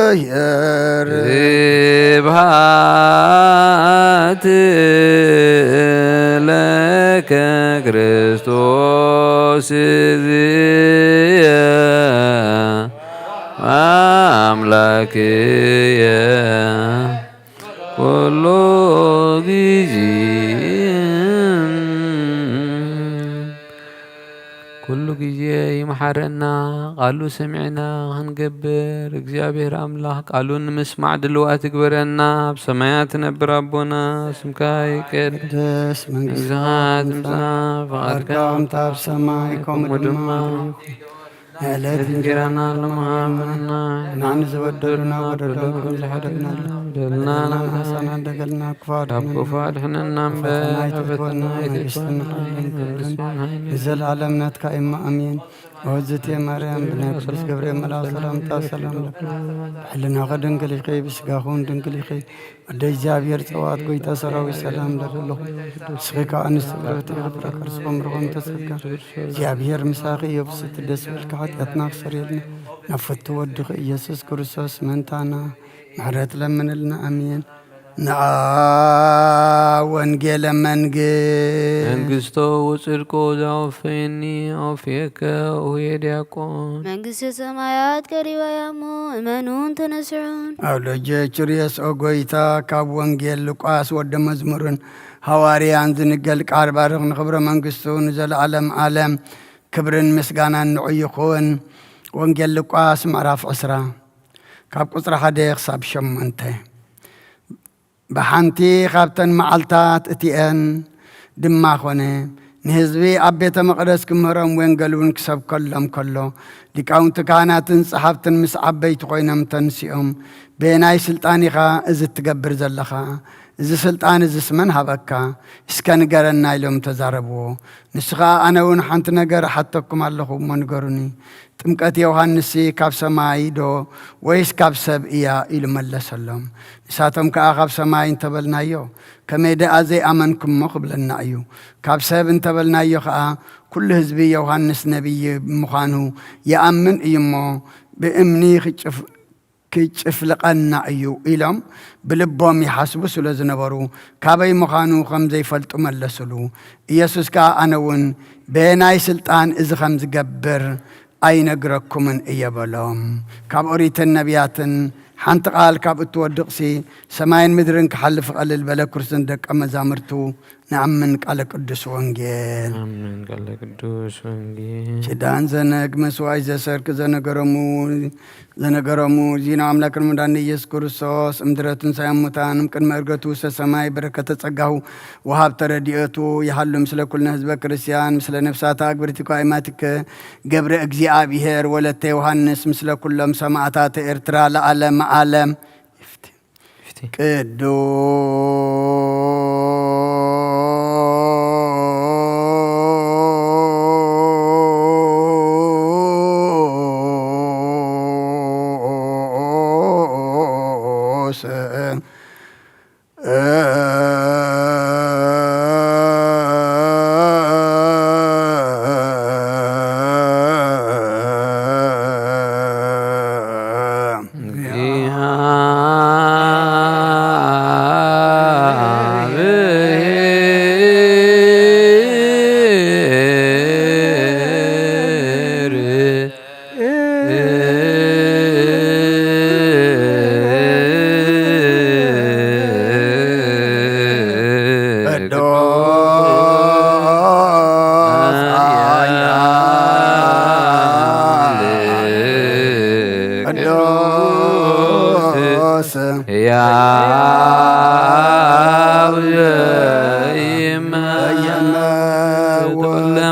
እግዚአብሔር ስብሐት ለከ ክርስቶስ ዝየ አምላክየ ኩሉ ጊዜ ኩሉ ጊዜ ይመሐረና ቃሉ ሰሚዕና ክንገብር እግዚአብሔር አምላክ ቃሉን ምስማዕ ድልዋት ትግበረና ብሰማያት ትነብር አቦና ስምካ ይቀደስ መንግሥትከ ትምጻእ ፈቃድከ ኣብ ሰማይ ከምኡ ድማ ዕለት እንጀራና ለመሃበና ናን ዝበደሉና በደሎን ዝሓደግና ደልና ናሳና እንደገልና ካብ ክፉ አድሕነና እምበፈተና ዘለዓለም ናትካ ኢማ አሜን። ወዝቴ ማርያም ብናይ ቅዱስ ገብርኤል መልአክ ሰላምታ ሰላም ለከ ሕልና ከድንግል ኢኺ ብስጋኹን ድንግል ኢኺ ወደ እግዚአብሔር ፀዋት ጎይታ ሰራዊት ሰላም ለለኹ ንስኺ ከዓ ኣንስቲ ብረኽቲ ክብረ ከርስቦም ርኾም ተጸጋ እግዚአብሔር ምሳኺ የብስት ደስ በልካ ኃጢአትና ክሰርየልና ናብ ፈቱ ወድኺ ኢየሱስ ክርስቶስ መንታና ምሕረት ለምንልና አሜን። ንዓ ወንጌለ መንግሥቶ ወጽድቆ ዘአውፈየኒ አውፍየከ ወየ ዲያቆን መንግሥተ ሰማያት ቀሪባ ያሞ እመኑን ተነስዑን አውሎጀቹር የስኦ ጎይታ ካብ ወንጌል ሉቃስ ወደ መዝሙርን ሐዋርያን ዝንገል ቃል ባርኽ ንኽብረ መንግሥቱ ንዘለዓለም ዓለም ክብርን ምስጋናን ንዑ ይኹን። ወንጌል ሉቃስ ምዕራፍ 10 ካብ ቁፅሪ 1 ክሳብ 8 በሓንቲ ካብተን መዓልታት እቲአን ድማ ኾነ ንህዝቢ ኣብ ቤተ መቕደስ ክምህሮም ወንጌልን ክሰብከሎም ከሎ ሊቃውንቲ ካህናትን ጸሓፍትን ምስ ዓበይቲ ኮይኖም ተንሲኦም ብናይ ስልጣን ኢኻ እዚ ትገብር ዘለኻ እዚ ስልጣን እዚ ስመን ሃበካ እስከ ንገረና ኢሎም ተዛረብዎ። ንስኻ ኣነ እውን ሓንቲ ነገር ሓተኩም ኣለኹ እሞ ንገሩኒ ጥምቀት ዮሃንስ ካብ ሰማይ ዶ ወይስ ካብ ሰብ እያ ኢሉ መለሰሎም። ንሳቶም ከዓ ካብ ሰማይ እንተበልናዮ ከመይ ደኣ ዘይኣመንኩሞ ክብለና እዩ። ካብ ሰብ እንተበልናዮ ከዓ ኩሉ ህዝቢ ዮሃንስ ነቢይ ምዃኑ ይኣምን እዩ እሞ ብእምኒ ክጭፍልቐና እዩ ኢሎም ብልቦም ይሓስቡ ስለ ዝነበሩ ካበይ ምዃኑ ከም ዘይፈልጡ መለሱሉ። ኢየሱስ ከዓ ኣነ እውን ብናይ ስልጣን እዚ ከም ዝገብር ኣይነግረኩምን እየበሎም። ካብ ኦሪትን ነቢያትን ሓንቲ ቃል ካብ እትወድቕሲ ሰማይን ምድርን ክሓልፍ ቀልል በለ ክርስቶስ ደቀ መዛሙርቱ ንኣምን ቃለ ቅዱስ ወንጌል ችዳን ዘነግ መስዋዕት ዘሰርክ ዘነገረሙ ዚና አምላክን ሙዳን ኢየሱስ ክርስቶስ እምድረ ትንሣኤ ሙታን ቅድመ ዕርገቱ ውስተ ሰማይ በረከተ ጸጋሁ ወሃብተ ረድኤቱ ይሃሉ ምስለ ኩልነ ህዝበ ክርስቲያን ምስለ ነፍሳት አግብርቲከ አይማቲከ ገብረ እግዚአብሔር ወለተ ዮሐንስ ምስለ ኩሎም ሰማዕታት ኤርትራ ለዓለም ዓለም ቅዱስ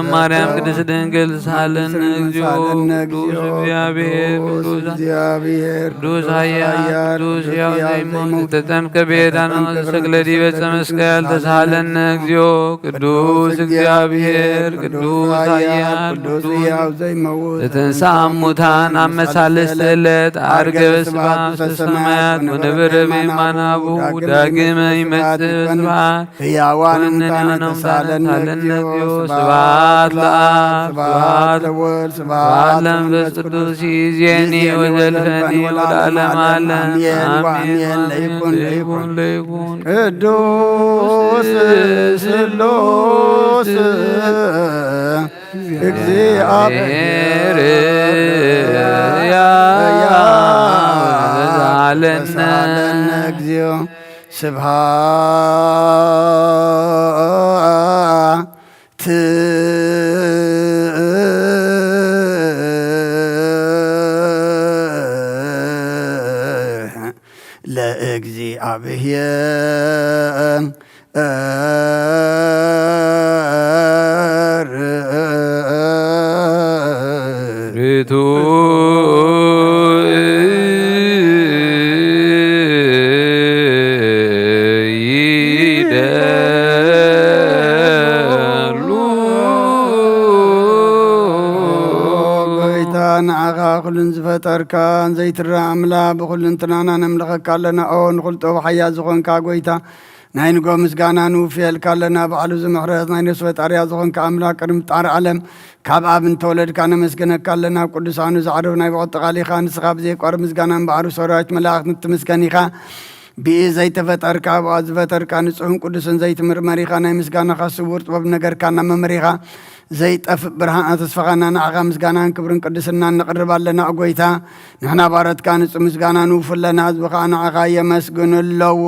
ማርያም ቅድስት ድንግል ሳለን እግዚኦ ቅዱስ እግዚአብሔር ቅዱስ ኃያል ቅዱስ ሕያው ዘይሞት ተጠምቀ በየዳነው ተሰቅለ ዲበ ዕፀ መስቀል ተሳለን እግዚኦ ቅዱስ እግዚአብሔር ቅዱስ ኃያል ቅዱስ ሕያው ዘይሞት ዘተንሥአ እሙታን አመሳልስት ዕለት ዐርገ በስብሐት ውስተ ሰማያት ወነበረ በየማነ አቡሁ ዳግመ ይመጽእ በስብሐት ሕያዋን ሙታን ተሳለን እግዚኦ ስብሐት ለአብ ስብሐት ለወልድ ስብሐት ለመንፈስ ቅዱስ ይእዜኒ ወዘልፈኒ ወለዓለመ ዓለም አሜን። ለይኩን ቅዱስ ስሉስ እግዚአብሔር ያዛለነ እግዚኦ ስብሐት ለእግዚአብሔር ርቱ ንዓኻ ኩልን ዝፈጠርካ ዘይትረአ ኣምላኽ ብኩልንትናና ነምልኸካ ኣለና ኦ ንኹልጦ ሓያል ዝኾንካ ጎይታ ናይ ንጎ ምስጋና ንውፍየልካ ኣለና ባዕሉ ዝምሕረት ናይ ነፍሲ ፈጣርያ ዝኾንካ ኣምላኽ ቅድሚ ጣር ዓለም ካብ ኣብ እንተወለድካ ነመስገነካ ኣለና ቅዱሳኑ ዛዕረብ ናይ ብቕቲ ቃሊኻ ንስኻ ብዘይቋር ምስጋናን ባዕሩ ሰራዊት መላእኽት ንትምስገን ኢኻ ብኢ ዘይተፈጠርካ ብኣ ዝፈጠርካ ንጹሕን ቅዱስን ዘይትምርመር ኢኻ ናይ ምስጋናኻ ስውር ጥበብ ነገርካ እናመምር ኢኻ ዘይጠፍእ ብርሃን ተስፋኻና ንዓኻ ምስጋናን ክብርን ቅድስናን ነቕርብ ኣለና ጎይታ ንሕና ባረትካ ንጹህ ምስጋና ንውፍለና ህዝብኻ ንዓኻ የመስግኑ ኣለዉ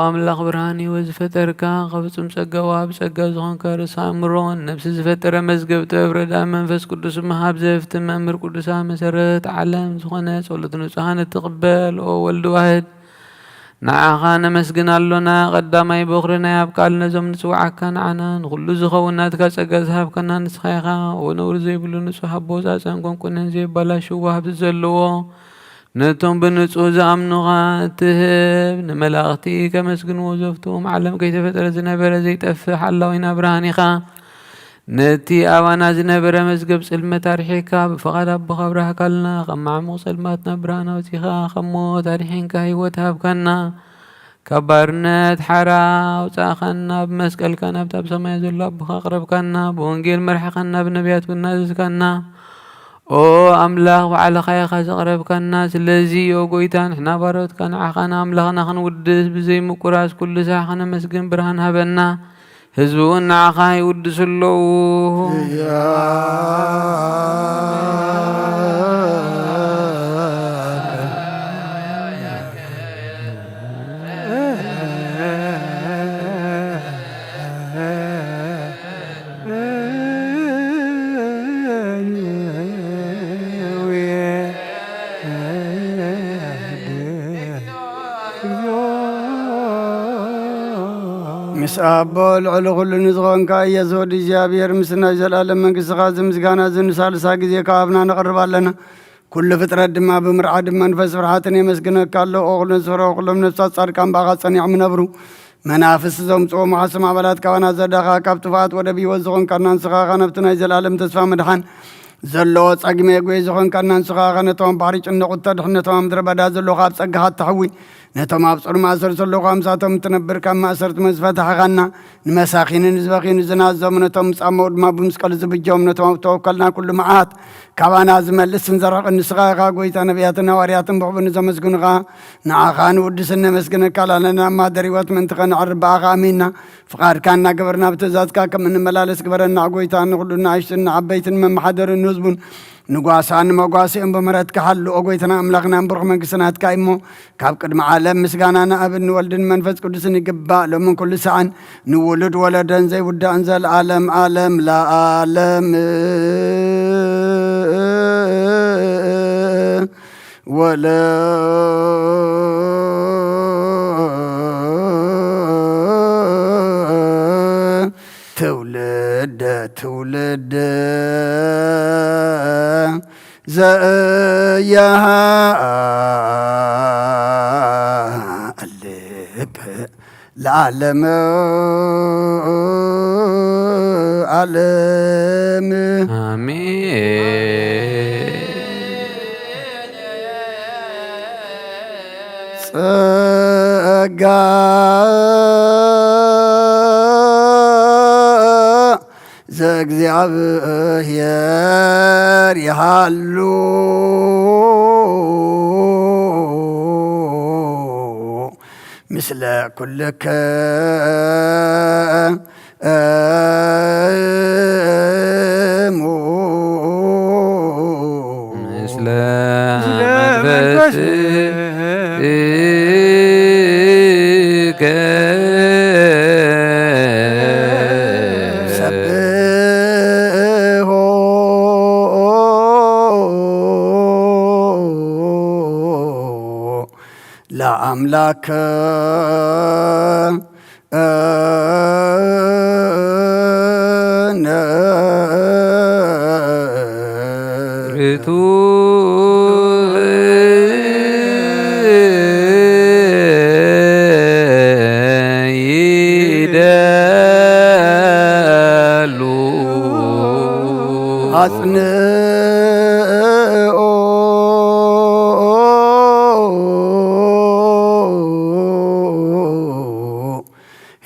ኣምላኽ ብርሃን ህይወት ዝፈጠርካ ኸፍጹም ጸጋ ወሃብ ጸጋ ዝኾንካ ርእሲ ኣእምሮን ነፍሲ ዝፈጠረ መዝገብ ጥበብ ረዳእ መንፈስ ቅዱስ መሃብ ዘፍቲ መምህር ቅዱሳ መሰረት ዓለም ዝኾነ ጸሎት ንጹሓን እትቕበል ኦ ወልዲ ዋህድ ንዓኻ ነመስግን ኣሎና ቀዳማይ በኹሪ ናይ ኣብ ቃል ነዞም ንጽዋዓካ ንዓና ንኹሉ ዝኸውን ናትካ ጸጋ ዝሃብከና ንስኻ ኢኻ ወነውሪ ዘይብሉ ንጹሕ ኣቦ ጻጸን ቈንቁንን ዘይባላሽው ዋህብቲ ዘለዎ ነቶም ብንጹህ ዝኣምኑኻ እትህብ ንመላእኽቲ ከመስግንዎ ዘፍትዎም ዓለም ከይተፈጠረ ዝነበረ ዘይጠፍእ ሓላዊና ብርሃን ኢኻ ነቲ ኣባና ዝነበረ መዝገብ ጽልመት ኣርሒካ ብፍቓድ ኣቦኻ ብራህካልና ኸም ማዕሙቕ ጸልማትና ብርሃን ኣውፂኻ ኸሞ ታሪሒንካ ህይወት ሃብካና ካብ ባርነት ሓራ ኣውፃእኻና ብመስቀልካ ናብታ ኣብ ሰማይ ዘሎ ኣቦኻ ኣቕረብካና ብወንጌል መርሒኻና ብነቢያት ብናዘዝካና ኦ ኣምላኽ ባዕልኻ ኢኻ ዘቕረብካና ስለዚ ኦ ጎይታ ንሕና ባሮትካ ንዓኻና ኣምላኽና ክንውድስ ብዘይምቁራስ ኩሉ ሰዓት ኸነመስግን ብርሃን ሃበና ህዝቢ እውን ንዓኻ ይውድሱ ኣለዉ ምስ ኣቦ ልዕሊ ኩሉ ንዝኾንካ እየዝወድ እግዚኣብሔር ምስና ዘለኣለም መንግሥትኻ ዝምስጋና ዝንሳልሳ ጊዜ ካብና ነቕርብ ኣለና ኩሉ ፍጥረት ድማ ብምርዓ ድማ መንፈስ ፍርሓትን የመስግነካ ኣሎ ኦ ኩለን ዝፈርሑ ኩሎም ነፍሳት ጻድቃን ባኻ ጸኒዖም ይነብሩ መናፍስ ዘምጽኦ መሓስም ኣባላት ካባና ዘዳኻ ካብ ጥፋት ወደ ብሕይወት ዝኾንካና ንስኻኻ ነብቲ ናይ ዘለኣለም ተስፋ መድሓን ዘለዎ ጸግሜ ጐይ ዝኾንካና ንስኻኻ ነቶም ባሕሪ ጭንቁ ተድሕነቶም ኣብ ምድረ በዳ ዘለኹ ኣብ ጸጋኻ እትሐዊ ነቶም ኣብ ጾር ማእሰር ዘለኹ ኣምሳቶም እትነብር ካብ ማእሰርቲ መዝፈታሕኻና ንመሳኺንን ዝበኺን ዝናዘሙ ነቶም ጻመው ድማ ብምስቀል ዝብጀዎም ነቶም ኣብ ተወከልና ኩሉ መዓት ካባና ዝመልስ ስንዘረቕ ንስኻ ኢኻ ጐይታ ነቢያትን ሃዋርያትን ብሕቡ ንዘመስግኑኻ ንዓኻ ንውድስን ነመስግነካ ኣለና ማደር ሕይወት ምንትኸ ንዕርብ በኣኻ ኣሚንና ፍቓድካ እናገበርና ብትእዛዝካ ከም እንመላለስ ግበረና ጐይታ ንኹሉ ንኣሽትን ንዓበይትን መማሓደርን ንህዝቡን ንጓሳን መጓሲኦም ብምሕረትካ ሓሉ ኦ ጐይታና ኣምላኽና ንብሩኽ መንግሥትናትካ እሞ ካብ ቅድሚ ዓለም ምስጋና ንኣብን ንወልድን መንፈስ ቅዱስን ይግባእ ሎምን ኩሉ ሰዓን ንውሉድ ወለደን ዘይውዳእን ዘለዓለም ዓለም ለዓለም ወለ ትውልደ ትውልድ ዘያሃ አልቅ ለዓለም ዓለም አሜን። ጸጋ ዘእግዚአብሔር ይሃሉ ምስለ ኩልከ ምስለ መንፈስከ ሰብሖ ለአምላከ ርቱ ይደሉ አጽንኦ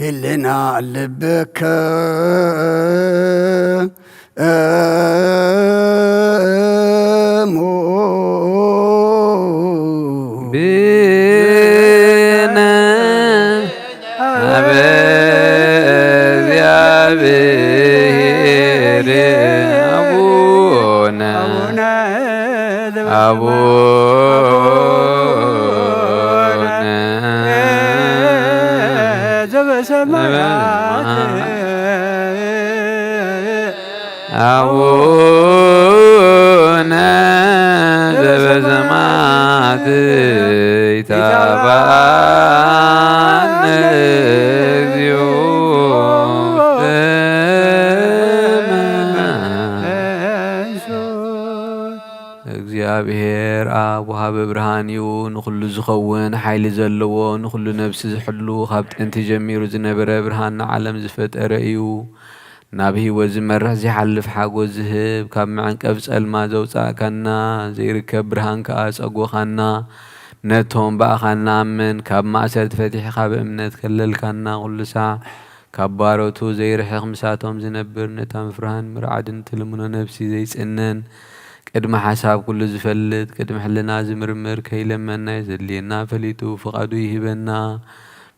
ህልና ልብከ ብነ አበ እግዚአብሔር አቡነ አቡነ ዘበሰማያት ይትባረክ እግዚኦ እግዚአብሔር አብ ወሃበ ብርሃን እዩ ንኩሉ ዝኸውን ሓይሊ ዘለዎ ንኩሉ ነብሲ ዝሕሉ ካብ ጥንቲ ጀሚሩ ዝነበረ ብርሃን ንዓለም ዝፈጠረ እዩ ናብ ህይወት ዝመርሕ ዘይሓልፍ ሓጎስ ዝህብ ካብ መዕንቀብ ጸልማ ዘውፃእካና ዘይርከብ ብርሃን ከዓ ጸጎኻና ነቶም በኣኻና ኣምን ካብ ማእሰርቲ ፈቲሕኻ ብእምነት ከለልካና ኩሉ ሳዕ ካብ ባሮቱ ዘይርሕቕ ምሳቶም ዝነብር ነታ ምፍርሃን ምርዓድን ትልሙኖ ነብሲ ዘይጽንን ቅድሚ ሓሳብ ኩሉ ዝፈልጥ ቅድሚ ሕልና ዝምርምር ከይለመና የዘልየና ፈሊጡ ፍቓዱ ይህበና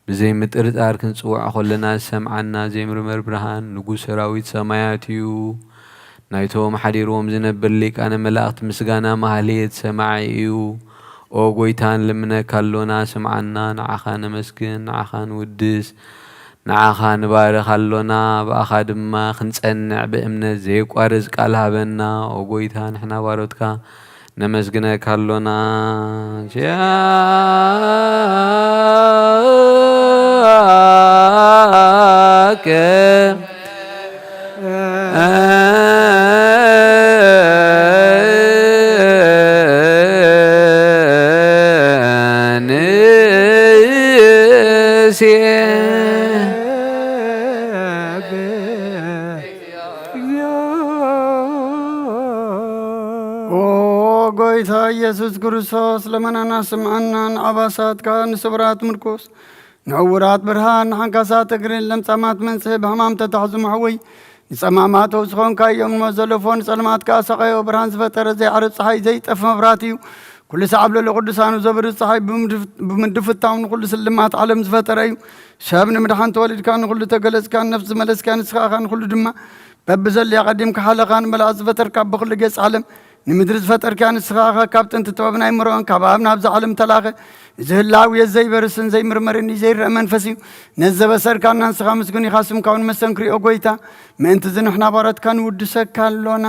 ብዘይ ምጥርጣር ክንጽዋዕ ኾለና ዝሰምዓና ዘይምርመር ብርሃን ንጉሥ ሰራዊት ሰማያት እዩ ናይቶም ሓዲርዎም ዝነብር ሊቃነ መላእኽቲ ምስጋና ማህሌት ሰማዒ እዩ ኦ ጐይታን ልምነካ ኣሎና ስምዓና ንዓኻ ነመስግን ንዓኻ ንውድስ ንዓኻ ንባርኽ ኣሎና ብኣኻ ድማ ክንጸንዕ ብእምነት ዘይቋርጽ ቃል ሃበና ኦ ጐይታ ንሕና ባሮትካ ነመስግነካ ኣሎና ጌታ ኢየሱስ ክርስቶስ ለመናና ስምዓናን ዓባሳትካ ንስብራት ምርኮስ ንዕውራት ብርሃን ንሓንካሳት እግርን ለምጻማት መንጽህ ብሕማም ተታሕዙ ማሕወይ ንጸማማት ዝኾንካ እዮም መዘለፎ ንጸልማትካ ሰቐዮ ብርሃን ዝፈጠረ ዘይዓርብ ፀሓይ ዘይጠፍ መብራት እዩ ኩሉ ሰዓብ ለሎ ቅዱሳኑ ዘብርህ ፀሓይ ብምድፍታው ንኩሉ ስልማት ዓለም ዝፈጠረ እዩ ሰብ ንምድሓን ተወሊድካ ንኩሉ ተገለጽካ ነፍሲ ዝመለስካ ንስኻኻ ንኩሉ ድማ በብዘልያ ቀዲምካ ሓለኻ ንመላእኽቲ ዝፈጠርካ ብኩሉ ገጽ ዓለም ንምድሪ ዝፈጠርካ ንስኻኻ ካብ ጥንቲ ጥበብ ናይ ምሮን ካብ ኣብ ናብዚ ዓለም ተላኸ እዚ ህላዊ ዘይበርስን ዘይምርመርን ዘይርአ መንፈስ እዩ ነዘበሰርካና ንስኻ ምስጉን ኢኻ ስምካ እውን መሰንክሪኦ ጐይታ ምእንቲ እዚ ንሕና ባሮትካ ንውድሰካ ኣሎና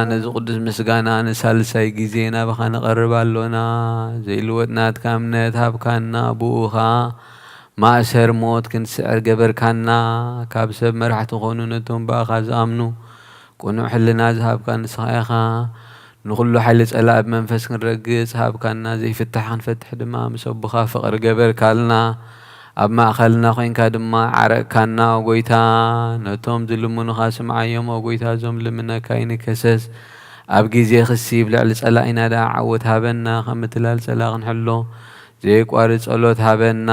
ነዚ ቅዱስ ምስጋና ንሳልሳይ ግዜ ናብኻ ነቐርብ ኣሎና ዘይልወጥናትካ እምነት ሃብካና ብኡኻ ማእሰር ሞት ክንስዕር ገበርካና ካብ ሰብ መራሕቲ ኾኑ ነቶም በኣኻ ዝኣምኑ ቁኑዕ ሕልና ዝሃብካ ንስኻ ኢኻ ንኹሉ ሓይሊ ጸላእ ብመንፈስ ክንረግጽ ሃብካና ዘይፍታሕ ክንፈትሕ ድማ ምስ ኣቦኻ ፍቕሪ ገበርካልና ኣብ ማእኸልና ኾይንካ ድማ ዓረቕካና ጎይታ ነቶም ዝልሙኑኻ ስምዓዮም ጎይታ ዞም ልምነካ ይንከሰስ ኣብ ግዜ ክሲብ ልዕሊ ጸላእ ኢና ዳ ዓወት ሃበና ከም እትላል ጸላእ ክንሕሎ ዘይቋርጽ ጸሎት ሃበና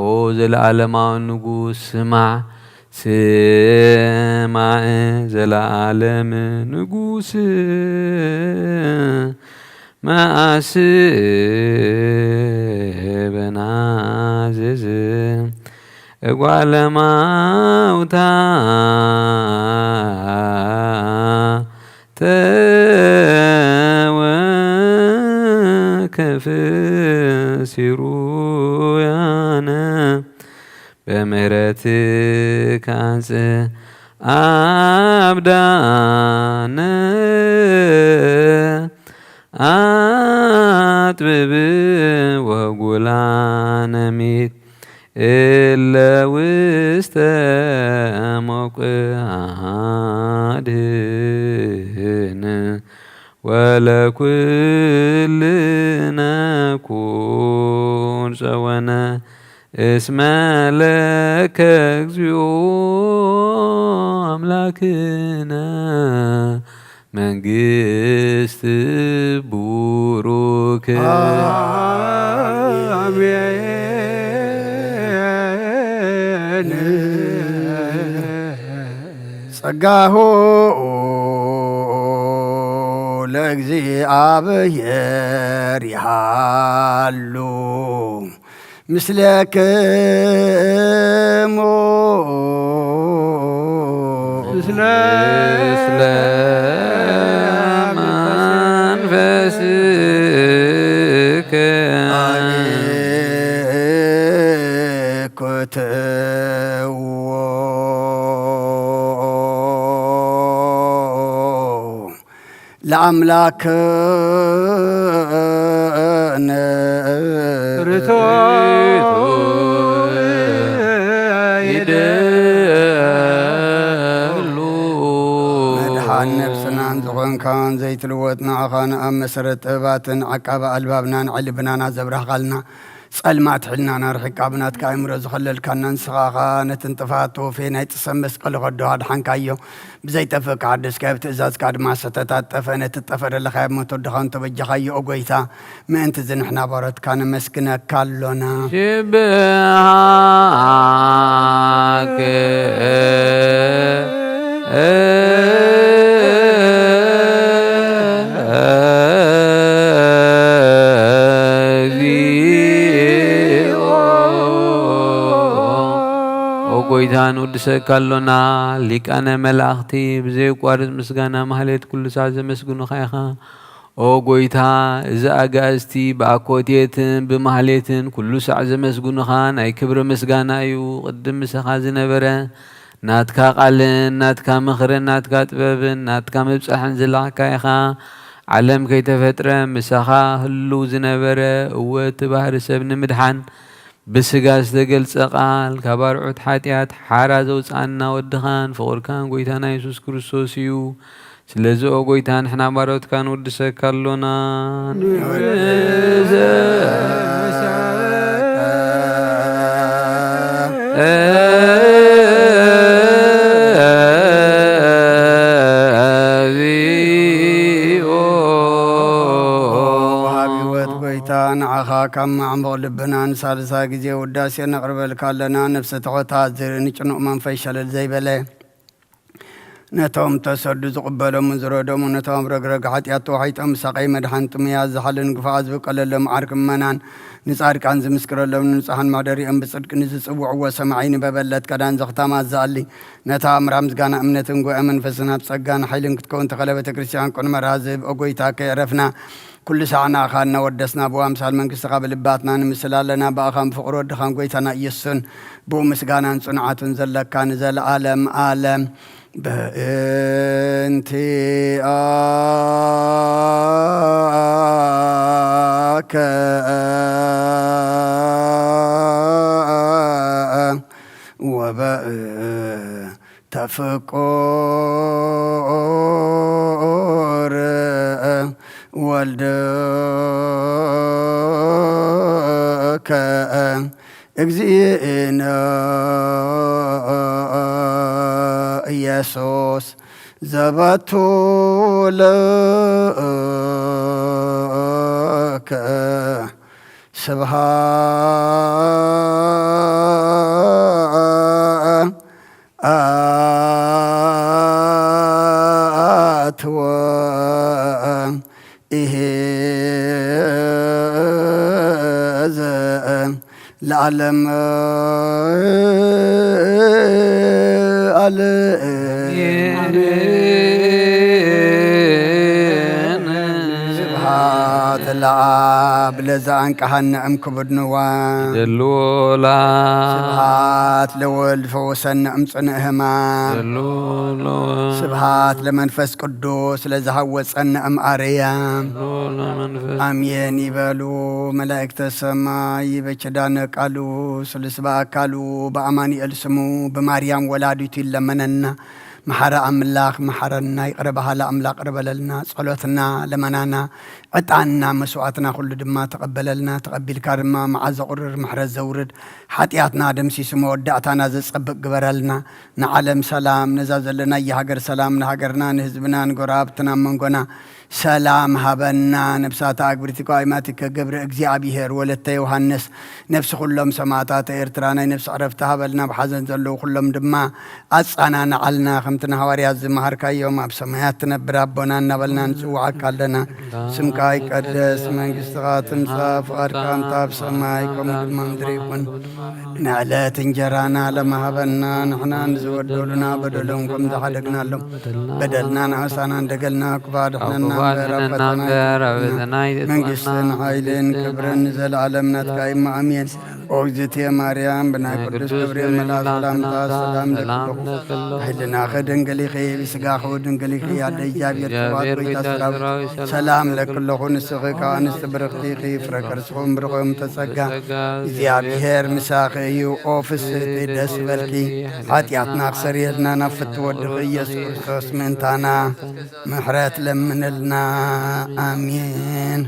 ኦ ዘለኣለማዊ ንጉስ ስማዕ ዘለኣለም ንጉስ ማእስበና ዝዝ እጓለ ማውታ ተወከፍ ሲሩያነ በምህረትከ አብዳነ አጥብብ ወጉላነሚት እለ ውስተ ሞቅአድህን ወለኩልነ ኩን ጸወነ እስመ ለከ እግዚኦ አምላክነ መንግስት ቡሩክ አሜን። ጸጋሁ ለእግዚአብሔር ይሃሉ ምስለክሙ ምስለ መንፈስከ አብኩትዎ ለአምላክነ መድኃን ነፍስናን ዝኾንካን ዘይትልወጥ ንዓኻን ኣብ መሰረት ጥበባትን ዓቃባ ኣልባብናን ዕልብናና ዘብራህኻልና ጸልማት ሕልናና ርሒቃብናትካ ኣእምሮ ዝኸለልካና ንስኻኻ ነቲ እንጥፋት ተወፌ ናይ ጥሰብ መስቀሊ ኸዶ ኣድሓንካዮ ብዘይጠፍእ ካሓደስካዮ ብትእዛዝካ ድማ ዝተታጠፈ ነቲ ጠፈረለኻ ኣብ ሞት ወድኻን ተበጃኻዮ ኦ ጐይታ ምእንቲ ዝንሕና ባሮትካ ነመስግነካ ኣሎና ሽብሃከ ጎይታን ውድሰካ ኣሎና ሊቃነ መላእኽቲ ብዘይቋርጽ ምስጋና ማህሌት ኩሉ ሰዓት ዘመስግኑኻ ኢኻ ኦ ጎይታ እዚ ኣጋእዝቲ ብኣኮቴትን ብማህሌትን ኩሉ ሰዓት ዘመስግኑኻ ናይ ክብሪ ምስጋና እዩ ቅድም ምስኻ ዝነበረ ናትካ ቃልን ናትካ ምኽርን ናትካ ጥበብን ናትካ ምብጻሕን ዝለዓካ ኢኻ ዓለም ከይተፈጥረ ምሳኻ ህልው ዝነበረ እወት ባህሪ ሰብ ንምድሓን ብስጋ ዝተገልጸ ቃል ካብ ኣርዑት ሓጢኣት ሓራ ዘውፅኣና ወድኻን ፍቑርካን ጎይታና ኢየሱስ ክርስቶስ እዩ ስለዚ ኦ ጎይታ ንሕና ባሮትካ ንውድሰካ ኣሎና ንዓኻ ካብ ማዕምቕ ልብና ንሳልሳ ግዜ ውዳሴ ነቕርበልካ ኣለና ነፍሲ ተኾታት ንጭኑቕ መንፈስ ሸለል ዘይበለ ነቶም ተሰዱ ዝቕበሎምን ዝረዶምን ነቶም ረግረግ ሓጢኣት ተዋሒጦም ሳቐይ መድሓን ጥምያት ዝሓልን ግፋኣ ዝብቀለሎም ዓርኪ እመናን ንጻድቃን ዝምስክረሎም ንንጹሓን ማደሪኦም ብጽድቂ ንዝጽውዕዎ ሰማዒ ንበበለት ከዳን ዘኽታማት ዝኣሊ ነታ ኣምራ ምስጋና እምነትን ጎአ መንፈስን ኣብ ጸጋን ሓይልን ክትከውን ተኸለ ቤተ ክርስቲያን ቁን መርሃ ዝህብ ኦ ጐይታ ከየዕረፍና ኩሉ ሰዓና ኢኻ እናወደስና ብኡ ኣምሳል መንግሥትኻ ብልባትና ንምስል ኣለና ብኣኻን ፍቕሪ ወድኻን ጐይታና ኢየሱስን ብኡ ምስጋናን ጽኑዓትን ዘለካ ንዘለዓለም ዓለም በእንቲአከ ወበእንተፍቁር ወልድከ እግዚእነ ኢየሱስ ዘበቱ ለከ ስብሐት ወኢሕዝ ለዓለም ስብሐት ለአብ ለዘአንቀሐነ እምክቡድንዋ ደሎላ ስብሐት ለወልድ ፈወሰነ እምጽንዕ ሕማም ስብሐት ለመንፈስ ቅዱስ ለዘሃወፀነ እምአርያም አሜን ይበሉ መላእክተ ሰማይ በኪዳነ ቃሉ ስልስ በአካሉ በአማኑኤል ስሙ በማርያም ወላዲቱ ይለመነና መሐረ አምላክ መሐረና ይቅረ በሃላ አምላክ ቅርበለልና ጸሎትና ለመናና ዕጣንና መስዋዕትና ሁሉ ድማ ተቀበለልና ተቀቢልካ ድማ መዓዘ ቁርር ምሕረት ዘውርድ ሓጢአትና ደምሲሱ መወዳእታና ዘጸብቅ ግበረልና ንዓለም ሰላም ነዛ ዘለና የሃገር ሰላም ንሃገርና ንህዝብና ንጎራብትና መንጎና ሰላም ሃበና ነብሳታ አግብርቲካ አይማቲከ ገብረ እግዚአብሔር ወለተ ዮሐንስ ነፍስ ሁሎም ሰማዕታት ኤርትራ ናይ ነፍስ ዕረፍቲ ሃበልና ብሓዘን ዘለዉ ኩሎም ድማ አጻናና ዓልና ከምትና ሐዋርያት ዝመሃርካዮም ኣብ ሰማያት ትነብር ኣቦና እናበልና ንጽዋዓካ ኣለና ስምካ ይቀደስ መንግስትኻ ትምጻእ ፍቓድካ እንተ ኣብ ሰማይ ከምኡ ድማ ምድሪ ይኹን ንዕለት እንጀራና ለማሃበና ንሕና ንዝበደሉና በደሎም ከም ዝሓደግናሎም በደልና ንኣሳና እንደገልና ክባድሕነና መንግስትን ኃይልን ክብርን ዘለዓለም ናትካ ኢማ አሜን። ኦ እግዝእትየ ማርያም ብናይ ቅዱስ ገብርኤል መልአክ ሰላምታ ሰላም ለክለኹ ህልናኸ ድንግሊኺ ብስጋኸ ድንግሊኺ ያለ እግዚአብሔር ተባረክ ወይታ ሰላም ለክለኹ ንስኺ ካብ ኣንስቲ ብርክቲኺ ፍረ ከርስኹም ብርኾም ተጸጋ እግዚአብሔር ምሳኺ እዩ። ኦ ፍስሕቲ ደስ በልኪ ኃጢአትና ክሰርየልና ናብ ፍቲ ወድኺ ኢየሱስ ክርስቶስ ምእንታና ምሕረት ለምንልና አሜን።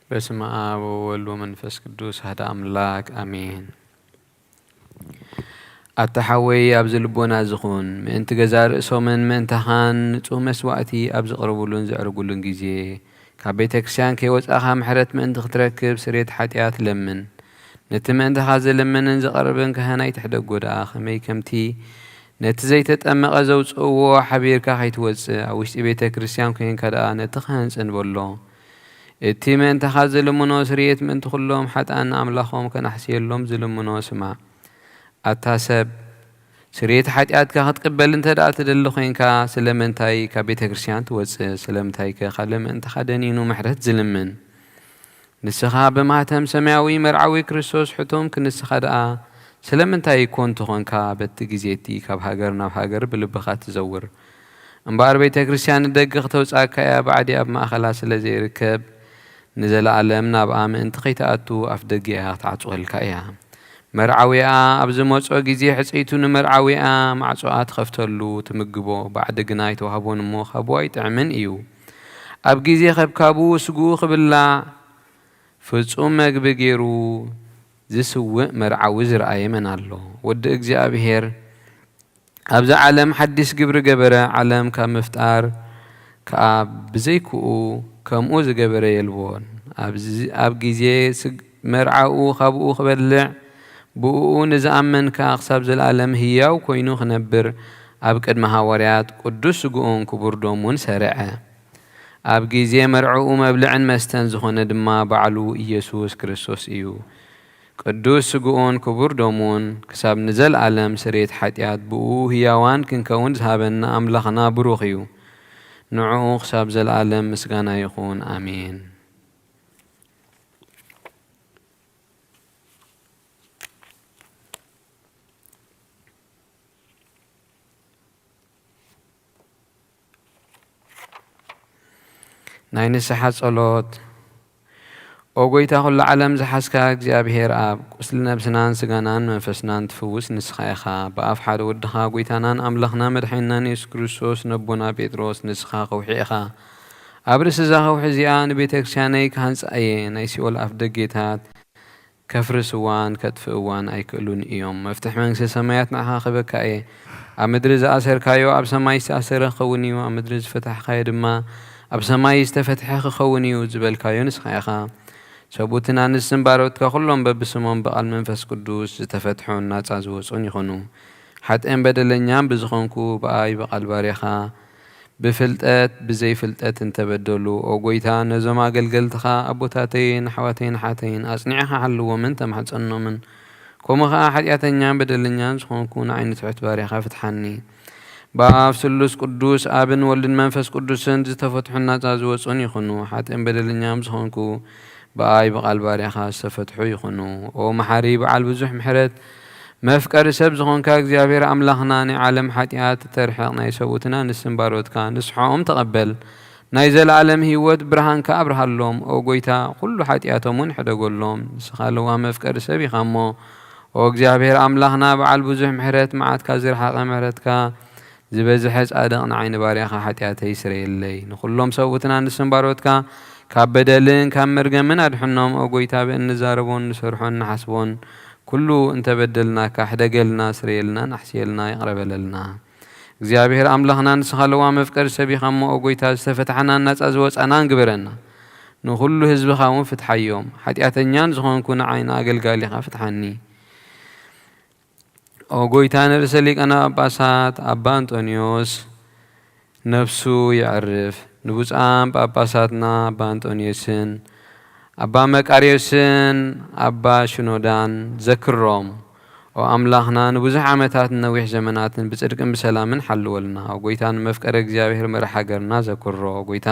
በስመ አብ ወወልድ ወመንፈስ ቅዱስ አሐዱ አምላክ አሜን። አተሐወይ ኣብ ዝልቦና ዝኹን ምእንቲ ገዛ ርእሶምን ምእንታኻን ንጹህ መስዋዕቲ ኣብ ዝቕርቡሉን ዘዕርጉሉን ጊዜ ካብ ቤተ ክርስቲያን ከይወፃኻ ምሕረት ምእንቲ ክትረክብ ስርየት ሓጢኣት ለምን። ነቲ ምእንታኻ ዝልምንን ዝቐርብን ካህናይ ትሕደጎ ደኣ ኸመይ ከምቲ ነቲ ዘይተጠመቐ ዘውፅእዎ ሓቢርካ ከይትወፅእ ኣብ ውሽጢ ቤተ ክርስቲያን ኮንካ ደኣ ነቲ ካህን ጽንበሎ። እቲ ምእንታኻ ዝልምኖ ስርየት ምእንቲ ኩሎም ሓጥኣን ኣምላኾም ከናሕስየሎም ዝልምኖ ስማዕ። ኣታ ሰብ ስርየት ሓጢኣትካ ክትቅበል እንተ ደኣ ትደሊ ኮንካ ስለምንታይ ካብ ቤተ ክርስቲያን ትወፅእ? ስለምንታይ ከ ካልእ ምእንታኻ ደኒኑ ምሕረት ዝልምን? ንስኻ ብማህተም ሰማያዊ መርዓዊ ክርስቶስ ሕቶም ክንስኻ ደኣ ስለምንታይ ኮን ትኾንካ በቲ ግዜቲ ካብ ሃገር ናብ ሃገር ብልብኻ ትዘውር? እምበር ቤተ ክርስቲያን ንደገ ክተውፃእካ እያ ባዕዲ ኣብ ማእኸላ ስለ ዘይርከብ ንዘለኣለም ናብኣ ምእንቲ ከይተኣቱ ኣፍ ደጊኣ ክትዓፅወልካ እያ። መርዓዊኣ ኣብ ዝመጾ ጊዜ ሕፀይቱ ንመርዓዊኣ ማዕጾኣ ትኸፍተሉ ትምግቦ፣ ባዕዲ ግና ይተዋህቦን እሞ ካብዋ ይጥዕምን እዩ። ኣብ ጊዜ ኸብካቡ ስጉኡ ክብላዕ ፍጹም መግቢ ገይሩ ዝስውእ መርዓዊ ዝረኣየ መን ኣሎ? ወዲ እግዚኣብሔር ኣብዛ ዓለም ሓድሽ ግብሪ ገበረ። ዓለም ካብ ምፍጣር ከዓ ብዘይክኡ ከምኡ ዝገበረ የልዎን። ኣብ ጊዜ መርዓኡ ካብኡ ክበልዕ ብኡ ንዝኣመንካ ክሳብ ዘለኣለም ህያው ኮይኑ ክነብር ኣብ ቅድሚ ሃዋርያት ቅዱስ ስጉኡን ክቡር ደሙን ሰርዐ። ኣብ ጊዜ መርዕኡ መብልዕን መስተን ዝኾነ ድማ ባዕሉ ኢየሱስ ክርስቶስ እዩ። ቅዱስ ስጉኡን ክቡር ደሙን ክሳብ ንዘለኣለም ስርየት ሓጢኣት ብኡ ህያዋን ክንከውን ዝሃበና ኣምላኽና ብሩኽ እዩ። ንዕኡ ክሳብ ዘለኣለም ምስጋና ይኹን ኣሜን። ናይ ንስሓ ጸሎት። ኦ ጐይታ ኩሉ ዓለም ዝሓዝካ እግዚኣብሔር ኣብ ቁስሊ ነብስናን ስጋናን መንፈስናን ትፍውስ ንስኻ ኢኻ። ብኣፍ ሓደ ወድኻ ጐይታናን ኣምላኽና መድሓኒናን ኢየሱስ ክርስቶስ ነቦና ጴጥሮስ ንስኻ ኸውሒ ኢኻ። ኣብ ርእሲ እዛ ኸውሒ እዚኣ ንቤተ ክርስቲያነይ ካህንጻእየ ናይ ሲኦል ኣፍ ደጌታት ከፍርስዋን ከጥፍእዋን ኣይክእሉን እዮም። መፍትሕ መንግስቲ ሰማያት ንዓኻ ክበካ እየ። ኣብ ምድሪ ዝኣሰርካዮ ኣብ ሰማይ ዝተኣሰረ ክኸውን እዩ፣ ኣብ ምድሪ ዝፈታሕካዮ ድማ ኣብ ሰማይ ዝተፈትሐ ክኸውን እዩ ዝበልካዮ ንስኻ ኢኻ። ሰቡእትን ኣንስትን ባሮትካ ኩሎም በብስሞም በቓል መንፈስ ቅዱስ ዝተፈትሑን ናፃ ዝወፁን ይኹኑ። ሓጥአን በደለኛን ብዝኾንኩ ብኣይ በቓል ባርያኻ ብፍልጠት ብዘይፍልጠት እንተበደሉ ኦ ጐይታ ነዞም ኣገልገልትኻ ኣቦታተይን ኣሕዋተይን ሓተይን ኣጽኒዕኻ ሓልዎምን ተማሕፀኖምን። ከምኡ ከዓ ሓጢኣተኛን በደለኛን ዝኾንኩ ንዓይኒ ትሑት ባርያኻ ፍትሓኒ። በኣብ ስሉስ ቅዱስ ኣብን ወልድን መንፈስ ቅዱስን ዝተፈትሑን ናፃ ዝወፁን ይኹኑ። ሓጥእን በደለኛም ዝኾንኩ ብኣይ በቓል ባርያኻ ዝተፈትሑ ይኹኑ። ኦ መሓሪ በዓል ብዙሕ ምሕረት መፍቀሪ ሰብ ዝኾንካ እግዚኣብሔር ኣምላኽና ናይ ዓለም ሓጢኣት ተርሕቕ ናይ ሰቡእትና ንስን ባሮትካ ንስሖም ተቐበል። ናይ ዘለኣለም ህይወት ብርሃንካ ኣብርሃሎም። ኦ ጐይታ ኩሉ ሓጢኣቶምን ሕደጎሎም። ንስኻ ለዋ መፍቀሪ ሰብ ኢኻ እሞ ኦ እግዚኣብሔር ኣምላኽና በዓል ብዙሕ ምሕረት መዓትካ ዝረሓቐ ምሕረትካ ዝበዝሐ ጻድቕ ንዓይኒ ባርያኻ ሓጢኣተይ ስረየለይ። ንኹሎም ሰቡእትና ንስን ባሮትካ ካብ በደልን ካብ መርገምን ኣድሕኖም። ኦ ጐይታ ብእንዛረቦን ንሰርሖን ንሓስቦን ኩሉ እንተበደልናካ ሕደገልና ስረየልና ናሕስየልና ይቕረበለልና። እግዚኣብሔር ኣምላኽና ንስኻ ለዋ መፍቀሪ ሰብ ኢኻ እሞ ኦ ጐይታ ዝተፈትሐናን ናፃ ዝወፃናን ግብረና። ንኹሉ ህዝብኻ እውን ፍትሓዮም። ሓጢኣተኛን ዝኾንኩ ንዓይኒ ኣገልጋሊኻ ፍትሓኒ። ኦ ጐይታ ንርእሰ ሊቃነ ጳጳሳት ኣባ አንጦንዮስ ነፍሱ ይዕርፍ። ንቡፃን ጳጳሳትና ኣባ አንጦንዮስን ኣባ መቃርዮስን ኣባ ሽኖዳን ዘክሮም። ኦ ኣምላኽና ንብዙሕ ዓመታት ነዊሕ ዘመናትን ብጽድቅን ብሰላምን ሓልወልና። ኦ ጐይታ ንመፍቀረ እግዚኣብሔር መራሒ ሃገርና ዘክሮ። ጐይታ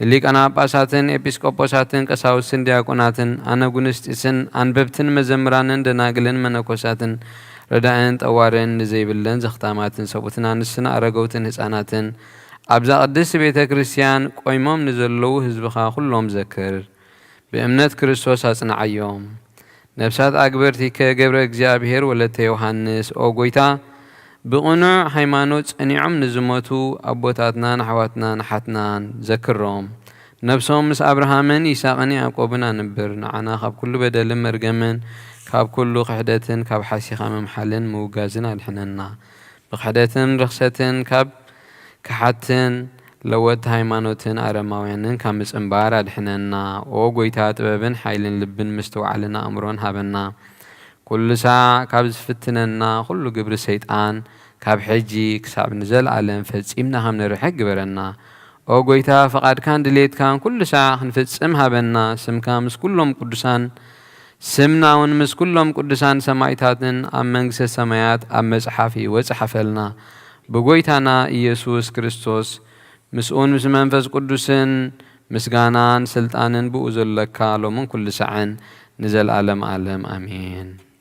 ንሊቃነ ጳጳሳትን ኤጲስቆጶሳትን ቀሳውስትን ዲያቆናትን ኣነጉንስጢስን አንበብትን መዘምራንን ደናግልን መነኮሳትን ረዳእን ጠዋርን ንዘይብለን ዘኽታማትን ሰቡእትን ኣንስትን ኣረገውትን ህፃናትን ኣብዛ ቅድስቲ ቤተ ክርስቲያን ቆይሞም ንዘለዉ ህዝብኻ ኩሎም ዘክር። ብእምነት ክርስቶስ ኣጽንዓዮም። ነብሳት ኣግበርቲከ ገብረ እግዚኣብሔር ወለተ ዮሃንስ ኦ ጐይታ ብቕኑዕ ሃይማኖት ጸኒዖም ንዝሞቱ ኣቦታትናን ኣሕዋትናን ሓትናን ዘክሮም። نفسهم مس أبراهامن يساقني يعقوبنا نبر نعنا خاب كل بدل مرجمن كاب كل قحدتن كاب حسيخة ممحلن موجازنا الحننا بقحدتن رخصتن كاب كحتن لوت هايمانوتن أرماوينن كامس انبار الحننا أو قويتات ببن حيلن لبن مستوعلنا أمرون هابنا كل ساعة كاب زفتننا كل قبر سيطان كاب حجي كساب نزل علم فزيمنا هم نرحق برنا أو قويتا فقد كان دليت كان كل ساعة نفتسمها بنا سم كامس كلهم قدسان سمنا ونمس كلهم قدسان سمايتاتن أم منقس السمايات أم مزحافي وزحفلنا بقويتانا إيسوس كريستوس مسؤون مس منفس قدسن مسغانان سلطانن بؤزل لكالو من كل ساعة نزل عالم آمين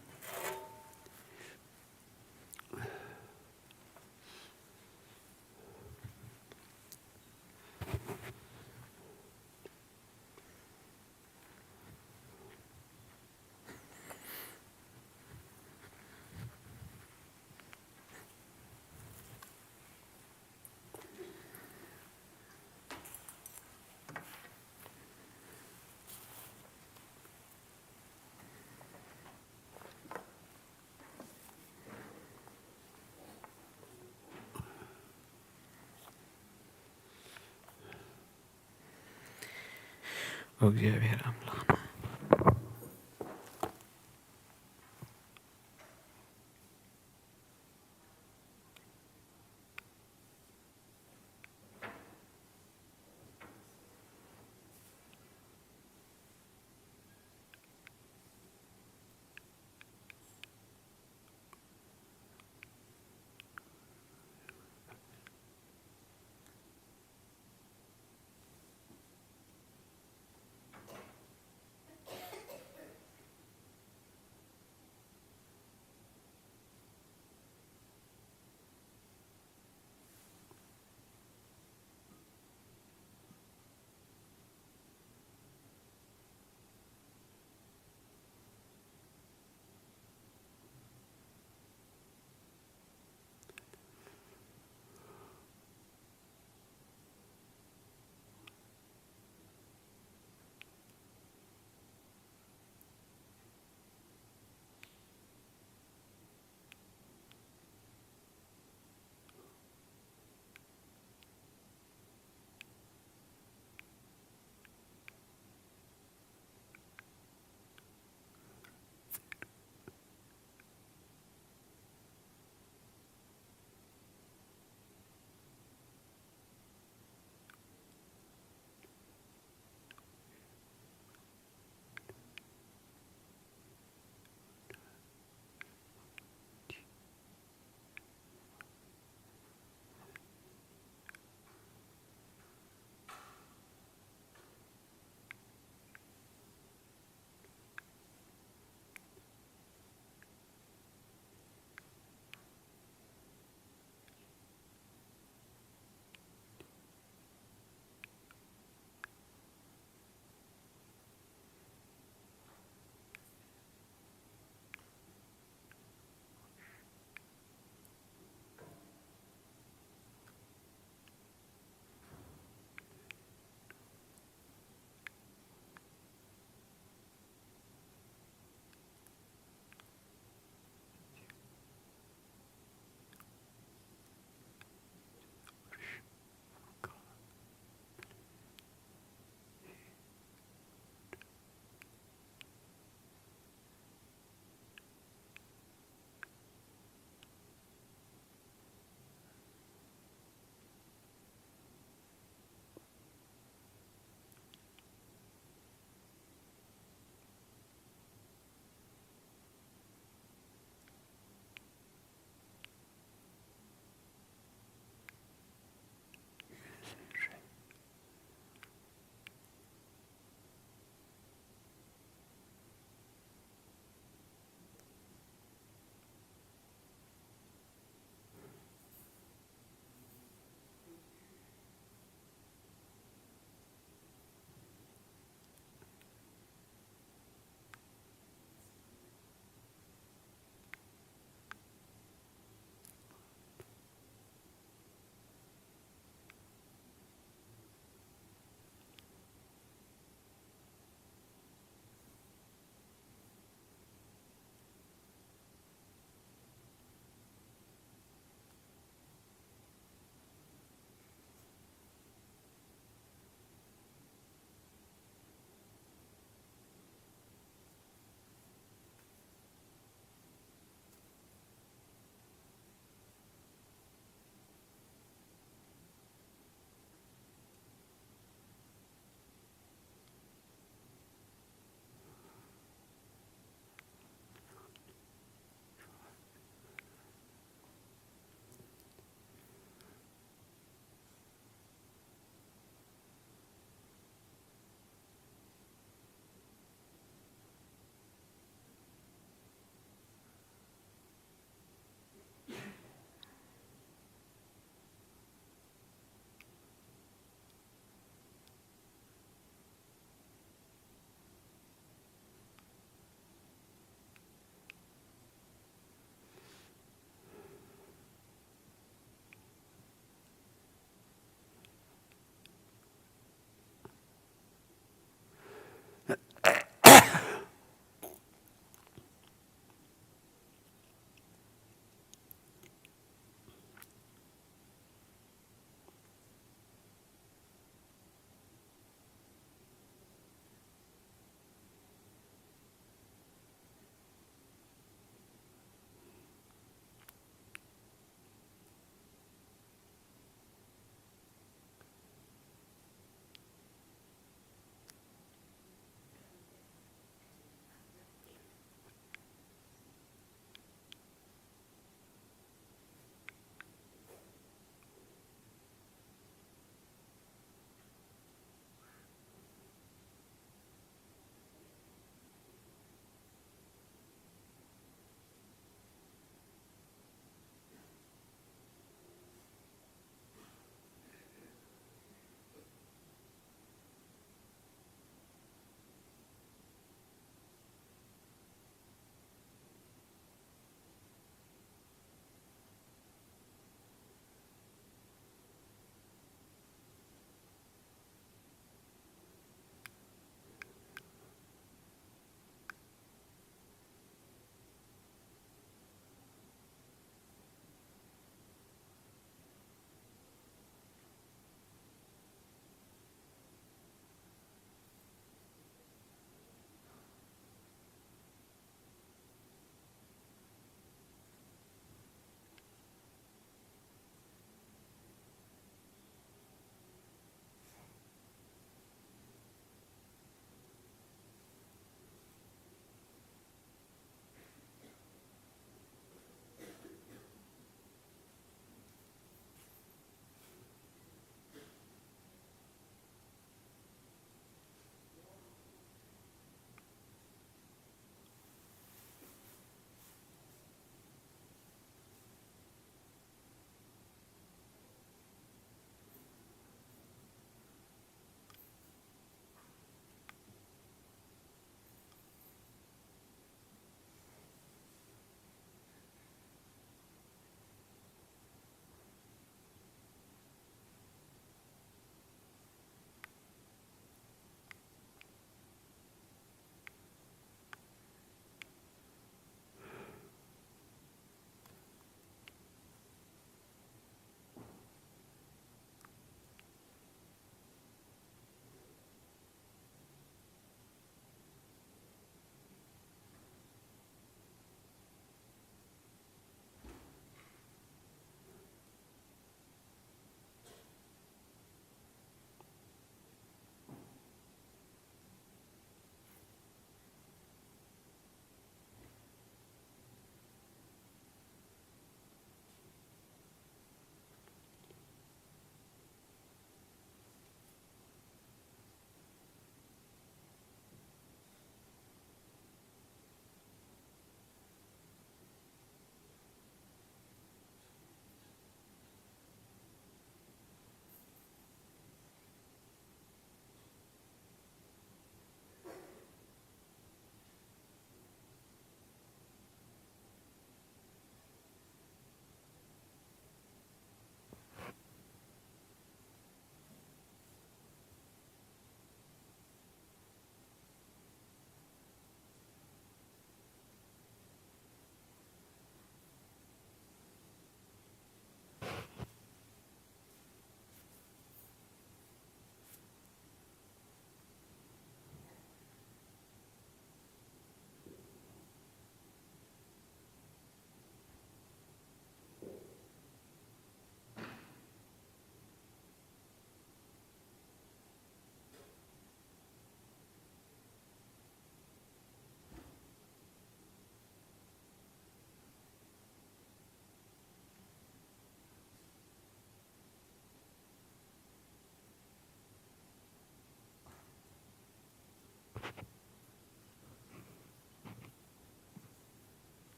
እግዚአብሔር አምላክ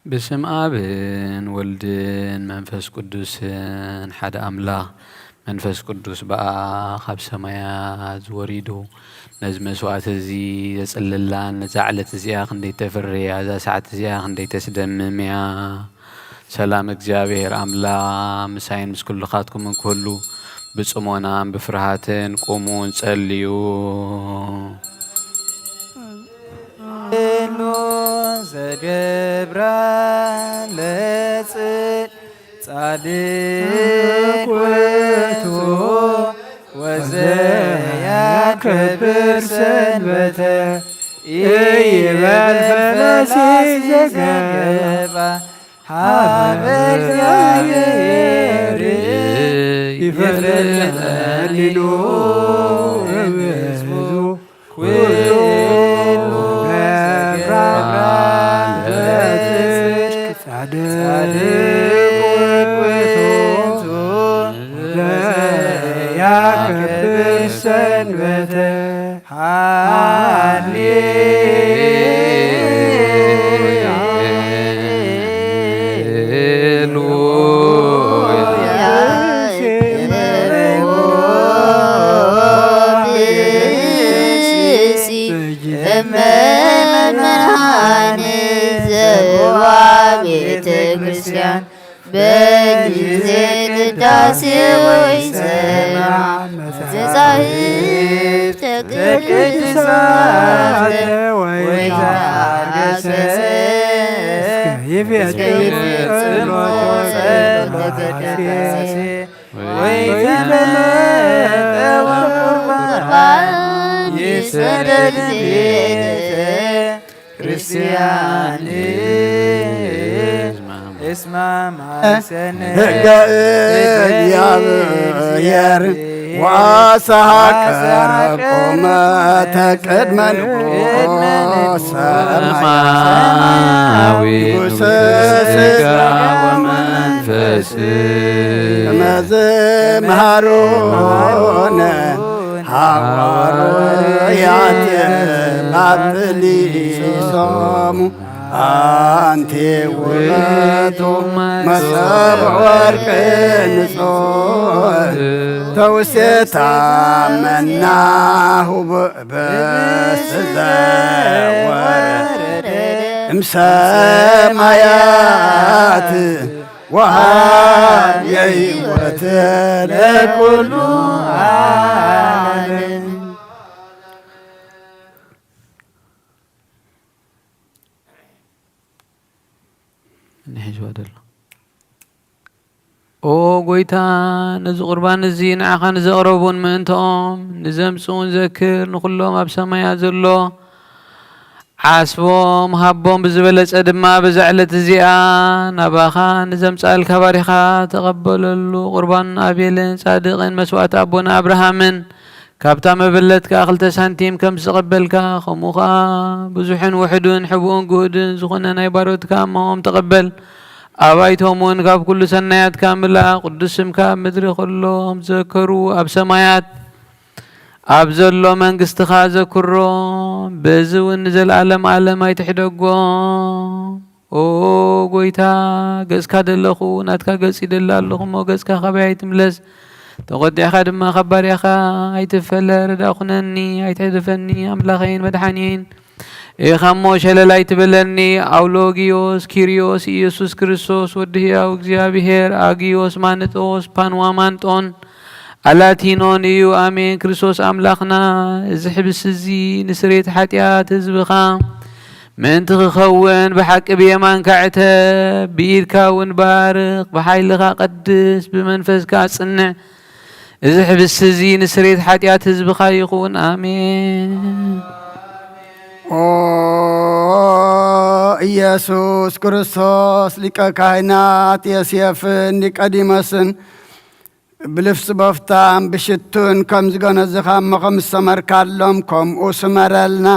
بسم آبن ولدن منفس قدوسن حد أملاخ منفس قدوس بقى خب سمايات وريدو نزم سوات زي تسأللان زعلت زياخ ندي تفريا ذا ساعة زياخ ندي تسدمميا سلام እግዚአብሔር አምላክ ምሳይን ምስኩል ኻትኩም ምን ኩሉ ብጽሞናን በፍርሃትን ቆሙ ጸልዩ ዘገብራ ለጽል ጻድቅ ውእቱ ወዘያከብር ሰንበተ ይበል ፈላሲ ዘገባ ሀበ እግዚአብሔር ይፈልጠልሉ ህዝቡ ኩሉ ጻድቅ ውእቱ ዘያከብር ሰንበተ ቤተክርስቲያን በጊዜ ቅዳሴ ወይሰማ ዘጻሕፍተ ቅዱሳት ወይታገሰ ይፈጽሞ ጸሎተ ቅዳሴ ወይተመጠወ ቁርባን ይሰደድ ቤተ ክርስቲያን ሕገ እግዚአብሔር ወአሳቀረ ቆመተ ቅድመ ንጉሠ ሰማያዊ ሥጋ ወመንፈስ መዝምሃሮነ ሐዋርያት ባትሊሶሙ አንቲ ውእቱ መሶበ ወርቅ ንጹሕ ተውስታ መናሁ በስተዘወረደ እምሰማያት ወሀበ ሕይወት ለኩሉ ዓለም نحجوا دلنا او ጎይታ ነዚ ቁርባን እዚ ንዓኻ ንዘቕረቡን ምእንቶኦም ንዘምፅኡን ዘክር ንኩሎም ኣብ ሰማያ ዘሎ ዓስቦም ሃቦም ብዝበለፀ ድማ በዛ ዕለት እዚኣ ናባኻ ንዘምፃልካ ባሪኻ ተቐበለሉ ቁርባን ኣቤልን ጻድቕን መስዋዕቲ ኣቦና አብርሃምን ካብታ መበለትካ 2 ሳንቲም ከም ዝቐበልካ ከምኡኻ ብዙሕን ውሕዱን ሕቡእን ጉህድን ዝኾነ ናይ ባሮትካ እሞም ተቐበል ኣባይቶምን ካብ ኩሉ ሰናያትካ ምላእ ቅዱስ ስምካ ምድሪ ኩሎም ዘከሩ ኣብ ሰማያት ኣብ ዘሎ መንግስትኻ ዘክሮ በዚ እውን ንዘለዓለም ዓለም ኣይትሕደጎ ኦ ጎይታ ገጽካ ደለኹ ናትካ ገጽ ይደላ ኣለኹ እሞ ገጽካ ኸበይ ኣይትምለስ ተቆጢዕኻ ድማ ኸባርያኻ ኣይትፈለ ረዳኹነኒ ኣይትሕድፈኒ ኣምላኸይን መድሓኒይን ኢኻ እሞ ሸለላ ኣይትበለኒ ኣውሎጊዮስ ኪሪዮስ ኢየሱስ ክርስቶስ ወዲ ሕያው እግዚኣብሔር ኣጊዮስ ማንጦስ ፓንዋማንጦን ኣላቲኖን እዩ ኣሜን ክርስቶስ ኣምላኽና እዚ ሕብስ እዚ ንስሬት ሓጢኣት ህዝብኻ ምእንቲ ክኸውን ብሓቂ ብየማንካ ዕተብ ብኢድካ እውን ባርኽ ብሓይልኻ ቀድስ ብመንፈስካ ጽንዕ እዚ ሕብስ እዚ ንስሬት ሓጢኣት ህዝብኻ ይኹን ኣሜን ኦ ኢየሱስ ክርስቶስ ሊቀ ካህናት ዮሴፍን ኒቆዲሞስን ብልፍሲ በፍታን ብሽቱን ከም ዝገነዝኻ እሞ ከም ዝሰመርካሎም ከምኡ ስመረልና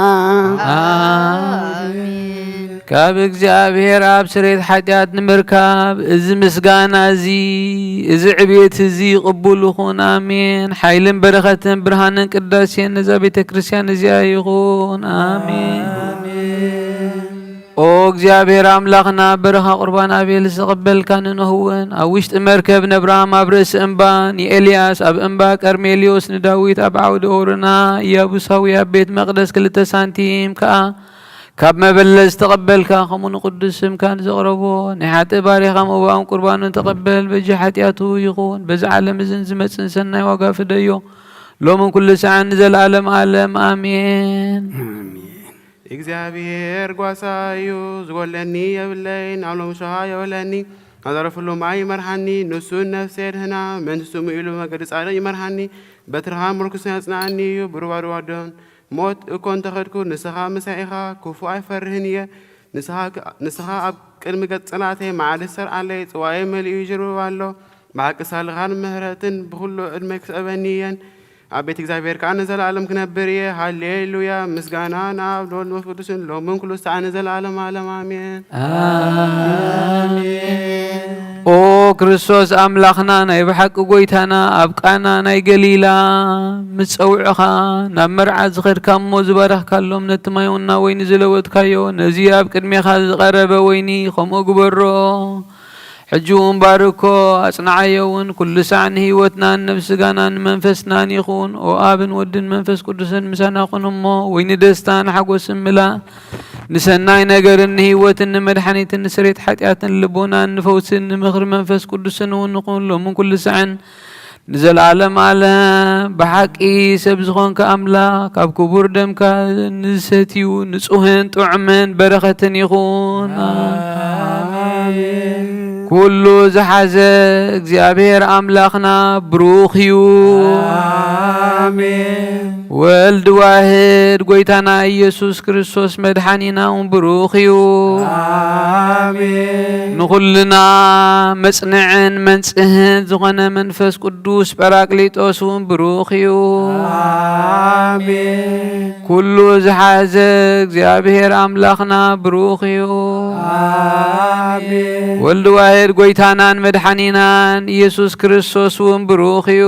ካብ እግዚአብሔር ኣብ ስሬት ሓጢአት ንምርካብ እዚ ምስጋና እዚ እዚ ዕብየት እዚ ቅቡል ይኹን አሜን። ሓይልን በረኸትን ብርሃንን ቅዳሴን ነዛ ቤተ ክርስቲያን እዚኣ ይኹን አሜን። او እግዚአብሔር አምላኽና በረኻ ቁርባን አቤል ዝተቀበልካ ንነህውን ኣብ ውሽጢ መርከብ ነብራም ኣብ ርእሲ እምባ ንኤልያስ ኣብ እምባ ቀርሜልዮስ ንዳዊት ኣብ ዓውደ ኦርና ኢያቡሳዊ ኣብ ቤት መቅደስ 2 ሳንቲም ከዓ ካብ መበለዝ ተቀበልካ ከምኡ ንቅዱስ ስምካ ንዘቕረቦ ናይ ሓጥእ ባሪኻ መባኦም ቁርባኑን ተቀበል በጂ ሓጢአቱ ይኹን በዚ ዓለም እዝን ዝመፅን ሰናይ ዋጋ ፍደዮ ሎምን ኩሉ ሰዓን ንዘለዓለም ዓለም አሜን። እግዚአብሔር ጓሳዩ ዝጎለኒ የብለይን አብሎም ሸሃ የብለኒ አዘረፍሉ ማይ ይመርሃኒ ንሱን ነፍሴ ድህና መንሱም ኢሉ መገድ ጻድቅ ይመርሃኒ በትርሃ ምርኩስን ያጽናኒ ብሩባሩ ዋዶን ሞት እኮን ተኸድኩ ንስኻ መሳኢኻ ክፉ ኣይፈርህን እየ ንስኻ ኣብ ቅድሚ ገጽ ጽላተይ መዓልት ሰርዓለይ ጽዋየ መሊኡ ይጅርብ ኣሎ ብሓቂ ሳልኻን ምህረትን ብኩሉ ዕድመ ክስዕበኒ እየን ኣብ ቤት እግዚአብሔር ከዓ ንዘለዓለም ክነብር እየ። ሃሌሉያ ምስጋና ናብ ለወልድ መንፈስ ቅዱስን ሎምን ኩሉ ሰዓት ንዘለዓለም ዓለም አሜን አሜን። ኦ ክርስቶስ አምላኽና ናይ ብሓቂ ጎይታና ኣብ ቃና ናይ ገሊላ ምስ ፀውዕኻ ናብ መርዓ ዝኸድካ እሞ ዝበረኽካሎም ነቲ ማይውና ወይኒ ዝለወጥካዮ ነዚ ኣብ ቅድሜኻ ዝቐረበ ወይኒ ከምኡ ግበሮ ሕጂውን ባርኮ አጽናዓየውን ኩሉ ሰዓት ንህይወትናን ነብስጋናን መንፈስናን ይኹን ኦ አብን ወድን መንፈስ ቅዱስን ምሳና ኹን እሞ ወይኒ ደስታን ሓጎስን ምላ ንሰናይ ነገርን ንህይወትን ንመድሓኒትን ንስሬት ሓጢአትን ልቦናን ንፈውስን ንምኽሪ መንፈስ ቅዱስን እውን ንኹን ሎምን ኩሉ ሰዓን ንዘለዓለም ዓለም ብሓቂ ሰብ ዝኾንከ ኣምላክ ኣብ ክቡር ደምካ ንሰትዩ ንጹህን ጥዑምን በረኸትን ይኹን አሜን። ኩሉ ዝሓዘ እግዚአብሔር አምላኽና ብሩኽ እዩ አሜን። ወልድ ዋህድ ጎይታና ኢየሱስ ክርስቶስ መድሓኒና እውን ብሩኽ እዩ አሜን። ንኹልና መጽንዕን መንጽህን ዝኾነ መንፈስ ቅዱስ ጰራቅሊጦስ እውን ብሩኽ እዩ አሜን። ኩሉ ዝሓዘ እግዚአብሔር አምላኽና ብሩኽ እዩ አሜን። ወልድ ዋህድ ጎይታናን መድሓኒናን ኢየሱስ ክርስቶስ እውን ብሩኽ እዩ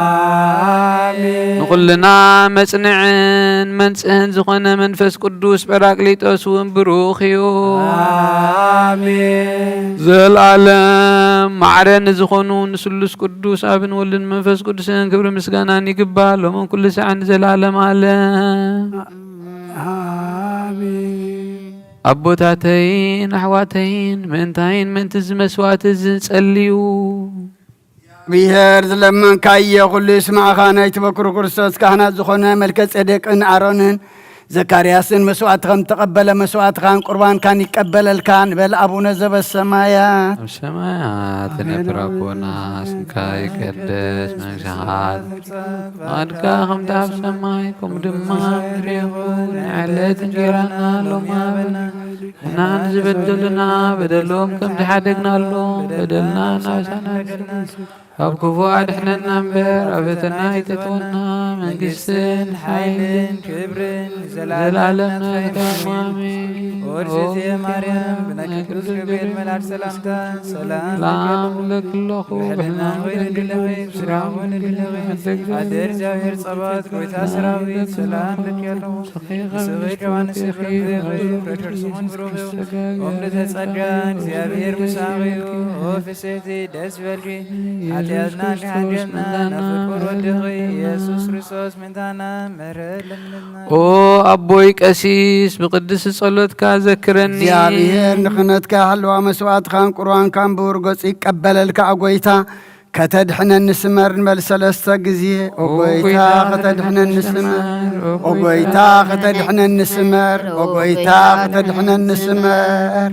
አሜን። ንኹልና መጽንዕን መንጽህን ዝኾነ መንፈስ ቅዱስ ጰራቅሊጦስ እውን ብሩኽ እዩ አሜን። ዘለዓለም ማዕረን ዝኾኑ ንስሉስ ቅዱስ አብን ወልድን መንፈስ ቅዱስን ክብሪ ምስጋናን ይግባእ ሎምን ኩሉ ሰዓት ንዘለዓለም ዓለም አሜን። አቦታተይን አሕዋተይን ምእንታይን ምእንቲ ዝመስዋዕት ዝንጸልዩ ብሔር ዝለመንካየ ኩሉ ይስማዕኻ ናይቲ በኩር ክርስቶስ ካህናት ዝኾነ መልከ ጼዴቅን አሮንን ዘካርያስን መስዋዕት ከም ተቀበለ መስዋዕትካን ቁርባንካን ይቀበለልካ ንበል አቡነ ዘበሰማያት ኣብ ሰማያት ትነብር አቦና ስምካ ይቀደስ መንግሥትኻ ፈቃድካ ከምቲ ኣብ ሰማይ ከምኡ ድማ ምድሪ ይኹን ንዕለት እንጀራና ሎሚ ሃበና እና ንዝበደሉና በደሎም ከም ዝሓደግናሎም በደልና ናብሳና ኣብ ክፉ አድሕነና እምበር ኣብ ፈተና ኣይተትወና መንግስትን ሓይልን ክብርን ዘላለምና ኢኻ አሜን። ወርሴቴ ማርያም ብናይ ቅዱስ ገብርኤል መልአክ ሰላምታ ሰላም ለክለኹ ብሕልና ኮይንግለኸይ ብስራውን ግለኸይ ኣደር እግዚአብሔር ጸባት ጎይታ ሰራዊት ሰላም ልክ ያለሁ ስኸይ ዮሐንስ ይኽረይ ረድርስኹን ብሩኽ ኦምልተ ጸጋን እግዚአብሔር ምሳኺዩ ወፍሴቲ ደስ በልኪ ሓጢአትና ንሓድየና ነፍቁር ወድኺ ኢየሱስ ክርስቶስ ምንታና ምህረት ለምንና ኦ አቦይ ቀሲስ ብቅዱስ ጸሎትካ ዘክረኒ እግዚአብሔር ንኽነትካ ሃለዋ መስዋዕትካን ቁርባንካን ብውርጎጽ ይቀበለልካ ጎይታ ከተድሕነን ንስመር ንበል ሰለስተ ጊዜ ኦ ጎይታ ከተድሕነን ንስመር ኦ ጎይታ ከተድሕነን ንስመር ኦ ጎይታ ከተድሕነን ንስመር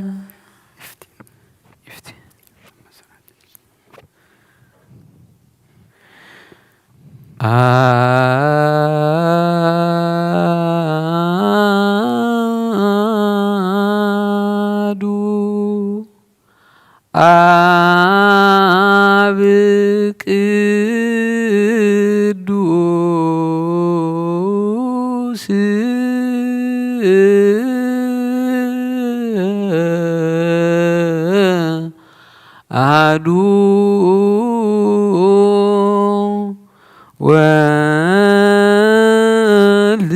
አዱ አብ ቅዱስ አሐዱ ወልድ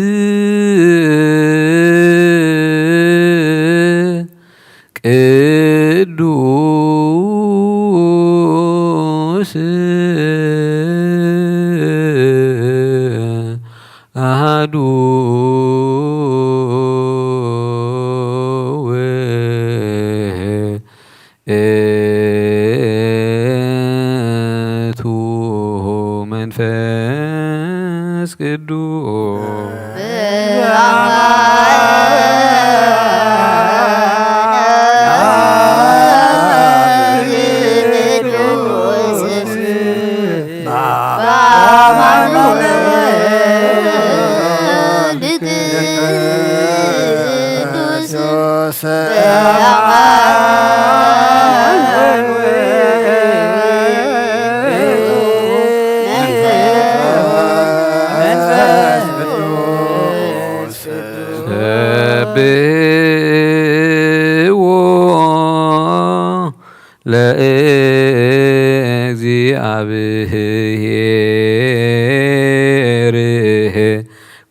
ለእግዚአብሔር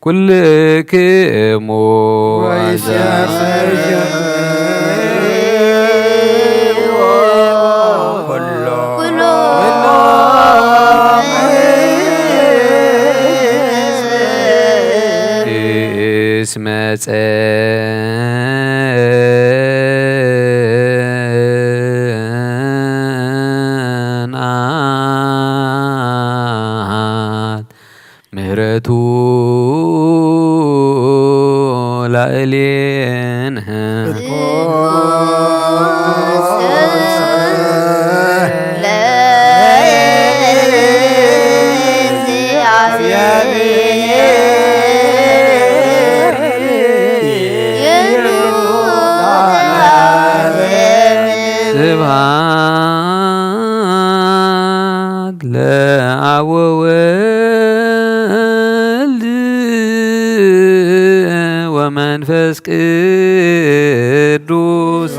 ኩልክሙ እስመ ጸንዐት ምህረቱ ላዕሌንህ ስብሐት ለአብ ወወልድ ወመንፈስ ቅዱስ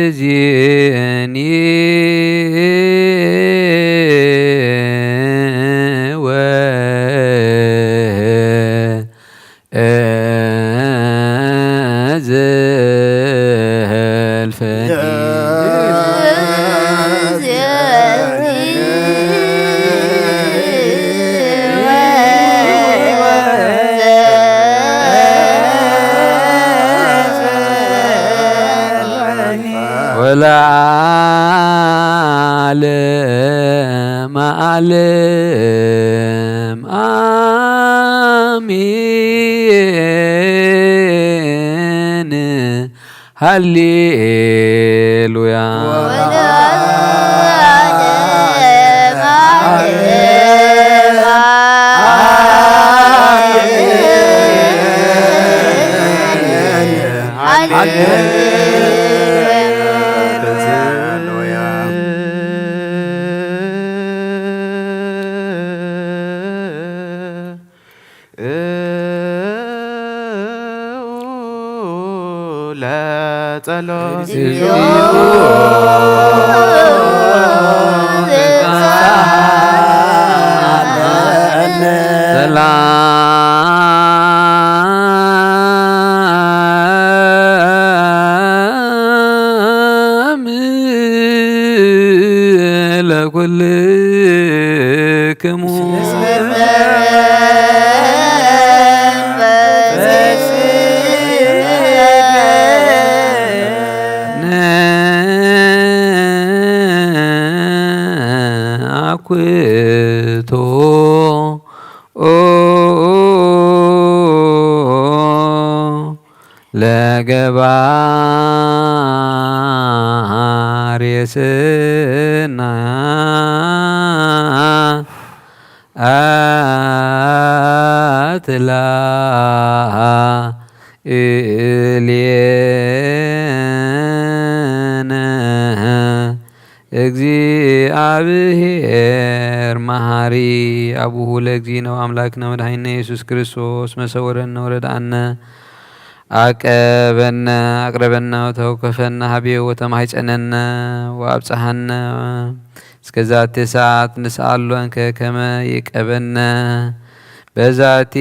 ይእዜኒ ወለዓለመ ዓለም አሜን። ሃሌሉያ ሰላም ለኩልክሙ አኩቶ ለገባሬ ሰናያት ላዕሌነ እግዚአብሔር መሐሪ አቡሁ ለእግዚእነ ወአምላክነ ወመድኃኒነ ኢየሱስ ክርስቶስ መሰወረነ ወረድአነ አቀበነ አቅረበነ ወተወከፈነ ሀቤሁ ወተማኅፀነነ ወአብጽሐነ እስከ ዛቲ ሰዓት ንስአሎ እንከ ከመ ይቀበነ በዛቲ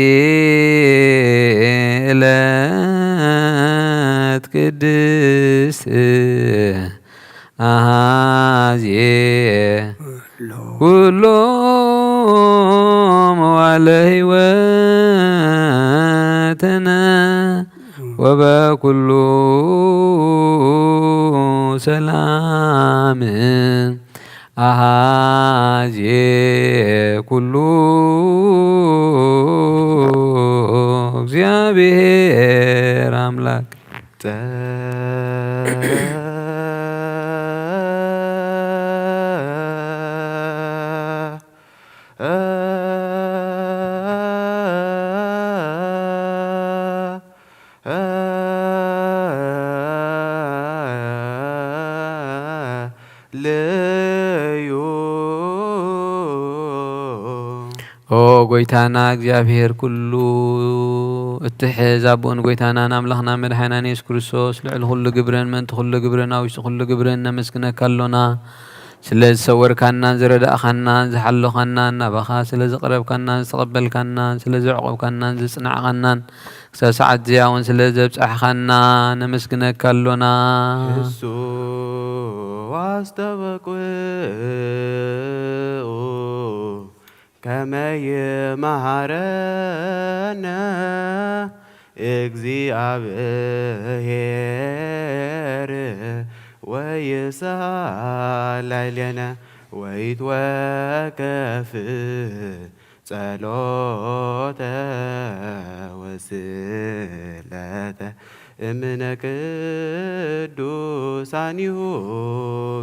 ዕለት ቅድስት አኀዜ ኩሎ መዋዕለ ሕይወትነ ወበኩሉ ሰላም አሃዜ ኩሉ እግዚአብሔር አምላክ ጎይታና እግዚአብሔር ኩሉ እትሕዝ አቦን ጎይታናን አምላኽና መድሓኒና ኢየሱስ ክርስቶስ ልዕሊ ኩሉ ግብረን ምእንቲ ኩሉ ግብረን ኣብ ውሽጢ ኩሉ ግብረን ነመስግነካ ኣሎና ስለ ዝሰወርካናን ዝረዳእኻናን ዝሓለኻናን ናባኻ ስለ ዘቕረብካናን ዝተቐበልካናን ስለ ዘዕቆብካናን ዝፅናዕኻናን ክሳብ ሰዓት እዚኣ እውን ስለ ዘብፅሕኻና ነመስግነካ ኣሎና እሱ ዋስተበቁኡ ከመ ይመሃረነ እግዚአብሔር ወይሳለለነ ወይትወከፍ ጸሎተ ወስለተ እምነ ቅዱሳኒሁ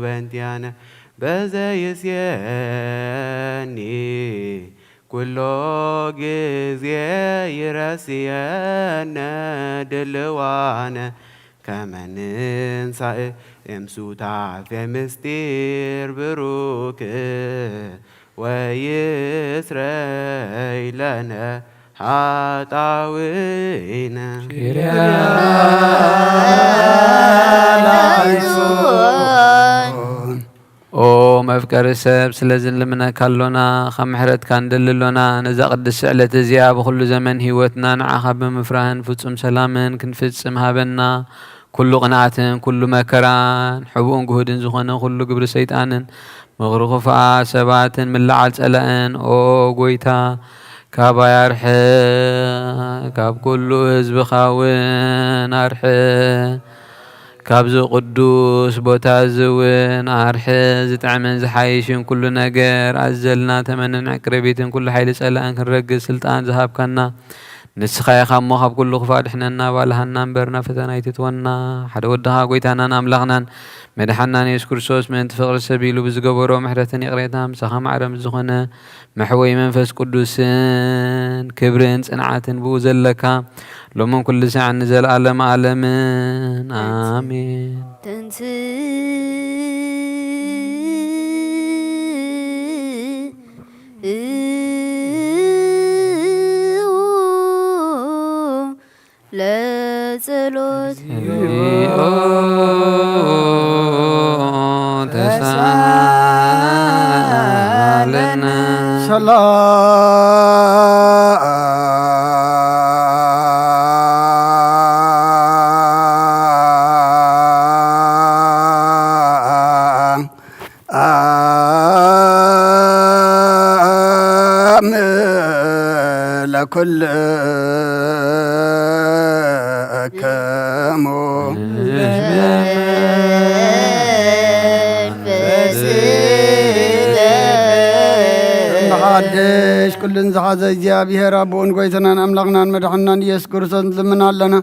በእንቲአነ በዘይስየኒ ኩሎ ጊዜ ይረስየነ ድልዋነ ከመ ንንሣእ እምሱታፌ ምስጢር ብሩክ ወይስረይ ለነ ኃጣውኢነ ኦ መፍቀሪ ሰብ ስለዝንልምነካ ኣሎና ካብ ምሕረትካ እንደልሎና ነዛ ቅድስ ስዕለት እዚኣ ብኩሉ ዘመን ሂወትና ንዓኻ ብምፍራህን ፍጹም ሰላምን ክንፍጽም ሃበና ኩሉ ቅንዓትን ኩሉ መከራን ሕቡእን ጉህድን ዝኾነ ኩሉ ግብሪ ሰይጣንን ምኽሪ ክፉኣት ሰባትን ምልዓል ጸላእን ኦ ጎይታ ካባይ ኣርሕ ካብ ኩሉ ህዝብኻ እውን ኣርሕ ካብዚ ቅዱስ ቦታ እውን ኣርሕ ዝጥዕምን ዝሓይሽን ኩሉ ነገር ኣዘልና ተመንን ዕቅረቤትን ኩሉ ሓይሊ ጸላእን ክንረግዝ ስልጣን ዝሃብካና ንስኻ ኢኻ እሞ ካብ ኩሉ ክፋእ ድሕነና ባልሃና እምበርና ፈተና ይትትወና ሓደ ወድኻ ጎይታናን ኣምላኽናን መድሓናን ኢየሱስ ክርስቶስ ምእንቲ ፍቕሪ ሰብ ኢሉ ብዝገበሮ ምሕረትን ይቕሬታ ምሳኻ ማዕረም ዝኾነ መሕወይ መንፈስ ቅዱስን ክብርን ጽንዓትን ብኡ ዘለካ ሎምን ኩሉ ሰዓት ንዘለኣለመ ዓለምን ኣሜን። ለጸሎት ተሳለነ ለኩል ሓድሽ ኩልን ዝሓዘ እግዚኣብሔር ኣቦን ጎይትናን ኣምላኽናን መድሓኒናን ኢየሱስ ክርስቶስ ንልምን ኣለና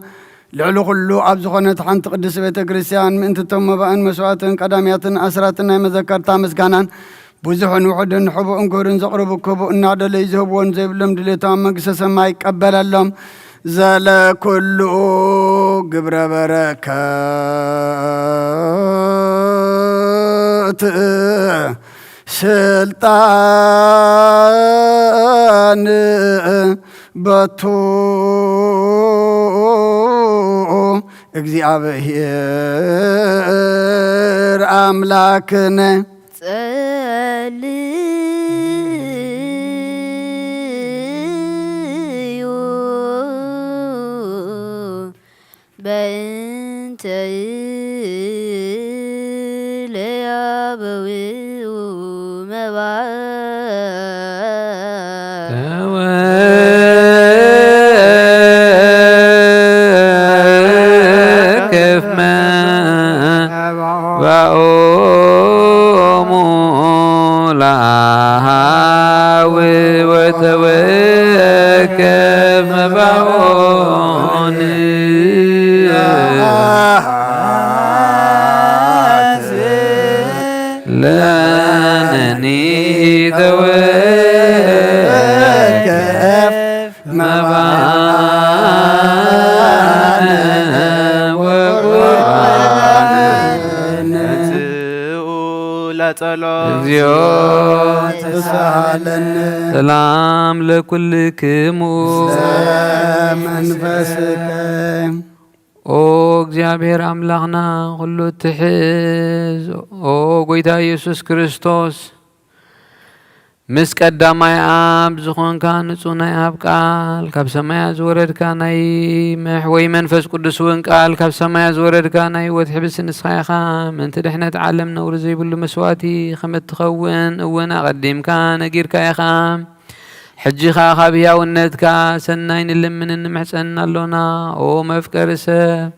ልዕሊ ኩሉ ኣብ ዝኾነት ሓንቲ ቅድስቲ ቤተ ክርስቲያን ምእንቲ እቶም መባእን መስዋዕትን ቀዳምያትን ኣስራትን ናይ መዘከርታ ምስጋናን ብዙሕን ውሑድን ሕቡእን ግብርን ዘቕርቡ ክቡእ እናደለዩ ዝህብዎን ዘይብሎም ድሌቶም መንግስተ ሰማይ ይቀበለሎም ዘለኩሉ ግብረ በረከት ስልጣን በቱ እግዚአብሔር አምላክነ ጸልዩ በእንተ ለያበዊኡ መባእ وتوكف مبعون لانني توكف مبعون وقرآن እግዚኦ ተሳሃለነ ሰላም ለኩልክሙ መንፈስከ ኦ እግዚአብሔር አምላኽና ሁሉ ትሕዝ ኦ ጎይታ ኢየሱስ ክርስቶስ ምስ ቀዳማይ አብ ዝኾንካ ንጹህ ናይ አብ ቃል ካብ ሰማያት ዝወረድካ ናይ ወይ መንፈስ ቅዱስ እውን ቃል ካብ ሰማያት ዝወረድካ ናይ ህይወት ሕብሲ ንስኻ ኢኻ ምንቲ ድሕነት ዓለም ነውሪ ዘይብሉ መስዋእቲ ከም እትኸውን እውን ኣቐዲምካ ነጊርካ ኢኻ ሕጂ ኸ ካብ ህያውነትካ ሰናይ ንልምንን ንምሕፀን ኣሎና ኦ መፍቀሪ ሰብ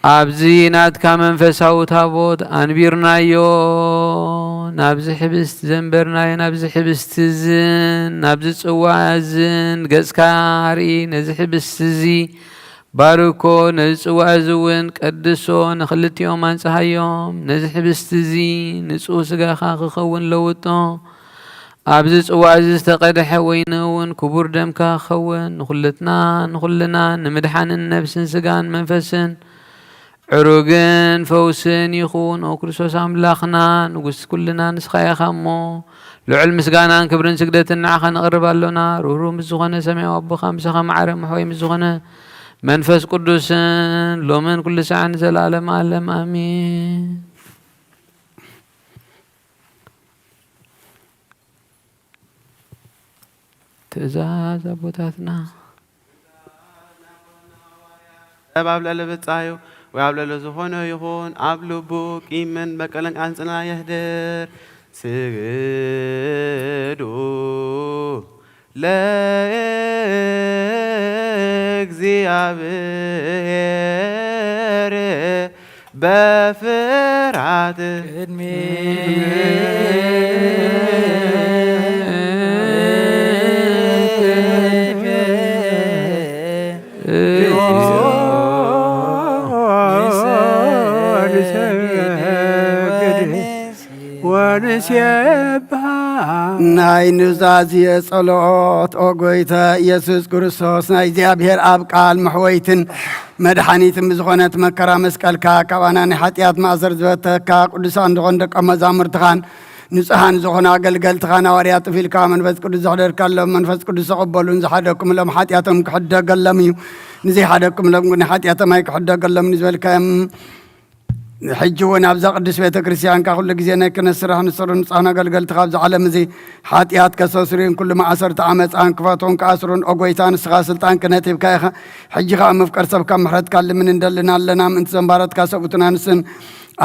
ኣብዚ ናትካ መንፈሳዊ ታቦት አንቢርናዮ ናብዚ ሕብስት ዘንበርናዮ ናብዚ ሕብስት ዝን ናብዚ ጽዋዕ ዝን ገጽካ ርኢ ነዚ ሕብስት እዚ ባርኮ ነዚ ጽዋዕ እዚ እውን ቀድሶ ንኽልቲኦም አንጽሃዮም ነዚ ሕብስት እዚ ንጹህ ስጋኻ ክኸውን ለውጦ ኣብዚ ጽዋዕ እዚ ዝተቐድሐ ወይኒ እውን ክቡር ደምካ ክኸውን ንኹልና ንምድሓንን ነብስን ስጋን መንፈስን ዕሩግን ፈውስን ይኹን ኦ ክርስቶስ አምላኽና ንጉስ ኩልና ንስኻ ኢኻ እሞ ልዑል ምስጋናን ክብርን ስግደትን ንዓኻ ነቕርብ ኣሎና ርህሩህ ምስ ዝኾነ ሰማያዊ ኣቦኻ ምሳኻ ማዕረ መሕወይ ምስ ዝኾነ መንፈስ ቅዱስን ሎምን ኩሉ ሰዓን ዘለዓለም ዓለም ኣሚን ትእዛዝ ኣቦታትና ኣብ ልዕሊ ብጻዩ ወይ ኣብ ልዕሊ ዝኾነ ይኹን ኣብ ልቡ ቂምን በቀልን ቃንጽና የህድር ስግዱ ለእግዚአብሔር በፍርሃት ቅድሜ ናይ ኑዛዝየ ጸሎት ኦ ጎይታ ኢየሱስ ክርስቶስ ናይ እግዚአብሔር ኣብ ቃል መሕወይትን መድኃኒትን ብዝኾነት መከራ መስቀልካ ካባና ናይ ሓጢአት ማእሰር ዝበተካ ቅዱሳን ዝኾኑ ደቀ መዛሙርትኻን ንጹሓን ዝኾኑ ኣገልገልትኻን ሐዋርያት ጥፊልካ መንፈስ ቅዱስ ዘሕደርካሎም መንፈስ ቅዱስ ዘቕበሉን ዝሓደኩምሎም ሓጢአቶም ክሕደገሎም እዩ ንዘይሓደኩምሎም ግን ሓጢአቶም ኣይክሕደገሎም ንዝበልካዮም ሕጂ እውን ኣብዛ ቅዱስ ቤተ ክርስቲያን ኩሉ ግዜ ናይ ክህነት ስራሕ ንሰሩ ንጹሓን ኣገልገልትኻ ኣብዚ ዓለም እዚ ሓጢአት ከሰስሩን ኩሉ ማእሰርቲ ዓመፃን ክፈትዎን ከኣስሩን ኦ ጎይታ ንስኻ ስልጣን ክህነት ሂብካ ኢኻ ሕጂ ከዓ መፍቀር ሰብካ ምሕረትካ ልምን እንደልና ኣለና ምእንቲ ዘንባረትካ ሰብኡትን ኣንስትን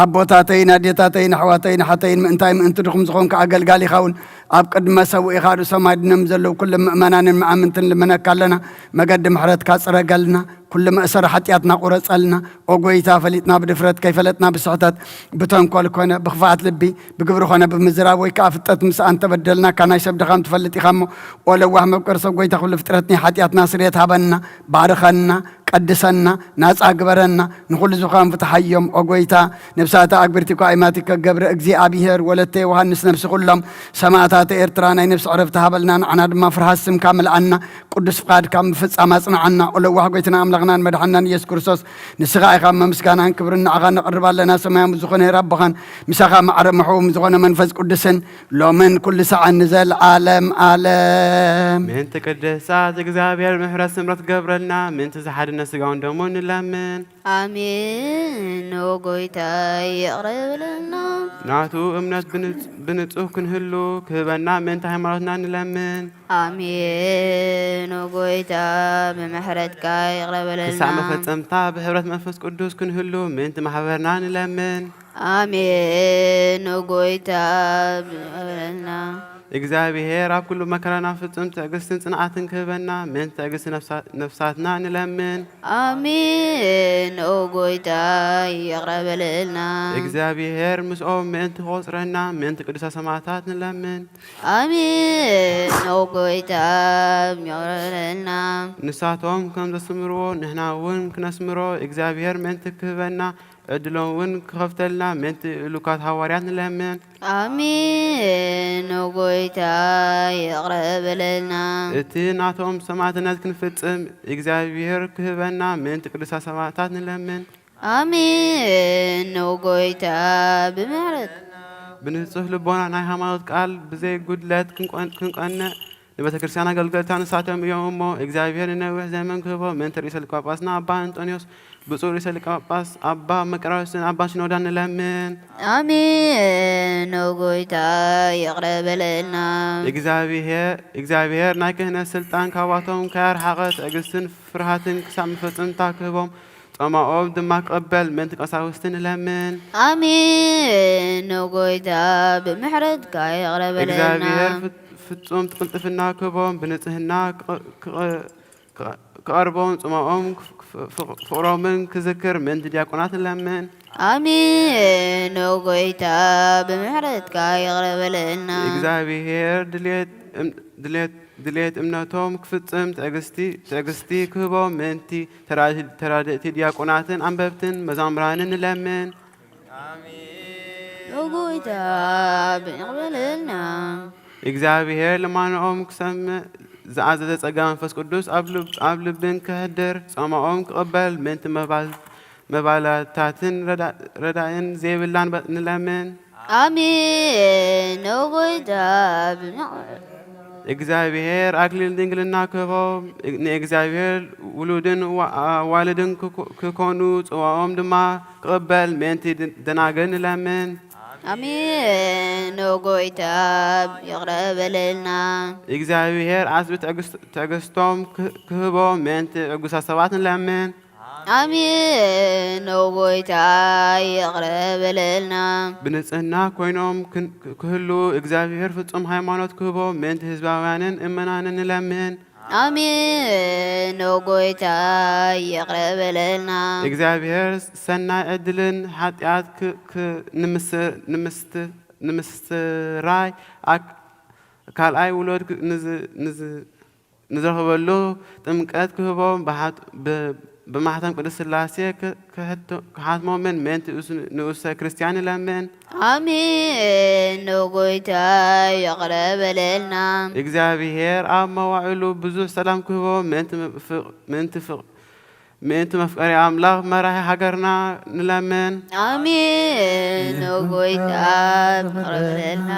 ኣቦታተይን ኣዴታተይን ኣሕዋተይን ሓተይን ምእንታይ ምእንቲ ድኹም ዝኾንካ ኣገልጋሊ ኢኻ እውን ኣብ ቅድመ ሰብኡ ኢኻ ዱ ሰማይ ድነም ዘለዉ ኩሎም ምእመናንን መኣምንትን ልመነካ ኣለና መገዲ ምሕረትካ ፅረገልና ኩሉ መእሰሪ ሓጢአትና ቁረፀልና ኦ ጎይታ ፈሊጥና ብድፍረት ከይፈለጥና ብስሕተት ብተንኰል ኮነ ብኽፋኣት ልቢ ብግብሪ ኮነ ብምዝራብ ወይ ከዓ ፍጠት ምስኣን ተበደልና ካናይ ሰብ ድኻም ትፈልጥ ኢኻ እሞ ኦ ለዋህ መብቀር ሰብ ጎይታ ኩሉ ፍጥረትኒ ሓጢአትና ስርየት ሃበና ባርኸና ቀድሰና ናጻ ግበረና ንኹሉ ዝኾን ፍትሓዮም ኦ ጎይታ ነብሳታ ኣግብርቲኳ ኣይማቲከ ገብረ እግዚኣብሔር ወለተ ዮሃንስ ነብሲ ኩሎም ሰማዕታተ ኤርትራ ናይ ነብሲ ዕረፍቲ ሃበልና ንዓና ድማ ፍርሃት ስምካ መልኣና ቅዱስ ፍቓድካ ምፍጻም ኣጽንዓና ኦ ለዋህ ጎይትና ኣምላኽናን መድሓናን ኢየሱስ ክርስቶስ ንስኻ ኢኻ ምስጋናን ክብርን ንዓኻ ነቕርብ ኣለና ሰማያዊ ዝኾነ ረብኻን ምሳኻ ማዕረ ምሕውም ዝኾነ መንፈስ ቅዱስን ሎምን ኩሉ ሰዓን ንዘለዓለም ዓለም ምንቲ ቅድሳት እግዚኣብሔር ምሕረት ስምረት ገብረልና ምንቲ ዝሓድነ ስጋውን ደሞ ንለምን አሜን ኦ ጎይታ ይቕረብለና ናቱ እምነት ብንጹህ ክንህሉ ክህበና ምንቲ ሃይማኖትና ንለምን አሜን ኦ ጎይታ ብምሕረትካ ይቕረብለና ክሳዕ መፈጸምታ ብሕብረት መንፈስ ቅዱስ ክንህሉ ምንቲ ማሕበርና ንለምን አሜን ኦ ጎይታ ይቕረብለና እግዚአብሔር ኣብ ኩሉ መከራና ፍጹም ትዕግስትን ጽንዓትን ክህበና ምን ትዕግስቲ ነፍሳትና ንለምን። አሜን። ኦ ጎይታ ይቅረበልና። እግዚአብሔር ምስኦም ምእንቲ ክቆጽረና ምእንቲ ቅዱሳት ሰማዕታት ንለምን። አሜን። ኦ ጎይታ ይቅረበልና። ንሳቶም ከም ዘስምርዎ ንሕና እውን ክነስምሮ እግዚአብሔር ምእንቲ ክህበና ዕድሎም እውን ክኸፍተልና ምእንቲ እሉካት ሃዋርያት ንለምን። አሜን። ኦ ጎይታ ይቅረበልና። እቲ ናቶም ሰማዕትነት ክንፍጽም እግዚአብሔር ክህበና ምእንቲ ቅዱሳት ሰማዕታት ንለምን። አሜን። ኦ ጎይታ ብምሕረት ብንጹህ ልቦና ናይ ሃይማኖት ቃል ብዘይ ጉድለት ክንቀንዕ ንቤተ ክርስቲያን ኣገልገልታ ንሳቶም እዮም እሞ እግዚአብሔር ንነዊሕ ዘመን ክህቦ ምእንቲ ርእሰ ሊቀ ጳጳስና ኣባ አንጦንዮስ ብፁዕ ርእሰ ሊቀ ጳጳስ ኣባ መቅረስን ኣባ ሽኖዳ ንለምን። አሜን። ኦ ጎይታ ይቅረበልና። እግዚአብሔር ናይ ክህነት ስልጣን ካብኣቶም ከያርሓቐ ትዕግስትን ፍርሃትን ክሳብ መፈጽምታ ክህቦም ጾማኦም ድማ ክቕበል ምእንቲ ቀሳውስቲ ንለምን። አሜን። ኦ ጎይታ ብምሕረትካ ይቅረበልና። እግዚአብሔር ፍጹም ቅልጥፍና ክህቦም ብንጽህና ክቐርቦም ጾማኦም ፍቕሮምን ክዝክር ምእንቲ ዲያቆናት ንለምን። አሜን። ኦ ጎይታ ብምሕረትካ ይቅረበልና። እግዚአብሔር ድሌት እምነቶም ክፍጽም ትዕግስቲ ክህቦም ምእንቲ ተራድእቲ ዲያቆናትን አንበብትን መዛምራንን ንለምን። ኦ ጎይታ ይቅረበልና። እግዚአብሔር ልማንኦም ክሰምዕ ዝኣዘዘ ጸጋ መንፈስ ቅዱስ ኣብ ልብን ክህድር ጾማኦም ክቕበል ምእንቲ መባላታትን ረዳእን ዘይብላን ንለምን። አሜን። ኦ ጎይታ እግዚአብሔር አክሊል ድንግልና ክህቦም ንእግዚአብሔር ውሉድን ዋልድን ክኮኑ ጽዋኦም ድማ ክቕበል ምእንቲ ደናግል ንለምን። አሜን። ኦ ጎይታ ይቅረበልና። እግዚአብሔር ዓጽቢ ትዕግስቶም ክህቦም ምእንቲ ዕጉሳት ሰባት ንለምን። አሜን። ኦ ጎይታ ይቅረበልና። ብንጽህና ኮይኖም ክህሉ እግዚአብሔር ፍጹም ሃይማኖት ክህቦም ምእንቲ ህዝባውያንን እመናንን ንለምን። አሜን። ኦ ጎይታ ይቅረበልና። እግዚአብሔር ሰናይ ዕድልን ኃጢአት ንምስትራይ ካልኣይ ውሎድ ንዝረኽበሉ ጥምቀት ክህቦም ብማሕተም ቅዱስ ሥላሴ ክሓትሞምን ምእንቲ ንኡሰ ክርስቲያን ንለምን። አሜን። ኦ ጎይታ ይቅረበልና። እግዚአብሔር ኣብ መዋዕሉ ብዙሕ ሰላም ክህቦም ምእንቲ መፍቀሪ ኣምላኽ መራሒ ሃገርና ንለምን። አሜን። ኦ ጎይታ ይቅረበልና።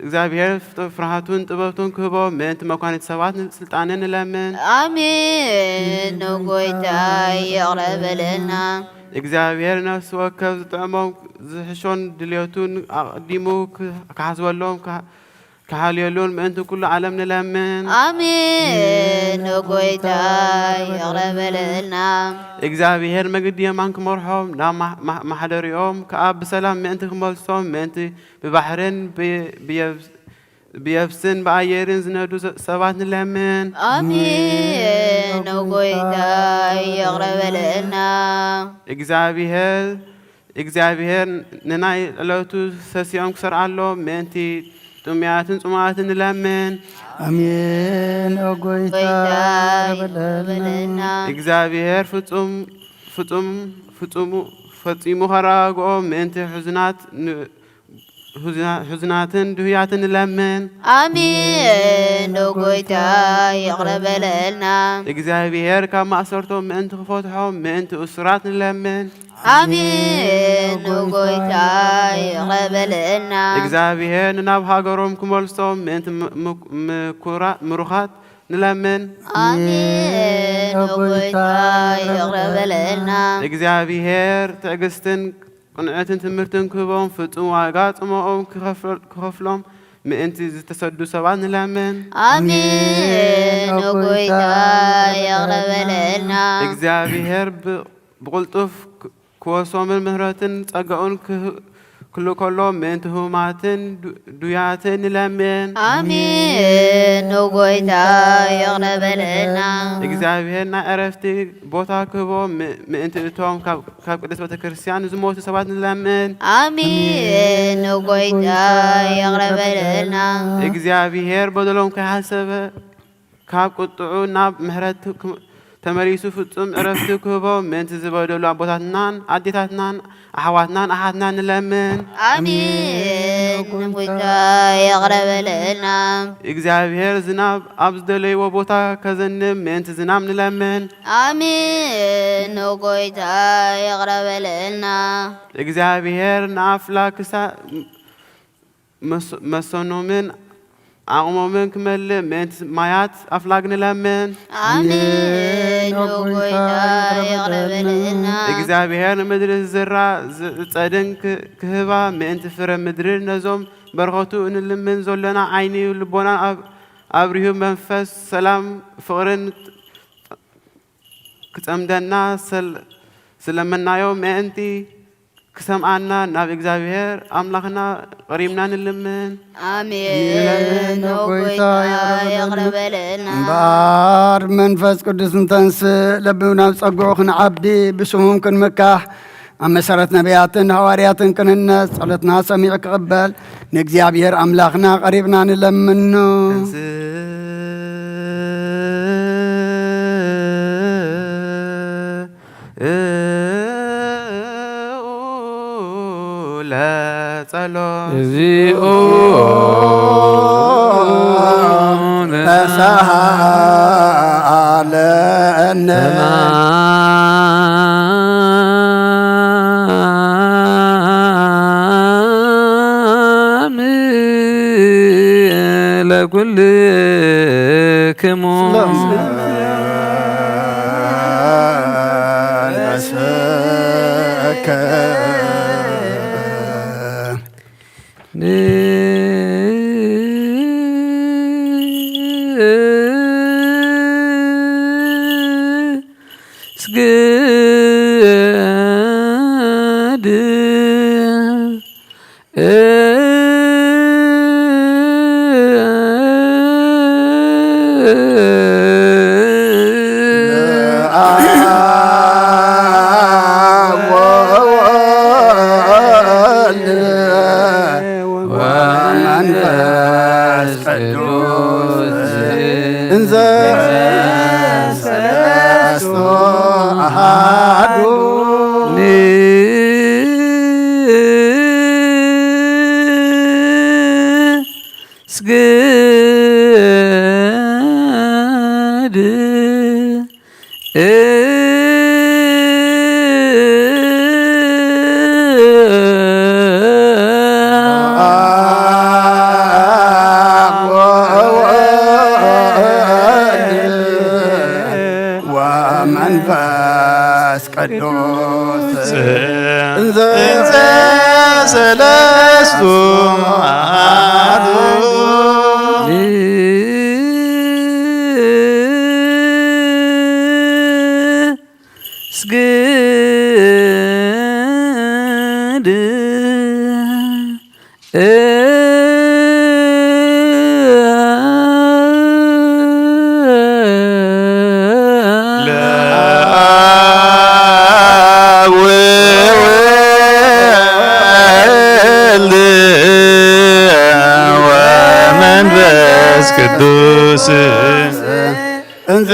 እግዚአብሔር ፍርሃቱን ጥበብቱን ክህቦም ምእንቲ መኳኒት ሰባት ስልጣንን ንለምን። አሜን። ኦ ጎይታ ይቅረበልና። እግዚአብሔር ነፍሲ ወከፍ ዝጥዕሞም ዝሕሾን ድልየቱን ኣቕዲሙ ክሓስበሎም ክሓልየሉን ምእንቲ ኩሉ ዓለም ንለምን። አሜን። ኦ ጎይታ ይቅረበልና። እግዚአብሔር መግዲ የማን ክመርሖም ናብ ማሕደሪኦም ከኣብ ብሰላም ምእንቲ ክመልሶም ምእንቲ ብባሕርን ብየብስን ብኣየርን ዝነዱ ሰባት ንለምን። አሜን። ኦ ጎይታ ይቅረበልና። እግዚአብሔር ንናይ ዕለቱ ሰሲኦም ክሰርዓሎም ምእንቲ ጥምያትን ጽሙዓትን ንለምን። አሜን። ኦ ጎይታ ይቅረበልና። እግዚአብሔር ፈጺሙ ኸራግኦም ምእንቲ ሕዙናትን ድህያትን ንለምን። አሜን። ኦ ጎይታ ይቅረበልና። እግዚአብሔር ካብ ማእሰርቶም ምእንቲ ክፈትሖም ምእንቲ እስራት ንለምን። አሜን። ኦ ጎይታ ይቅረበልና። እግዚአብሔር ናብ ሃገሮም ክመልሶም ምእንቲ ምሩኻት ንለምን። አሜን። ኦ ጎይታ ይቅረበልና። እግዚአብሔር ትዕግስትን ቅንዕትን ትምህርትን ክህቦም ፍጹም ዋጋ ጽምኦም ክኸፍሎም ምእንቲ ዝተሰዱ ሰባት ንለምን። አሜን። ኦ ጎይታ ይቅረበልና። እግዚአብሔር ብቕልጡፍ ክወሶምን ምህረትን ጸጋኡን كل كلهم من تهماتن دوياتن لمن آمين نوغويتا يغلب لنا እግዚአብሔርና ዕረፍቲ ቦታ ክቦ ምእንቲ እቶም ካብ ቅዱስ ቤተ ክርስቲያን ዝሞቱ ሰባት ንለምን آمين نوغويتا يغلب لنا እግዚአብሔር በደሎም ከሐሰበ ካብ ቁጥዑ ናብ ምህረት ተመሪሱ ፍጹም ዕረፍቲ ክቦ ምእንቲ ዝበደሉ አቦታትናን አዴታትናን አሕዋትናን አሓትናን ንለምን آمين نوغويتا يغلب لنا እግዚአብሔር ዝናብ ኣብ ዝደለይዎ ቦታ ከዘንብ ምእንቲ ዝናብ ንለምን آمين نوغويتا يغلب لنا እግዚአብሔር ንኣፍላክሳ መሰኖምን አቁሞምን ክመልእ ምእንቲ ማያት ኣፍላግ ንለምን آمين نوغويتا يغلب لنا እግዚአብሔር ንምድሪ ዝዝራእ ፀድን ክህባ ምእንቲ ፍረ ምድሪ ነዞም በረኸቱ እንልምን ዘለና ዓይኒ ልቦና ኣብርሁ መንፈስ ሰላም ፍቕርን ክፀምደና ስለመናዮ ምእንቲ ክሰምዓና ናብ እግዚአብሔር አምላኽና ቀሪብና ንልምን آمين نوغويتا يغلب لنا እምበር መንፈስ ቅዱስ እንተንስ ለብብና ብፀጉዑ ክንዓቢ ብስሙም ክንምካሕ ኣብ መሰረት ነቢያትን ሐዋርያትን ቅንነት ጸሎትና ሰሚዕ ክቕበል ንእግዚአብሔር አምላኽና ቀሪብና ንለምኑ ለጸሎት እግዚኦ ተሳሃለነ ለኩልክሙ ነሰከ መንፈስ ቅዱስ እንዘ ሰለስቱ አሐዱ ቅዱስ እንዘ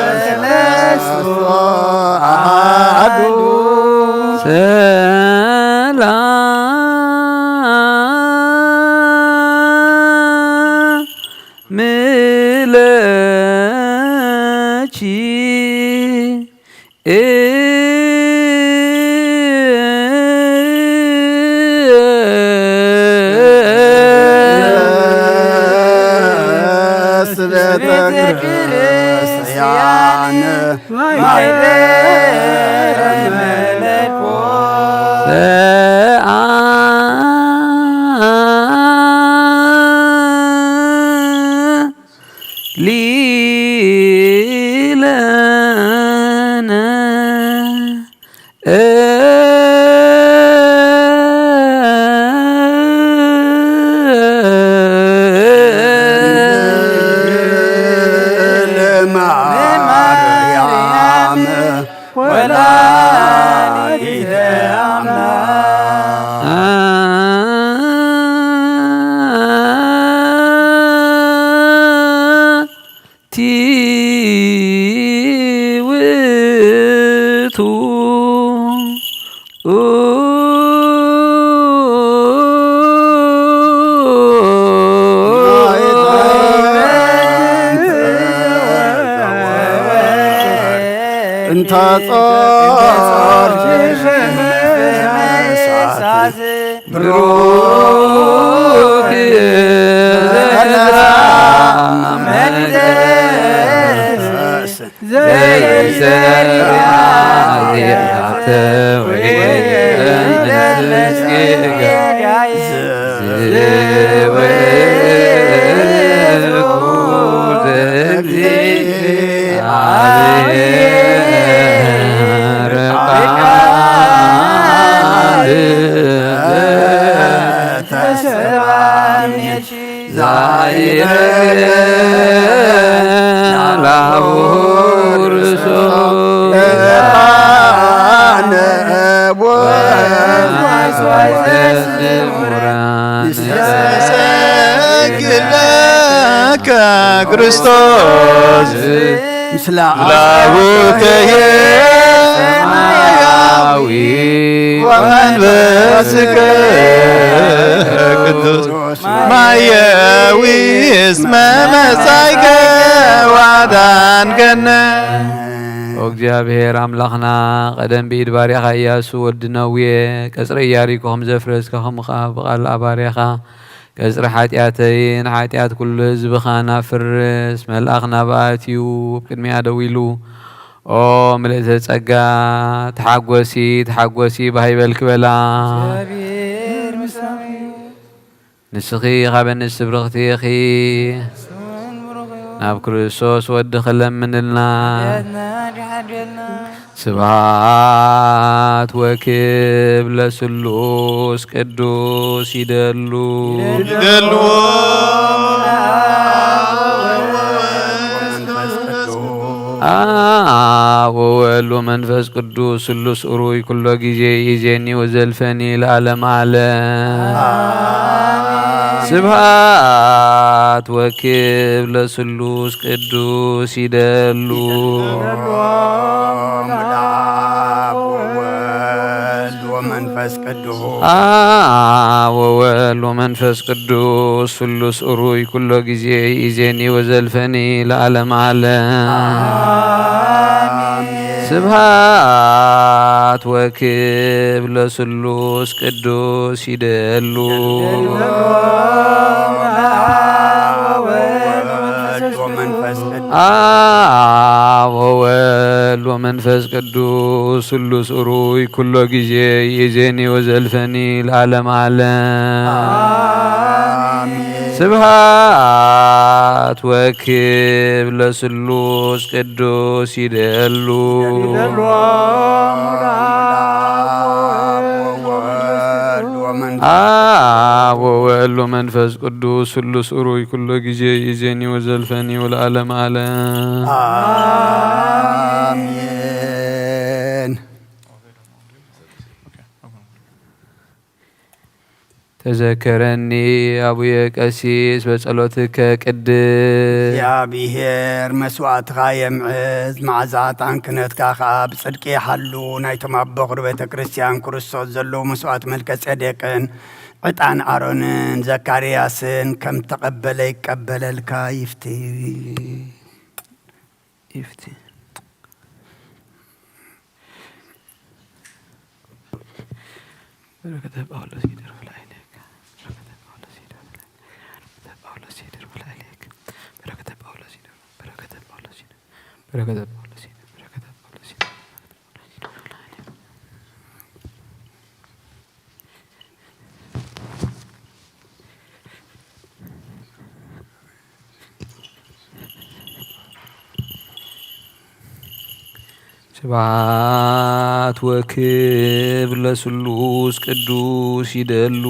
ሰለስቱ አሐዱ ሰላም ምለኪ ቤተክርስቲያን ማኅበረ መለኮት ሊለነ እንተ ጾር ብሩክ መቅደስ ክርስቶስ ምስለ አቡከ ሰማያዊ ወመንፈስከ ቅዱስ ማየዊ እስመ መጻእከ ወአዳንከነ። እግዚአብሔር አምላኽና ቀደም ብኢድ ባርያኻ ኢያሱ ወዲ ነዌ ቀጽረ ኢያሪኮ ከም ዘፍረስካ ከምኻ ብቓል ባርያኻ ቀጽሪ ሓጢአተይን ሓጢአት ኩሉ ህዝብኻ ናፍርስ መልአኽ ናብኣትዩ ቅድሚያ ደው ኢሉ ኦ ምልእተ ጸጋ ተሓጐሲ ተሓጐሲ ባሂበል ክበላ ንስኺ ኻበ ንስብርኽቲ ኢኺ ናብ ክርስቶስ ወዲ ኽለምንልና ስብሐት ወክብር ለስሉስ ቅዱስ ይደሉ አብ ወወልድ ወመንፈስ ቅዱስ ስሉስ ኡሩይ ኩሎ ጊዜ ይእዜኒ ወዘልፈኒ ለዓለመ ዓለም። ስብሐት ወክብር ለስሉስ ቅዱስ ይደሉ አብ ወወልድ ወመንፈስ ቅዱስ ስሉስ ኡሩይ ኩሎ ጊዜ ይእዜኒ ወዘልፈኒ ለዓለመ ዓለም። ስብሐት ወክብር ለስሉስ ቅዱስ ይደሉ አብ ወወልድ ወመንፈስ ቅዱስ ስሉስ ኡሩይ ኩሎ ጊዜ ይእዜኒ ወዘልፈኒ ለዓለመ ዓለም። ስብሐት ወክብር ለስሉስ ቅዱስ ይደሉ አብ ወወልድ ወመንፈስ ቅዱስ ስሉስ ኡሩይ ኩሎ ጊዜ ይእዜኒ ወዘልፈኒ ለዓለመ ዓለም። አሜን። ተዘከረኒ አቡየ ቀሲስ በጸሎትከ ቅድስ እግዚአብሔር መስዋዕትኻ የምዕዝ መዓዛታን ክህነትካ ከዓ ብጽድቂ ይሓሉ ናይቶም ኣቦ ኽሩ ቤተ ክርስቲያን ክርስቶስ ዘለዉ መስዋዕት መልከ ጼዴቅን ዕጣን ኣሮንን ዘካርያስን ከም ተቐበለ ይቀበለልካ ይፍቲ በረከተ ጳውሎስ ይደር ብላይለክ በረከተ ጳውሎስ ይደር ስብሐት ወክብር ለስሉስ ቅዱስ ይደሉ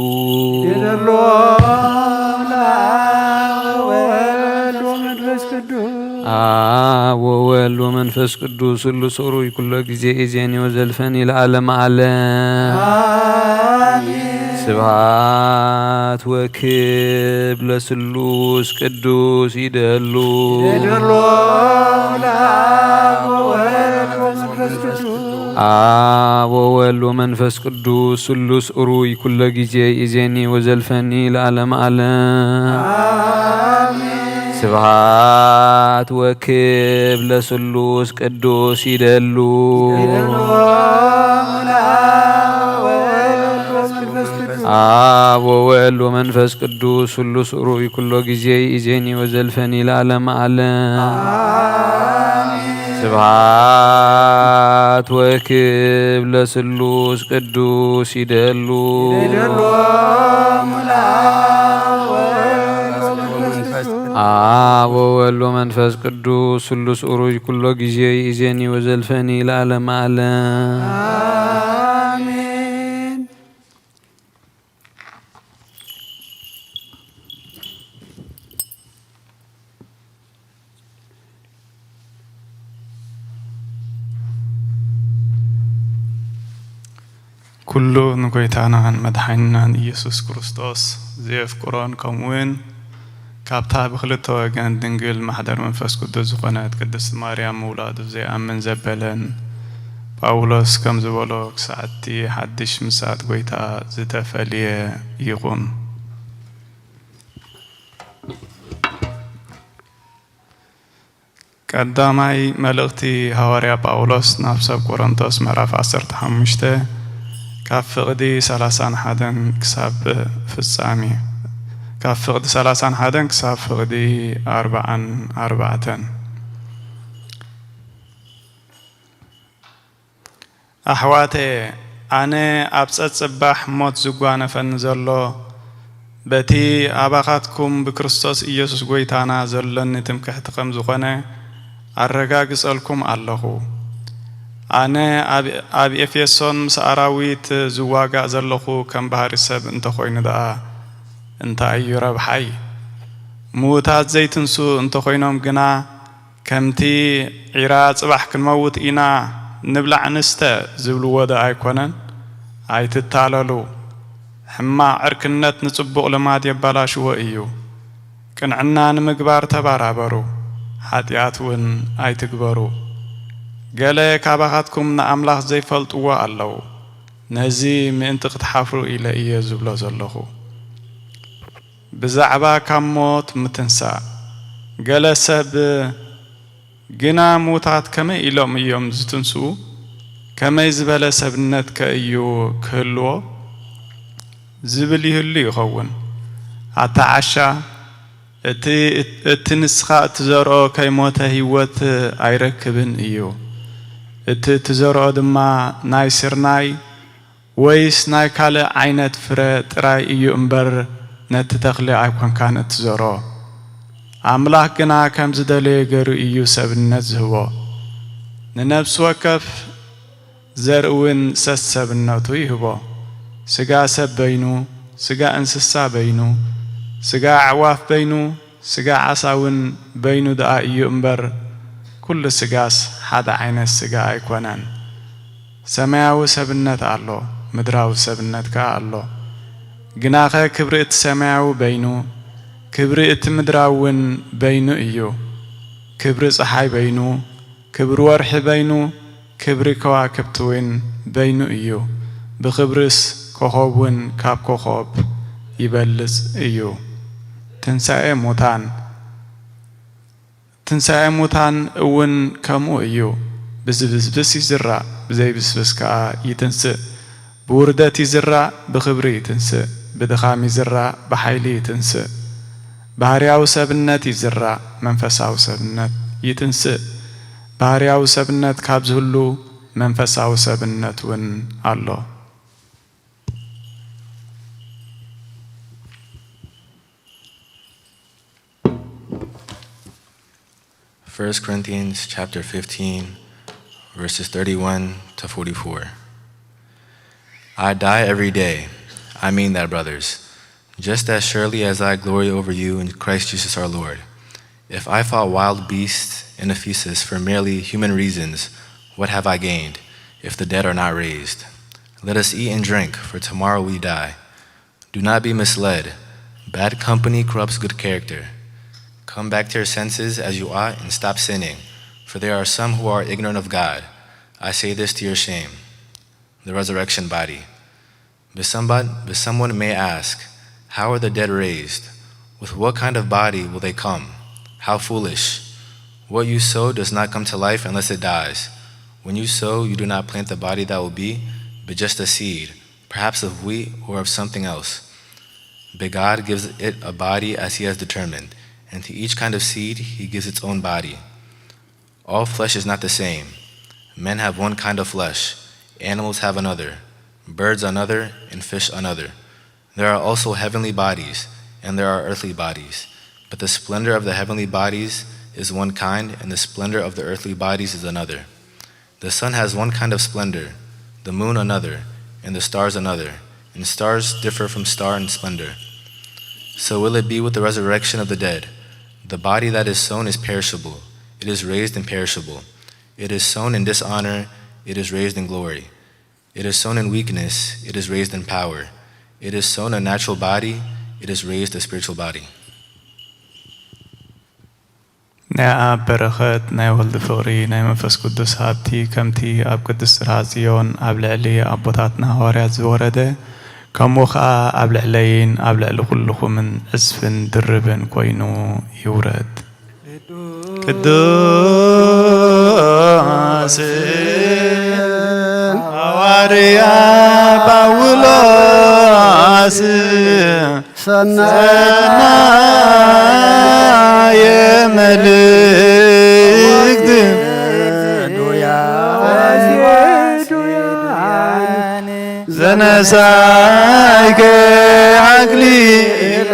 አብ ወወልድ ወመንፈስ ቅዱስ ስሉስ ኡሩይ ኩሎ ጊዜ ይእዜኒ ወዘልፈኒ ለዓለመ ዓለም። ስብሐት ወክብር ለስሉስ ቅዱስ ይደሉ አብ ወወልድ ወመንፈስ ቅዱስ ስሉስ ኡሩይ ኩለ ጊዜ ኢዜኒ ወዘልፈኒ ለዓለመ ዓለም ስብሐት ወክብር ለስሉስ ቅዱስ ይደሉ አብ ወወልድ ወመንፈስ ቅዱስ ስሉስ ኡሩይ ኩለ ጊዜ ኢዜኒ ወዘልፈኒ ለዓለመ ዓለም ስብሐት ወክብር ለስሉስ ቅዱስ ይደሉ አብ ወወልድ ወመንፈስ ቅዱስ ስሉስ ኡሩይ ኩሎ ጊዜ ኢዜኒ ወዘልፈኒ ለዓለመ ዓለም አሜን። ኩሉ ንጎይታናን መድሓኒናን ኢየሱስ ክርስቶስ ዘየፍቅሮን ከምኡውን ካብታ ብክልተ ወገን ድንግል ማሕደር መንፈስ ቅዱስ ዝኾነት ቅድስት ማርያም ምውላዱ ዘይኣምን ዘበለን ጳውሎስ ከም ዝበሎ ክሳዕቲ ሓድሽ ምሳት ጎይታ ዝተፈልየ ይኹን። ቀዳማይ መልእኽቲ ሐዋርያ ጳውሎስ ናብ ሰብ ቆሮንቶስ ምዕራፍ 15 ካብ ፍቕዲ 31 ክሳብ ፍጻሜ ካብ ፍቕዲ 31 ክሳብ ፍቕዲ 44 ኣሕዋቴ ኣነ ኣብ ፀፅባሕ ሞት ዝጓነፈኒ ዘሎ በቲ ኣባኻትኩም ብክርስቶስ ኢየሱስ ጎይታና ዘለኒ ትምክሕቲ ከም ዝኾነ ኣረጋግፀልኩም ኣለኹ። ኣነ ኣብ ኤፌሶን ምስ ኣራዊት ዝዋጋእ ዘለኹ ከም ባህሪ ሰብ እንተኾይኑ ደኣ እንታይ እዩ ረብሓይ? ምዉታት ዘይትንሱ እንተኾይኖም ግና ከምቲ ዒራ ጽባሕ ክንመውት ኢና ንብላዕ ንስተ ዝብልዎ ዶ ኣይኮነን? ኣይትታለሉ። ሕማቕ ዕርክነት ንጽቡቕ ልማድ የባላሽዎ እዩ። ቅንዕና ንምግባር ተባራበሩ፣ ሓጢኣት እውን ኣይትግበሩ። ገለ ካባኻትኩም ንኣምላኽ ዘይፈልጥዎ ኣለዉ። ነዚ ምእንቲ ክትሓፍሩ ኢለ እየ ዝብሎ ዘለኹ። ብዛዕባ ካብ ሞት ምትንሳእ ገለ ሰብ ግና ምዉታት ከመይ ኢሎም እዮም ዝትንስኡ? ከመይ ዝበለ ሰብነት ከእዩ ክህልዎ ዝብል ይህሉ ይኸውን። ኣተዓሻ እቲ ንስኻ እትዘርኦ ከይሞተ ህይወት ኣይረክብን እዩ። እቲ እትዘርኦ ድማ ናይ ስርናይ ወይስ ናይ ካልእ ዓይነት ፍረ ጥራይ እዩ እምበር ነቲ ተኽሊ ኣይኮንካን እትዘርኦ። ኣምላኽ ግና ከም ዝደለየ ገይሩ እዩ ሰብነት ዝህቦ። ንነብሲ ወከፍ ዘርኢ እውን ሰብነቱ ይህቦ። ስጋ ሰብ በይኑ፣ ስጋ እንስሳ በይኑ፣ ስጋ ኣዕዋፍ በይኑ፣ ስጋ ዓሳ እውን በይኑ ደኣ እዩ እምበር ኩሉ ስጋስ ሓደ ዓይነት ስጋ ኣይኮነን። ሰማያዊ ሰብነት ኣሎ፣ ምድራዊ ሰብነት ከዓ ኣሎ። ግናኸ ክብሪ እቲ ሰማያዊ በይኑ ክብሪ እቲ ምድራዊ እውን በይኑ እዩ። ክብሪ ፀሓይ በይኑ፣ ክብሪ ወርሒ በይኑ፣ ክብሪ ከዋክብቲ እውን በይኑ እዩ። ብክብርስ ኮኸብ እውን ካብ ኮኸብ ይበልፅ እዩ። ትንሣኤ ሙታን እውን ከምኡ እዩ። ብዝብስብስ ይዝራእ፣ ብዘይብስብስ ከዓ ይትንስእ። ብውርደት ይዝራእ፣ ብክብሪ ይትንስእ። ብድኻም ይዝራእ፣ ብሓይሊ ይትንስእ። ባህርያዊ ሰብነት ይዝራእ፣ መንፈሳዊ ሰብነት ይትንስእ። ባህርያዊ ሰብነት ካብ ዝህሉ መንፈሳዊ ሰብነት እውን ኣሎ። 1 Corinthians chapter 15, verses 31 to 44. I die every day. I mean that, brothers, just as surely as I glory over you in Christ Jesus our Lord. If I fought wild beasts in Ephesus for merely human reasons, what have I gained, if the dead are not raised? Let us eat and drink, for tomorrow we die. Do not be misled. Bad company corrupts good character. Come back to your senses as you ought and stop sinning, for there are some who are ignorant of God. I say this to your shame, the resurrection body. But someone may ask, how are the dead raised? With what kind of body will they come? How foolish! What you sow does not come to life unless it dies. When you sow, you do not plant the body that will be, but just a seed, perhaps of wheat or of something else. But God gives it a body as He has determined, and to each kind of seed He gives its own body. All flesh is not the same. Men have one kind of flesh, animals have another, birds another, and fish another. There are also heavenly bodies, and there are earthly bodies. But the splendor of the heavenly bodies is one kind, and the splendor of the earthly bodies is another. The sun has one kind of splendor, the moon another, and the stars another, and stars differ from star in splendor. So will it be with the resurrection of the dead. The body that is sown is perishable, it is raised imperishable. It is sown in dishonor, it is raised in glory. It is sown in weakness, it is raised in power. It is sown a natural body, it is raised a spiritual body. ናይ ኣብ በረኸት ናይ ወልዲ ፍቕሪ ናይ መንፈስ ቅዱስ ሃብቲ ከምቲ ኣብ ቅዱስ ጽርሐ ጽዮን ኣብ ልዕሊ ኣቦታትና ሐዋርያት ዝወረደ ከምኡ ኸዓ ኣብ ልዕለይን ኣብ ልዕሊ ኩልኹምን ዕስፍን ድርብን ኮይኑ ይውረድ። ቅዱስ ሐዋርያ ጳውሎስ ሰናየ መልእክት ዘነሳይከ አክሊለ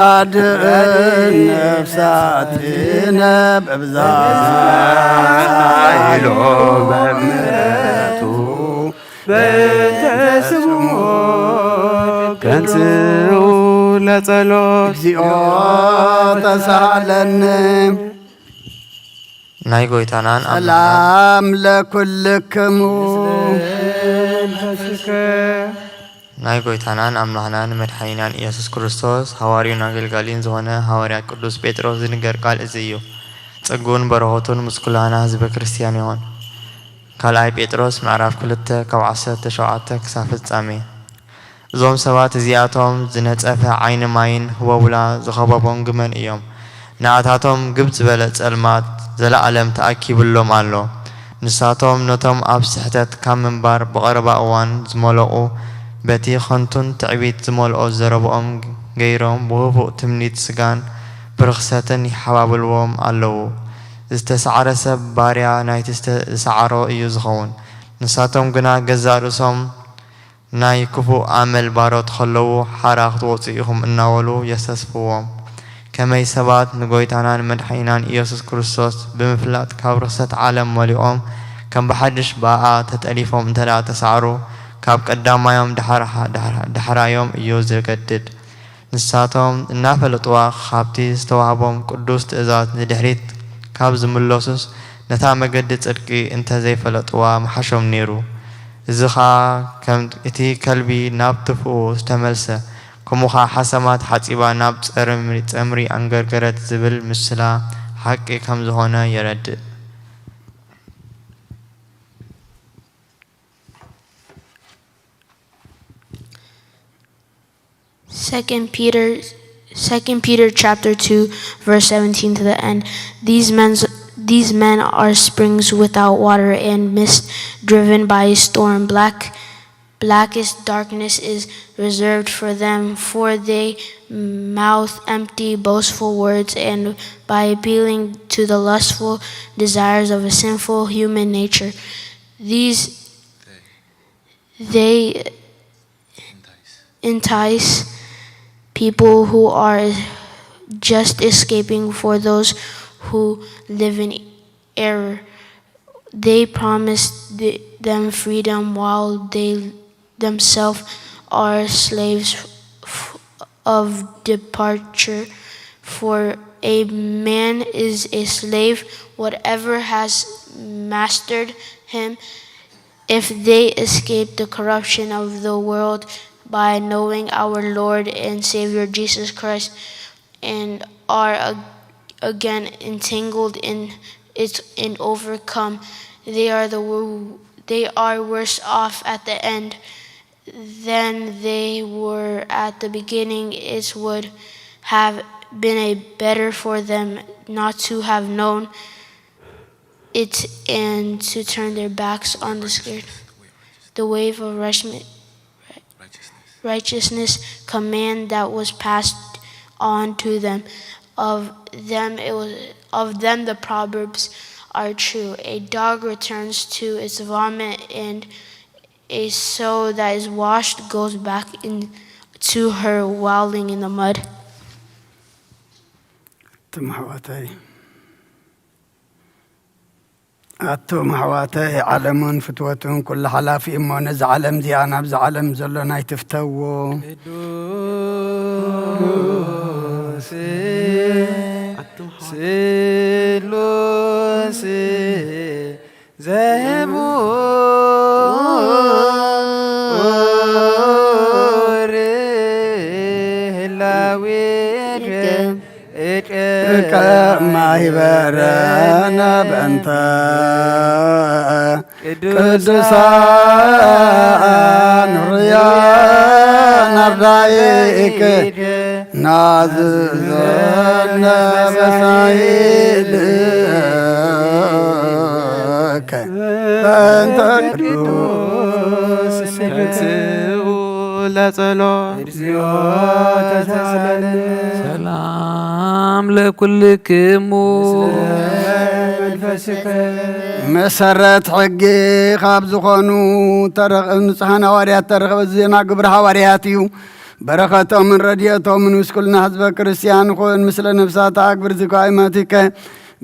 አድን ነፍሳትነ በብዛት በምሕረቱ በተስሙ ከንጽኡ ለጸሎት እግዚኦ ተሳለነ ናይ ጎይታናን ሰላም ለኩልክሙ ናይ ጎይታናን አምላኽናን መድኃኒናን ኢየሱስ ክርስቶስ ሐዋርዩን አገልጋሊን ዝኾነ ሐዋርያ ቅዱስ ጴጥሮስ ዝንገር ቃል እዚ እዩ። ጽጉን በረኸቱን ምስኩላና ህዝበ ክርስቲያን ይሆን። ካልኣይ ጴጥሮስ ምዕራፍ 2 ካብ 17 ክሳብ ፍጻሜ። እዞም ሰባት እዚኣቶም ዝነጸፈ ዓይኒ ማይን ህወውላ ዝኸበቦም ግመን እዮም። ንኣታቶም ግብጽ በለ ጸልማት ዘለዓለም ተኣኪብሎም ኣሎ። ንሳቶም ነቶም ኣብ ስሕተት ካብ ምንባር ብቐረባ እዋን ዝመለኡ በቲ ኸንቱን ትዕቢት ዝመልኦ ዘረብኦም ገይሮም ብህቡእ ትምኒት ስጋን ብርኽሰትን ይሓባብልዎም ኣለዉ። ዝተሰዓረ ሰብ ባርያ ናይቲ ዝተሰዓሮ እዩ ዝኸውን። ንሳቶም ግና ገዛ ርእሶም ናይ ክፉእ ዓመል ባሮት ከለዉ ሓራ ክትወፁ ኢኹም እናበሉ የስተስፍዎም። ከመይ ሰባት ንጎይታናን መድኃኒናን ኢየሱስ ክርስቶስ ብምፍላጥ ካብ ርኽሰት ዓለም መሊኦም ከም ብሓድሽ ባኣ ተጠሊፎም እንተዳ ተሰዓሩ ካብ ቀዳማዮም ዳሕራዮም እዩ ዘገድድ። ንሳቶም እናፈለጥዋ ካብቲ ዝተዋህቦም ቅዱስ ትእዛዝ ንድሕሪት ካብ ዝምለሱስ ነታ መገዲ ጽድቂ እንተ ዘይፈለጥዋ መሓሾም ነይሩ። እዚ ኸዓ ከም እቲ ከልቢ ናብ ትፍኡ ዝተመልሰ ከምኡ ኸዓ ሓሰማት ሓጺባ ናብ ጸምሪ አንገርገረት ዝብል ምስላ ሓቂ ከም ዝኾነ የረድእ። Second Peter chapter 2 verse 17 to the end. These men are springs without water and mist driven by a storm. Blackest darkness is reserved for them, for they mouth empty boastful words, and by appealing to the lustful desires of a sinful human nature, they entice people who are just escaping for those who live in error. They promise them freedom while they themselves are slaves of departure. For a man is a slave, whatever has mastered him. If they escape the corruption of the world, by knowing our Lord and Savior Jesus Christ and are again entangled in it and overcome. They are worse off at the end than they were at the beginning. It would have been better for them not to have known it and to turn their backs on the wave of righteousness command that was passed on to them. Of them the proverbs are true. A dog returns to its vomit, and a soul that is washed goes back into her wallowing in the mud. أتوم حواتي علمون فتوتون كل حلافي إمو نز علم زيانا بز علم زلنا يتفتو سلوسي ذهبوا ما يبرنا بأنت قدسان ريان الرأيك نازلنا بسعيدك أنت قدوس لا صلاة سلام لكلكم مسرت حقي خاب زخونو ترغ نصحنا واريات ترغ الزينا قبر حوارياتيو بركة من رديته من وسكلنا حزب كريستيان خون مثل نفسات أكبر زكايماتك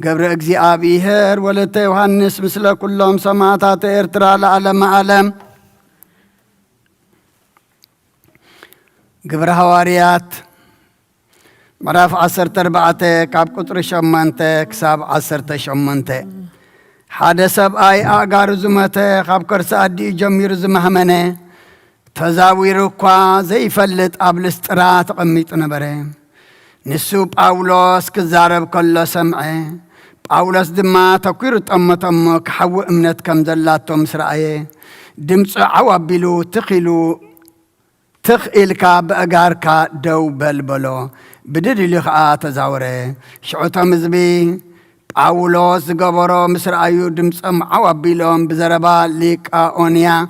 قبر أجزي أبي هير ولت يوحنس مثل كلهم سماعات إرترا لعلم عالم قبر حواريات مراف 14 كاب قطر شمانته كساب 10 شمانته حدا سبأي أقار زمته خاب كرس أدي جمير زمهمنه تزاوير كوا زي فلت قبل استرات قميت نبره نسو باولوس كزارب كل سمعه باولوس دما تكوير تم كحو امنت كم زلاتهم سرعيه دمص عوابلو تخيلكا بأقاركا دو بلبلو بدري لخا تزاوره شعوتا مزبي باولوس قبرو مصر ايو دمصم عوابلهم بزربا ليكا اونيا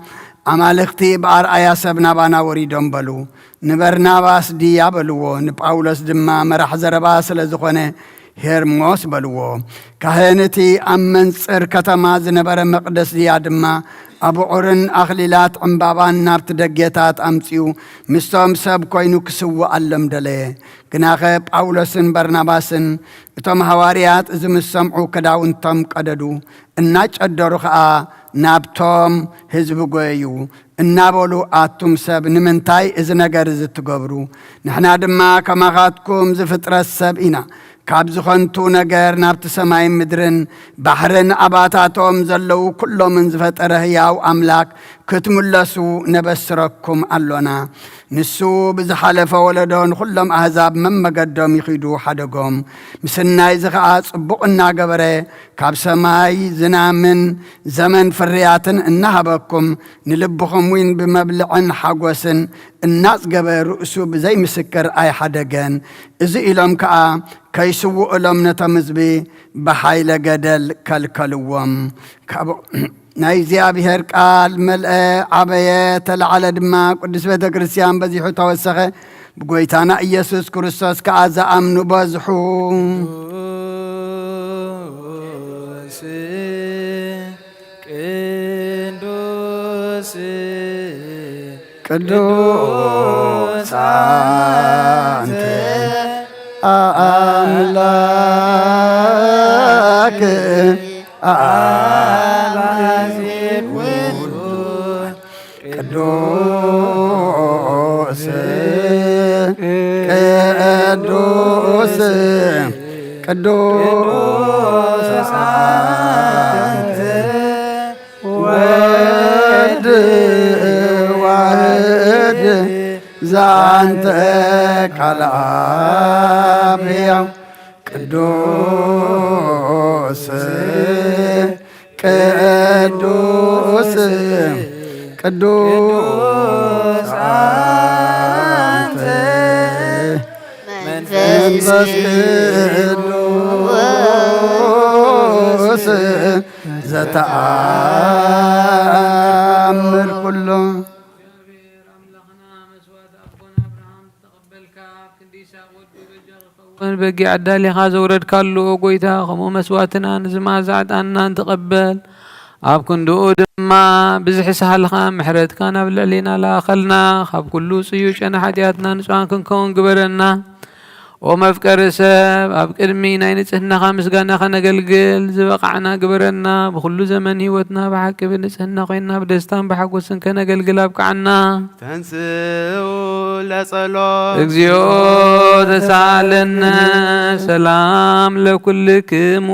أمالختي بار آيا سبنا بانا وريدون بلو نبرناباس ديا بلو نباولوس دما مرح زرباس لزخونه هرموس بلو كهنتي أمن سر كتماز نبر مقدس ديا دما أبو عرن أخليلات عمبابان نارت دقيتات أمسيو مستوم سب كوينو كسو ألم دلي كناخب باولوسن برناباسن اتم هواريات ازم السمعو كداون تم قددو الناج الدورو خا نابتوم هزب قويو النابولو آتوم سب نمنتاي إذ نقر زتقبرو نحنا دما كما غاتكم زفتر السبئنا كابزو خنتو نقر نابت سماي مدرن بحرن أباتاتهم زلو كلو من زفتر هياو أملاك كتملسو نبسركم ألونا نسو بزحالف ولدون كلهم أهزاب مما قدام يخيدو حدقهم مسنا يزغاء صبقنا قبره كاب سماي زنامن زمن فرياتن إنها بكم نلبخم وين بمبلع حقوسن الناس قبر رؤسو بزي مسكر أي حدقان إذا إلهم كا كيسو إلهم نتمزبي بحيل قدل كالكلوهم نايزيا بهر قال ملأ عبية تلعل دما قدس بيت كريستيان بزيحو توسخه بقويتانا إيسوس كريستوس كعزا أمنو بزحو قدوس أنت أملاك قدوس قدوس قدوس أنت ود واحد ዛንተ ቃል አብ ሕያው ቅዱስ ቅዱስ ቅዱስ አንተ መንፈስ ቅዱስ ዘተአምር ኩሎ በጊዕ አዳሊኻ ዘውረድካሉ ጎይታ ከምኡ መስዋዕትና ንዝማዛዕጣና እንትቐበል ኣብ ክንድኡ ድማ ብዝሒ ሳህልኻ ምሕረትካ ናብ ልዕሊና ላኸልና ካብ ኩሉ ጽዩ ጨና ሓጢኣትና ንጹሃን ክንከውን ግበረና ኦ መፍቀሪ ሰብ ኣብ ቅድሚ ናይ ንጽህናኻ ምስጋናኻ ነገልግል ዝበቓዕና ግበረና ብኩሉ ዘመን ህይወትና ብሓቂ ብንጽህና ኮይንና ብደስታን ብሓጎስን ከነገልግል ኣብቅዓና ተንስኡ ለጸሎት እግዚኦ ተሳለነ ሰላም ለኩልክሙ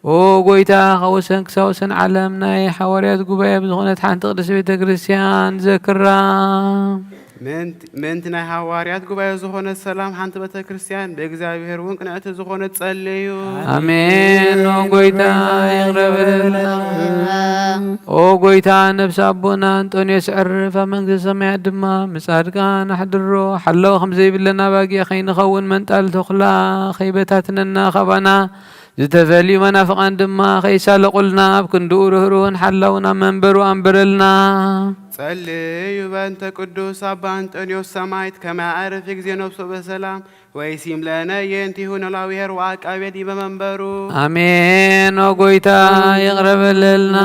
ኦ ጎይታ ከወሰን ክሳብ ወሰን ዓለም ናይ ሓዋርያት ጉባኤ ብዝኾነት ሓንቲ ቅድስት ቤተ ክርስቲያን ዘክራ ምንቲ ናይ ሃዋርያት ጉባኤ ዝኾነት ሰላም ሓንቲ ቤተ ክርስቲያን ብእግዚአብሔር እውን ቅንዕቲ ዝኾነት ጸልዩ አሜን። ኦ ጎይታ ይቅረበልና ኦ ጎይታ ነብሲ ኣቦና አንጦንዮስ ዕርፍ ኣብ መንግስቲ ሰማያት ድማ ምጻድቃን ኣሕድሮ ሓለው ከምዘይብለና ባጊዕ ከይንኸውን መንጣል ተኹላ ከይበታትነና ኸባና ዝተፈልዩ መናፍቃን ድማ ከይሳለቁልና ኣብ ክንድኡ ርህሩህን ሓላውን ኣብ መንበሩ ኣንብረልና ጸልዩ በእንተ ቅዱስ አባ አንጦንዮስ ሰማዕት ከመ ያዕርፍ ጊዜ ነፍሶ በሰላም ወይሲም ለነ የንቲሁ ኖላዊሄር ወአቃቤ ዲ በመንበሩ አሜን። ኦ ጎይታ ይቅረበለልና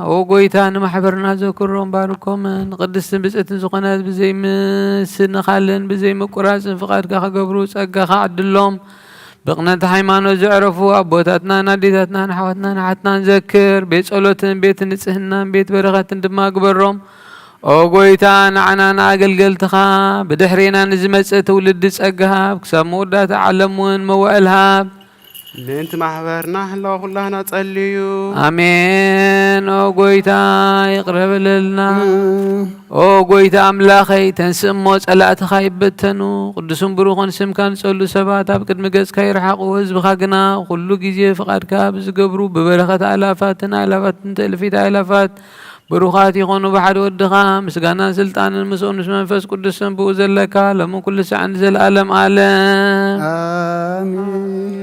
ኦ ጎይታ ንማሕበርና ዘክሮም ባርኮምን ቅድስትን ብፅዕትን ዝኾነት ብዘይ ምስንኻልን ብዘይ ምቁራፅን ፍቓድካ ክገብሩ ጸጋኻ ዓድሎም بقنات ሃይማኖት ዘዕረፉ አቦታትና ናዴታትና ናሕዋትና ናሓትና ዘክር ቤት ጸሎትን ቤት ንጽህናን ቤት በረኸትን ድማ ግበሮም ኦ ጎይታ ንዓና ንኣገልገልትኻ ብድሕሪና ንዝመጽእ ትውልድ ጸጋሃ ክሳብ መወዳእታ ዓለም እውን መዋእልሃብ ምንቲ ማሕበርና ህላው ኩላህና ጸልዩ አሜን። ኦ ጎይታ ይቅረበለልና ኦ ጎይታ አምላኸይ ተንስእሞ ጸላእትኻ ይበተኑ ቅዱስን ብሩኽን ስምካ ንጸሉ ሰባት ኣብ ቅድሚ ገጽካ ይርሓቑ ህዝብኻ ግና ኩሉ ግዜ ፍቓድካ ብዝገብሩ ብበረኸት ኣላፋትን ኣላፋትን ተእልፊት ኣላፋት ብሩኻት ይኾኑ ብሓደ ወድኻ ምስጋናን ስልጣንን ምስኡ ምስ መንፈስ ቅዱስን ብኡ ዘለካ ሎሚ ኩሉ ሰዓን ዘለኣለም ዓለም አሜን።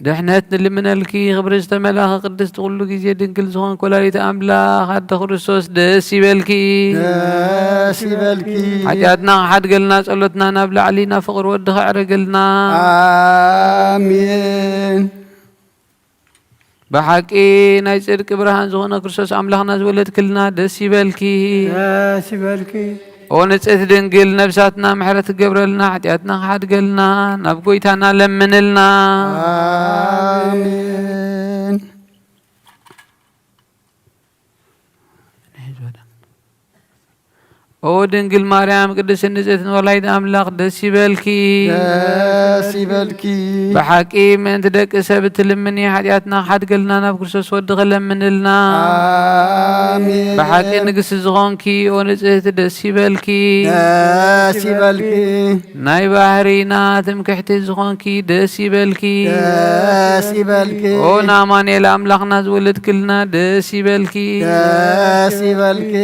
ድሕነት ንልምነልኪ ክብሪ ዝተመላኸ ቅድስቲ ኩሉ ግዜ ድንግል ዝኾን ኮላዲተ ኣምላኽ ኣደ ክርስቶስ ደስ ይበልኪ ደስ ይበልኪ ሓጢኣትና ሓድገልና ጸሎትና ናብ ላዕሊ ናብ ፍቕሪ ወድኻ ዕረገልና አሜን። ብሓቂ ናይ ጽድቂ ብርሃን ዝኾነ ክርስቶስ ኣምላኽና ዝወለድክልና ደስ ይበልኪ ደስ ይበልኪ ኦ ንጽሕቲ ድንግል ነብሳትና ምሕረት ትገብረልና ሓጢኣትና ሓድገልና ናብ ጎይታና ለምንልና አሜን። ኦ ድንግል ማርያም ቅድስት ንጽሕት ወላዲተ ኣምላኽ ደስ ይበልኪ ደስ ይበልኪ ብሓቂ ምእንቲ ደቂ ሰብ እትልምኒ ሓጢኣትና ሓድገልና ናብ ክርስቶስ ወድኸ ለምንልና አሜን። ብሓቂ ንግስቲ ዝኾንኪ ኦ ንጽሕቲ ደስ ይበልኪ ደስ ይበልኪ ናይ ባህሪና ትምክሕቲ ዝኾንኪ ደስ ይበልኪ ደስ ይበልኪ ኦ ንኣማኑኤል ኣምላኽና ዝወለድክልና ደስ ይበልኪ ደስ ይበልኪ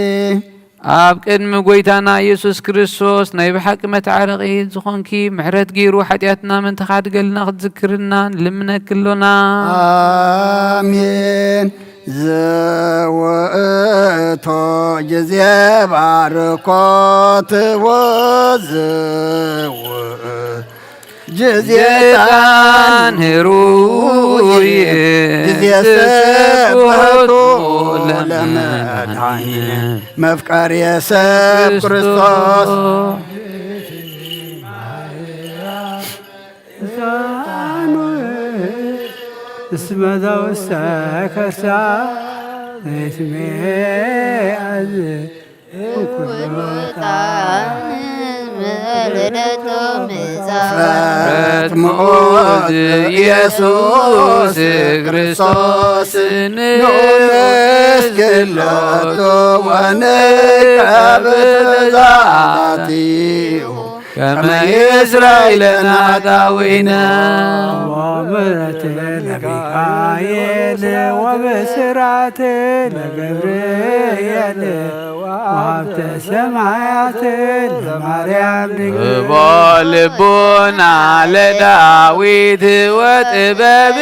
ኣብ ቅድሚ ጎይታና ኢየሱስ ክርስቶስ ናይ ብሓቂ መታዓረቒ ዝኾንኪ ምሕረት ገይሩ ሓጢኣትና ምንቲ ሓድገልና ክትዝክርና ንልምነክሎና አሜን። ዘወእቶ ጊዜ ባርኮት ወዘወእ ጅዜታን ህሩይ ጊዜ ሰበቱ ለመድኃኒነ መፍቀሪ ሰብ ክርስቶስ اسم ذا السكسا اسمي وكل ፍጥሞት ኢየሱስ ክርስቶስ ንመስክለቶ ወንቀብር ዛቲሁ ከመ እስራኤልና ዳዊነ ወምሕረት ለሚካኤል ወብስራት ለገብርኤል ወሀብተ ሰማያት ለማርያም ድንግል ልቡና ለዳዊት ወጥበብ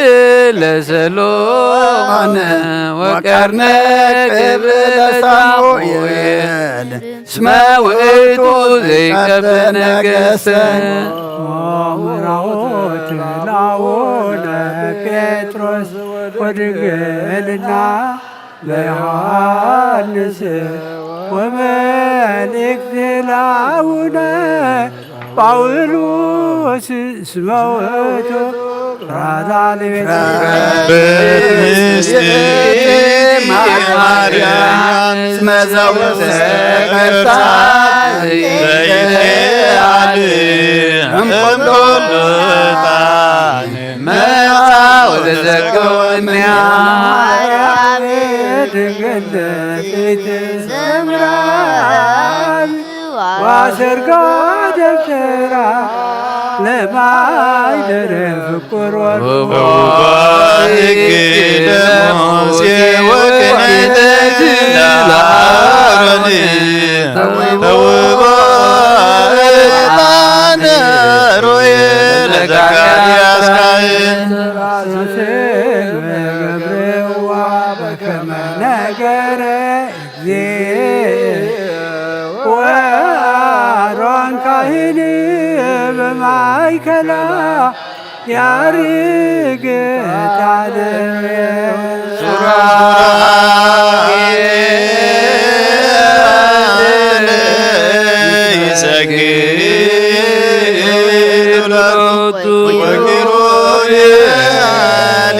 ለሰሎሞን ወቀርነ ቅብ ለሳሙኤል እስመ ውእቱ ዘይቀብ ነገሥተ ምራሆት ለአቡነ ጴጥሮስ ወድንግልና ለዮሐንስ ወመልእክት ለአቡነ ጳውሎስ እስመ ውእቱ ራዛ ለቤተ ማርያም እስመ ዘውስተ ማርያም ድንግል ፊት ዘምራን ዋሰርጋ ደብተራ ለማይደረ ፍቁር ወባሕግ ለሙሴ ወክህነት ለአሮን ተውቦ ዕጣነ ሮኤል ለዘካርያስ ካህን ገብርዋ በከመ ነገረ ወአሮን ካህን በማእከላ ያርግ ዕጣነ ይሰግድ ሎቱ ወኪሩቤል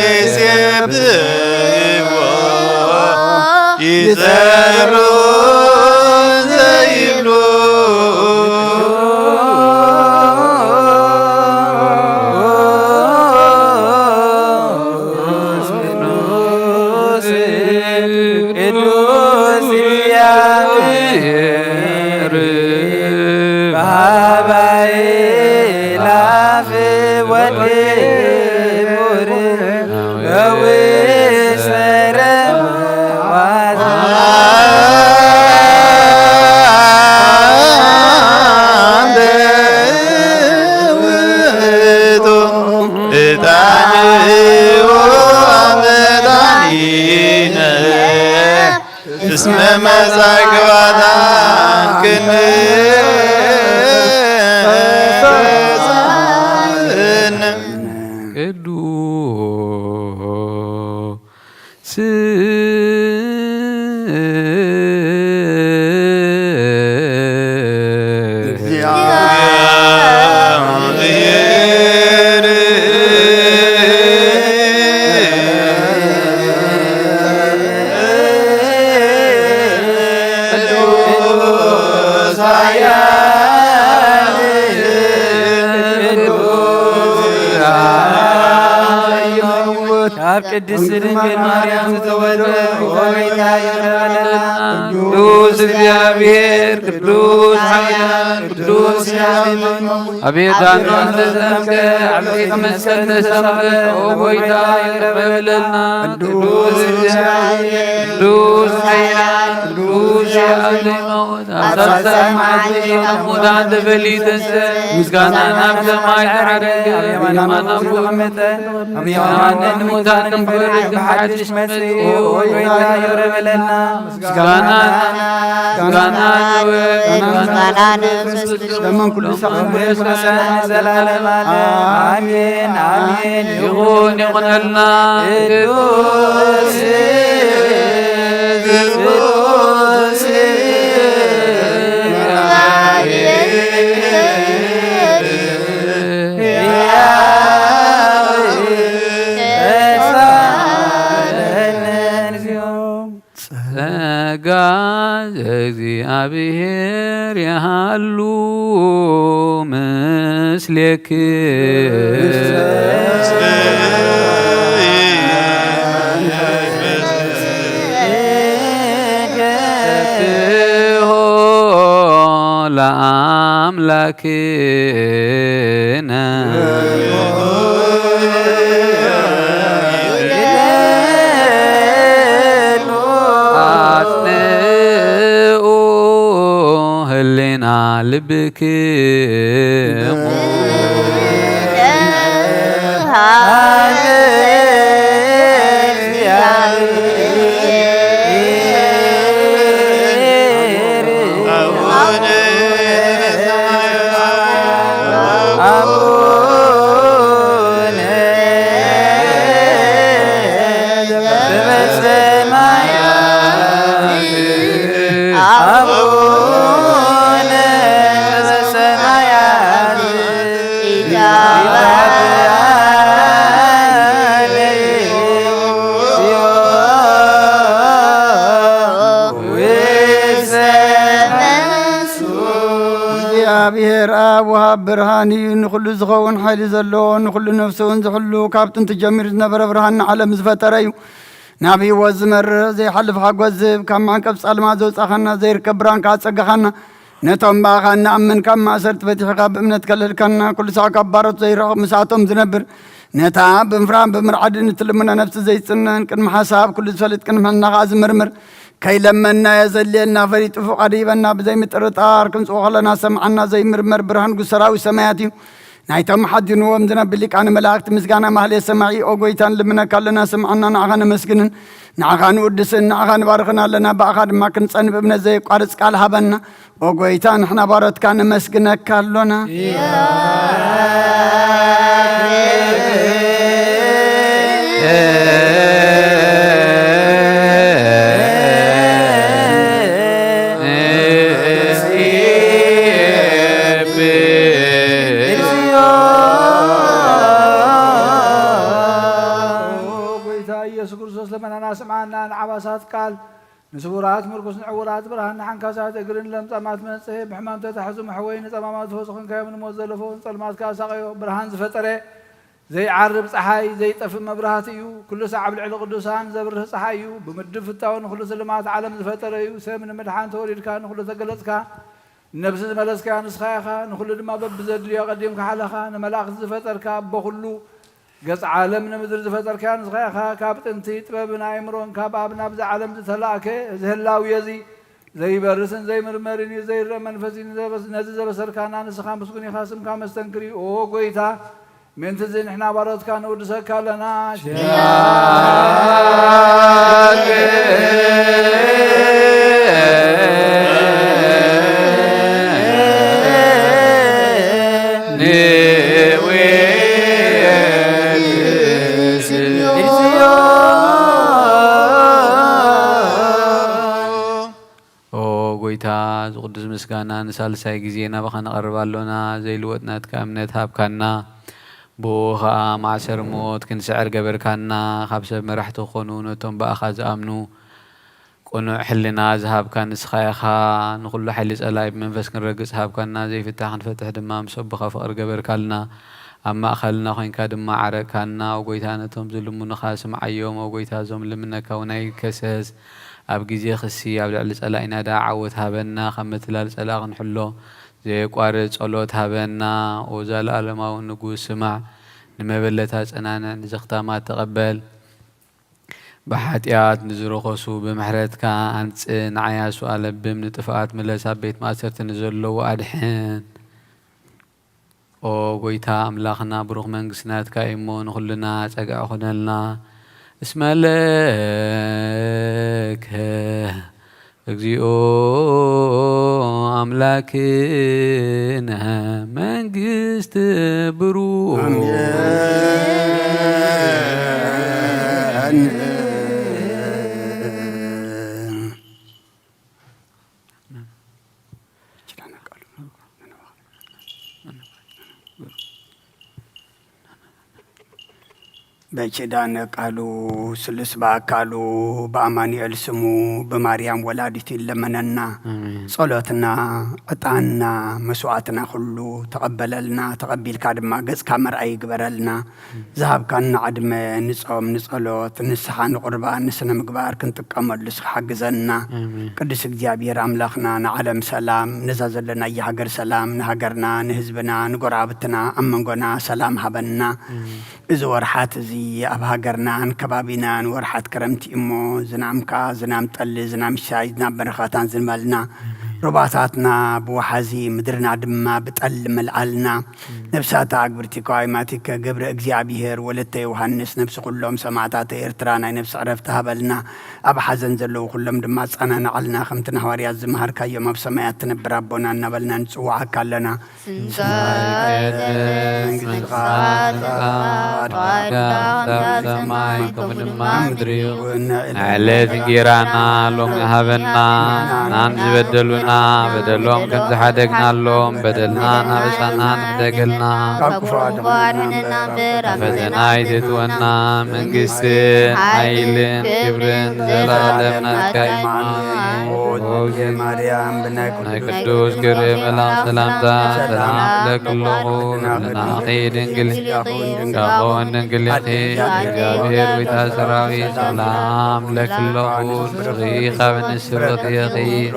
ይሴብሕዎ ይዘሩ ዘይብሉ ቅዱስ እግዚአብሔር በአባይ ላፍ ወድሙር በውስረ ውእቱ ዕጣንዎ መድኃኒነ እስመ መዛግባታን ክንእዛነ ቅዱስ እግዚአብሔር ቅዱስ ኃያል አብ ቅድስት ድንግል ማርያም ዘተወልደ ወቤታ ይረበለና ቅዱስ እግዚአብሔር ቅዱስ ኃያል ቅዱስ ያድኅን አቤቱ አንተ ዘተሰምከ ዓበይተ መስቀል ተሰምከ ወጎይታ ይቅረበለና ቅዱስ እግዚአብሔር ቅዱስ ኃያል ቅዱስ ያድኅን አሳሳይ መዓልቲ ሙታን ተፈሊተሰ ምስጋና ናብ ሰማይ ተዓረገ የማናማናቡ መጠን አብያማንን ሙታን ክንፈርድ ብሓድሽ መጽኡ ወጎይታ ይቅረበለና ምስጋና ለመን ኩሉ ሰዓት ዘላለም አሜን አሜን ይሁን ይሁንልና ቅዱስ ቅዱስ ጸጋ እግዚአብሔር ያሉ ለአምላክነ አጽንዑ ህሊና ልብክሙ እግዚአብሔር አብ ወሃብ ብርሃን እዩ ንኩሉ ዝኸውን ሓይሊ ዘለዎ ንኩሉ ነፍሲ እውን ዝሕሉ ካብ ጥንቲ ጀሚሩ ዝነበረ ብርሃን ንዓለም ዝፈጠረ እዩ ናብ ህይወት ዝመርህ ዘይሓልፍ ሓጎስ ዝህብ ካብ ማዕቀብ ጻልማ ዘውፃኸና ዘይርከብ ብርሃን ከዓ ፀጋኻና ነቶም ባኻ ንኣምን ካብ ማእሰርቲ ፈቲሕኻ ብእምነት ከልህልከና ኩሉ ሰዕ ካብ ባሮት ዘይረኽብ ምስኣቶም ዝነብር ነታ ብምፍራን ብምርዓድን እትልሙና ነፍሲ ዘይፅነን ቅድሚ ሓሳብ ኩሉ ዝፈልጥ ቅድሚ ሕልናኻ ዝምርምር ከይለመና የዘልየልና ፈሪጡ ፍቓድ ይበና ብዘይ ምጥርጣር ክንፅኦ ከለና ሰምዓና ዘይምርመር ብርሃን ጉሰራዊ ሰማያት እዩ ናይቶም ሓዲንዎም ዝነብር ሊቃነ መላእክቲ ምስጋና ማህሌ ሰማዒ ኦ ጎይታን ልምነካ ኣለና ሰምዓና ንዓኻ ነመስግንን ንዓኻ ንውድስን ንዓኻ ንባርኽና ኣለና ባእኻ ድማ ክንፀንብ እምነት ዘይቋርፅ ቃል ሃበና ኦ ጎይታ ንሕና ባሮትካ ነመስግነካ ኣሎና سمعنا عباسات قال نسورات مرقس نعورات برهان حنكاسات اقرن لمطامات منصه بحمام تتحزم حوين طمامات فوسخن كايمن موزلفون صلمات كاسقيو برهان زفتره زي عرب صحاي زي طف مبرهات يو كل ساعه بالعلو قدوسان زبره صحاي يو بمدف التاون كل سلمات عالم زفتره يو سمن مدحان تولد كان كل تقلصكا نفس ملسكا نسخاخا نخل دما ببزد يا قديم كحلخا نملاخ زفتركا بخلو قص عالم نمدر زفتر كان صغيخا كابتنتي طببنا عمرون كابابنا بز عالم تلاك زهلاو يزي زي برسن زي مرمرني زي منفسين زي بس نزل بسر كان نسخان بسكوني خاصم كان مستنكري او قويتا من تزين احنا بارات كان ودسك لنا ዝቅዱስ ምስጋና ንሳልሳይ ግዜ ናባኻ ነቐርብ ኣሎና ዘይልወጥናት እምነት ሃብካና ብኡ ከዓ ማዕሰር ሞት ክንስዕር ገበርካና ካብ ሰብ መራሕቲ ክኾኑ ነቶም ባእኻ ዝኣምኑ ቁኑዕ ሕልና ዝሃብካ ንስኻ ኢኻ ንኩሉ ሓይሊ ጸላይ ብመንፈስ ክንረግፅ ሃብካና ዘይፍታሕ ክንፈትሕ ድማ ምስ ኣቦኻ ፍቕሪ ገበርካልና ኣብ ማእኸልና ኮይንካ ድማ ዓረቕካና ወጎይታ ነቶም ዝልሙንኻ ስምዓዮም ወጎይታ ዞም ልምነካ ውናይ ከሰስ ኣብ ግዜ ክሲ ኣብ ልዕሊ ጸላኢና ዳ ዓወት ሃበና ካብ ምትላል ጸላእ ክንሕሎ ዘይቋርፅ ጸሎት ሃበና ወዘለኣለማዊ ንጉስ ስማዕ ንመበለታ ጸናንዕ ንዘኽታማት ተቐበል ብሓጢኣት ንዝረኸሱ ብምሕረትካ ኣንጽእ ንዓያሱ ኣለብም ንጥፍኣት መለስ ኣብ ቤት ማእሰርቲ ንዘለዉ ኣድሕን ኦ ጎይታ ኣምላኽና ብሩኽ መንግስትናትካ እሞ ንኹልና ጸጋዕ ኹነልና اسم لك እግዚኦ አምላክነ መንግስት ብሩህ በኪዳነ ቃሉ ስልስ በአካሉ በአማኑኤል ስሙ በማርያም ወላዲት ይለመነና ጸሎትና ዕጣንና መስዋዕትና ሁሉ ተቀበለልና ተቀቢልካ ድማ ገጽካ መርአይ ይግበረልና ዝሃብካና ዕድመ ንጾም ንጸሎት ንስሓ ንቁርባን ንስነ ምግባር ክንጥቀመሉ ሓግዘና ቅዱስ እግዚአብሔር አምላኽና ንዓለም ሰላም ነዛ ዘለና የሃገር ሰላም ንሃገርና ንህዝብና ንጎራብትና አመንጎና ሰላም ሃበና እዚ ወርሓት እዚ ኣብ ሃገርና ከባቢና ወርሓት ክረምቲ እሞ ዝናምካ ዝናም ጠሊ ዝናም ሻይ ዝናም በረኻታን ዝንበልና ሩባታትና ብወሓዚ ምድርና ድማ ብጠል መልዓልና ነፍሳታ ኣግብርቲ ከዋይማቲከ ገብረ እግዚአብሔር ወለተ ዮሐንስ ነፍሲ ኩሎም ሰማዕታት ኤርትራ ናይ ነፍሲ ዕረፍቲ ሃበልና ኣብ ሓዘን ዘለዉ ኩሎም ድማ ጸናናዓልና ከምቲ ሐዋርያት ዝመሃርካዮም ኣብ ሰማያት ትነብር ኣቦና እናበልና ንጽዋዓካ ኣለና ዕለት እንጀራና ሎሚ ሃበና ናን ዝበደሉና بدلهم كم زحدقنا اللهم بدلنا نبسنا نبدقلنا فزنا يتتونا من قسين عيلين كبرين زلالمنا الكايمان وجه مريم قدوس كريم الله سلامتا سلام لك اللهم لنا خير انقلي كاخون انقلي خير جابير ويتاسراوي سلام لك اللهم رغيخة من السبط يا خير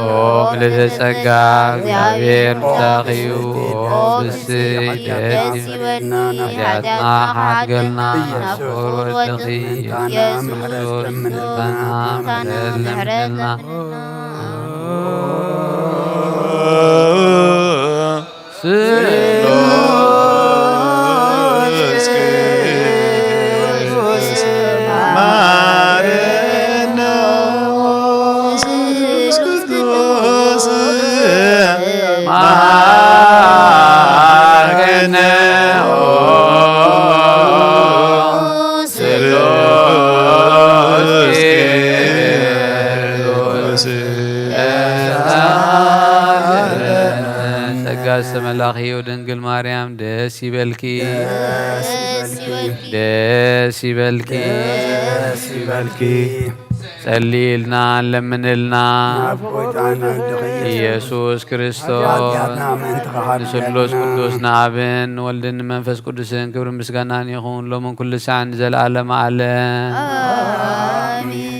أوم لتسقى እግዚአብሔር ምሳኺዩ ብስይደት ኃጢአትና ሓትገልና ናፍቆር ወድኺ ኢየሱስ ምሕረትና ምሕረልና መላኺዮ ድንግል ማርያም ደስ ይበልኪ ደስ ይበልኪ ጸልይልና ለምንልና ኢየሱስ ክርስቶስ ንስሉስ ቅዱስ ናብን ወልድን መንፈስ ቅዱስን ክብር ምስጋናን ይኹን ሎምን ኩሉ ሰዓን ዘለዓለመ ዓለም አሜን።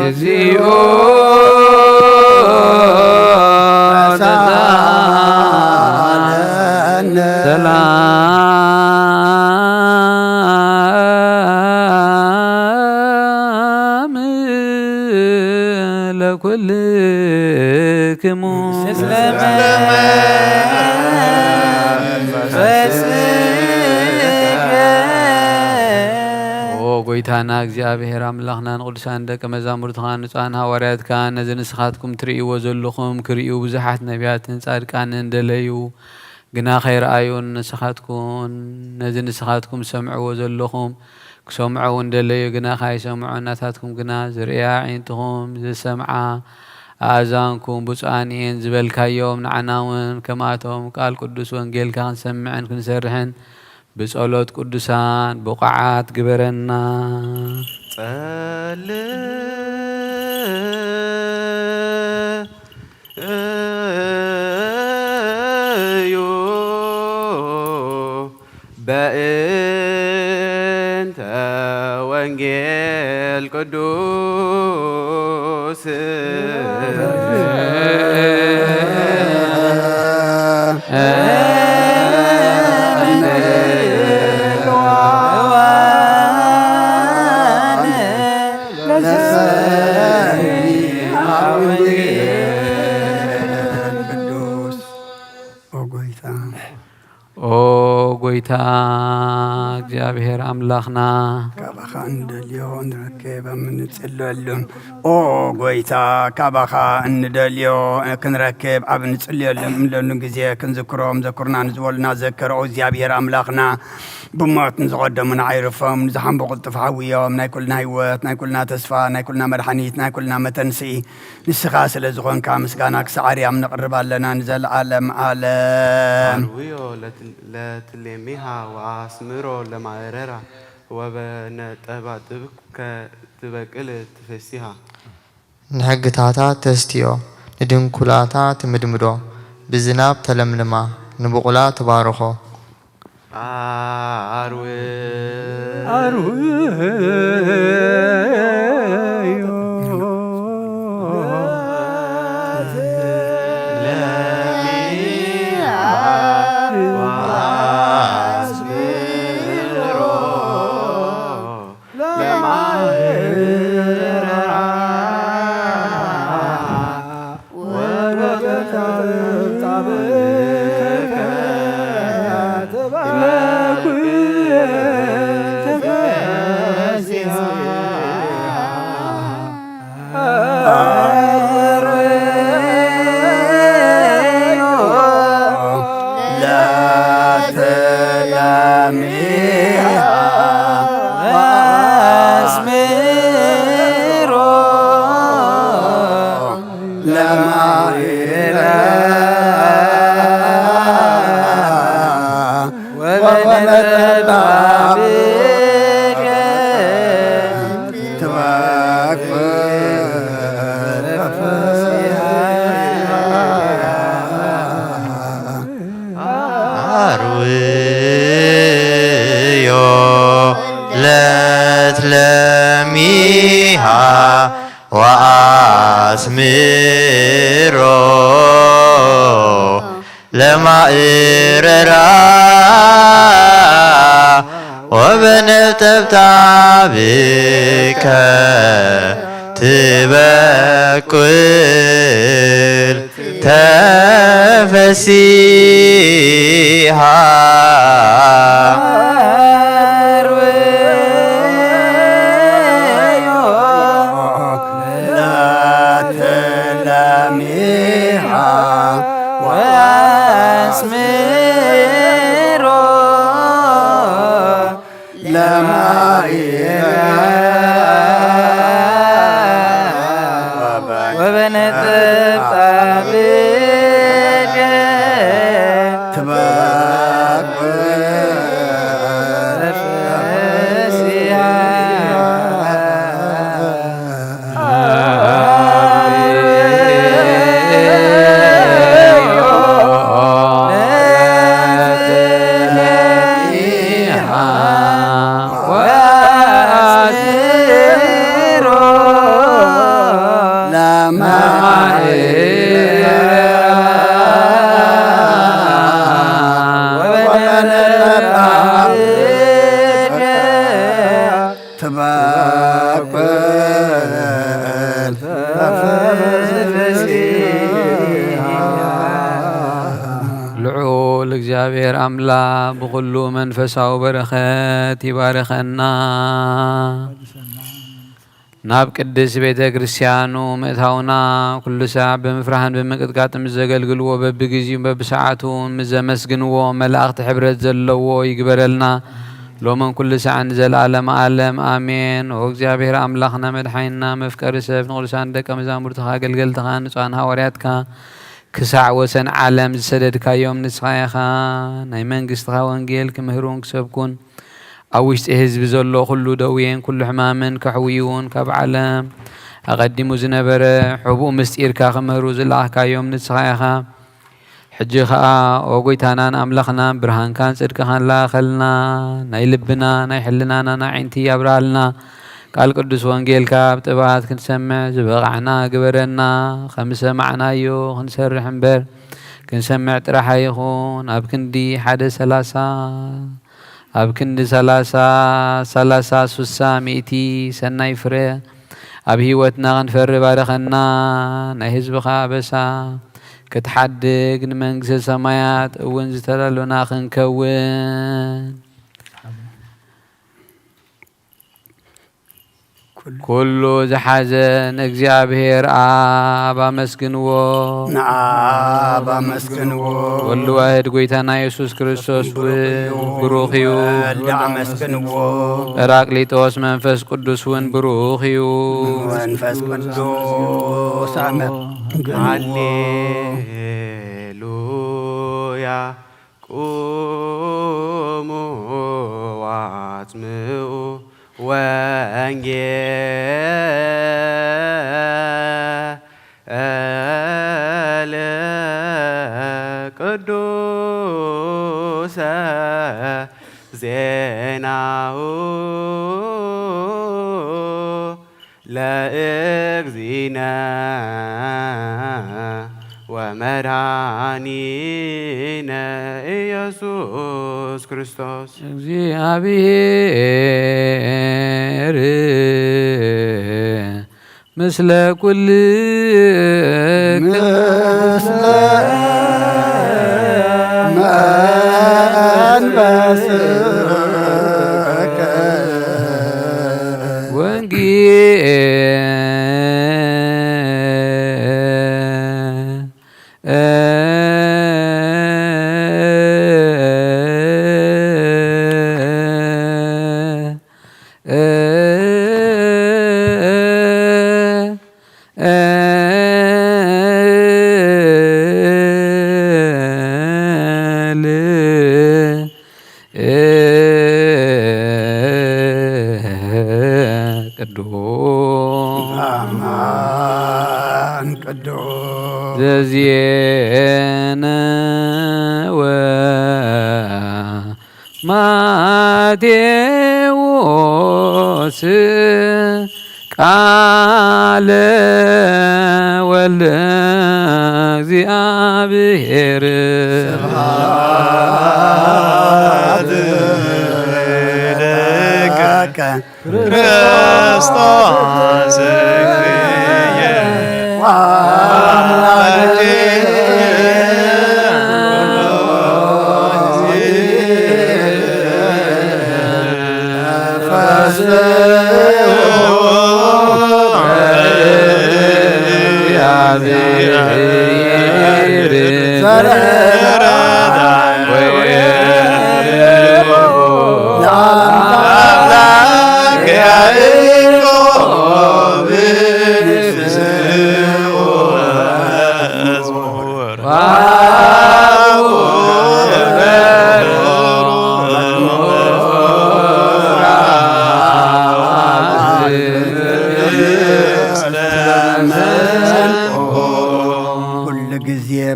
እግዚኦ ተሳለነ ሰላም ለኩልክሙ ጎይታና እግዚአብሔር አምላኽና ንቅዱሳን ደቀ መዛሙርትኻ ንጹሃን ሐዋርያትካ ነዚ ንስኻትኩም ትርእይዎ ዘለኹም ክርእዩ ብዙሓት ነቢያትን ጻድቃንን ደለዩ ግና ኸይረኣዩን ንስኻትኩም ነዚ ንስኻትኩም ሰምዕዎ ዘለኹም ክሰምዑ እንደለዩ ግና ካይሰምዑ እናታትኩም ግና ዝርእያ ዒንትኹም ዝሰምዓ ኣእዛንኩም ብፁዓን እየን ዝበልካዮም ንዓና እውን ከማቶም ቃል ቅዱስ ወንጌልካ ክንሰምዕን ክንሰርሕን بصلوات قدسان بقعات جبرنا بأنت وانجيل قدوس ጎይታ እግዚአብሔር አምላኽና كابخا ندليو نركب من نتسللون أو قويتا كابخا ندليو كنركب عب نتسللون من لون جزية كنذكرهم ذكرنا نزولنا ذكر أوزيابير أملاخنا بموت نزغد من عيرفهم نزحم بقلت فحويهم ناكلنا هيوت ناكلنا تسفى ناكلنا مرحنيت ناكلنا متنسي نسخاس لزغون كامسكانك سعري أم نقرب لنا نزل عالم عالم لا تلميها واسمرو لمعررة وبنتبع تبكل تفسيها نحقتاتا تستيو ندنكولاتا تمدمدو بزناب تلملما نبقلا تبارخو أروي لما إررا وبنتبتع بك تبكل تفسيها لعول እግዚአብሔር አምላክ በሁሉ መንፈሳዊ በረከት ይባርከና ናብ ቅድስ ቤተ ክርስቲያኑ ምእታውና ኩሉ ሰዓት በመፍራህን በመቅጥቃጥም ዘገልግልዎ በብግዚው በብሰዓቱ ምዘመስግንዎ መላእክት ሕብረት ዘለዎ ይግበረልና ሎመን ኩሉ ሰዓት ዘላለም ዓለም አሜን። እግዚአብሔር አምላክና መድኃኒና መፍቀሪ ሰብ ንቅዱሳን ደቀ መዛሙርትኻ አገልገልትኻ ንጹሐን ሐዋርያትካ ክሳዕ ወሰን ዓለም ዝሰደድካዮም ንስኻይኻ ናይ መንግስትኻ ወንጌል ክምህሩን ክሰብኩን ኣብ ውሽጢ ህዝቢ ዘሎ ኩሉ ደውየን ኩሉ ሕማምን ከሕውይውን ካብ ዓለም ኣቐዲሙ ዝነበረ ሕቡእ ምስጢርካ ክምህሩ ዝለኣኽካዮም ንስኻይኻ ሕጂ ከዓ ወጎይታናን ኣምላኽና ብርሃንካን ጽድቅኻን ላኸልና ናይ ልብና ናይ ሕልናና ናይ ዓይንቲ ያብራልና ቃል ቅዱስ ወንጌልካ ብጥባት ክንሰምዕ ዝበቕዓና ግበረና ከም ሰማዕናዮ ክንሰርሕ እምበር ክንሰምዕ ጥራሕ ይኹን ኣብ ክንዲ 130 ኣብ ክንዲ 30 60 ሚእቲ ሰናይ ፍረ ኣብ ህይወትና ክንፈሪ ባረኸና ናይ ህዝብኻ ኣበሳ ክትሓድግ ንመንግስቲ ሰማያት እውን ዝተዳለወና ክንከውን ኩሉ ዝሓዘን እግዚአብሔር አብ አመስግንዎ ንአብ አመስግንዎ ወልድ ዋሕድ ጎይታና ኢየሱስ ክርስቶስ ብሩኽ እዩ ወልድ አመስግንዎ ጰራቅሊጦስ መንፈስ ቅዱስ ውን ብሩኽ እዩ መንፈስ ቅዱስ ሃሌሉያ ቁሙ ዋጽምዑ ወንጌለ ቅዱሰ ዜናሁ ለእግዚእነ ወመድኃኒነ ኢየሱስ ክርስቶስ እግዚአብሔር ምስለ ኩል ምስለ መንፈስከ ዘዚየነ ወማቴዎስ ቃለ ወልደ እግዚአብሔር ስብሐት ለከ ክርስቶስ እግዚእየ ወአምላኬ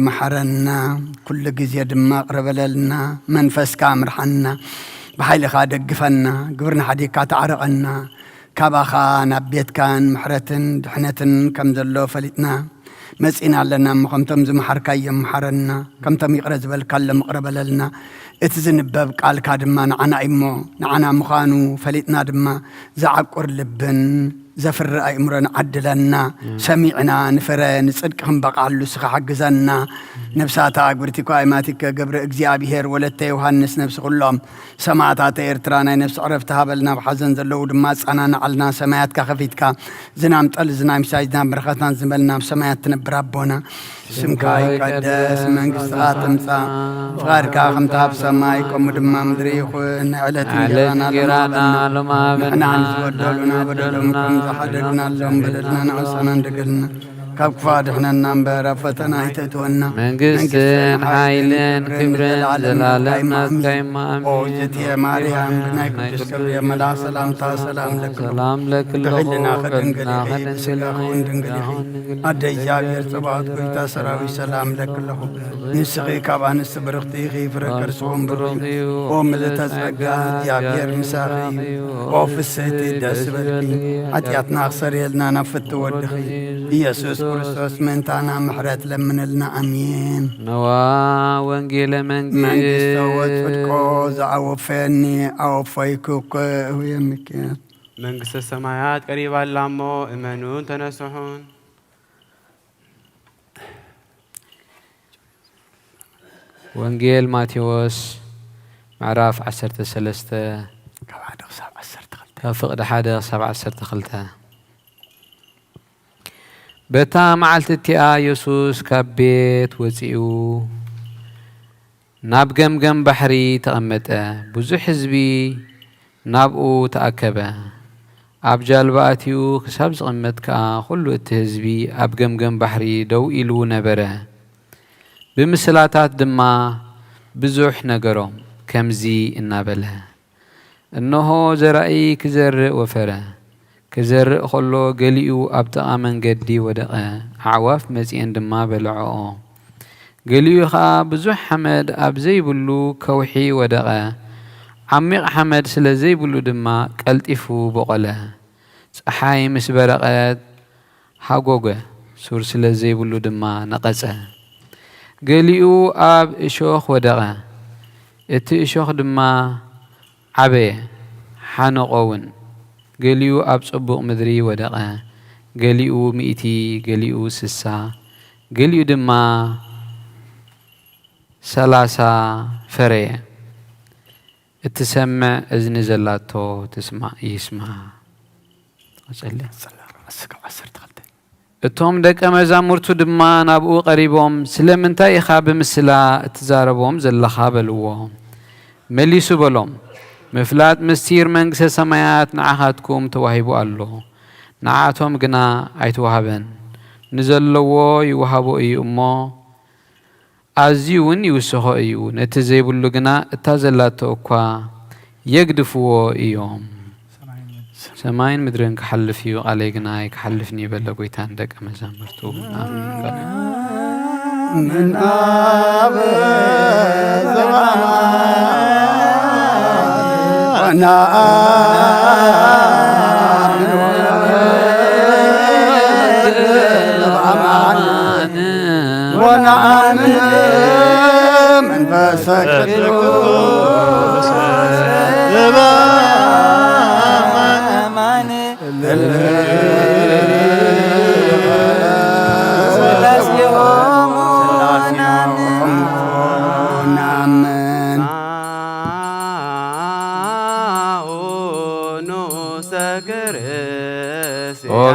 መሐረና ኩሉ ጊዜ ድማ ቅረበለልና መንፈስካ ምርሐና ብሓይልኻ ደግፈና ግብርና ሓዲካ ተዓረቐና ካባኻ ናብ ቤትካን ምሕረትን ድሕነትን ከም ዘሎ ፈሊጥና መፂና ኣለና እሞ ከምቶም ዝመሓርካዮም መሓረና ከምቶም ይቕረ ዝበልካሎም ቅረበለልና እቲ ዝንበብ ቃልካ ድማ ንዓና እሞ ንዓና ምዃኑ ፈሊጥና ድማ ዝዓቁር ልብን ዘፍሪ ኣእምሮን ዓድለና ሰሚዕና ንፍረ ንጽድቅ ክንበቃሉ ስኻ ሓግዘና ነብሳታ ኣግብርቲኳ ኣይማቲከ ገብረ እግዚአብሔር ወለተ ዮሐንስ ነብሲ ኩሎም ሰማዕታተ ኤርትራ ናይ ነብሲ ዕረፍቲ ሃበልና ብሓዘን ዘለዉ ድማ ጸናንዓልና ሰማያትካ ከፊትካ ዝናም ጠል ዝናም ምሳይ ዝናም በረኸታን ዝበልና ሰማያት ትነብር ኣቦና ስምካ ይቀደስ መንግስትኻ ትምጻእ ፍቃድካ ከምቲ ኣብ ሰማይ ከምኡ ድማ ምድሪ ይኹን ዕለት እንጀራና ንሕና ንዝበደሉና በደሎም ከም ዝሓደግና ሎም በደልና ንዕሰና እንደገልና ካብ ክፋ ድሕነና እምበር ኣብ ፈተና ኣይተእትወና መንግስትን ሓይልን ክብርን ዘላለም ናትካ እማ ኣሜን እትየ ማርያም ብናይ ቅዱስ ገብርኤል መልኣክ ሰላምታ ሰላም ለክለኹ ብሕልና ከድንግል ብስጋኹ ድንግል ኢኺ ኣደ እግዚኣብሔር ጽባኦት ጎይታ ሰራዊት ሰላም ለክለኹ ንስኺ ካብ ኣንስቲ ብርኽቲ ኢኺ ፍረ ከርስኹም ብሩኽ እዩ ኦ ምልዕተ ጸጋ እግዚኣብሔር ምሳኺ እዩ ኦ ፍስሕቲ ደስ በልኪ ኃጢአትና ክሰርየልና ናብ ፍቲ ወድኺ ኢየሱስ ክርስቶስ ምንታና ምሕረት ለምንልና አሜን። ነዋ ወንጌለ መንግስት ወጽድቆ ዘአወፈኒ አወፈይኩከ የሚከት መንግስተ ሰማያት ቀሪባላሞ እመኑን ተነስሑን ወንጌል ማቴዎስ ምዕራፍ 13 ካብ ፍቅዲ 1 ክሳብ 12 بتا معلتتيا يسوس كبيت وزيو ناب جم بحري تقمته بزح حزبي نابو تأكبه أب جالباتيو خساب زغمتك كله التهزبي أب جم بحري دو إلو نبره بمثلاتات دما بزح نجرم كمزي النابله إنه زرعي كزرع وفره كزرع خلو قليو أبتقى من قدي ودقه عواف مزيان دما بلعو قليو خا بزح حمد أب زي بلو كوحي ودقه عميق حمد سلا زي بلو دما قلتفو بقله صحاي مسبرقات حقوقه سور سلا زي بلو دما نقصه قليو أب إشوخ ودقه إتي إشوخ دما عبي حانقون قليو أب صبوق مدري ودقه قليو مئتي قليو سسا قليو دما سلاسة فرية تسمع إذن زلاتو تسمع يسمع أصلي التوم دك مزامرتو دما نابو قريبهم سلمنتا يخاب مسلا تزاربهم زل خابلوهم مليسو بلوم مفلات مستير منكس سمايات نعهاتكم توهيبو الله نعاتهم قنا ايتوهابن نزلوا يوهابو اي امو ازيون يوسخو ايو نتزيبو اللقنا اتازلاتو اكوا يقدفوا ايوم سماين مدرن كحلف يو عليقنا كحلفني بلقوي تاندك مزامرتو من آب زمان ونعمل من فسك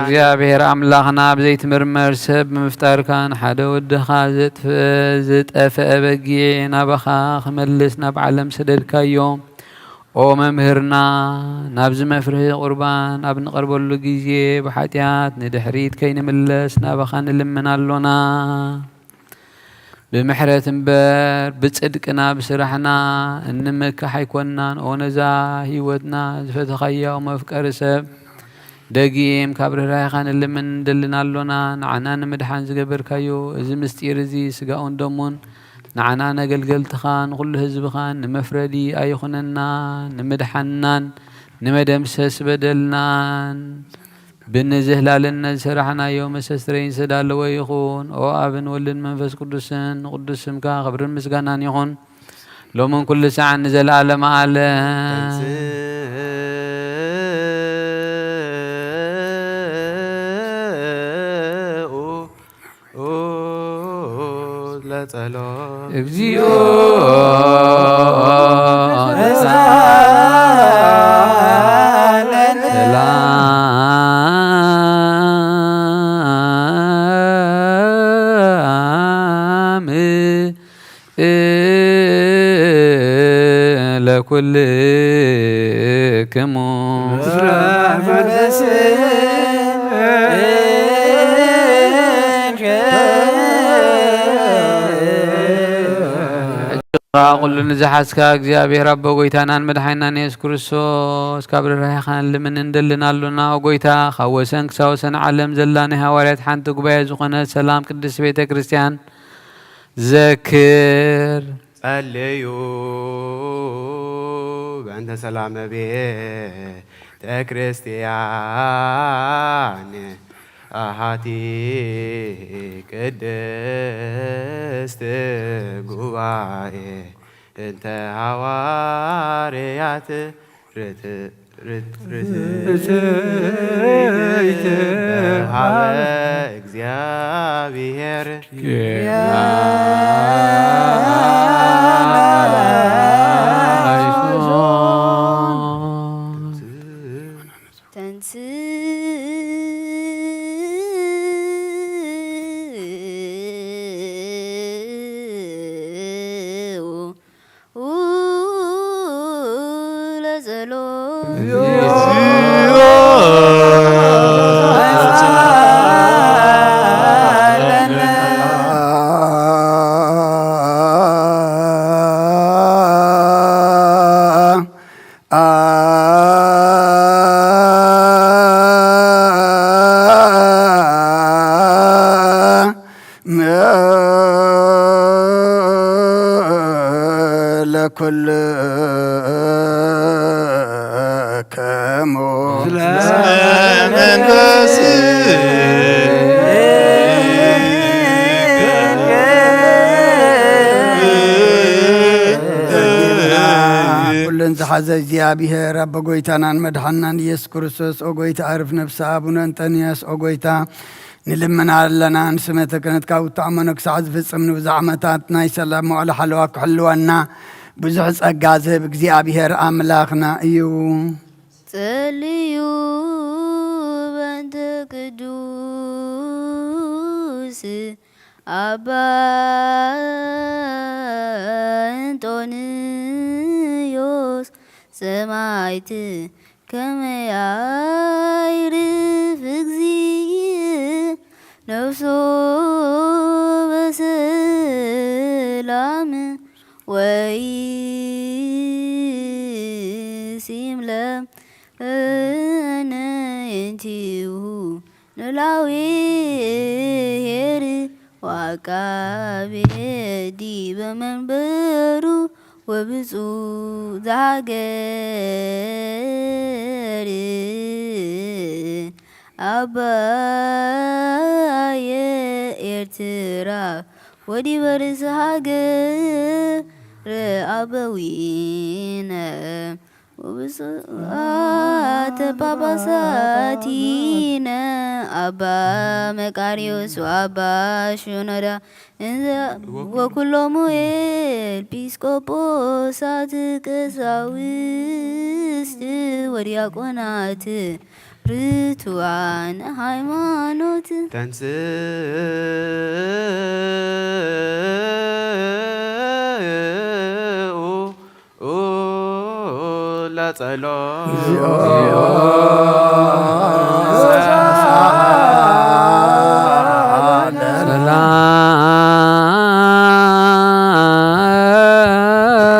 እግዚአብሔር አምላኽና ብዘይት ምርመር ሰብ ምፍጣር ካን ሓደ ወድኻ ዝጠፍአ በጊዕ ናባኻ ክመልስ ናብ ዓለም ሰደድካዮም ኦ መምህርና ናብዚ መፍርሒ ቁርባን ኣብ ንቐርበሉ ግዜ ብሓጢኣት ንድሕሪት ከይንምለስ ናባኻ ንልምን ኣሎና ብምሕረት እምበር ብጽድቅና ብስራሕና እንምካሕ ኣይኮንናን ኦ ነዛ ህይወትና ዝፈተኻያው መፍቀሪ ሰብ دقيم كابر رايخان اللي من دلنا لنا نعنان مدحان زقبر كايو إذا مستير زي سقاون دمون نعنان قلقل تخان كل هزب خان نمفردي أيخننا نمدحنان نمدمسس بدلنان بالنزه لالنا سرحنا يوم سسترين سدال ويخون أو أبن ولن منفس قدسن قدسم كا خبر المسقانان يخون لو من كل ساعة نزل على معالي እግዚኦ ሰላም ለኩልክሙ قل نزحسك እግዚአብሔር አብ ጎይታናን መድኃኒናን ኢየሱስ ክርስቶስ ካብር ራይኻን ለምን እንደልና አሉና ጎይታ ኻወሰን ክሳወሰን ዓለም ዘላነ ሐዋርያት ሓንቲ ጉባኤ ዝኾነ ሰላም ቅዱስ ቤተ ክርስቲያን ዘክር ጸልዩ በእንተ ሰላም ቤተ ክርስቲያን አሃቲ ቅድስት ጉባኤ እንተ ሐዋርያት ሀበ እግዚአብሔር ኩልከሙ ኩልን ዝሓዘ እግዚኣብሔር ኣቦ ጎይታናን መድሓናን ኢየሱስ ክርስቶስ ኦ ጎይታ ኣርፍ ነፍሲ ኣቡነ እንጠንያስ ኦ ጎይታ ንልመና ኣለና ንስመተ ክነትካ ውጣዕመኖ ክሳዕ ዝፍፅም ንብዙሕ ዓመታት ናይ ሰላም መዋዕለ ሓለዋ ክሕልወና ብዙሕ ጸጋ ዝህብ እግዚኣብሔር ኣምላኽና እዩ። ጸልዩ በእንተ ቅዱስ አባ እንጦንዮስ ሰማዕት ከመ ያዕርፍ እግዚእ ነፍሶ በሰላም ወይሲምለም እነየንቲሁ ኖላዊ ሄር ወአቃቤ ዲበ መንበሩ ወብፁዕ ዘሀገር አባየ ኤርትራ ወዲበ ርእሰ ሀገር አበዊነ ወብፁዓተ ጳጳሳቲነ አባ መቃርዮስ ወአባ ሽኖዳ ወኩሎሙ ኤጲስቆጶሳት ቀሳውስት ወዲያቆናት ርቱዓን ሃይማኖት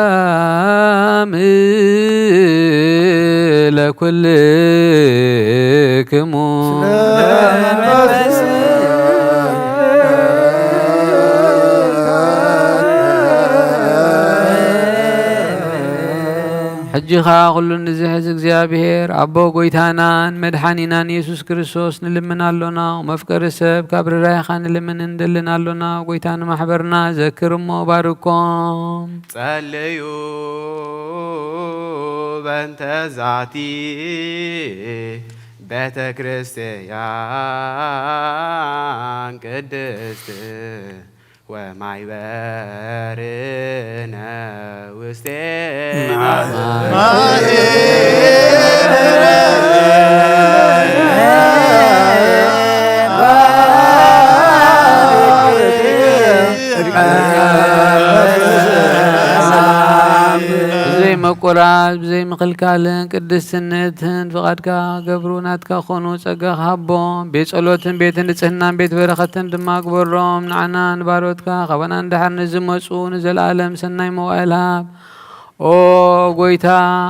ሰላም ለኩልክሙ ሕጂኻ ኩሉ ንዝሕዝ እግዚኣብሔር ኣቦ ጎይታናን መድሓኒናን ኢየሱስ ክርስቶስ ንልምን ኣሎና መፍቀሪ ሰብ ካብ ርራይኻ ንልምን እንደልን ኣሎና ጎይታ ንማሕበርና ዘክር እሞ ባርኮም ጸልዩ በእንተ ዛቲ ቤተ ክርስቲያን ቅድስት ወማይበርነ ውስቴና ብዘይ መቆራዝ ብዘይ ምክልካልን ቅድስትነትን ፍቃድካ ገብሩ ናትካ ኮኑ ጸጋኻ ሃቦም ቤት ጸሎትን ቤት ንጽህናን ቤት በረኸትን ድማ ግበሮም ንዓና ንባሮትካ ኸበና እንድሓር ንዝመፁ ንዘለኣለም ሰናይ መዋዕል ሃብ ኦ ጎይታ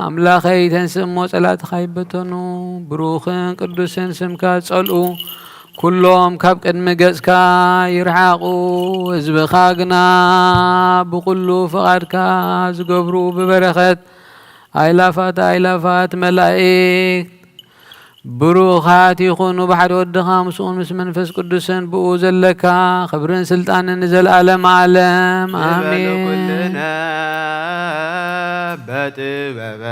ኣምላኸይ ተንስእ እሞ ጸላእትኻ ይበተኑ ብሩኽን ቅዱስን ስምካ ጸልኡ ኩሎም ካብ ቅድሚ ገጽካ ይርሓቑ ህዝብኻ ግና ብኩሉ ፍቓድካ ዝገብሩ ብበረኸት ኣይላፋት መላእክት ብሩኻት ይኹኑ ብሓደ ወድኻ ምስኡን ምስ መንፈስ ቅዱስን ብኡ ዘለካ ክብርን ስልጣንን ንዘለኣለም ዓለም ኣሜን ኩልነ በጥበበ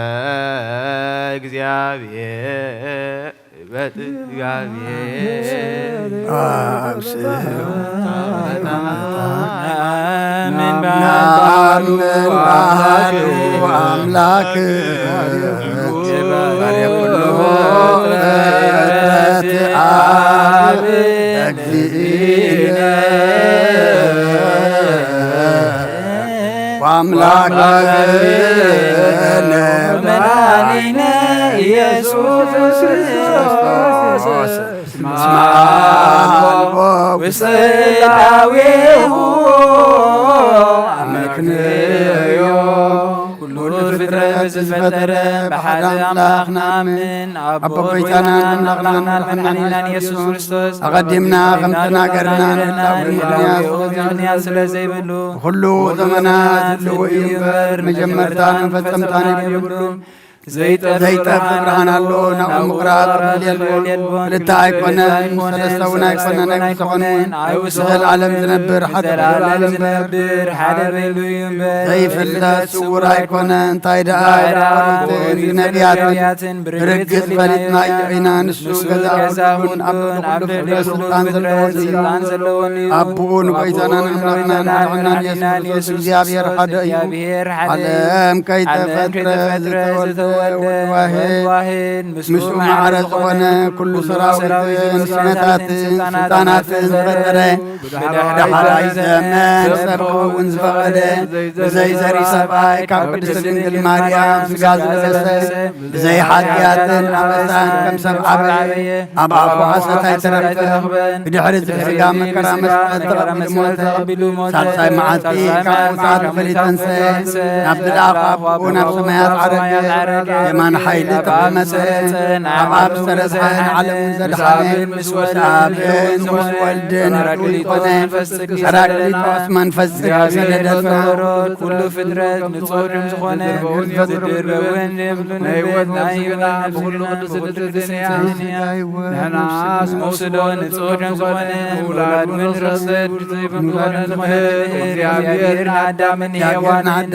እግዚአብሔር በእግዚአብሔር አምላክ አምላክነ መድኃኒነ ኢየሱስ ክርስቶስ ስማልቦ ውስጣዊሁ አመክንዮ ኩሉ ፍጥረት زفتر بحد أملاخنا من أبو قويتنا أملاخنا يسوع كريستوس أقدمنا خمتنا قرنا نلاوي سلازي بلو كله زمنات وينبر مجمرتان فتمتان بيبلون زيت برهان الله نعم مقرات للبون للتايقنا سلسونا يقنا نيقصقنون سهل العالم تنبر حتى العالم تنبر حدا بيلو ينبر زيف الله سورا يقنا انتايدا نبيات برقز فلتنا يعينا نسو غزاون عبد سلطان زلون أبون قيتنا نملقنا نعنا يسوع زيابير حدا علم كي تفتر واحد مسلم عرض وانا كل سراويتين سنتات سلطانات زفره بدحر زمان سبقوا ونزفقده زي زري سباي كابد سدنجل مريم سقاز بسس زي حاجيات عبسان كم سبعة أبعفو حسطة يترفه بدحر زفقا مكرامة الموت سالساي معاتي كابوسات فلتنسي نبد العقاب ونفس ميات عرق يمان حيلة تقمسن عباب سرسحن علم زرحين مسوسابين مسولدن رقليتون سراقليتوس منفسك سندسنا كل فترة نصور مزخونة زدر بوين نبلون نيوت نايونا بكل قدس الدنيا نحنا عاس موصلون نصور مزخونة أولاد من رصد بمكان المهر يابير نعدا من يوان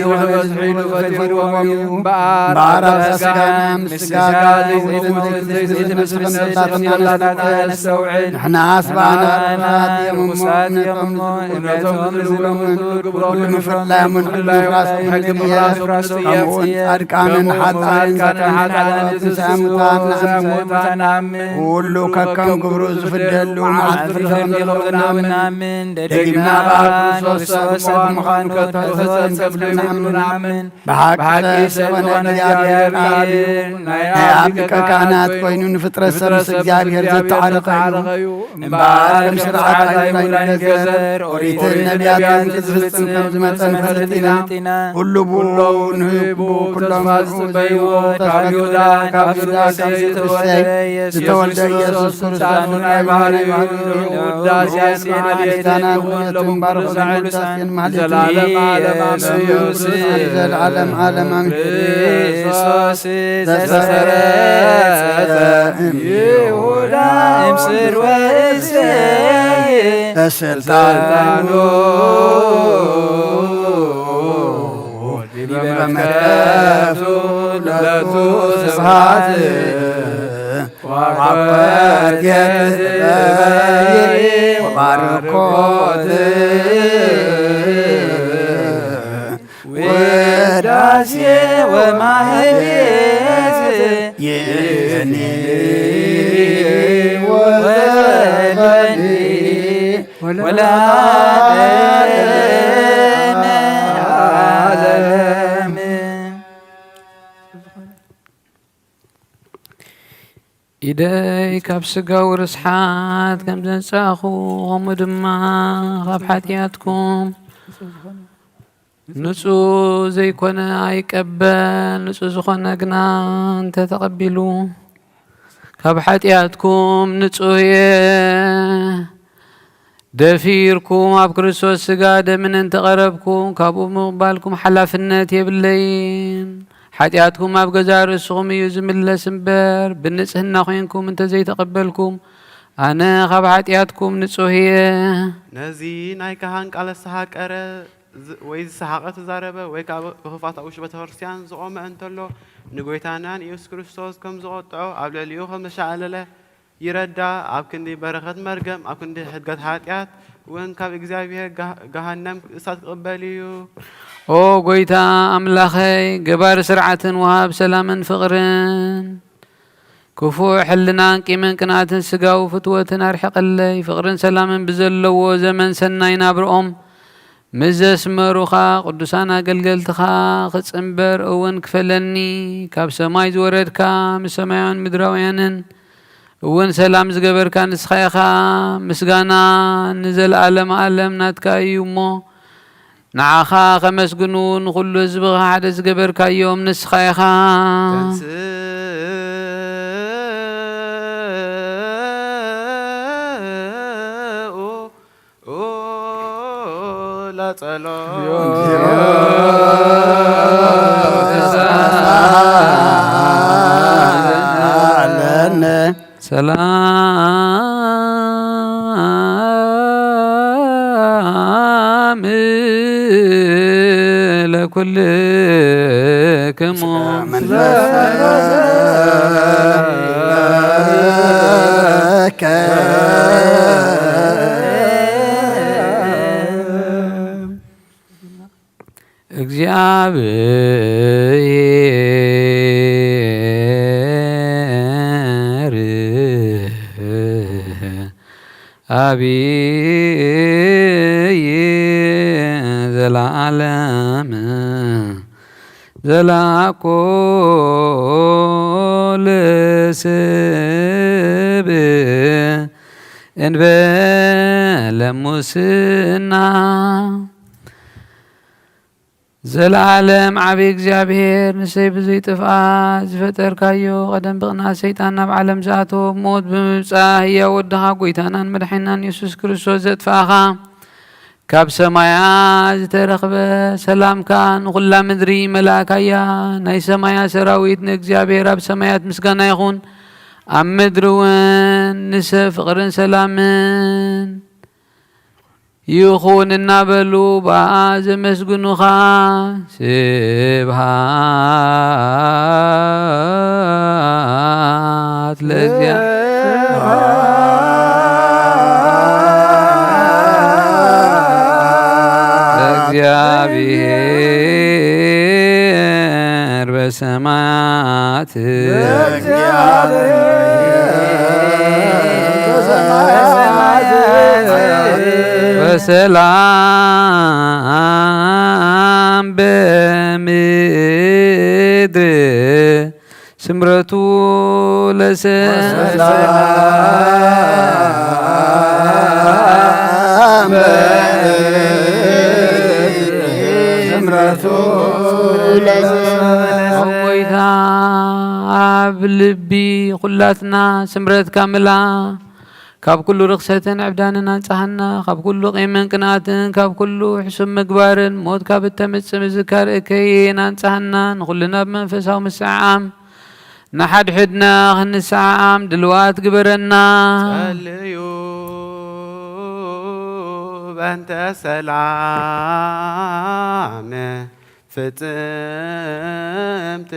وزحيل فتفر وميوم بعرب سكان مسكان زيت مسكان نحنا عصبانا كل مفرلا من كل راس كمون أركان حتى سامتان كل كم قبروز في الدلو معطرهم دقيمنا بعض مخان كتفزن قبل بحق سبنا نعبك كانت كوينون فترة سمس እግዚአብሔር ዘተዓረቀዩ እምበዓለም ስርዓት አይናይን ገዘር ኦሪት ነቢያትን ዝፍጽም ከም ዝመፀን ፈለጢና ኩሉ ብሎው ንህቡ ኩሎም ጽበይዎ ካብ ይሁዳ ዝተወልደ ኢየሱስ ክርስቶስ ናይ ባህሪ ውዳሴን ማሕሌታናን ኩሎም ባርኹ ውዳሴን ማሕሌት ዘለዓለም ዓለም አሜን ክርስቶስ ዘተሰረጸ ይሁዳ እምስር ወእሴይ በስልጣኑ በመቅደሱ ለቱ ስብሐት ወአበት የትበይ ወባርኮት ውዳሴ ወማህሌት የኔ ወለኒ ወለዓለመ ዓለም ኢደይ ካብ ስጋው ርስሓት ከም ዘንጻኹ ከምኡ ድማ ካብ ሓጢኣትኩም ንጹህ ዘይኮነ ኣይቀበል ንጹህ ዝኾነ ግና እንተተቐቢሉ ካብ ሓጢኣትኩም ንጹህ እየ ደፊርኩም ኣብ ክርስቶስ ስጋ ደምን እንተቐረብኩም ካብኡ ምቕባልኩም ሓላፍነት የብለይን ሓጢኣትኩም ኣብ ገዛ ርእስኹም እዩ ዝምለስ እምበር ብንጽህና ኮይንኩም እንተዘይተቐበልኩም ኣነ ካብ ሓጢኣትኩም ንጹህ እየ ነዚ ናይ ካህን ቃለ ሰሓቀረ ወይ ዝሰሓቐ ተዛረበ ወይ ካብ ብኽፋት ኣብ ውሽጢ ቤተክርስትያን ዝቆመ እንተሎ ንጎይታናን ኢየሱስ ክርስቶስ ከም ዝቆጥዖ ኣብ ልዕሊኡ ከም ዘሻዕለለ ይረዳ ኣብ ክንዲ በረኸት መርገም ኣብ ክንዲ ሕድገት ሓጢኣት እውን ካብ እግዚኣብሔር ገሃነም እሳት ክቕበል እዩ ኦ ጎይታ ኣምላኸይ ገባሪ ስርዓትን ወሃብ ሰላምን ፍቕርን ክፉዕ ሕልናን ቂምን ቅንኣትን ስጋዊ ፍትወትን ኣርሕቐለይ ፍቕርን ሰላምን ብዘለዎ ዘመን ሰናይ ናብርኦም ምስ ዘስመሩኻ ቅዱሳን ኣገልገልትኻ ክጽንበር እውን ክፈለኒ ካብ ሰማይ ዝወረድካ ምስ ሰማያውን ምድራውያንን እውን ሰላም ዝገበርካ ንስኻ ኢኻ ምስጋና ንዘለዓለም ዓለም ናትካ እዩ እሞ نعخا خمسجنون كل زبغ حدث جبر كيوم نسخيخا لا تلو سلام لكلكم እግዚአብሔር አብይ ዘላለም ዘላኮ ለስብ እንበለ ሙስና ዘላለም ዓብይ እግዚአብሔር ንሰይ ብዙይ ጥፍኣት ዝፈጠርካዮ ቀደም ብቕና ሰይጣን ናብ ዓለም ዝኣቶ ሞት ብምብፃሕ ህያው ወድኻ ጎይታናን መድሓኒናን ኢየሱስ ክርስቶስ ዘጥፋእኻ ካብ ሰማያት ዝተረኽበ ሰላምካ ንኹላ ምድሪ መላእካያ ናይ ሰማያ ሰራዊት ንእግዚአብሔር ኣብ ሰማያት ምስጋና ይኹን ኣብ ምድሪ እውን ንሰብ ፍቕርን ሰላምን ይኹን እናበሉ ብኣ ዘመስግኑኻ ስብሃት ለእግዚአብሔር በሰማያት በሰላም በምድር ስምረቱ ለሰላም ስምረቱ ለጎይታ ኣብ ልቢ ኩላትና ስምረት ካምላ ካብ ኩሉ ርክሰትን ዕብዳንን አንጻሕና ካብ ኩሉ ቂምን ቅንኣትን ካብ ኩሉ ሕሱም ምግባርን ሞት ካብ እተምፅእ ምዝካር እከይን አንጻሕና ንኩልና ብመንፈሳዊ ምስዓዓም ንሓድሕድና ክንሰዓዓም ድልዋት ግበረና ጸልዩ በእንተ ሰላም ፍጽምት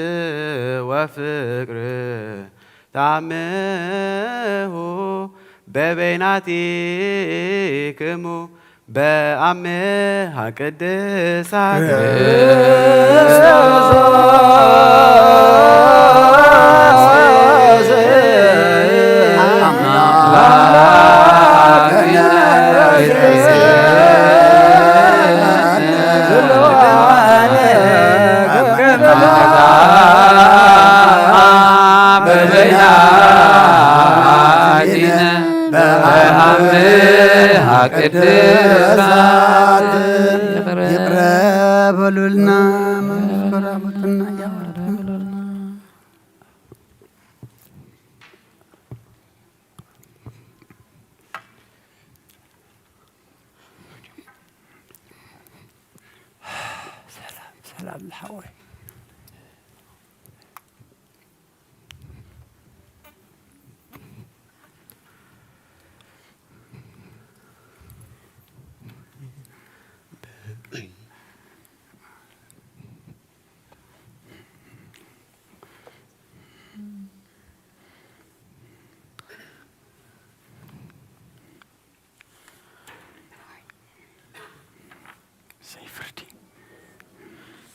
ወፍቅር ታምሁ በበይናቲክሙ በአምሃ ቅድሳት ቅድሳት ይቅረበሉልና መንፈራበትና ያወርዱልና ሰላም ለሐወይ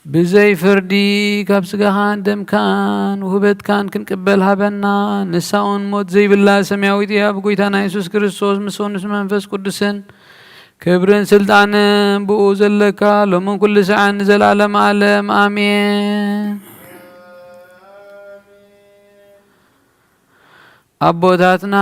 ብዘይ ፍርዲ ካብ ስጋኻን ደምካን ውህበትካን ክንቅበል ሃበና ንሳውን ሞት ዘይብላ ሰማያዊት ኣብ ጎይታና ኢየሱስ ክርስቶስ ምስ መንፈስ ቅዱስን ክብርን ስልጣንን ብኡ ዘለካ ሎምን ኩሉ ሰዓት ንዘላለም ዓለም አሜን። አቦታትና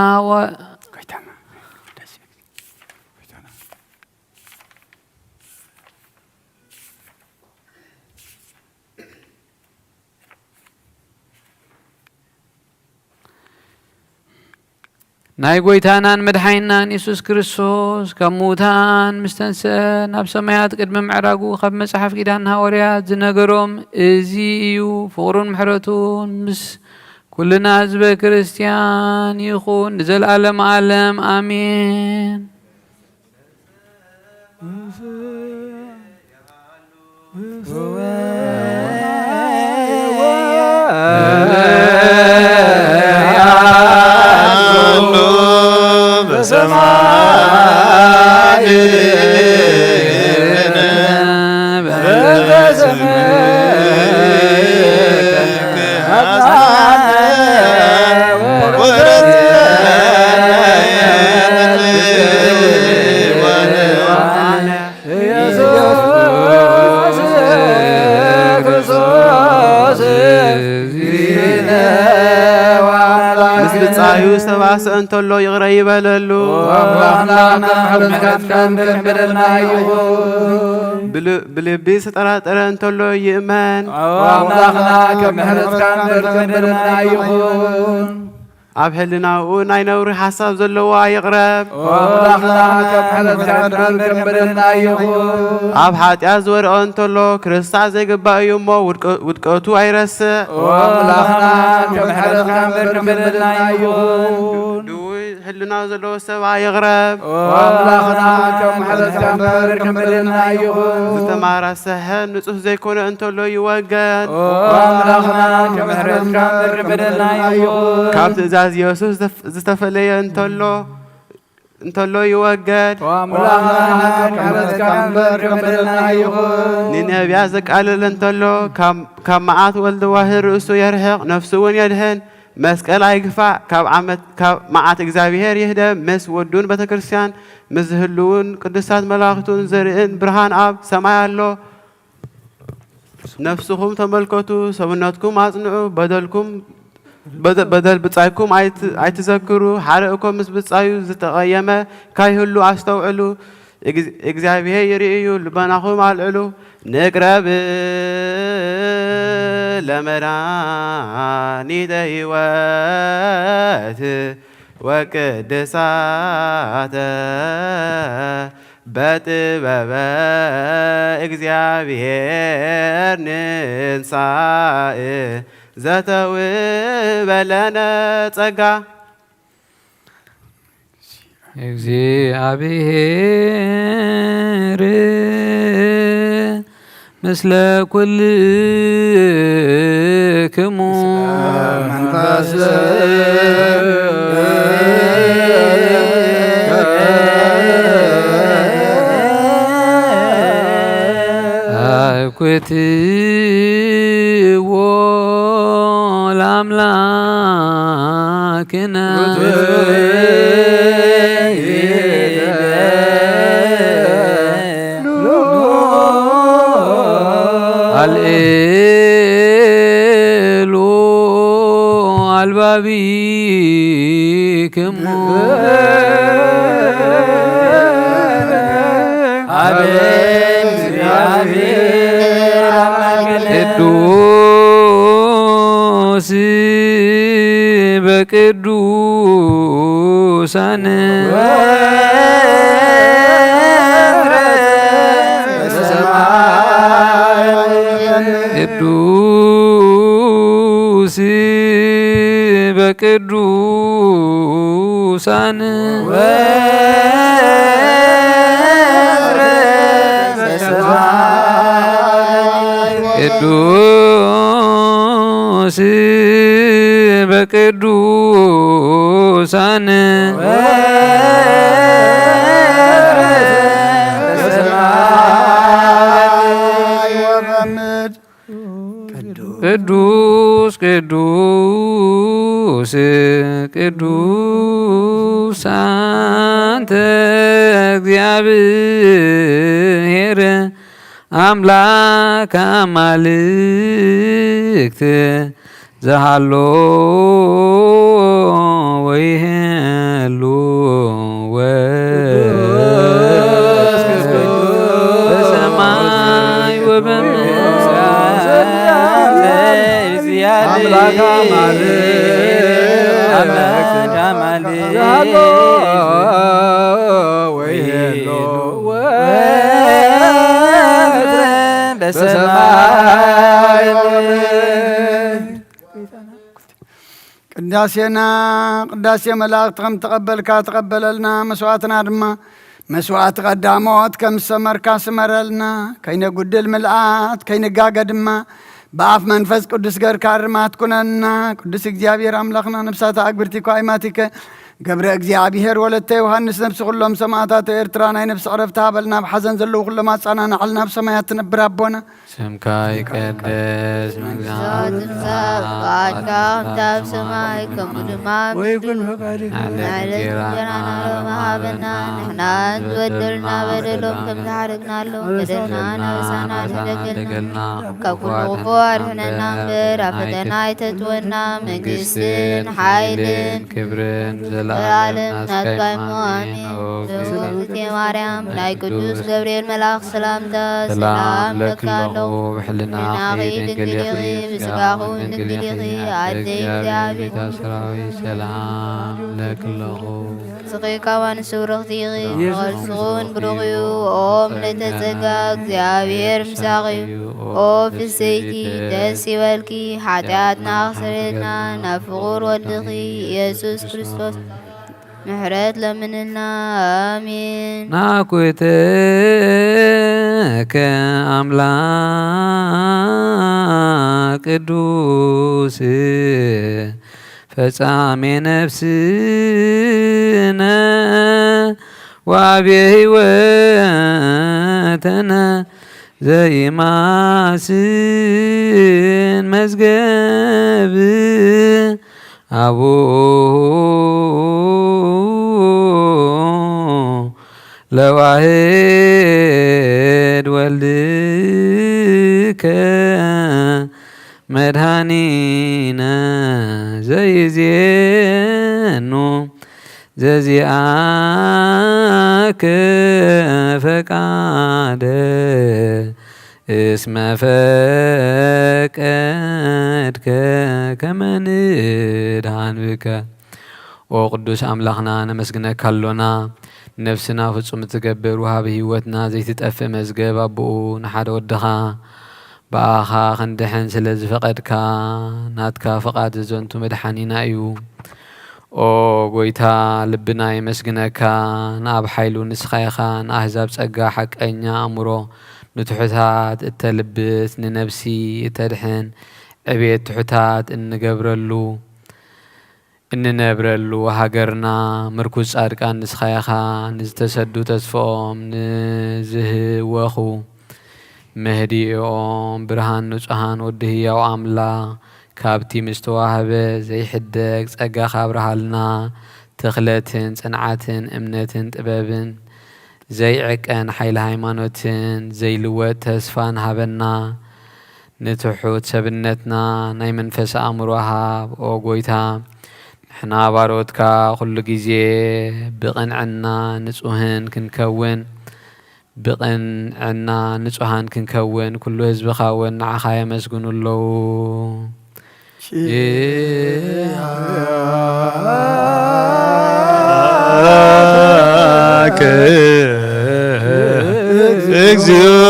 ናይ ጎይታናን መድሓይናን ኢየሱስ ክርስቶስ ካብ ሙታን ምስ ተንሥአ ናብ ሰማያት ቅድሚ ምዕራጉ ካብ መጽሓፍ ኪዳን ሐዋርያት ዝነገሮም እዚ እዩ። ፍቕሩን ምሕረቱን ምስ ኩልና ህዝበ ክርስቲያን ይኹን ንዘለዓለመ ዓለም አሜን። ብጻዩ ሰባስ እንተሎ ይቕረ ይበለሉ አምላክና ምሕረትካን በደልና ይሁን ብልቢ ዝተጠራጠረ እንተሎ ይእመን አምላክና ከምሕረትካን በደልና ይሁን ኣብ ሕልናኡ ናይ ነውሪ ሓሳብ ዘለዎ ይቕረብ አምላክና ከምሕረትካን በደልና ይሁን ኣብ ኃጢአት ዝወድቀ እንተሎ ክርስታስ ዘይግባእ እዩ እሞ ውድቀቱ ኣይረስእ አምላክና ከምሕረትካን በደልና ይሁን ድውይ ሕልናው ዘለዎ ሰብኣ ይቕረብ አምላክና ከምሕረትካን በደልና ይሁን ዝተማረሰሐ ንጹህ ዘይኮነ እንተሎ ይወገድ አምላክና ከምሕረትካን በደልና ይሁን ካብ ትእዛዝ ኢየሱስ ዝተፈለየ እንተሎ ይወገድ አምላክና ከምሕረትካን በደልና ይሁን ንነቢያት ዘቃልል እንተሎ ካብ መዓት ወልዲ ዋህድ ርእሱ የርሕቕ ነፍሱ እውን የድህን መስቀል ኣይግፋእ ካብ መዓት እግዚአብሔር ይህደም ምስ ወዱን ቤተ ክርስቲያን ምስ ዝህልውን ቅዱሳት መላእኽቱን ዘርእን ብርሃን ኣብ ሰማይ ኣሎ ነፍስኩም ተመልከቱ ሰውነትኩም አጽንዑ በደል ብጻይኩም አይትዘክሩ ሓረእኩም ምስ ብጻዩ ዝተቀየመ ካይህሉ አስተውዕሉ እግዚአብሔር ይርእዩ ልበናኩም አልዕሉ ንቅረብ ለመድኃኒተ ሕይወት ወቅድሳተ በጥበበ እግዚአብሔር ንንሳእ ዘተውበለነ ጸጋ እግዚአብሔር ምስለ ኩልክሙ መንፈስ አኩትዎ ለአምላክነ አልኤሉ አልባቢክሙ ቅዱስ በቅዱሳን ቅዱስ በቅዱሳን ቅዱስ በቅዱሳን ቅዱስ ቅዱስ ቅዱስ አንተ እግዚአብሔር አምላክ አማልክት ዘሃሎ ወይሄሉ በሰማይ ወበምድር አምላክ አማልክት በሰማይ ቅዳሴና ቅዳሴ መላእክት ከም ተቀበልካ ተቀበለልና መስዋዕትና ድማ መስዋዕት ቀዳሞት ከም ሰመርካ ስመረልና ከይነጉድል ምልአት ከይንጋገ ድማ በአፍ መንፈስ ቅዱስ ገርካ ርማት ኩነና ቅዱስ እግዚአብሔር አምላኽና ነፍሳት አግብርቲ ኳይማቲከ ገብረ እግዚአብሔር ወለተ ዮሐንስ ነፍስ ኩሎም ሰማዕታት ኤርትራ ናይ ነፍስ ዕረፍቲ ሃበልና ብሓዘን ዘለዉ ኩሎም አጻናናዕልና ብሰማያት ትነብር ኣቦና ስምካ ይቀደስ ምግዛእካ ካብ ሰማይ ከምኡ ድማ ወይኩን ፈቃድከ ሃበና ንሕና ዝበደልና በደሎም ከም ዝሓረግናሎም በደልና ናበሳና ተደገልና ካብ ኩሉ ክፉ አድሕነና እምበር ኣብ ፈተና ኣይተትወና መንግስትን ሓይልን ክብርን ዘላለም ናትካይሞ አሜን። ዘውእትየ ማርያም ናይ ቅዱስ ገብርኤል መልአክ ሰላምታ ሰላም ለካለሁ ብሕልናኺ ድንግል ኢኺ ብስጋኹን ድንግል ኢኺ ኣደይ እግዚአብሔር ሰራዊት ሰላም ለክለኹ ስኺካዋን ስውርኽቲ ኢኺ ንቐልስኹን ብሩኽ እዩ ኦ ምልዕተ ጸጋ እግዚአብሔር ምሳኺ እዩ ኦ ፍሰይቲ ደስ ይበልኪ ሓጢኣትና ክስረየልና ናብ ፍቑር ወድኺ ኢየሱስ ክርስቶስ ምሕረት ለምንልና አሜን። ናኩተከ አምላክ ቅዱስ ፈጻሜ ነፍስነ ዋቤ ሕይወተነ ዘይማስን መዝገብ አቡ ለዋህድ ወልድከ መድኃኒነ ዘይዜኑ ዘዚአከ ፈቃደ እስመ ፈቀድከ ከመ ንድኃን ብከ ኦ ቅዱስ አምላኽና ነመስግነካ አሎና ነፍስና ፍጹም ትገብር ውሃብ ህይወትና ዘይትጠፍእ መዝገብ አብኡ ንሓደ ወድኻ በኣኻ ክንድሕን ስለ ዝፈቐድካ ናትካ ፈቓድ ዘዘንቱ መድሓኒና እዩ ኦ ጎይታ ልብና ይመስግነካ ንኣብ ሓይሉ ንስኻ ኢኻ ንኣህዛብ ጸጋ ሓቀኛ ኣእምሮ ንትሑታት እተልብስ ንነፍሲ እተድሕን ዕቤት ትሑታት እንነብረሉ ሃገርና ምርኩዝ ጻድቃን ንስኻ ኢኻ ንዝተሰዱ ተስፍኦም ንዝህወኹ መህዲኦም ብርሃን ንጹሃን ወዲ ህያው ኣምላኽ ካብቲ ምስተዋህበ ዘይሕደግ ጸጋ ካብርሃልና ትኽለትን ጽንዓትን እምነትን ጥበብን ዘይዕቀን ሓይሊ ሃይማኖትን ዘይልወጥ ተስፋን ሃበና ንትሑት ሰብነትና ናይ መንፈስ ኣእምሮ ሃብ ኦ ጎይታ ንሕና ባሮትካ ኩሉ ግዜ ብቕንዕና ንጹህን ክንከውን ብቕንዕና ንጹሃን ክንከውን ኩሉ ህዝብኻ እውን ንዓኻ የመስግኑ ኣለዉ እግዚኦ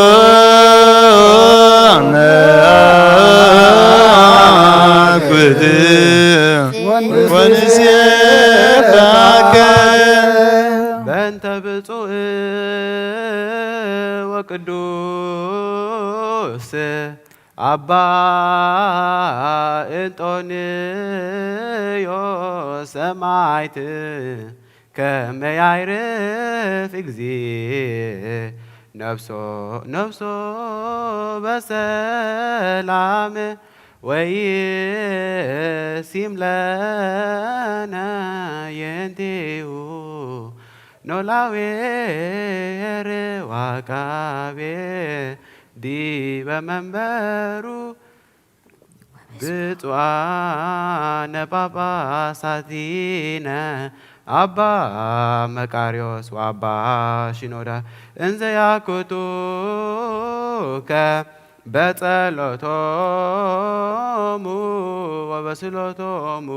ነአኩት ወንሴብሐከ በእንተ ብፁዕ ወቅዱስ አባ እንጦንዮስ ሰማዕት ከመ ያዕርፍ እግዚእ ነፍሶ በሰላም ወይሲም ለነ የንቲሁ ኖላዌ ዋቃቤ ዲበ መንበሩ ብፁዓነ ጳጳሳቲነ አባ መቃርዮስ ወአባ ሽኖዳ እንዘ ያኩቱከ በጸሎቶሙ ወበስሎቶሙ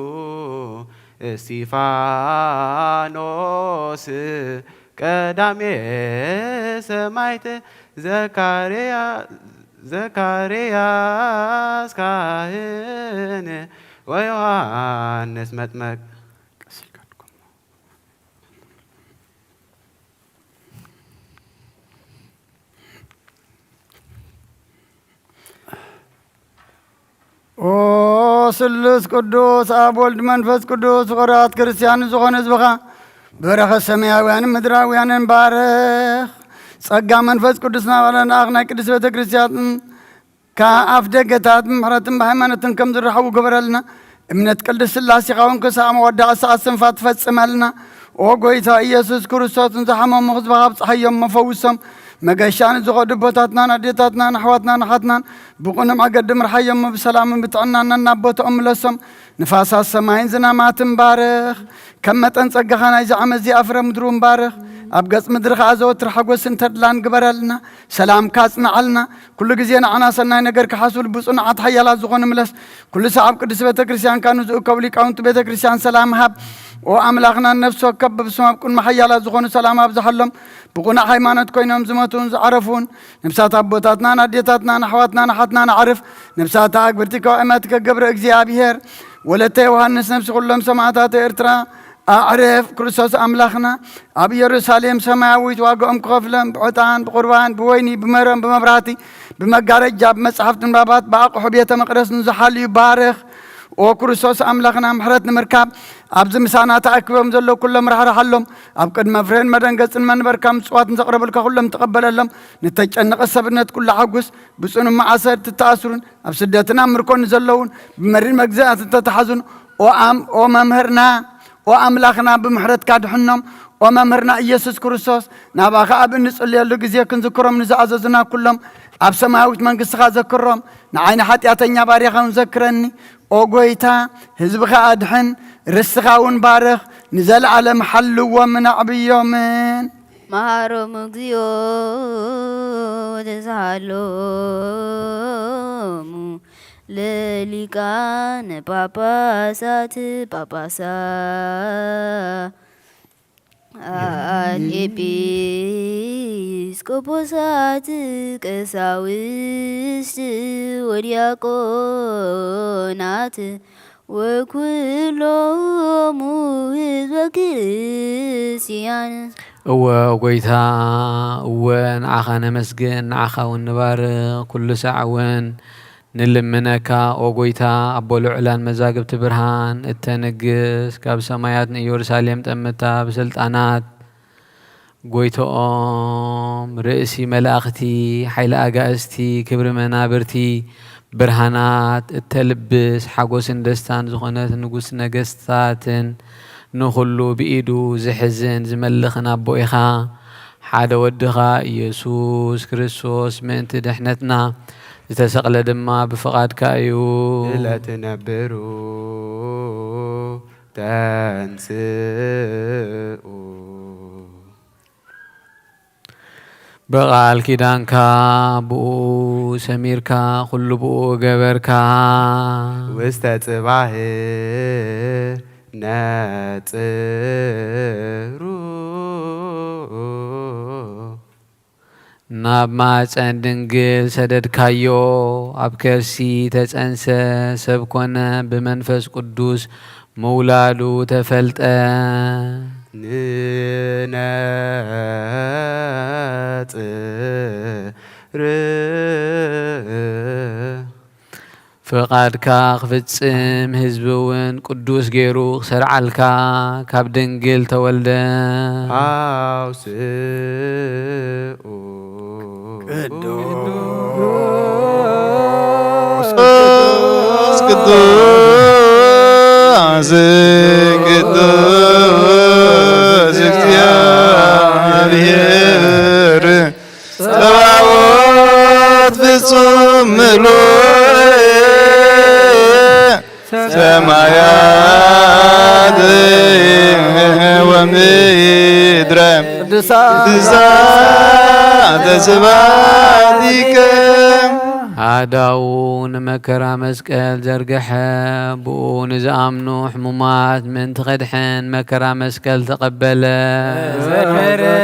እስጢፋኖስ ቀዳሜ ሰማዕት ዘካርያስ ካህን ወዮሐንስ መጥመቅ ኦ ስሉስ ቅዱስ አብ ወልድ መንፈስ ቅዱስ ፍቁራት ክርስቲያን ዝኾነ ህዝብኻ በረኸት ሰማያውያንን ምድራውያንን ባርኽ ጸጋ መንፈስ ቅዱስ ናባለናኽ ናይ ቅዱስ ቤተ ክርስቲያን ከአፍ ደገታት ምሕረትን በሃይማኖትን ከም ዝረኸቡ ግበረልና እምነት ቅዱስ ሥላሴኻ እውን ክሳብ መወዳእታ ሰዓት ስንፋት ትፈጽመልና ኦ ጐይታ ኢየሱስ ክርስቶስን ዝሓመሙ ህዝብኻ ብፀሓዮም መፈውሶም መገሻን ዝኸዱ ቦታትናን ኣዴታትናን ኣሕዋትናን ኣሓትናን ብቑኑዕ መገዲ ምርሓዮም ብሰላምን ብጥዕናን እናቦቶኦም ምለሶም ንፋሳት ሰማይን ዝናማትን ባርኽ ከም መጠን ጸጋኻ ናይዚ ዓመት እዚኣ ፍረ ምድሩን ባርኽ ኣብ ገጽ ምድሪ ከዓ ዘወትር ሓጐስን ተድላን ግበረልና ሰላምካ ጽንዓልና ኩሉ ግዜ ንዓና ሰናይ ነገር ክሓስቡ ብጽኑዓት ሓያላት ዝኾኑ ምለስ ኩሉ ሰዓብ ቅዱስ ቤተ ክርስቲያንካ ንዝእከቡ ሊቃውንቲ ቤተ ክርስቲያን ሰላም ሃብ ኦ ኣምላኽና ነፍሲ ወከፍ ብስም ኣብ ቅድሚ ሓያላት ዝኾኑ ሰላም ኣብዝሓሎም ብቑኑዕ ሃይማኖት ኮይኖም ዝመቱን ዝዓረፉን ነብሳት ኣቦታትናን ኣዴታትናን ኣሕዋትናን ኣሓትናን ኣዕርፍ ነብሳት ኣግብርቲ ከውዕመት ከገብረ እግዚኣብሔር ወለተ ዮሃንስ ነፍሲ ኩሎም ሰማዕታት ኤርትራ أعرف كريستوس أملاخنا أبي يروساليم سماوي واقعهم كفلم بعطان بقربان بويني بمرم بمبراتي بمقارج جاب مسحفت بابات باق حبية مقدس نزحال يبارخ وكريستوس أملاخنا محرت مركب أبز مسانات أكبرهم زلوا كلهم راح رحلهم أبقد مفرين مدن قصن منبر كم صوات نقرب لك كلهم تقبل لهم نتج أن قصبنت كل عقوس بس إنهم معاصر تتأثرون أبسدتنا مركون زلون بمرين مجزات تتحزن وممهرنا وأملاخنا بمحرت كادحنهم وممرنا إيسوس كريستوس ناباخا أبن نسألي اللو جزيا كنذكرهم نزعززنا كلهم أب سماويت من قصخا ذكرهم نعين حتياتنا باريخا ذكرني أوغويتا هزبخا أدحن رسخا ونبارخ نزل على محل ومن عبي يومين مهارو مغزيو تزالومو لليكان باباسات باباسا الإبيسكوبوسات كساوست ودياقونات وكلهم حزب كريستيان وقويتا ونعخانا مسجن نعخا ونبار كل ساعة نلمنك وقويتا أبو العلان مزاقب تبرهان التنقس كاب سمايات يورساليم تأمتا بسلطانات قويتو رئيسي ملاختي حيل أقاستي كبر منابرتي برهانات التلبس حقوسن دستان زخونات نقوس نقستاتن نخلو بإيدو زحزن زملخنا بوئخا حاد ودخا يسوس كريستوس من تدحنتنا تسقل دما بفقاد كايو لا تنبرو تنسئو بقال كيدانكا بو سميركا كل بو جبركا واستتبعه ناترو ناب ماچ اندنگل سدد كايو اب كرسي تڅنس سب كونه بمنفس قدوس مولادو تفلط فقادكا خفصم حزبون قدوس غيرو سرعلكا كاب دنگل تولد قدوس قدوس قدوس እግዚአብሔር ጸባዖት ፍጹም ምሉእ ሰማያት ወምድረ ቅድሳተ ስብሐቲከ عداون مكرا مسكال زرقح بون زامنو حمومات من تقدحن مكرا مسكال تقبل زكرنا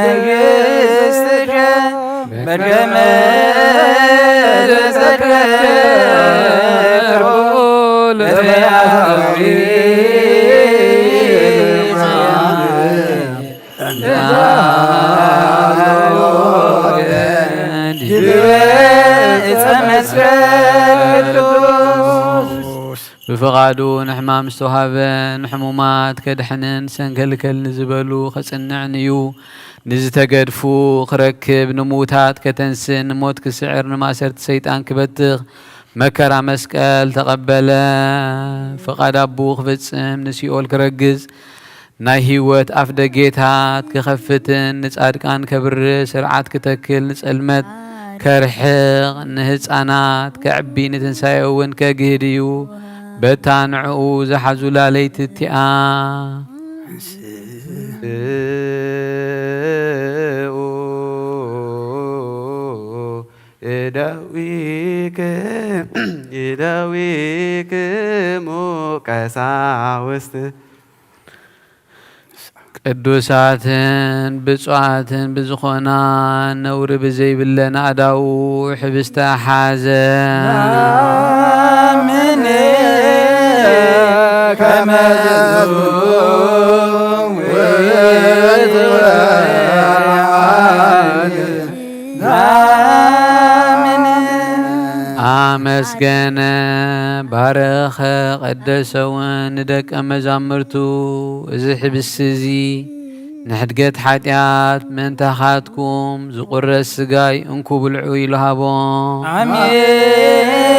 መንግሥትከ በከመ ዘከርኩ ለፈያታዊ بفقادو نحمام استوهابن حمومات كدحنن سنكلكل نزبلو خصنعنيو نزتقدفو خركب نموتات كتنسن نموت كسعر نماسرت سيطان كبتغ مكرا مسكال تقبل فقاد أبو خفتسم نسيول كرقز ناي هيوت أفدقيتات كخفتن نتسادكان كبر سرعات كتكل نتسلمت كرحق نهزانات كعبي نتنسايون كقهديو بتانعو زحزو لاليت التئا يداويك موكساوست ቅዱሳትን ብፁዓትን ብዝኾና ነውሪ ብዘይብለን ኣዳው ሕብስተ ሓዘ ምን ከመዘዙ አመስገነ ባረኸ ቀደሰውን ደቀ መዛሙርቱ እዚ ሕብስ እዚ ንሕድገት ሓጢአት መንታኻትኩም ዝቁረስ ስጋይ እንኩ ብልዑ ኢልሃቦም አሜን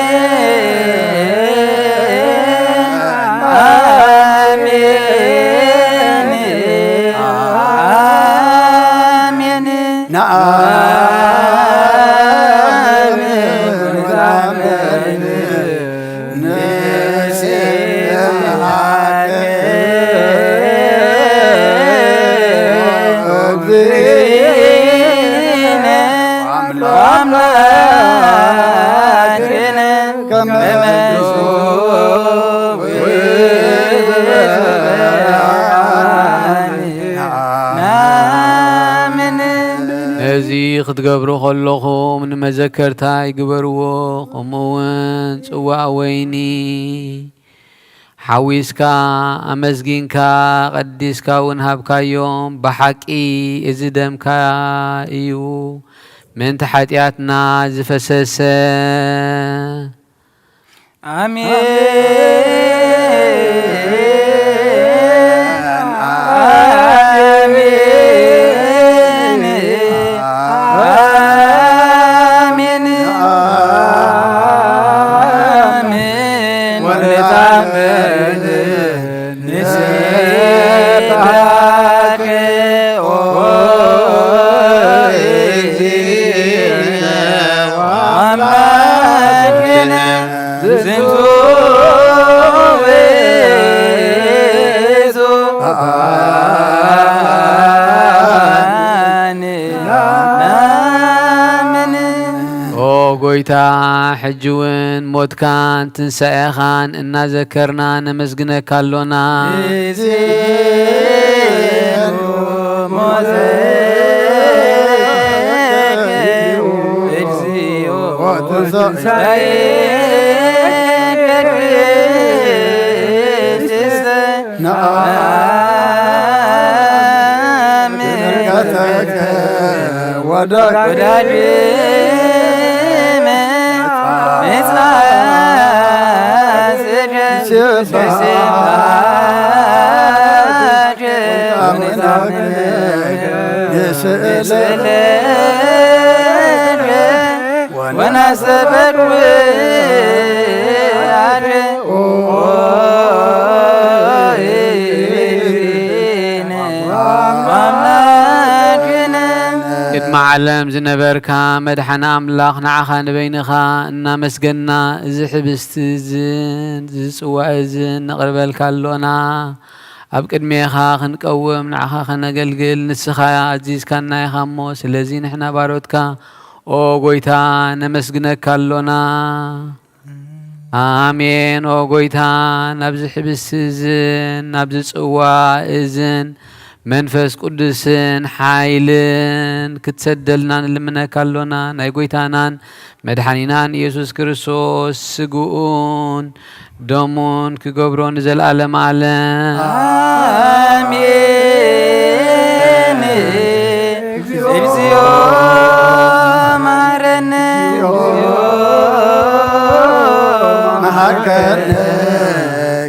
እዚ ክትገብሩ ከለኹም ንመዘከርታ ይግበርዎ ከምኡውን ጽዋእ ወይኒ ሓዊስካ ኣመስጊንካ ቀዲስካ እውን ሃብካዮም ብሓቂ እዚ ደምካ እዩ ምንቲ ሓጢአትና ዝፈሰሰ ጎይታ ሕጅውን ሞትካን ትንሣኤኻን እናዘከርና ነመስግነካ ኣሎና ونسبك ቅድመ ዓለም ዝነበርካ መድሓነ ኣምላኽ ንዓኻ ንበይንኻ እናመስገና እዚ ሕብስቲ እዝን ዝፅዋዕ እዝን ነቕርበልካ ኣሎና ኣብ ቅድሜኻ ክንቀውም ንዓኻ ኸነገልግል ንስኻ ኣዚዝካና ኢኻ እሞ ስለዚ ንሕና ባሮትካ ኦ ጎይታ ነመስግነካ ኣሎና ኣሜን ኦ ጎይታ ናብዚ ሕብስቲ እዝን ናብዚ ፅዋዕ እዝን መንፈስ ቅዱስን ሓይልን ክትሰደልና ንልምነካ ኣሎና ናይ ጎይታናን መድሓኒናን ኢየሱስ ክርስቶስ ስጉኡን ደሙን ክገብሮ ንዘለዓለም ዓለም አሜን። እግዚኦ ማረነ መሃከነ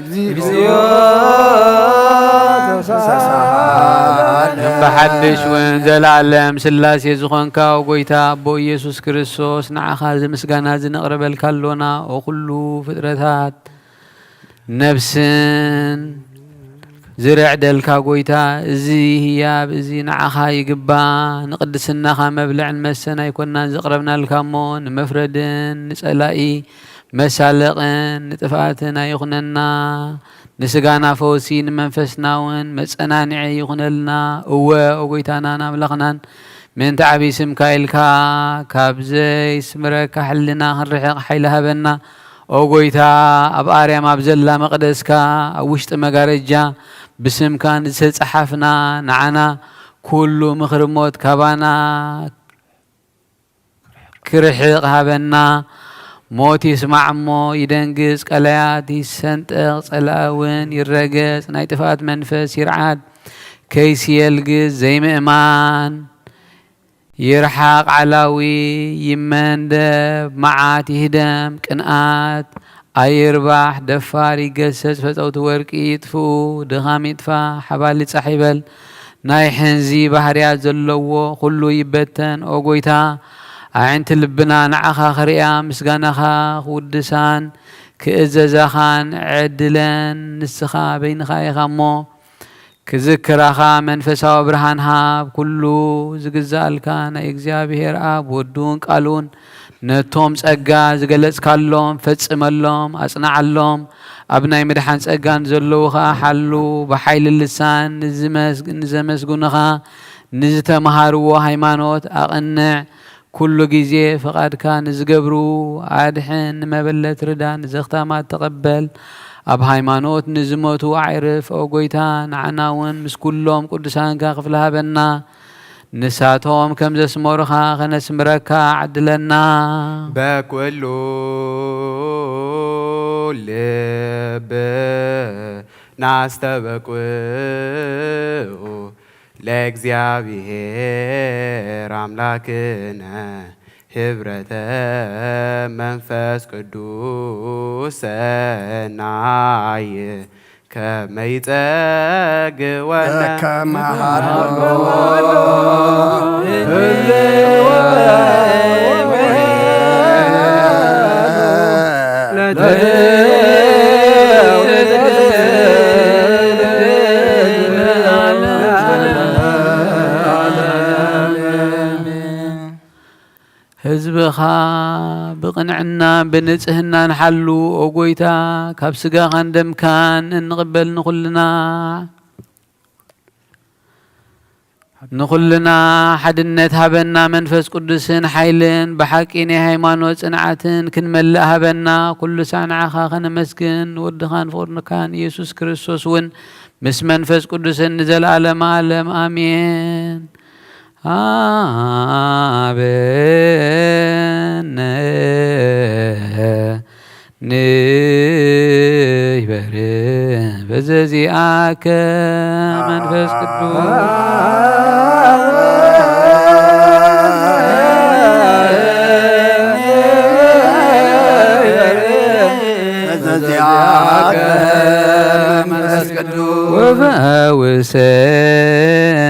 እግዚኦ بحدش وانزلعلم سلاسي زخونكا وقويتا بو يسوس كريستوس نعخا زمسقانا زنقرب الكالونا وكلو فترتات نفسن زرع دلكا قويتا زي هياب زي نعخا يقبا نقدسناخا مبلع المسنا يكوننا زقربنا الكامون مفردن نسألائي مسالقن نتفاتنا يخننا نسقانا فوسين منفسناون مصنانعي يخنلنا او غويتانا نملخنان من تعبي اسم كايلكا كابزي اسمرك حلنا خرحق حيلها بنا او غويتا اب اريا مابزلا مقدسكا وشط مغارجا باسم كان صحفنا نعنا كل مخرموت كبانا كرحق هبنا موت يسمع مو يدنقز قليات يسنطق صلاون يرقص نايطفات منفس يرعاد كيس يلقز زي مئمان يرحق علوي يمندب معات يهدم قنات ايرباح دفار يقسس فتوت ورق يطفو دغام يطفى حبال صحيبل ناي حنزي بحريات زلو كله يبتن او غويتا عين تلبنا نعخا خريا مسقانخا خودسان كإزازخان عدلن نسخا بين خايخا مو كذكرخا منفسا وبرهانها كلو زقزالكان اكزيابير اب ودون قالون نتوم صقا زقلص كاللوم فصم اللوم اصنع اللوم ابناي مدحان صقان زلوخا حلو بحيل اللسان نزمسقنخا نزتمهارو هيمانوت اقنع كل جزء فقد كان زقبرو عادحن مبلت ردان زختامات تقبل اب هايمانوت نزموتو عرف او قويتان عناون مس كلهم قدسان كاقفلها بنا نساتهم كم زسمورخا خنسمركا عدلنا بكلو لب ناستبقو ለእግዚአብሔር አምላክነ ህብረተ መንፈስ ቅዱስ ሰናይ ከመይጸግወነ ከመሃርጎ ህዝብኻ ብቕንዕና ብንጽህና ንሓሉ ኦጎይታ ካብ ስጋኻን ደምካን እንቕበል ንኹልና ሓድነት ሃበና መንፈስ ቅዱስን ሓይልን ብሓቂ ናይ ሃይማኖት ጽንዓትን ክንመልእ ሃበና ኩሉ ሳዕናኻ ኸነመስግን ወድኻን ፍቕርካን ኢየሱስ ክርስቶስ እውን ምስ መንፈስ ቅዱስን ንዘለዓለም ዓለም ኣሜን አበነ ንይበር በዘዚአከ መንፈስ ቅዱስ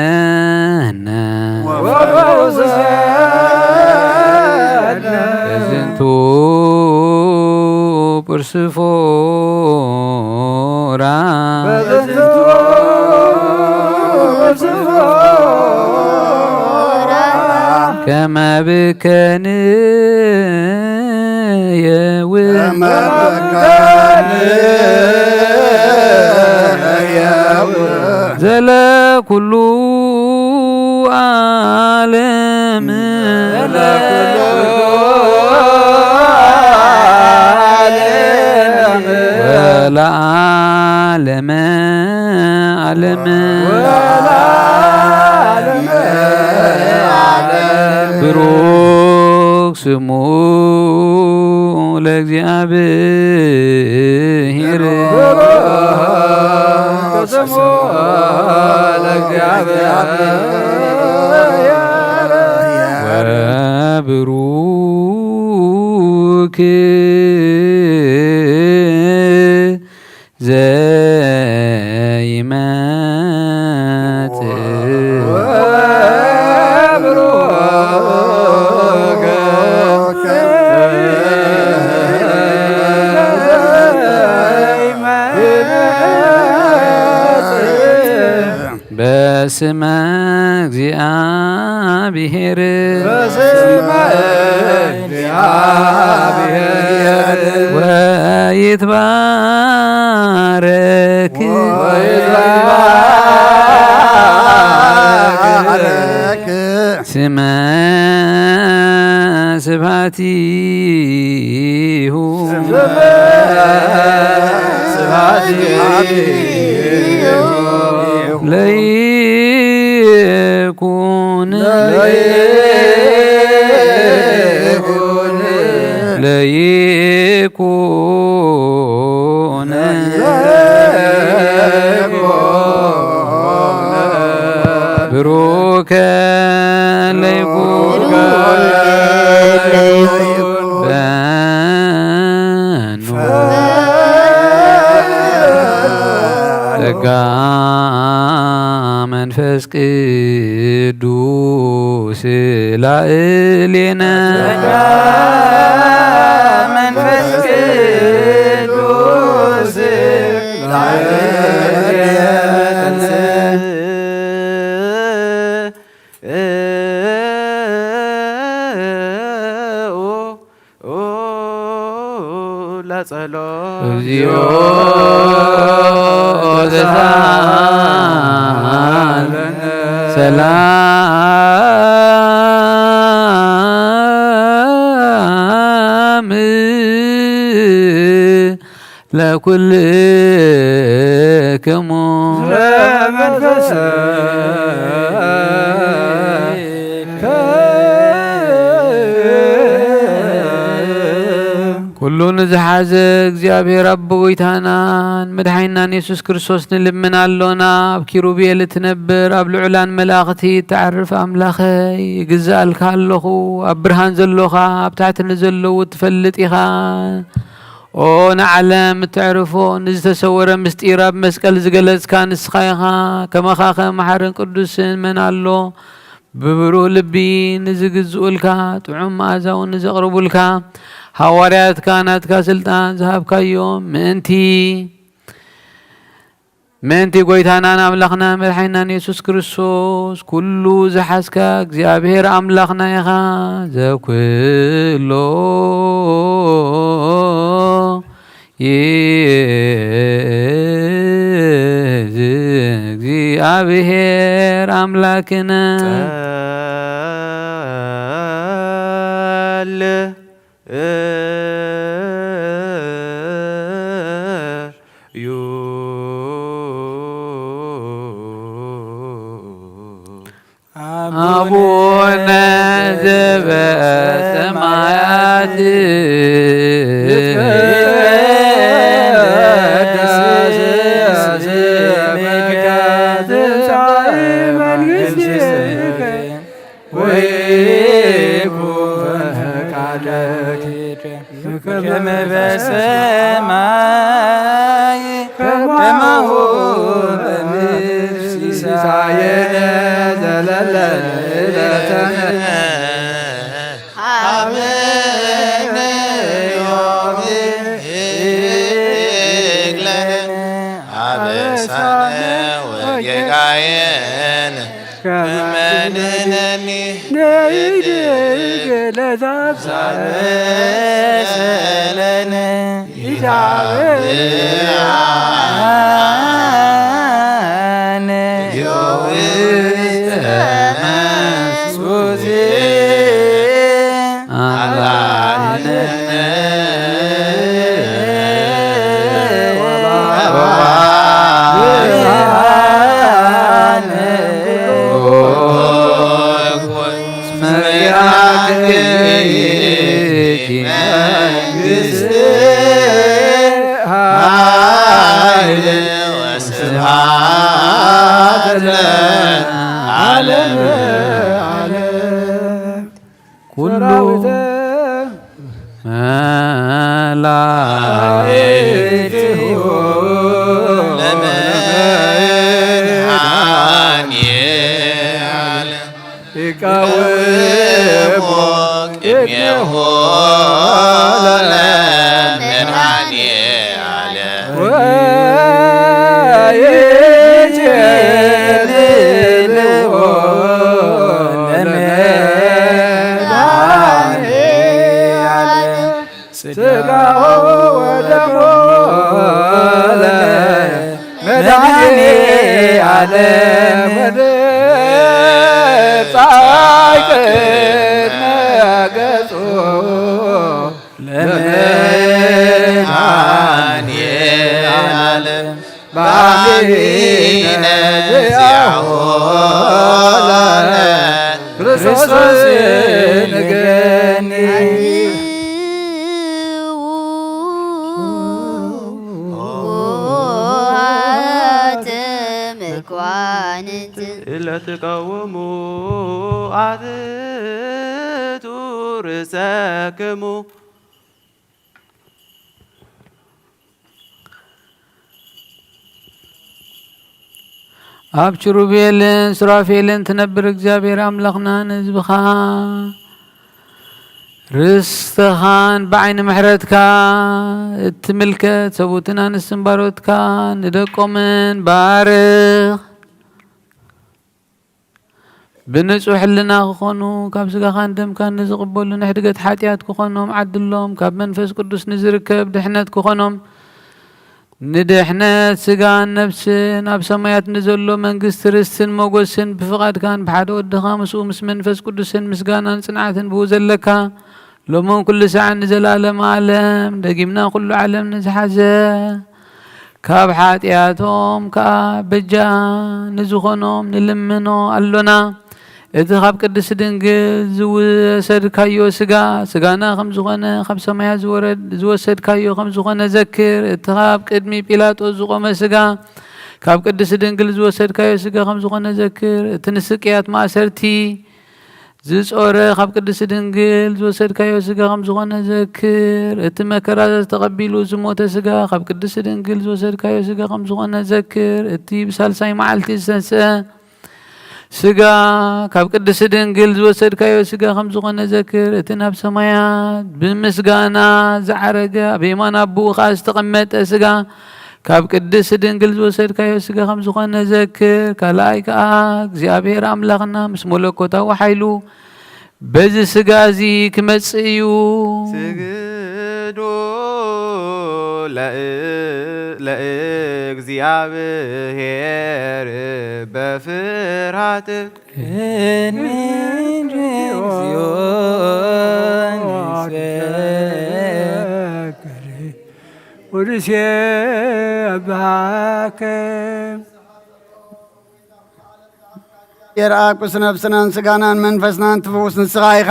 ወፈውሰነ በዝንቱ ጵርስፎራ ከመ ብከን ዘለ ኩሉ ዓለም ወለዓለመ ዓለም ብሩክ ስሙ ለእግዚአብሔር ወብሩክ በስመ እግዚአብሔር ወይትባረክ ስመ ስብሐቲሁ ለይኩን ብሩከ ለይኩን በኑ ጸጋ መንፈስ ቅዱስ ላዕሌነ መንፈስ ቅዱስ እግዚኦ ሰላም ለኩልክሙ ኩሉን ዝሓዘ እግዚአብሔር አቦ ጎይታናን መድሓኒናን ኢየሱስ ክርስቶስ ንልምን ኣሎና ኣብ ኪሩቤል እትነብር ኣብ ልዑላን መላእኽቲ እትዓርፍ ኣምላኸይ ይግዛእልካ ኣለኹ ኣብ ብርሃን ዘሎኻ ኣብ ታሕቲ ንዘለዉ እትፈልጥ ኢኻ ኦ ንዓለም እትዕርፎ ንዝተሰወረ ምስጢር ኣብ መስቀል ዝገለጽካ ንስኻ ኢኻ ከመኻ ከመሓርን ቅዱስን መን ኣሎ ብብሩህ ልቢ ንዝግዝኡልካ ጥዑም መኣዛ እውን ንዘቕርቡልካ ሐዋርያት ካህናትካ ስልጣን ዝሃብካዮም ምእንቲ ጎይታናን ኣምላኽና መድሓኒናን ኢየሱስ ክርስቶስ ኩሉ ዝሓዝካ እግዚአብሔር ኣምላኽና ኢኻ ዘኩሎ እግዚአብሔር አምላክነ አቡነ ዘበሰማያት ከመ በሰማይ ከማሁ በምድር ሲሳየነ ዘለለ ዕለተነ ሀበነ ዮም ህግ ለነ አበሳነ ወጌጋየነ ከመ ንሕነኒ ንህድግ ለዘአብሳለነ ኢታብአነ ውስተ መንሱት አላነ መሪያከይቲ መንግሥት ኃይል ወስብሐት ለዓለመ ዓለም ኩሉ መላእክቲሁ ለመድኃኔዓለም ይቃወሙ ቅድሜሁ ለመድኃኔዓለም ወይጀልልዎ ለመድኃኔዓለም ሥጋሁ ወደሙ ለመድኃኔዓለም ፀሐይ ቅድመ ገጹ ለመድኃኔዓለም በአሚነ ዚአሁ ክርስቶስ ንገኒ ለተቃወሙ አትቱ ርእሰክሙ ኣብ ኪሩቤልን ሱራፌልን ትነብር እግዚአብሔር አምላኽና ንህዝብኻ ርስትኻን ብዓይኒ ምሕረትካ እትምልከት ሰቡትን ኣንስትን ባሮትካ ንደቆምን ባርኽ ብንጹሕ ሕልና ክኾኑ ካብ ስጋኻን ደምካን ንዝቕበሉ ንሕድገት ሓጢኣት ክኾኖም ዓድሎም ካብ መንፈስ ቅዱስ ንዝርከብ ድሕነት ክኾኖም ንድሕነት ስጋን ነፍስን ኣብ ሰማያት ንዘሎ መንግስቲ ርስትን መጎስን ብፍቓድካን ብሓደ ወድኻ ምስኡ ምስ መንፈስ ቅዱስን ምስጋናን ጽንዓትን ብኡ ዘለካ ሎሞን ኩሉ ሰዓት ንዘላለም ዓለም ደጊምና ኩሉ ዓለም ንዝሓዘ ካብ ሓጢኣቶም ከዓ በጃ ንዝኾኖም ንልምኖ ኣሎና እቲ ካብ ቅድስቲ ድንግል ዝወሰድካዮ ስጋና ከም ዝኾነ ካብ ሰማያት ዝወሰድካዮ ከም ዝኾነ ዘክር እቲ ካብ ቅድሚ ጲላጦስ ዝቆመ ስጋ ካብ ቅድስቲ ድንግል ዝወሰድካዮ ስጋ ከም ዝኾነ ዘክር እቲ ንስቅያት ማእሰርቲ ዝጾረ ካብ ቅድስቲ ድንግል ዝወሰድካዮ ስጋ ከም ዝኾነ ዘክር እቲ መከራ ተቐቢሉ ዝሞተ ስጋ ካብ ቅድስቲ ድንግል ዝወሰድካዮ ስጋ ከም ዝኾነ ዘክር እቲ ብሳልሳይ መዓልቲ ዝተንስአ ስጋ ካብ ቅድስቲ ድንግል ዝወሰድካዮ ስጋ ከም ዝኾነ ዘክር እቲ ናብ ሰማያት ብምስጋና ዝዓረገ ኣብ የማን ኣቦኡ ከዓ ዝተቐመጠ ስጋ ካብ ቅድስቲ ድንግል ዝወሰድካዮ ስጋ ከም ዝኾነ ዘክር ካልኣይ ከዓ እግዚአብሔር ኣምላኽና ምስ መለኮታዊ ሓይሉ በዚ ስጋ እዚ ክመጽእ እዩ ስግዱ ለእግዚአብሔር በፍርሃት ቅዱስ አባከ የራቁስ ነፍስናን ስጋናን መንፈስናን ትፈውስ ንስኻ ኢኻ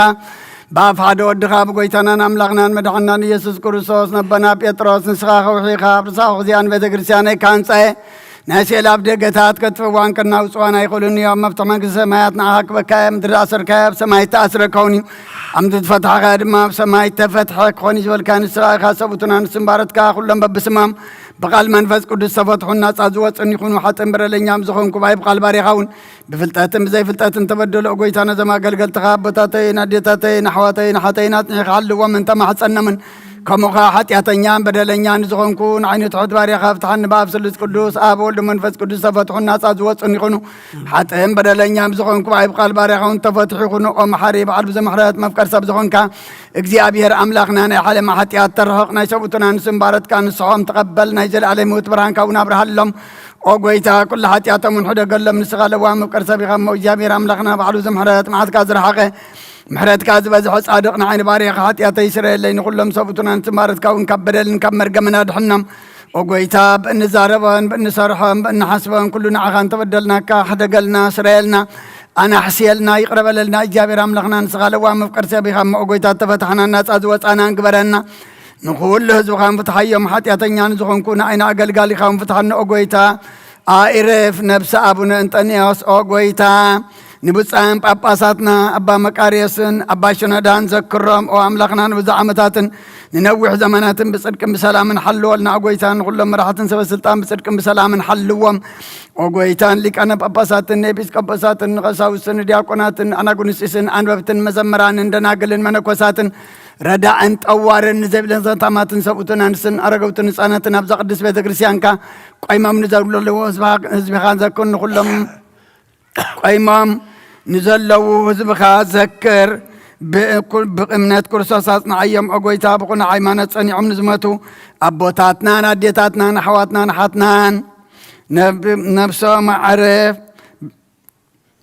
በኣፍ ሓደ ወድኻ ብጎይታናን ኣምላኽናን መድሓኒናን ኢየሱስ ክርስቶስ ነቦና ጴጥሮስ ንስኻ ኸውሒኻ ኣብ ርሳኹ እዚኣን ቤተ ክርስቲያነይ ካንጻየ ናይ ስእሊ ኣብ ደገታት ከጥፍዋን ከናውፅዋን ኣይኽእሉን እዩ ኣብ መፍትሒ መንግስቲ ሰማያት ንዓኻ ክበካየ ምድሪ ኣሰርካየ ኣብ ሰማይ ተኣስረ ክኸውን እዩ ኣብ ምድሪ ተፈትሐኸ ድማ ኣብ ሰማይ ተፈትሐ ክኾን እዩ ዝበልካ ንስኻ ኢኻ ሰቡትን ኣንስትን ባረትካ ኩሎም በብስማም ብቓል መንፈስ ቅዱስ ተፈትሑን ናፃ ዝወፅን ይኹኑ ሓጥን ብረለኛም ዝኾንኩ ባይ ብቓል ባሪኻ እውን ብፍልጠትን ብዘይፍልጠትን ተበደሎ ጎይታነ ዘማገልገልትኻ ኣቦታተይን ኣዴታተይን ኣሕዋተይን ሓተይን ኣፅኒዕኻ ሃልዎም እንተማሕፀነምን ከምኡኻ ሓጢኣተኛን በደለኛን ዝኾንኩ ንዓይነቱ ሕድ ባሪኻ ፍትሓኒ በኣብ ስሉስ ቅዱስ ኣብ ወልዲ መንፈስ ቅዱስ ተፈትሑን ናፃ ዝወፅን ይኹኑ ሓጥን በደለኛም ዝኾንኩ ባይ ብቓል ባሪኻ እውን ተፈትሑ ይኹኑ ኦ መሓሪ በዓል ብዘምሕረት መፍቀር ሰብ ዝኾንካ እግዚኣብሔር ኣምላኽና ናይ ዓለማ ሓጢኣት ተርሕቕ ናይ ሰቡትን ኣንስትን ባረትካ ንስሖም ተቐበል ናይ ዘለዓለም ህይወት ብርሃንካ እውን ኣብርሃሎም ኦ ጎይታ ኩሉ ሓጢኣቶም እውን ሕደገሎም ንስኻ ለዋ መፍቀር ሰብ ኢኻ እሞ እግዚኣብሔር ኣምላኽና በዓሉ ዘምሕረት መዓትካ ዝረሓቐ ምሕረትካ ዝበዝሖ ጻድቕ ንዓይኒ ባሪኻ ሓጢኣተይ ይስረየለይ ንኹሎም ሰቡትን ኣንስትን ባረትካ እውን ካብ በደልን ካብ መርገምን ኣድሕኖም ኦ ጎይታ ብእንዛረበን ብእንሰርሖን ብእንሓስበን ኩሉ ንዓኻ እንተበደልናካ ሕደገልና ስረየልና أنا حسيلنا يقرب لنا إجابة أملخنا نسغال وامفقر سبيخا مؤقويتا تفتحنا الناس أزواتنا نقبرنا نقول له زوخان فتحيهم حتى يتنيان زوخان كونا أين أقل قالي خان فتحنا أقويتا آئرف نفس أبونا أنتنيوس أقويتا نبصان باباساتنا أبا مكاريسن أبا شندان ذكرهم أو أملخنا نبزع عمتاتن ننوح زمانات بصدقم بسلام حلوالنا أقويتان كلهم راحة سوى السلطان بصدقم بسلام حلوهم أقويتان لك أنا باباساتن نبيس كباساتن غساوسن دياقوناتن أنا قنسيسن أنبابتن مزمران اندنا قلن منكوساتن ردا أنت أوارن زبلن زنطاماتن سبوتن أنسن أرغوتن سانتن أبزا قدس بيت كريسيانكا قيمام نزل له هزبخان زكون كلهم قيمام نزل له هزبخان ذكر بأمنات كرساساتنا عيام أقويتا بقنا عيمانات صنيعهم نزمتو أبوتاتنا ناديتاتنا نحواتنا نحاتنا نفسه معرف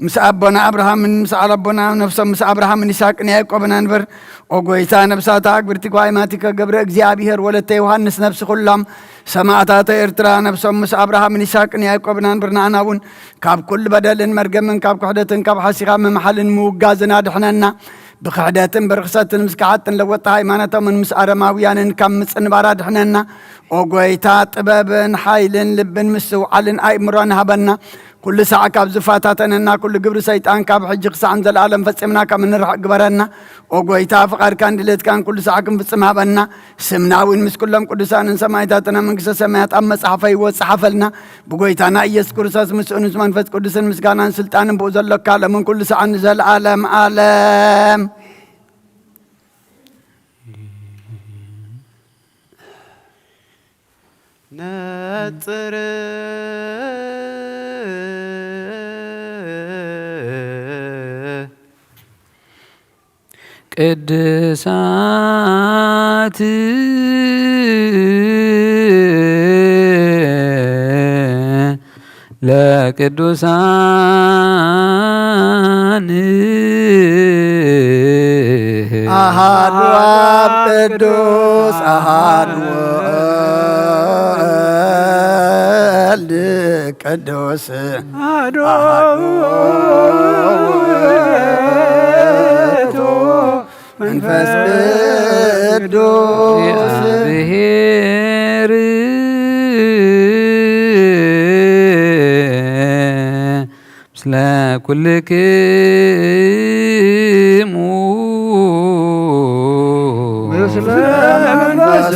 مس أبونا أبراهام من مس ربنا نفسه مس أبراهام من إسحاق يعقوب ننبر أقويتا نفساتك برتقوا عيماتك قبر إجزابيهر ولدت يوحنس نفس كلهم سماعتات إرترا نفسه مس أبراهام من إسحاق يعقوب ننبر نعناون كاب كل بدل مرجم كاب قحدة كاب حسيقة من محل موجازنا دحنا بقعدة برخصة مسكعات لوطها إيمانة من مسأرة ماويان كم مسن بارد حننا أقويتات بابن حيلن لبن مسو علن أي مران هبنا كل ساعة كاب زفاتاتنا كل قبر سيطان كاب حجق سعن ذا العالم فسمنا كمن رح قبرنا أقويتا فقار كان دلت كان كل ساعة كم فسمها بنا سمناوين مس كلهم قدسان سمايتاتنا من قصة سمايات أما صحفي وصحفلنا بقويتانا يسكر ساس مسؤول زمان فس قدسان مسكانا سلطان بوزل لك من كل ساعة نزل عالم عالم ناطر ቅድሳት ለቅዱሳን አሃዱ አብ ቅዱስ አሃዱ ወልድ ቅዱስ አሃዱ መንፈስ ቅዱስ እግዚአብሔር ምስለ ኩልክሙ ምስለ መንፈስ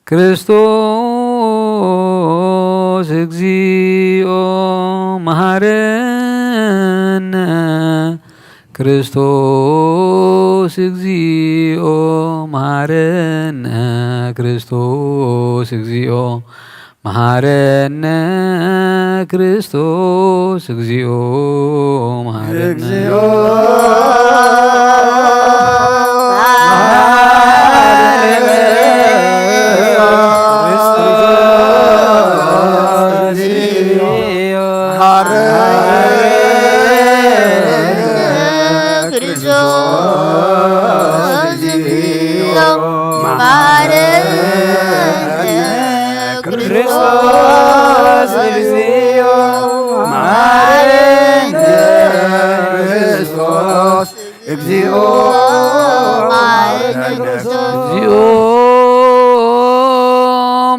ክርስቶስ እግዚኦ መሐረነ ክርስቶስ እግዚኦ መሐረነ ክርስቶስ እግዚኦ መሐረነ ክርስቶስ እግዚኦ መሐረነ እግዚኦ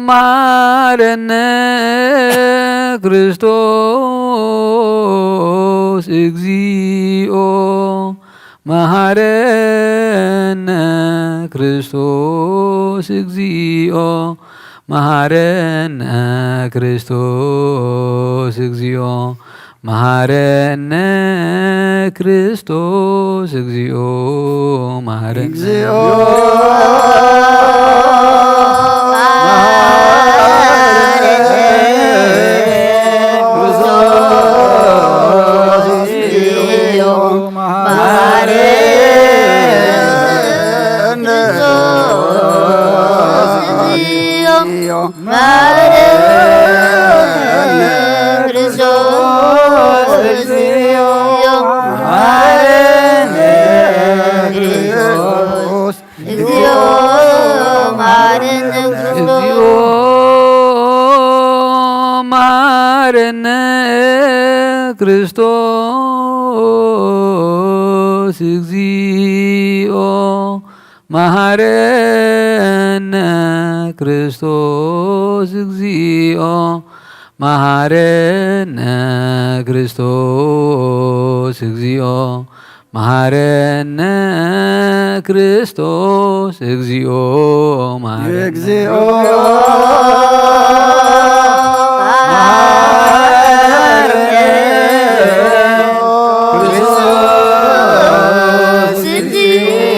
መሐረነ ክርስቶስ እግዚኦ መሐረነ ክርስቶስ እግዚኦ መሐረነ ክርስቶስ እግዚኦ መሐረነ ክርስቶስ እግዚኦ መሐረነ ክርስቶስ እግዚኦ መሐረነ ክርስቶስ እግዚኦ መሐረነ ክርስቶስ እግዚኦ መሐረነ ክርስቶስ እግዚኦ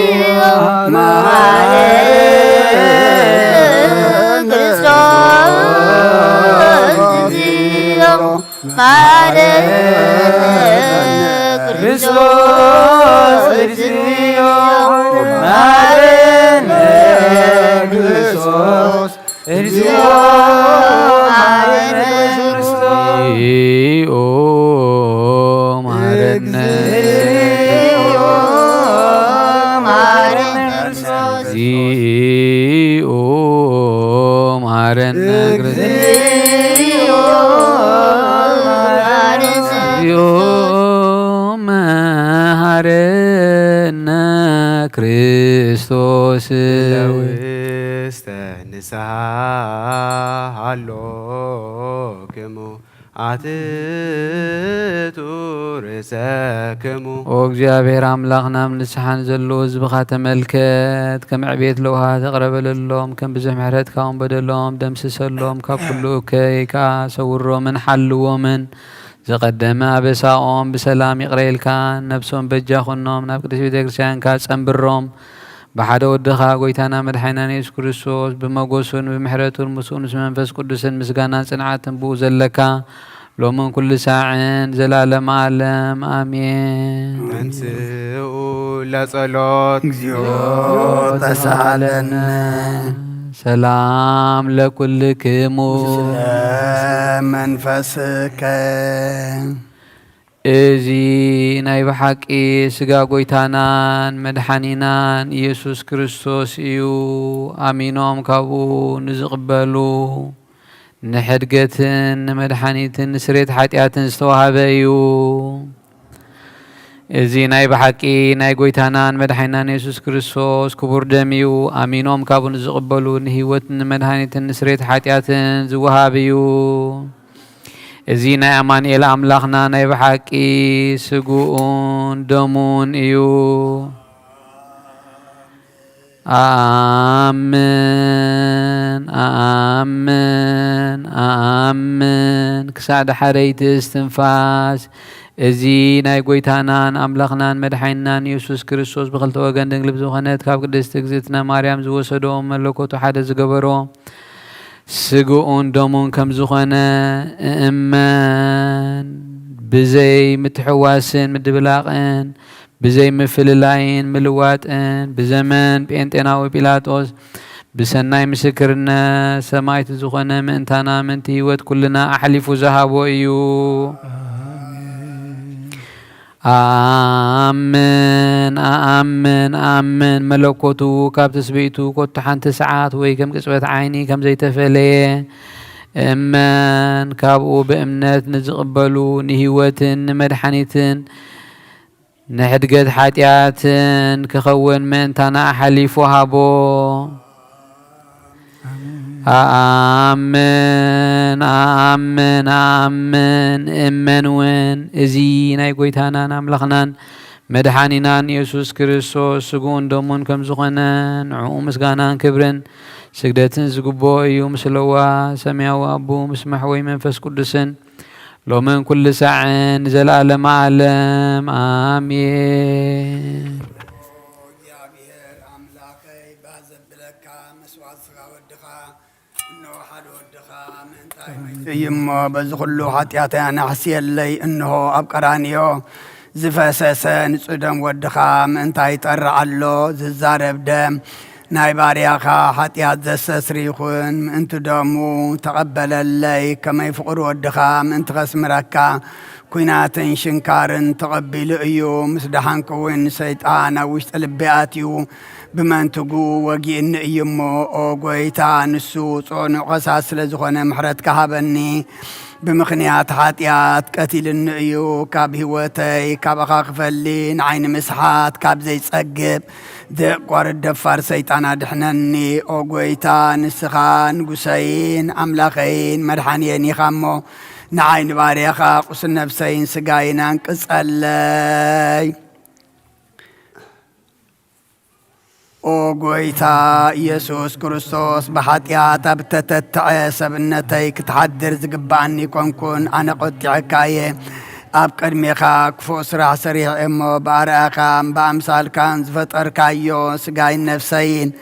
መሐረነ ክርስቶስ ለውስተ ንስሐ ሃሎክሙ አትቱ ርእሰክሙ ኦ እግዚአብሔር አምላኽና ንስሓን ዘለዎ ህዝብኻ ተመልከት ከም ዕቤት ለውሃ ተቕረበለሎም ከም ብዙሕ ምሕረትካ እውን በደሎም ደምስሰሎም ካብ ኩሉ እከይ ከዓ ሰውሮምን ሓልዎምን زقدم أبساهم بسلام يقرأ كان نفسهم بجاخنهم نبكت في دكتشان كاتسنبرهم بحد ودخا قويتانا مدحينا يسوع كريستوس بمقوسون بمحرته المسؤول اسم منفس قدس مسجانا صنعات بوز لك لو من كل ساعة زلالم عالم آمين انسوا لصلوت تسالنا سلام لكلكم منفسك ازي ناي بحقي سغا غويتانان مدحانينان يسوع كريستوس يو امينوم كابو نزقبلو نحدقتن مدحانيتن سريت حاتياتن استوهابيو ازي ناي بحقي ناي غويتانان مدحانان يسوع كريستوس كبر دميو امينوم كابو نزقبلو نهيوتن مدحانيتن سريت حاتياتن زوهابيو ازي ناي امانيل املاخنا ناي بحقي سغون دمون ايو آمين آمين آمين كساد حريت استنفاس ازي ناي غويتانان املاخنان مدحينان يسوس كريستوس بخلت وغن دنگل بزوخنت كاب قدست اگزتنا مريم زوسدو ملكوتو حدا زغبرو سغون دومون كم زوخنا امان بزي متحواسن مدبلاقن بزي مفللاين ملواتن بزمن بينتناوي بيلاطوس بسناي مسكرنا سمايت زوخنا منتانا منتي هيوت كلنا احلف ذهبو ايو آمين آمين آمين ملكوتو كاب تسبيتو كنت حنت ساعات وي كم قصبت عيني كم زي تفلي امان كابو بأمنات نزقبلو نهيوتن مدحنيتن نحدقت حاتياتن كخون من تانا حليفو هابو آمين آمين آمين إمن وين إزي ناي قويتانا نملخنان مدحانينان يسوس كريستوس سقون دومون كم زخنان عوم مسقانان كبرن سجدتن زقبو ايو مسلوا سميعوا ابو مسمحوي منفس قدسن لو من كل ساعة زلالم عالم آمين يما بزغلو حتياتي أنا حسي اللي إنه أبقرانيو زفاسسن صدم ودخا من تايت الرعلو ززارب دم ناي بارياخا حتيات زسسريخون انتو دامو تقبل اللي كما يفقر ودخا من تغس مركا كويناتن شنكارن تقبل ايو مسدحان كوين سيطانا وشت البياتيو بمن تقو وقين ايمو او قويتا نسو صون قصاص لزخون محرد كهابني بمخنيات حاتيات قتيل النقيو كاب هوتي كاب اخاقفلين عين مسحات كاب زي تسقب ذي قوار الدفار سيطانا دحنني او قويتا نسخان قسين املاخين مرحانيين يخمو نعين باريخا قسن نفسين سقاينان كسالي او قويتا يسوس كريستوس بحاتياتا بتتتعي سبنتي كتحدر زقباني كون انا قد عكاية ابقر ميخا كفوس راح سريع امو بارقا بامثال كان زفتر كايو سقاي النفسين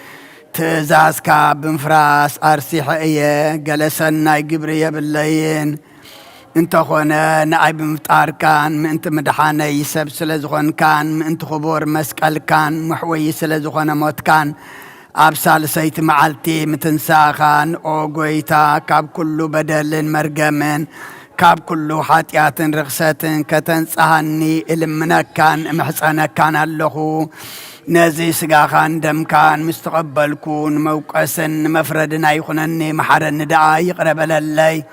تزاسكا بنفراس ارسيحية جلسنا قبرية بالليين انت خونا نعي بمفتار كان انت مدحاني سب سلزغن كان انت خبور مسكال كان محوي سلزغن موت كان ابسال سيت معلتي متنساخان او قويتا كاب كله بدل مرقمن كاب كله حاتيات رخصة كتنسهني المنا كان محسنا كان اللخو نازي سقاخان دم كان مستقبل كون موقسن مفردنا يخنني محرن دعا يقرب للي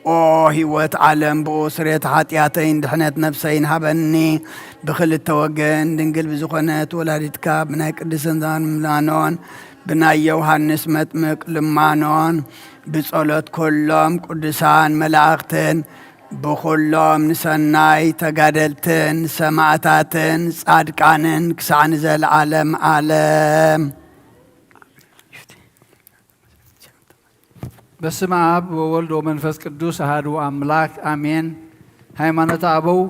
او هيوت عالم بوسريت حاتياتين دحنت نفسين هبني بخل التوجن دنقل بزخنات ولادت كاب بناي قدسن ذان ملانون بناي يوحنس مطمق لمانون بصلوت كلهم قدسان ملاختن بخلهم نسناي تقادلتن سماعتاتن صادقانن كسان زل عالم عالم بسم آب وولد ومنفس قدوس أحد أملاك آمين هيمنة أبو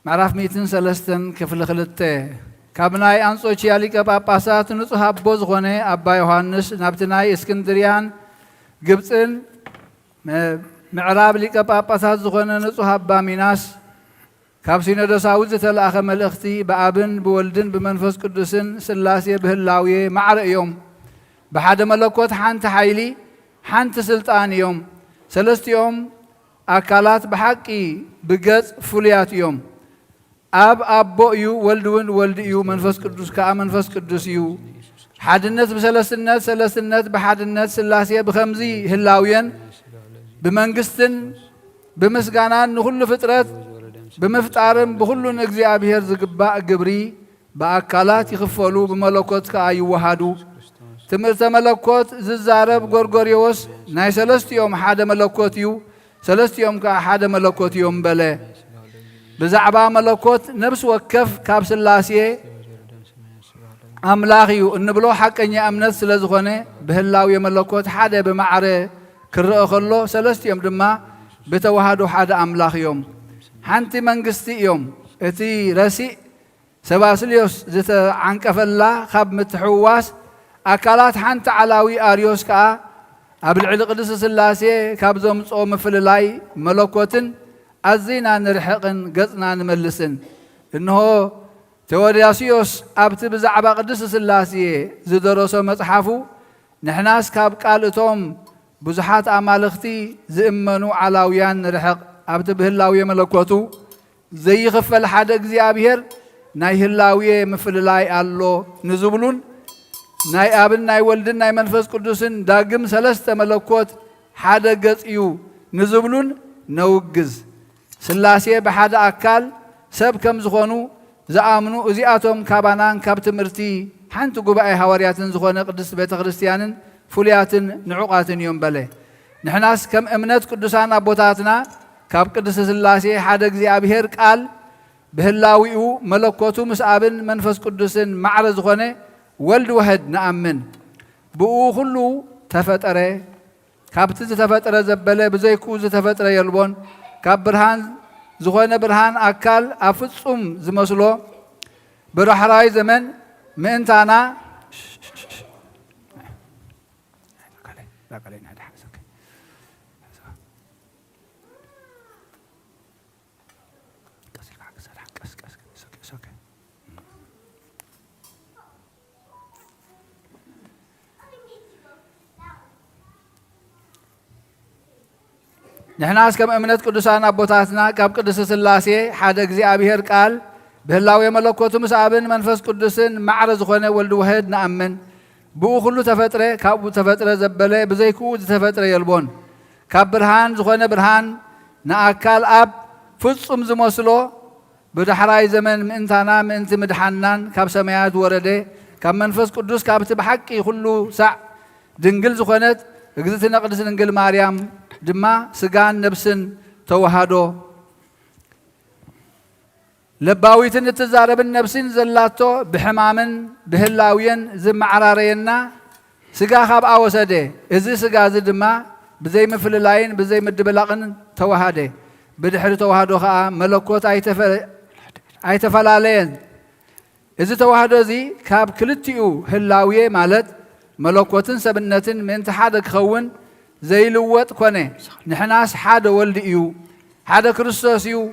معرف ميتن سلستن كفل خلته كابناي أنصوشيا لك باباسات نصح بوز غني أبا يوحنس نبتناي اسكندريان قبطن معراب لك باباسات غني نصح أبا ميناس كابسين دساوز تلاخ ملختي بأبن بولدن بمنفس قدوسن سلاسي بهلاوية معر يوم بحد ملكوت حانت حيلي حانت سلطان يوم سلست يوم أكلات بحقي بجز فليات يوم أب يو ولدون ولد يو منفس قدوس كا منفس قدوس يو حد الناس سلست الناس بحد الناس سلاسية بخمزي هلاويا بمنقستن بمسقانان نخل فترات بمفتارم بخلون اجزيابير زقباء قبري بأكلات يخفلوا بملكوت كا يوهادو تمرت ملكوت ززارب غورغوريوس ناي سلست يوم حدا ملكوت يو سلست يوم كا حدا ملكوت يوم بلا بزعبا ملكوت نفس وكف كاب سلاسيه أملاغي النبلو حقني أمنت سلازخونه بهلاو يملكوت حدا بمعره كرأ خلو سلست يوم دما بتوهادو حدا أملاغ يوم حنتي منقستي يوم اتي رسي سباسليوس زت عنك فلا خب متحواس أكلات حنت علاوي أريوس كا قبل عيد قدس سلاسي كابزوم صوم فللاي ملكوتن أزينا نرحقن قصنا نملسن إنه تودياسيوس أبت بزعبا قدس سلاسي زدرسو مصحفو نحناس كاب قالتهم بزحات أمالختي زئمنو علاويان نرحق أبت بهلاوية ملكوتو زي خفل حدا እግዚአብሔር ናይ ህላውየ ምፍልላይ አሎ ንዝብሉን ናይ አብን ናይ ወልድን ናይ መንፈስ ቅዱስን ዳግም ሰለስተ መለኮት ሓደ ገጽ እዩ ንዝብሉን ነውግዝ ስላሴ በሓደ አካል ሰብ ከም ዝኾኑ ዝአምኑ እዚአቶም ካባናን ካብ ትምህርቲ ሓንቲ ጉባኤ ሐዋርያትን ዝኾነ ቅድስት ቤተ ክርስቲያንን ፉልያትን ንዑቃትን እዮም በለ ንሕናስ ከም እምነት ቅዱሳን አቦታትና ካብ ቅድስት ስላሴ ሓደ እግዚአብሔር ቃል بهلاويو ملكوتو مسابن منفس قدسن معرض خونه ولد وحد نأمن بقو خلو تفتره كابت تفتره زبله بزيكو تفتره يلبون كاب برهان زخونه برهان أكل أفصم زمسلو برحراي زمن منتانا نحن كم أمنت قدسان أبوتاتنا كاب قدس سلاسي حدا እግዚአብሔር ቃል بهلاو يملكوت مسابن منفس قدسن معرض خونه ولد وحد نأمن بو كله تفتره كاب تفتره زبله بزيكو تفتره يلبون كاب برهان زخونه برهان نأكل أب فصم زمسلو بدحراي زمن منتانا منت مدحنان كاب سمايات ورده كاب منفس قدس كاب تبحقي كله سع دنجل زخونت اجزتنا قدس دنجل مريم دما سجان نبسن توهادو لباويتن تزارب النبسين زلاتو بحمامن بهلاوين زم عرارينا سجا خاب أوسده إذا سجا زدما بزي مفللاين بزي مدبلاقن توهاده بدحر توهادو خا ملكوت أيتفلالين إذا توهادو زي كاب كلتيو هلاوية مالت ملكوتن سبنتن من تحدك خون زي لوط كونه نحناس حدا ولد يو حدا كريستوس يو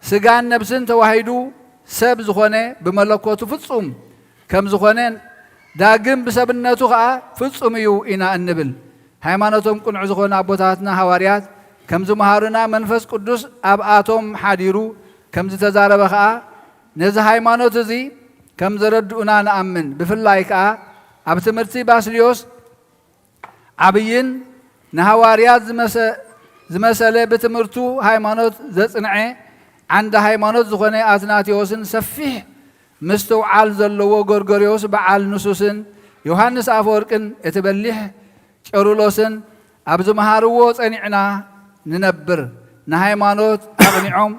سجان نبسن توحيدو سب زخونه بملكوتو فصوم كم زخونه داقم بسبنتو خا فصوم يو إنا النبل ሃይማኖቶም ቁንዕ ዝኾነ አቦታትና ሐዋርያት ከም ዝመሃሩና መንፈስ ቅዱስ አብአቶም ሓዲሩ ከም ዝተዛረበ ከዓ ነዚ ሃይማኖት እዚ ከም ዘረድኡና ንአምን ብፍላይ ከዓ ኣብ ትምህርቲ ባስልዮስ ዓብይን ንሐዋርያት ዝመሰለ በትምህርቱ ሃይማኖት ዘጽንዐ عند ሃይማኖት ዝኾነ አትናቴዎስን ሰፊሕ ምስተውዓል ዘለዎ ጎርጎርዮስ በዓል ንሱስን ዮሐንስ አፈወርቅን እትበሊሕ ጨሩሎስን አብዝ መሃርዎ ጸኒዕና ንነብር ንሃይማኖት አቅኒዖም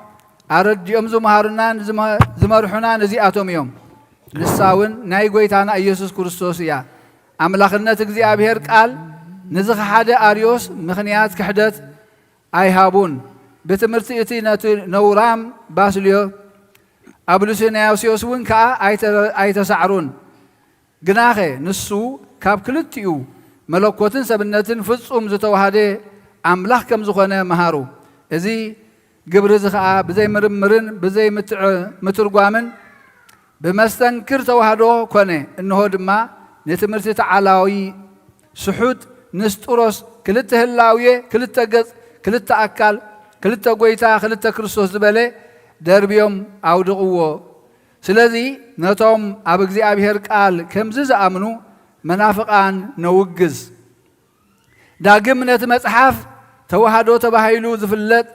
አረድዮም ዝመሃሩናን ዝመርሑናን እዚአቶም እዮም ንሳውን ናይ ጎይታና ኢየሱስ ክርስቶስ እያ አምላኽነት እግዚአብሔር ቃል ንዝኸሓደ አርዮስ ምኽንያት ክሕደት ኣይሃቡን በትምህርቲ እቲ ነውራም ባስልዮ አብሉስንያውሲዮስ ውን ከዓ ኣይተሳዕሩን ግናኸ ንሱ ካብ ክልቲኡ መለኮትን ሰብነትን ፍጹም ዝተዋሃደ አምላኽ ከም ዝኾነ መሃሩ እዚ ግብሪ እዚ ከዓ ብዘይ ምርምርን ብዘይ ምትርጓምን ብመስተንክር ተዋህዶ ኮነ እንሆ ድማ ነትምህርቲ ተዓላዊ ስሑት ንስጥሮስ ክልተ ህላውየ ክልተ ገጽ ክልተ አካል ክልተ ጎይታ ክልተ ክርስቶስ ዝበለ ደርብዮም አውድቕዎ ስለዚ ነቶም ኣብ እግዚአብሔር ቃል ከምዚ ዝኣምኑ መናፍቃን ነውግዝ ዳግም ነቲ መጽሐፍ ተዋህዶ ተባሂሉ ዝፍለጥ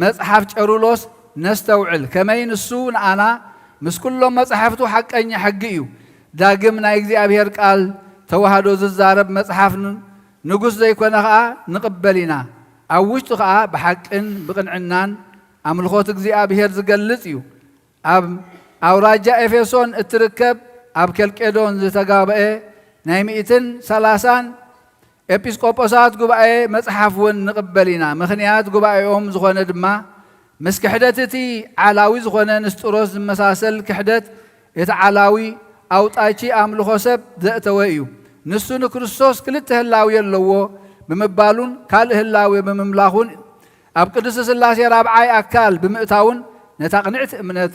መጽሐፍ ጨሩሎስ ነስተውዕል ከመይ ንሱ ንኣና ምስ ኩሎም መጽሐፍቱ ሓቀኛ ሕጊ እዩ ዳግም ናይ እግዚአብሔር ቃል ተዋህዶ ዝዛረብ መጽሐፍ ንጉስ ዘይኮነ ከዓ ንቕበል ኢና ኣብ ውሽጡ ከዓ ብሓቅን ብቕንዕናን ኣምልኾት እግዚአብሔር ዝገልጽ እዩ ኣብ አውራጃ ኤፌሶን እትርከብ ኣብ ኬልቄዶን ዝተጋብአ ናይ 130 ኤጲስቆጶሳት ጉባኤ መጽሓፍ እውን ንቕበል ኢና ምኽንያት ጉባኤኦም ዝኾነ ድማ ምስ ክሕደት እቲ ዓላዊ ዝኾነ ንስጥሮስ ዝመሳሰል ክሕደት እቲ ዓላዊ ኣውጣቺ ኣምልኾ ሰብ ዘእተወ እዩ ንሱ ንክርስቶስ ክልተ ህላዊ ኣለዎ ብምባሉን ካልእ ህላዊ ብምምላኹን ኣብ ቅድስቲ ሥላሴ ራብዓይ ኣካል ብምእታውን ነታ ቅንዕቲ እምነት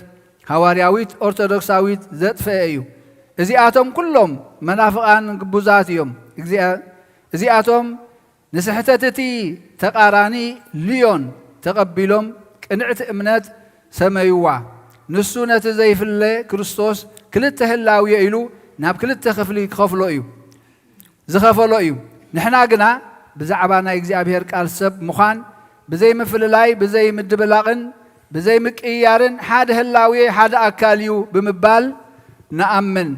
ሃዋርያዊት ኦርቶዶክሳዊት ዘጥፍአ እዩ እዚኣቶም ኩሎም መናፍቃን ግቡዛት እዮም እዚኣቶም ንስሕተት እቲ ተቃራኒ ልዮን ተቐቢሎም ቅንዕቲ እምነት ሰመይዋ ንሱ ነቲ ዘይፍለ ክርስቶስ ክልተ ህላዊ ኢሉ ናብ ክልተ ክፍሊ ዝኸፈሎ እዩ ንሕና ግና ብዛዕባ ናይ እግዚአብሔር ቃል ሰብ ምዃን ብዘይ ምፍልላይ ብዘይ ምድብላቕን ብዘይ ምቅያርን ሓደ ህላዊ ሓደ ኣካል እዩ ብምባል ንኣምን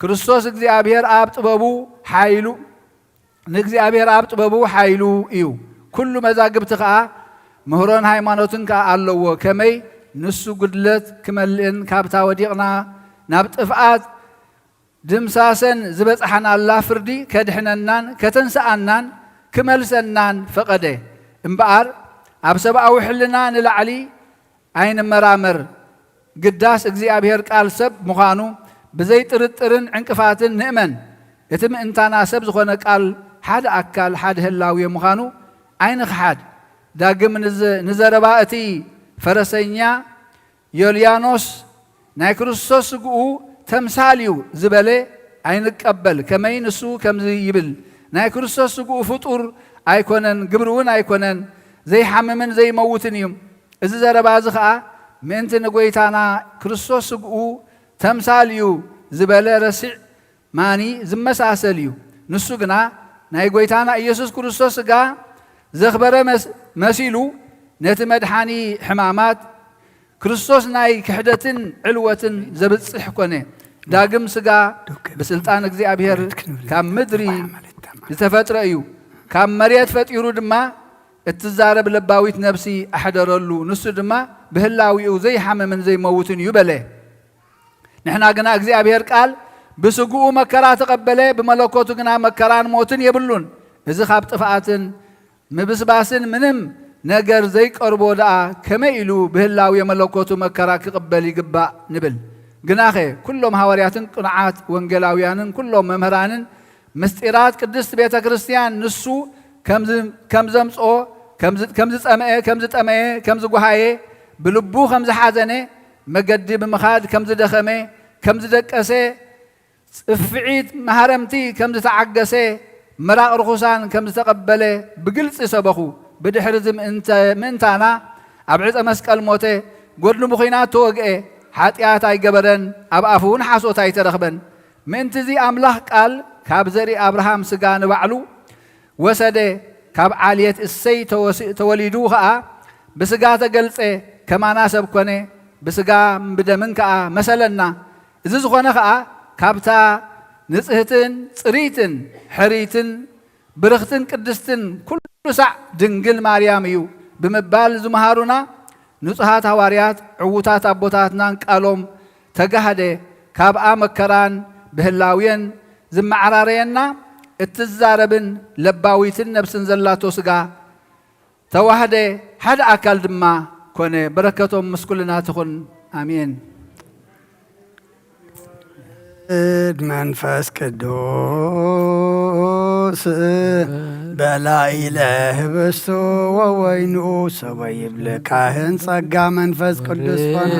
ክርስቶስ እግዚአብሔር ኣብ ጥበቡ ሓይሉ ንእግዚአብሔር ኣብ ጥበቡ ሓይሉ እዩ ኩሉ መዛግብቲ ከዓ ምህሮን ሃይማኖትን ከዓ ኣለዎ ከመይ ንሱ ጉድለት ክመልእን ካብታ ወዲቕና ናብ ጥፍኣት ድምሳሰን ዝበፅሓናላ ፍርዲ ከድሕነናን ከተንስኣናን ክመልሰናን ፈቐደ እምበኣር ኣብ ሰብኣዊ ሕልና ንላዕሊ ኣይንመራመር ግዳስ እግዚአብሔር ቃል ሰብ ምዃኑ ብዘይ ጥርጥርን ዕንቅፋትን ንእመን እቲ ምእንታና ሰብ ዝኾነ ቃል ሓደ ኣካል ሓደ ህላዊ ምዃኑ ኣይንኽሓድ ዳግም ንዘረባ እቲ ፈረሰኛ ዮልያኖስ ናይ ክርስቶስ ስግኡ ተምሳልዩ ዝበለ ኣይንቀበል ከመይ ንሱ ከምዚ ይብል ናይ ክርስቶስ ስግኡ ፍጡር ኣይኮነን ግብሪ እውን ኣይኮነን ዘይሓምምን ዘይመውትን እዩ እዚ ዘረባ እዚ ከዓ ምእንቲ ንጎይታና ክርስቶስ ስግኡ ተምሳልዩ ዝበለ ረሲዕ ማኒ ዝመሳሰል እዩ ንሱ ግና ናይ ጎይታና ኢየሱስ ክርስቶስ ስጋ ዘኽበረ መሲሉ ነቲ መድሓኒ ሕማማት ክርስቶስ ናይ ክሕደትን ዕልወትን ዘብፅሕ ኮነ ዳግም ስጋ ብስልጣን እግዚአብሔር ካብ ምድሪ ዝተፈጥረ እዩ ካብ መሬት ፈጢሩ ድማ እትዛረብ ለባዊት ነፍሲ ኣሕደረሉ ንሱ ድማ ብህላዊኡ ዘይሓመምን ዘይመውትን እዩ በለ ንሕና ግና እግዚአብሔር ቃል ብስግኡ መከራ ተቐበለ ብመለኮቱ ግና መከራን ሞትን የብሉን እዚ ካብ ጥፍኣትን ምብስባስን ምንም ነገር ዘይቀርቦ ደኣ ከመይ ኢሉ ብህላዊ የመለኮቱ መከራ ክቕበል ይግባእ ንብል ግናኸ ኩሎም ሃዋርያትን ቁንዓት ወንጌላውያንን ኩሎም መምህራንን ምስጢራት ቅድስት ቤተ ክርስቲያን ንሱ ከም ዘምፅኦ ከም ዝጠመየ ከም ዝጓሃየ ብልቡ ከም ዝሓዘነ መገዲ ብምኻድ ከም ዝደኸመ ከም ዝደቀሰ ጽፍዒት ማህረምቲ ከም ዝተዓገሰ መራቕ ርኹሳን ከም ዝተቐበለ ብግልፂ ሰበኹ ብድሕሪ ምእንታና ኣብ ዕፀ መስቀል ሞተ ጎድኑ ብኹናት ተወግአ ሓጢኣት ኣይገበረን ኣብ ኣፉ እውን ሓሶት ኣይተረኽበን ምእንቲ እዚ ኣምላኽ ቃል ካብ ዘርኢ ኣብርሃም ስጋ ንባዕሉ ወሰደ ካብ ዓልየት እሰይ ተወሊዱ ከዓ ብስጋ ተገልፀ ከማና ሰብ ኮነ ብስጋ ብደምን ከዓ መሰለና እዚ ዝኾነ ከዓ ካብታ ንጽህትን ጽሪትን ሕሪትን ብርኽትን ቅድስትን ኩሉ ሳዕ ድንግል ማርያም እዩ ብምባል ዝመሃሩና ንጹሃት ሃዋርያት ዕውታት ኣቦታትናን ቃሎም ተጋህደ ካብኣ መከራን ብህላውየን ዝመዓራረየና እትዛረብን ለባዊትን ነብስን ዘላቶ ስጋ ተዋህደ ሓደ ኣካል ድማ ኮነ በረከቶም ምስኩልና ትኹን ኣሜን መንፈስ ቅዱስ በላዕለ ህብስቱ ወወይኑ ሰበይ ይብልካህን ጸጋ መንፈስ ቅዱስ ኮኑ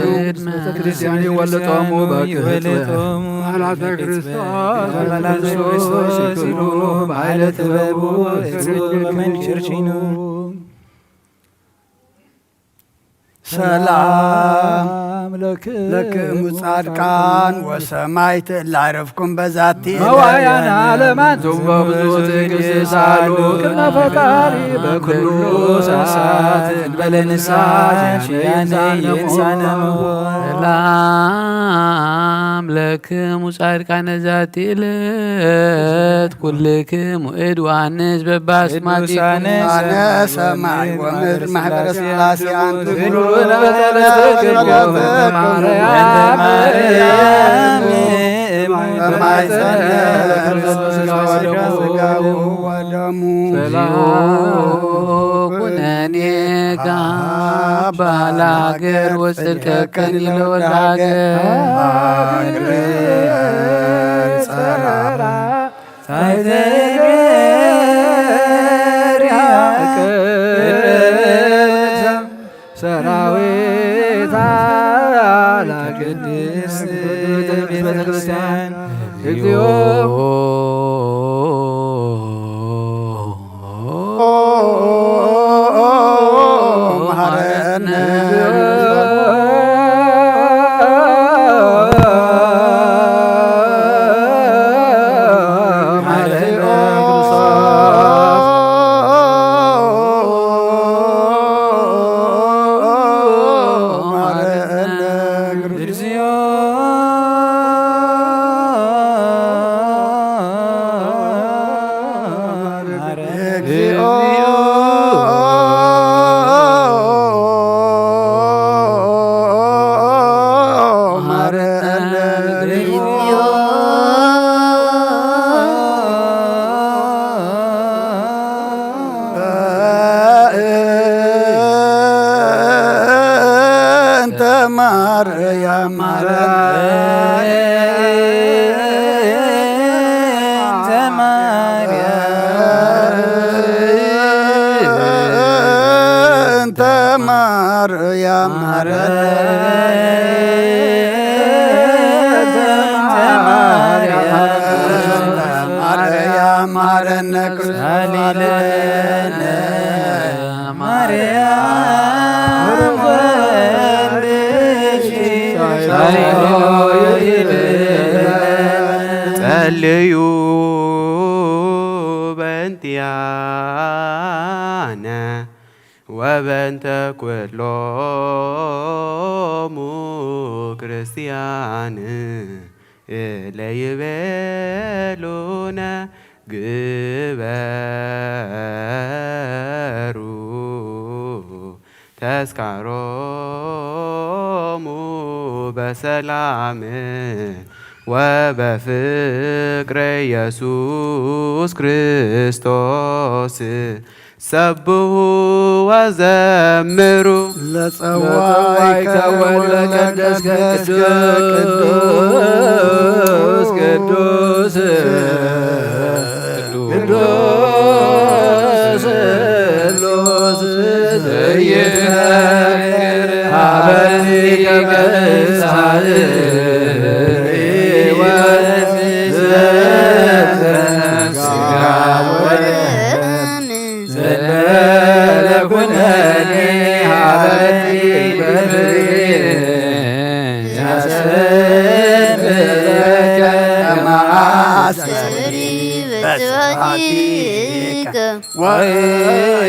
ክርስቲያን ይወለጦሙ በክህቶሙ አላተ ክርስቶስ ሲሉ በኃይለ ጥበቡ በመንቸርችኑ ሰላም ለክሙ ጻድቃን ወሰማይት ላዕረፍኩም በዛቲ መዋያና ለማንቱም በብዙ ትግሳሉ ቅድመ ፈጣሪ በኩሉ ሰዓት እንበለ ንስሐ ሰላም ለክሙ ጻድቃነ ዛቲ ዕለት ኩልክሙ እድ ወአንስ በባስማቲኩ አነ ሰማይ ወምድር ማኅበረ ሥላሴ አንቱ ማርያም በማኅፀነ ክርስቶስ ሥጋው ወደሙ ኩነኔ ባላገር ወጽድቀከኒ ለወላገር ጸራ ሰራዊት ለቅድስት ቤተ ክርስቲያን እግዚኦ መሐረነ ጸልዩ በእንቲአነ ወበእንተ ኩሎሙ ክርስቲያን ለይቤሉነ ግበሩ ተስካሮሙ በሰላም ወበፍቅረ ኢየሱስ ክርስቶስ ሰብሑ ወዘምሩ ለጸዋዕከ ወለቀደስከ ቅዱስ ቅዱስ ቅዱስ ስሉስ ዘይትነግር ሀበኒከ በሳል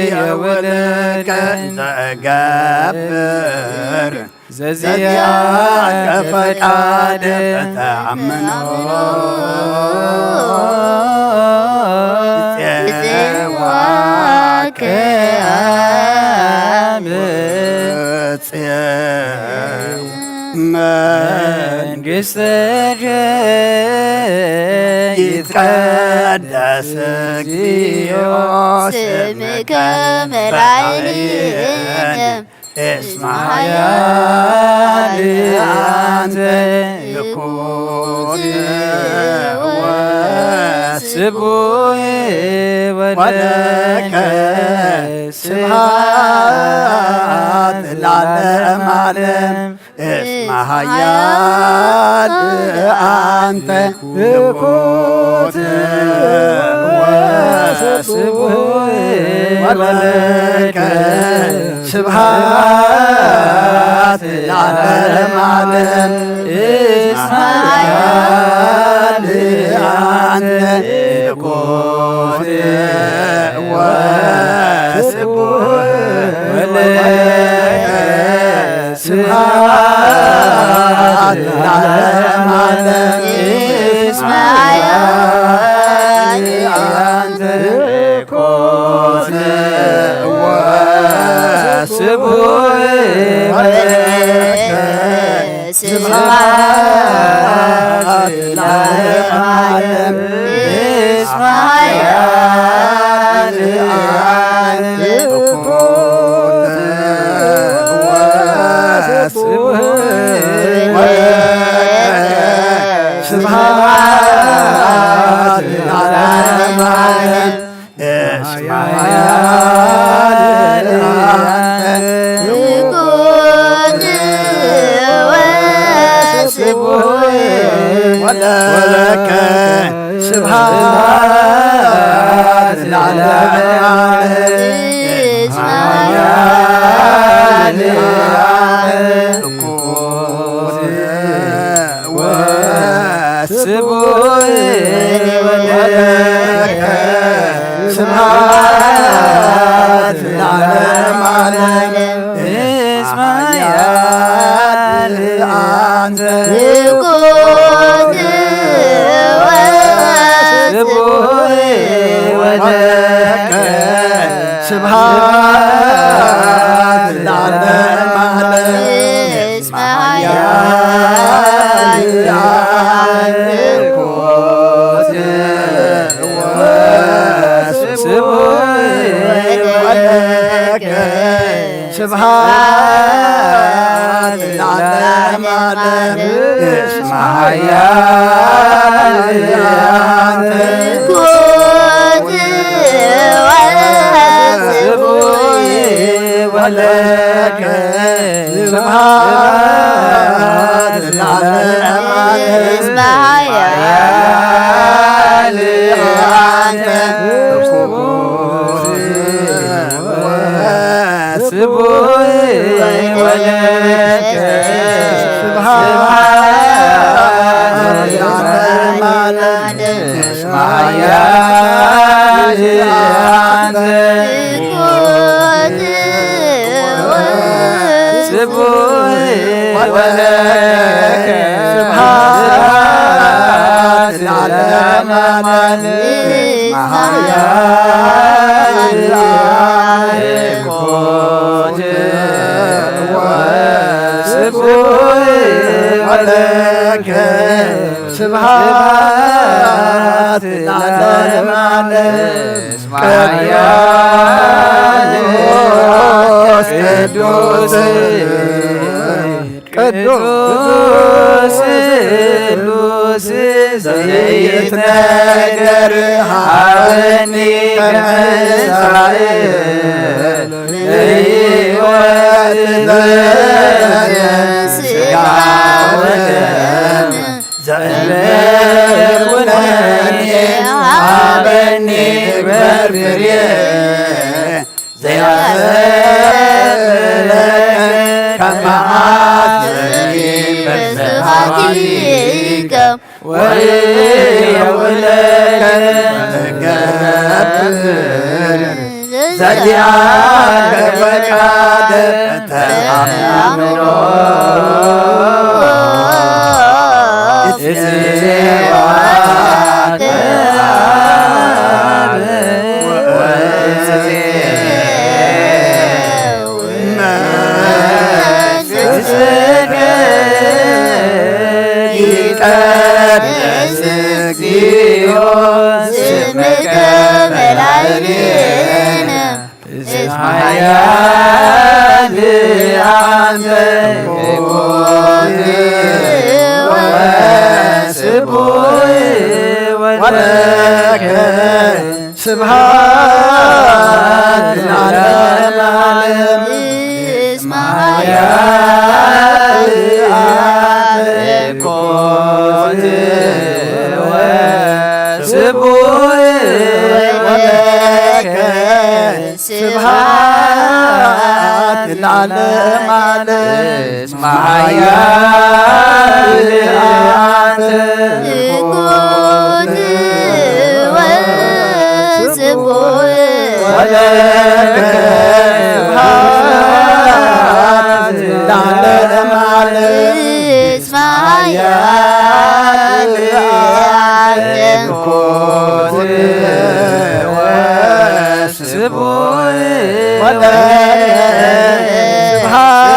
ወየወለድከ ዘገብር ዘዚአከ ፈቃደ ተአምኖ ጽዋከ መንግሥትከ ይትቀደስ እግዚኦ ስምከ መላእክት እስመ ኃያል አንተ ይኩን ወስቡሕ ወለከ ስብሐት ለዓለመ ዓለም እስመ ኃያል አንተ ይኩን ወስቡሕ ወለከ ስብሐት ለዓለመ ዓለም እስመ ኃያል አንተ ይኩን ወስቡሕ ወለከ ስብሐት ለዓለመ ዓለም እስመ ኃያል አንተ ይኩን ወስቡሕ ወለከ ስብሐት ለዓለመ ዓለም እስመ ስብሐት ለዓለመ ዓለም እስመ ወለከ ስብሐት ለዓለመ ስብሐት ለዓለመ ዓለም እስመ ኃያል አንተ ወለከ ስብሐት ለዓለመ ዓለም እስመ ኃያል ስብሐት ለዓለመ ዓለም እስመ ኃያል አንተ ወለከ ስብሐት ለዓለመ ዓለም እስመ ኃያል አንተ ወለከ ስብሐት ለዓለመ ዓለም እስመ ኃያል አንተ ወለከ ስብሐት ለዓለመ ዓለም እስመ ኃያል ወለከ ስብሐት ለዓለመ ዓለም እስመ ኃያል ቅዱስ ቅዱስ ቅዱስ ዘይትነገር ሀበኒ ከመሳኤል ለሕይወት ሥጋ ወደም ዘእንበርኩነኔ ሀበኒ በርፍሬ ዘያዘለ ከመዓት በስብሐቲከ ወየውለከ ገብር ዘዚአከ ፈቃደ ተአምኖ እጽዋከ ይቀደስ እግዚኦ ስምከ በላዕሌነ እስመ ኃያል አንተ ወስቡሕ ወለከ ስብሐት ለዓለመ ዓለም እስመ ኃያል አንተ ወለከ ስብሐት ለዓለመ ዓለም እስመ ኃያል አንተ ወለከ ስብሐት ለዓለመ ዓለም እስመ ኃያል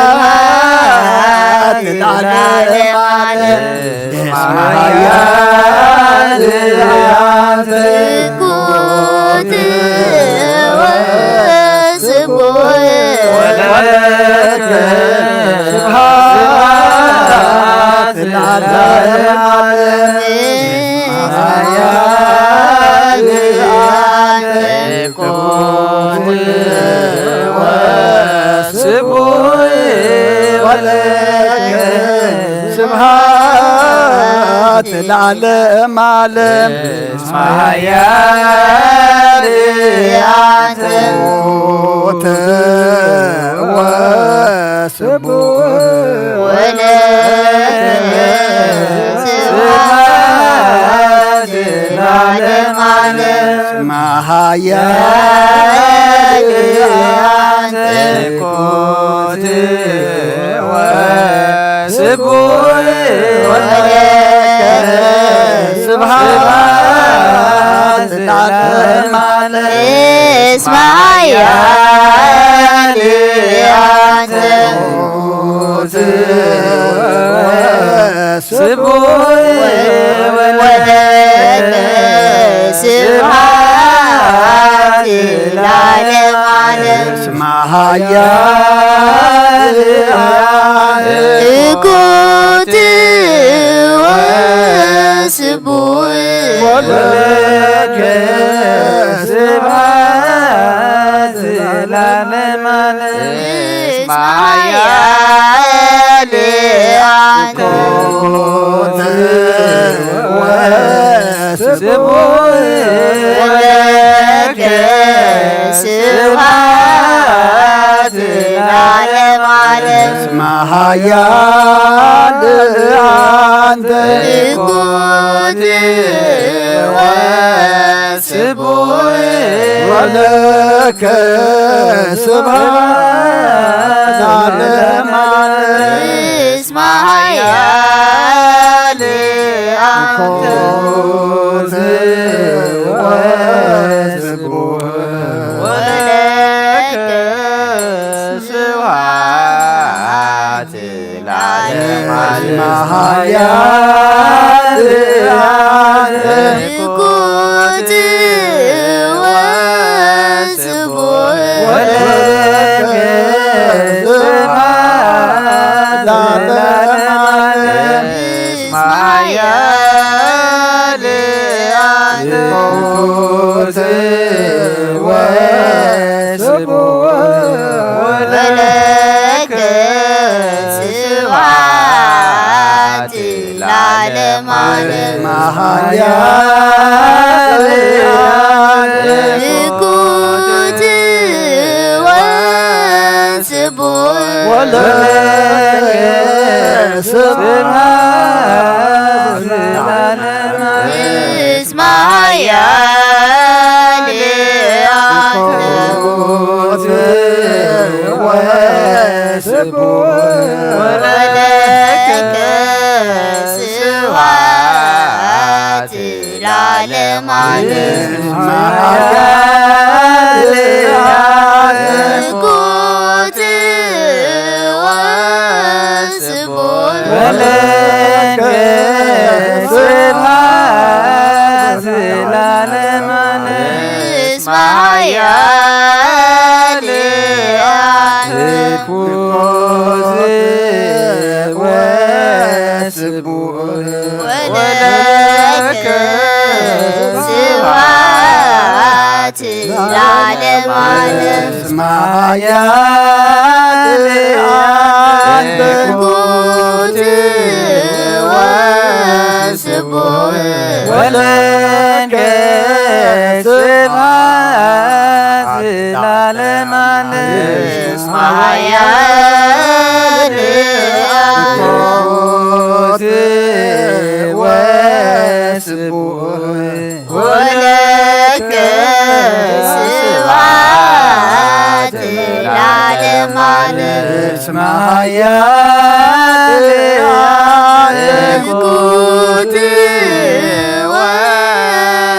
ስብሐት ለዓለመ ዓለም እስመ ኃያል ወስቡይ ወለከ ስብሐት ለዓለም ዓለም ማያል ያንተ ወስቡይ ወለከ ስብሐት ለዓለም ዓለም ማያል ያንተ ኮት ወስቡይ ወለከ ስብሐት ለዓለም ዓለም እስማኤል ያንተ ወስቡይ ወለከ ስብሐት ለዓለም ዓለም ማያል እኩት ወስቡይ ወለከ ስብሐት ለዓለም ዓለም እስማኤል ያንተ ወስቡይ ወለከ ስብሐት ለዓለም ዓለም ማያል አንተ እኩት ወስቡይ ወለከ ስብሐት ለዓለም ዓለም እስማኤል አንተ ወለከ ስብሐት ለዓለም ዓለም ማያል አንተ እኩት ወስቡይ ወለከ ስብሐት ለዓለም ዓለም እስማኤል አንተ ወለከ ስብሐት ለዓለም ዓለም ማያል እኩት ወስቡይ ወለከ ስብሐት ለዓለም እስማኤል አንተ ወለከ ስብሐት ለዓለም ዓለም እኩት ወስቡይ ወለከ ስብሐት ለዓለም ዓለም እስማኤል አንተ ወለከ ስብሐት ለዓለም ዓለም ማያል አንተ እኩት ወስቡይ ወለከ ስብሐት ለዓለም ዓለም እስማኤል አንተ ወለከ ስብሐት ለዓለም ዓለም ማያል እኩት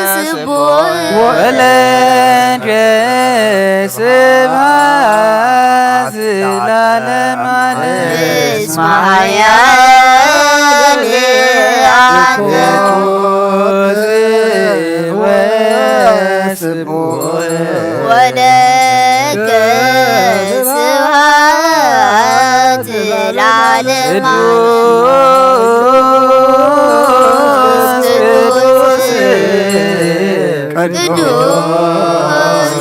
ወስቡይ ወለከ ስብሐት ለዓለም ዓለም እስማኤል አንተ ወለከ ስብሐት ለዓለም ዓለም ቅዱስ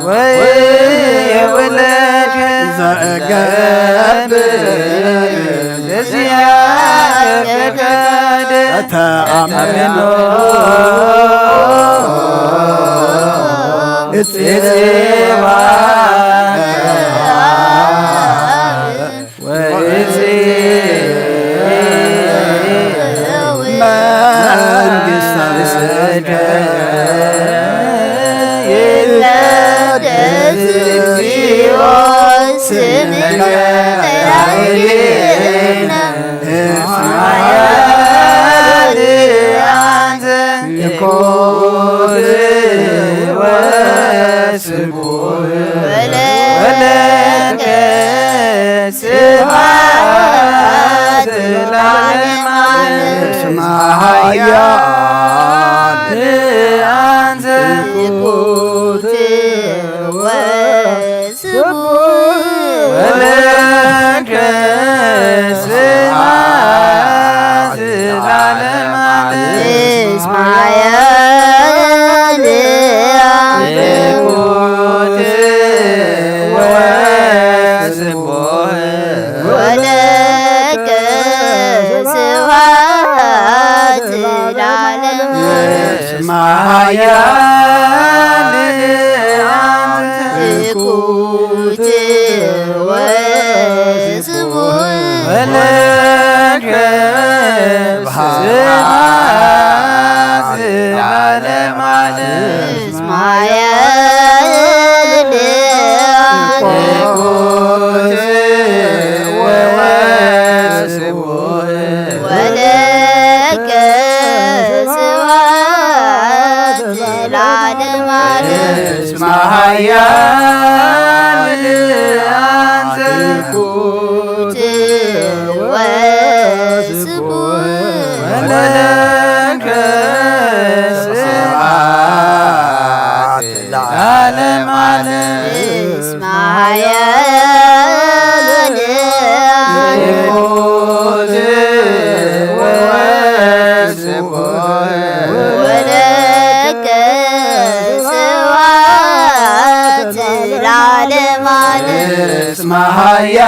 ويولك زقب زيادك أتأمنو ولك سبحات العالم اسمها يا أنت قوت وسبوح ولك سبحات العالم اسمها يا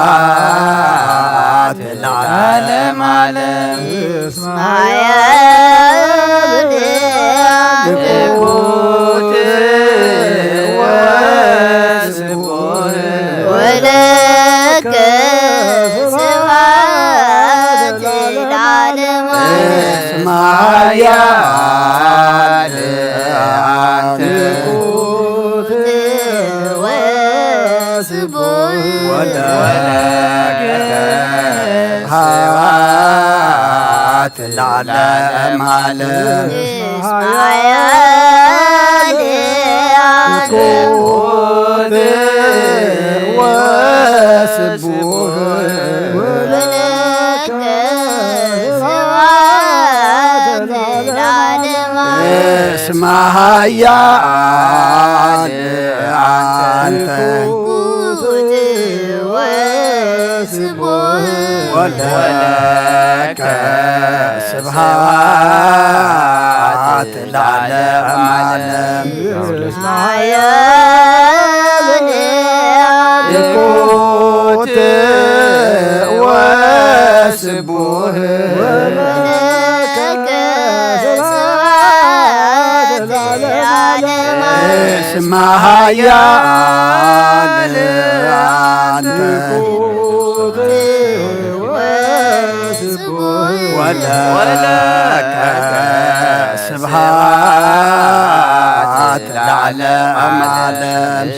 العالم عالم قود وسبوه ولك سواد العالم اسمها يا أنت قود وسبوه ولك سبحات العالم عالم يقوت وسبوه ولك سبحات العالم اسمها يا أنت قوت ولك سبحات ለዓለም ዓለም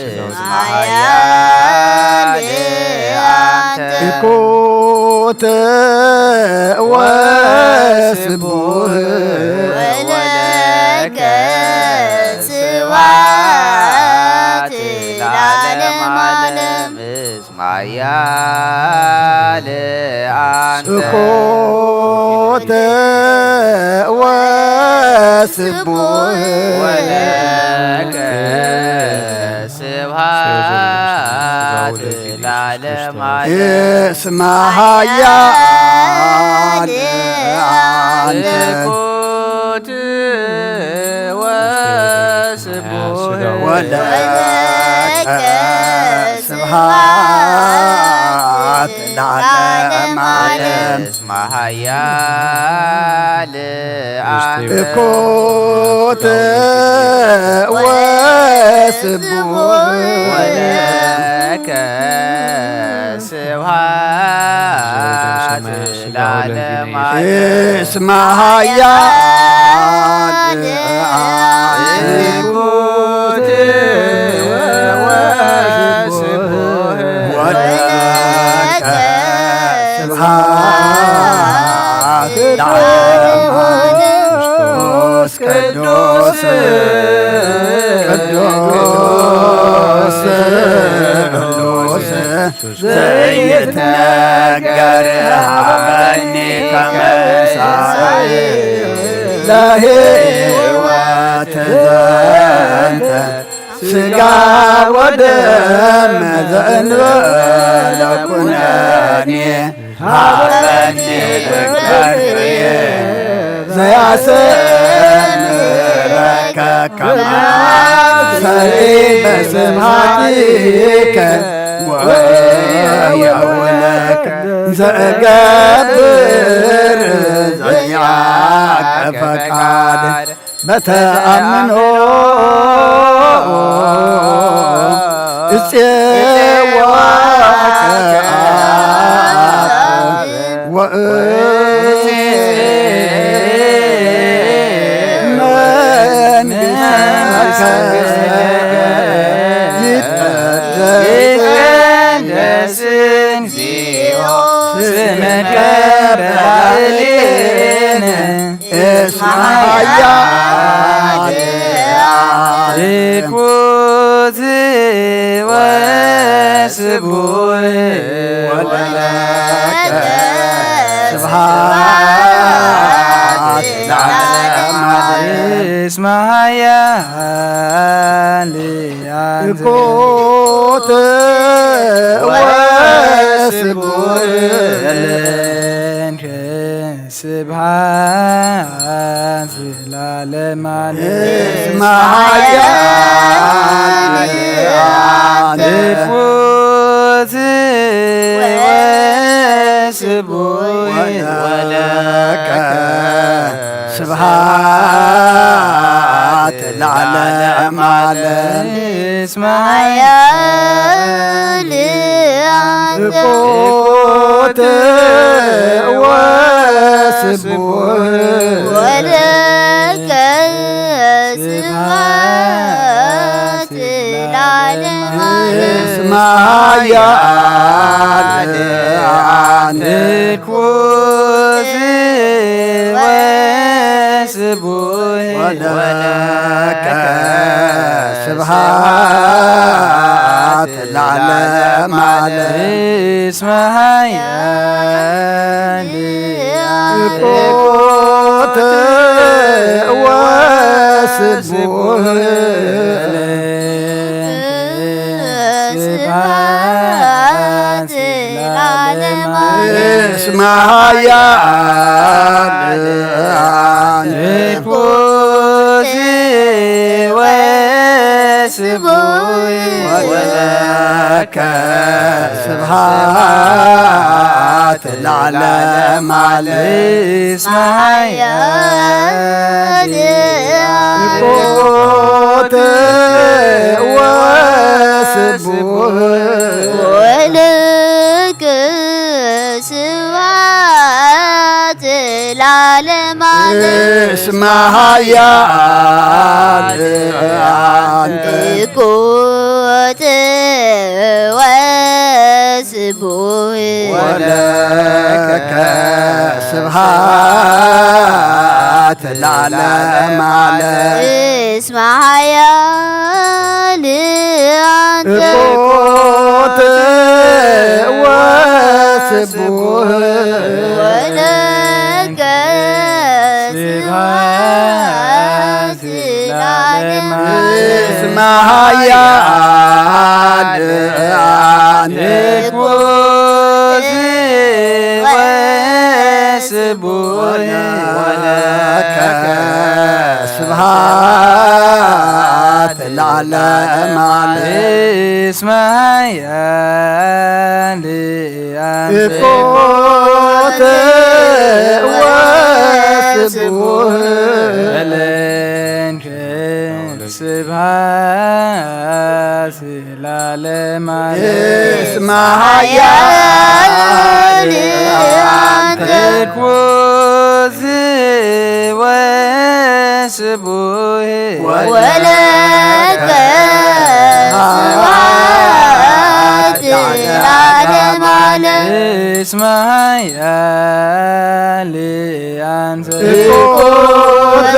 እኩት ወስቡህ ወለከ ስብሐት ለዓለም ዓለም እስማያ ለአንተ እኩት ወስቡህ ወለከ ስብሐት ለዓለም ዓለም እስመ ኃያል አንተ እኩት ወስቡህ ወለከ ስብሐት ለዓለም ዓለም እስመ ኃያል አንተ እኩት ወስቡህ ወለከ ስብሐት ለዓለም ዓለም እስመ ኃያል እኩት ወስቡህ ወለከ ስብሐት ለዓለም ቅዱስ ቅዱስ ቅዱስ ቅዱስ ዘይትነገር ሀበኒ ከመ ሳይ ለሕይወት ዘንተ ሥጋ ወደም ዘእንበለ ኩነኔ ሀበኒ እግዚአብሔር ዘያሰምረከ ከመ ሰሪዕ በስብሐቲከ ወየውለከ ዘእገብር ዘያከ ፈቃድ በተአምኖ እፄዋከ ይትቀደስ እግዚኦ ስምከ በላዕሌነ እስመ ኃያል እኩት ወስቡህ ወለከ ስብሐት ለዓለም ዓለም እስመ ኃያል እኩት ወስቡህ ወለከ ስብሐት ለዓለም ዓለም እስመ ኃያል እኩት ወስቡህ ወለከ ስብሐት ለዓለም ዓለም እስመ ኃያል እኩት ወስቡህ ወለከ ስብሐት ለዓለም ዓለም እስመ ኃያል እኩት ወስቡህ ወለከ ስብሐት ለዓለም ዓለም እስመ ኃያል እኩት ወስቡህ ስብሐት ለዓለም ዓለም እስመ ኃያል እኩት ወስቡህ ወለከ ስብሐት ለዓለም ዓለም እስመ ኃያል እኩት ወስቡህ ወለከ ስብሐት ለዓለም اسمها يا كنت واسبوه ولك سبحات العالم على اسمها يا قوت واسبوه ولك سبحات العالم اسمها يا عنك واسبوه ولك سبحات العالم عليه اسمها يا قوت واسبوه ولك سبحات العالم عليه اسمها يا عنك واسبوه ولك سبحات العالم عليه اسمها يا أنت قوت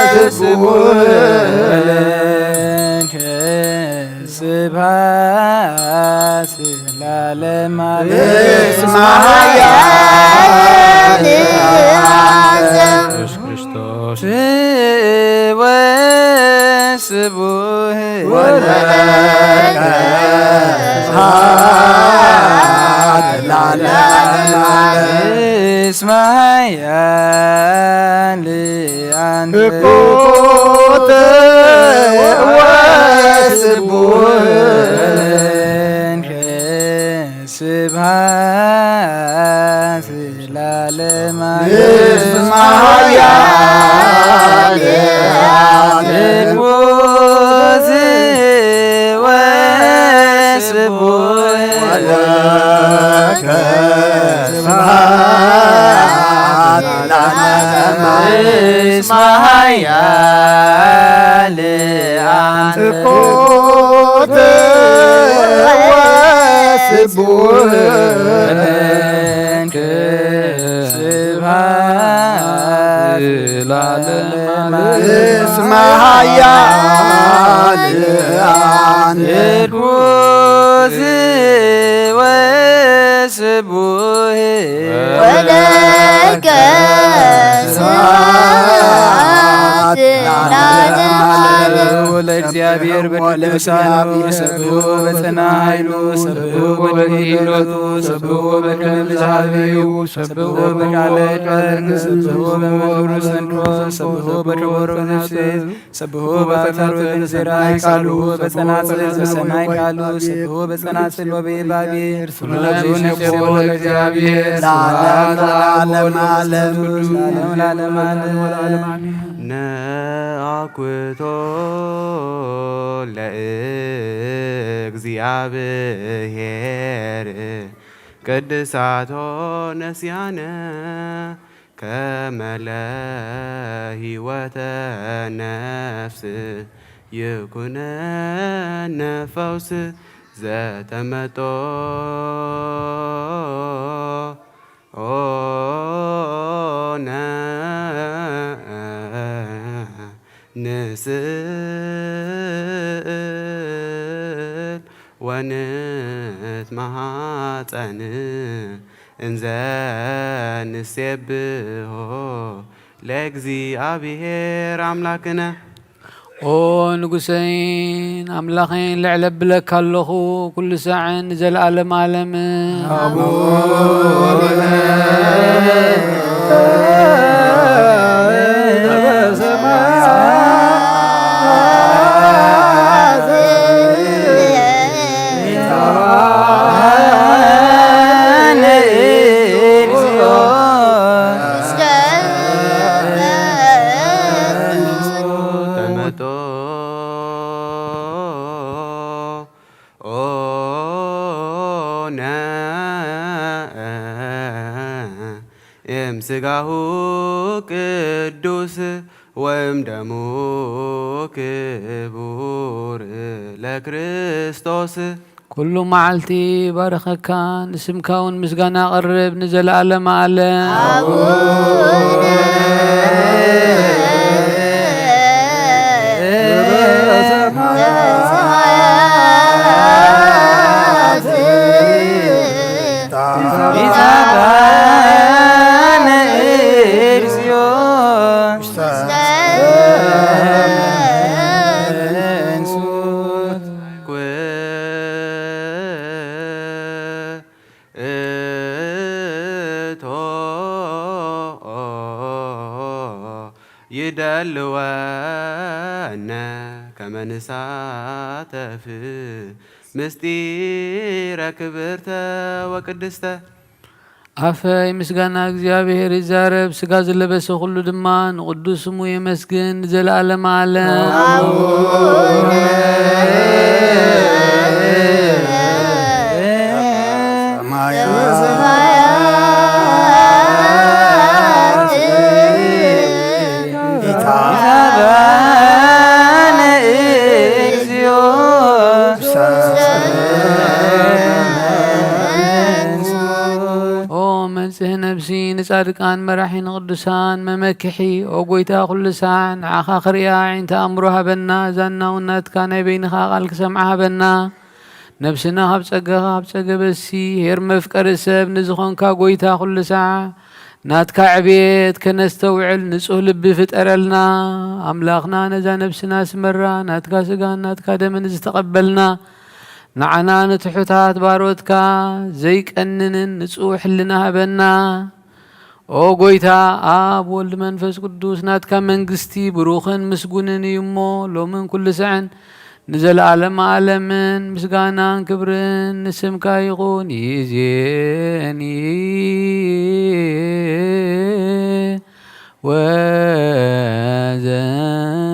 واسبوه ولك سبحات العالم عليه اسمها يا ኢየሱስ ክርስቶስ واسبوه ولك سبحات العالم عليه اسمها يا أنت قوت واسبوه ولك سبحات العالم عليه اسمها يا ولك سبحات العالم اسمها يا قوت واسبوه ولك سبحات العالم اسمها يا الكوز واسبوه ولك سبحات العالم عليه ለእግዚአብሔር በቅዱሳኑ ሰብሖ በጽና ኃይሉ ሰብሖ በክህሎቱ ሰብሖ በክንፍ ዛቤው ሰብሖ በቃለ ቀን ሰብሖ በመዝሙር ሰንዶ ሰብሖ በክቡር ነፍስ ሰብሖ በአተር በንዝራይ ቃሉ በጸናጽል በሰማይ ቃሉ ሰብሖ በጸናጽል ወበይባቤ ሁሉን የቆመ ለእግዚአብሔር ለዓለም ዓለም ለዓለም ዓለም ነአኩቶ ለእግዚአብሔር ቅድሳቶ ነስያነ ከመለ ሕይወተ ነፍስ ይኩነነ ፈውስ ዘተመጦ ንስእል ወንትማፀን እንዘ ንሴብሖ ለእግዚአብሔር አምላክነ ኦ ንጉሰይን አምላኸይን ልዕለ ብለካ ኣለኹ ኩሉ ሳዕን ዘለዓለም ዓለም ስጋሁ ቅዱስ ወይም ደሙ ክቡር ለክርስቶስ كل معلتي بارخك نسمك ونمسقنا قرب نزل على معلم يدلونا كما نساتف مستير كبرت وقدست አፈይ ምስጋና እግዚአብሔር ይዛረብ ስጋ ዘለበሰ ሁሉ ድማን ቅዱስ ስሙ ይመስገን ዘላለም ዓለም ጻድቃን መራሒን ቅዱሳን መመክሒ ኦጎይታ ኩሉ ሰዓን ዓኻ ክሪያ ዓይንታ ኣእምሮ ሃበና ዛናውናትካ ናይ በይንኻ ቃል ክሰምዓ ሃበና ነብስና ካብ ፀጋኻ ካብ ፀገበሲ ሄር መፍቀሪ ሰብ ንዝኾንካ ጎይታ ኩሉ ሰዓ ናትካ ዕብየት ከነስተውዕል ንጹህ ልቢ ፍጠረልና ኣምላኽና ነዛ ነብስና ስመራ ናትካ ስጋን ናትካ ደምን ዝተቐበልና ንዓና ንትሑታት ባሮትካ ዘይቀንንን ንጹህ ሕልና ሃበና ኦ ጎይታ አብ ወልድ መንፈስ ቅዱስ ናትካ መንግስቲ ብሩኽን ምስጉንን እዩሞ ሎምን ኩሉ ሰዕን ንዘለዓለም ዓለምን ምስጋናን ክብርን ንስምካ ይኹን ይእዜኒ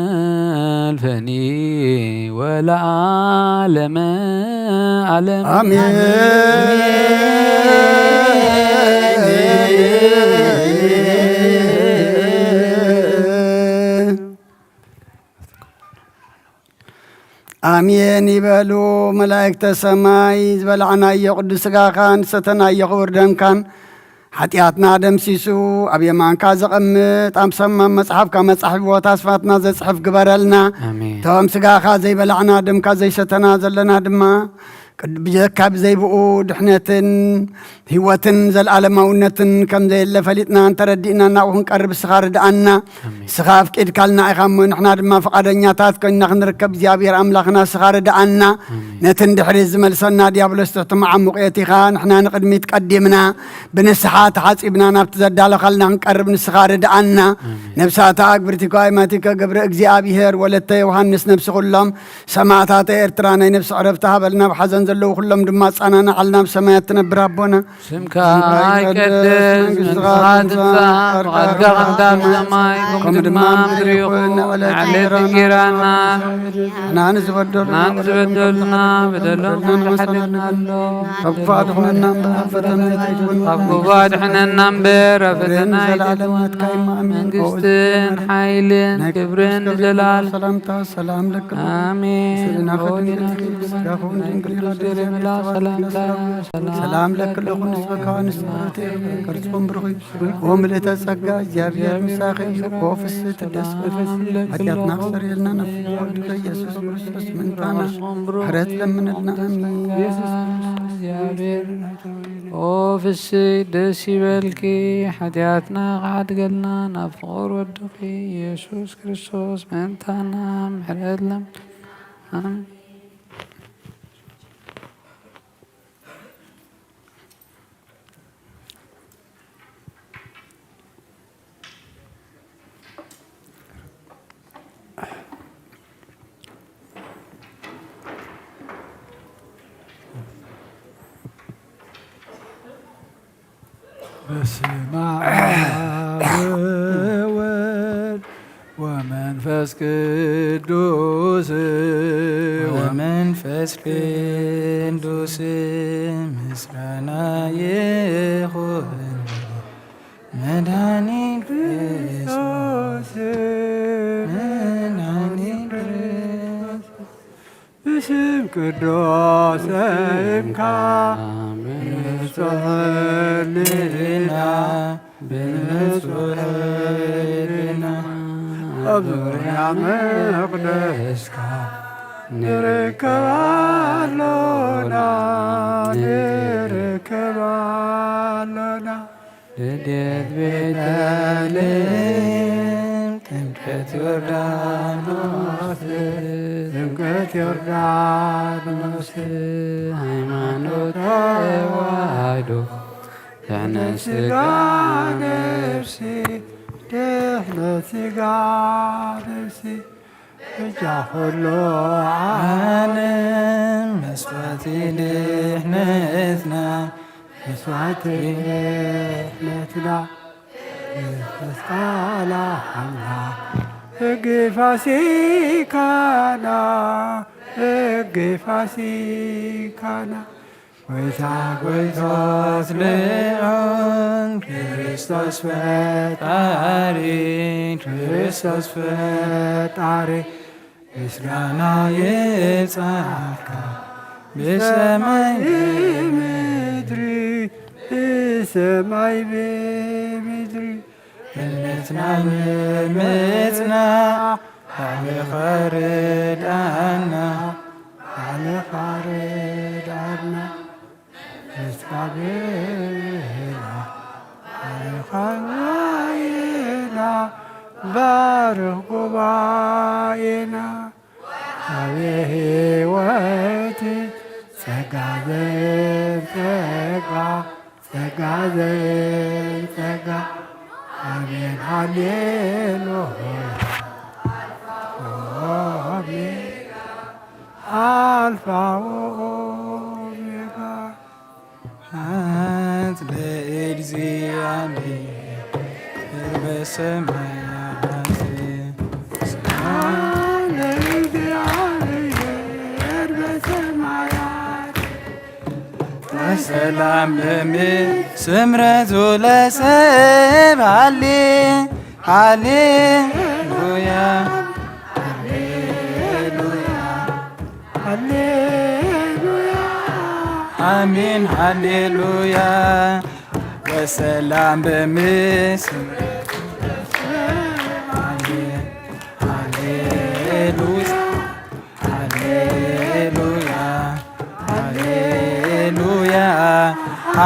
ወዘልፈኒ ወለዓለመ ዓለም አሜን አሜን ይበሉ መላእክተ ሰማይ ዝበልዓናዮ ቅዱስ ስጋኻን ሰተናዮ ክቡር ደምካን ሓጢአትና ደምሲሱ ኣብ የማንካ ዘቐምጥ ኣብ ሰማም መጽሓፍካ መጽሓፍ ቦታ ስፋትና ዘጽሕፍ ግበረልና ቶም ስጋኻ ዘይበልዕና ደምካ ዘይሰተና ዘለና ድማ ብጀካ ብዘይብኡ ድሕነትን ህይወትን ዘለዓለማውነትን ከም ዘየለ ፈሊጥና እንተረዲእና ናብኡ ክንቀርብ ስኻ ርድኣና ስኻ ኣፍቂድካልና ኢኻ እሞ ንሕና ድማ ፈቃደኛታት ኮይንና ክንርከብ እግዚኣብሔር ኣምላኽና ስኻ ርድኣና ነቲ እንድሕሪት ዝመልሰና ዲያብሎስ ትሕቲ መዓሙቕየት ኢኻ ንሕና ንቅድሚት ቀዲምና ብንስሓ ተሓፂብና ናብቲ ዘዳለኻልና ክንቀርብ ንስኻ ርድኣና ነብሳታ ኣግብርቲካ ኣይማቲከ ገብረ እግዚኣብሔር ወለተ ዮሃንስ ነብሲ ኩሎም ሰማዕታተ ኤርትራ ናይ ነብሲ ዕረፍቲ ሃበልና ብሓዘን ዘለዉ ኩሎም ድማ ጻናና ዓልና ብሰማያት ትነብር ኣቦና ስምካ ይቀደስ መንግሥትኻ ትምጻእ ፈቃድካ ከምታ ብሰማይ ከምኡ ድማ ምድሪ ይኹን ዕለት እንጀራና ናን ዝበደሉና በደሎም ሓደግና ኣሎ ካብ ክፉ ኣድሕነና እምበር ኣብ ፈተና ይተግባና መንግስትን ሓይልን ክብርን ንዘላለም ሰላምታ ሰላም ለክ አሜን ሰላም ለክ ለኹን ስበካን ስበቴ ቅርጽም ብሩኺ ወምልእተ ጸጋ እግዚአብሔር ምሳኺ ወፍስት ደስ ኃጢአትና ክሰርየልና ነፍወድከ ኢየሱስ ክርስቶስ ምንታና ሕረት ለምንልና እግዚአብሔር ኦ ፍስይ ደስ ይበልኪ ኃጢአትና ካድገልና ናብ ፍቅር ወድኺ ኢየሱስ ክርስቶስ ምንታና ሕረት ለም አሜን በስመ አብ ወወልድ ወመንፈስ ቅዱስ ምስጋና ይሁን መድኃኒነ ብስም ቅዱስ እምካ ብንጹህ ሕሊና ብንጹህ ሕሊና ኣብ ዙርያ መቕደስካ ንርከባሎና ንርከባሎና ልደት ቤተልሔም ጥምቀት ዮርዳኖስ ጥምቀት ዮርዳኖስ ሃይማኖት ተዋህዶ ድኅነት ሥጋ ነፍሲ ድኅነት ሥጋ ነፍሲ እጃ ኩሉ ዓለም መስዋዕቲ ድኅነትና መስዋዕቲ ድኅነትና መስቀላ ሐምላ ሕጊ ፋሲካና ሕጊ ፋሲካና ጎይታ ጎይቶት ልዑል ክርስቶስ ፈጣሪ ክርስቶስ ፈጣሪ ምስጋና ይብዛልካ ብሰማይ ብምድሪ ብሰማይ ብምድሪ እምነትና ንምጽናዕ ባልኻ ርድአና ባልኻ ርድአና ምስጋቤና ባልኻ ዋይና ባርኽ ጉባኤና አብየ ሕይወት ጸጋ ዘንጸጋ ጸጋ ዘንጸጋ አሜን ሃሌሉያ አሜን አልፋ ወኦሜጋ አንት ለእግዚአብሔር በሰማያት ለእግዚአብሔር በሰማያት በሰላም ስምረቱ ለሰብ ሃሌ ሃሌሉያ ሃሌሉያ አሜን ሃሌሉያ በሰላም በምስምረቱ ሃሌሉያ ሃሌሉያ ሃሌሉያ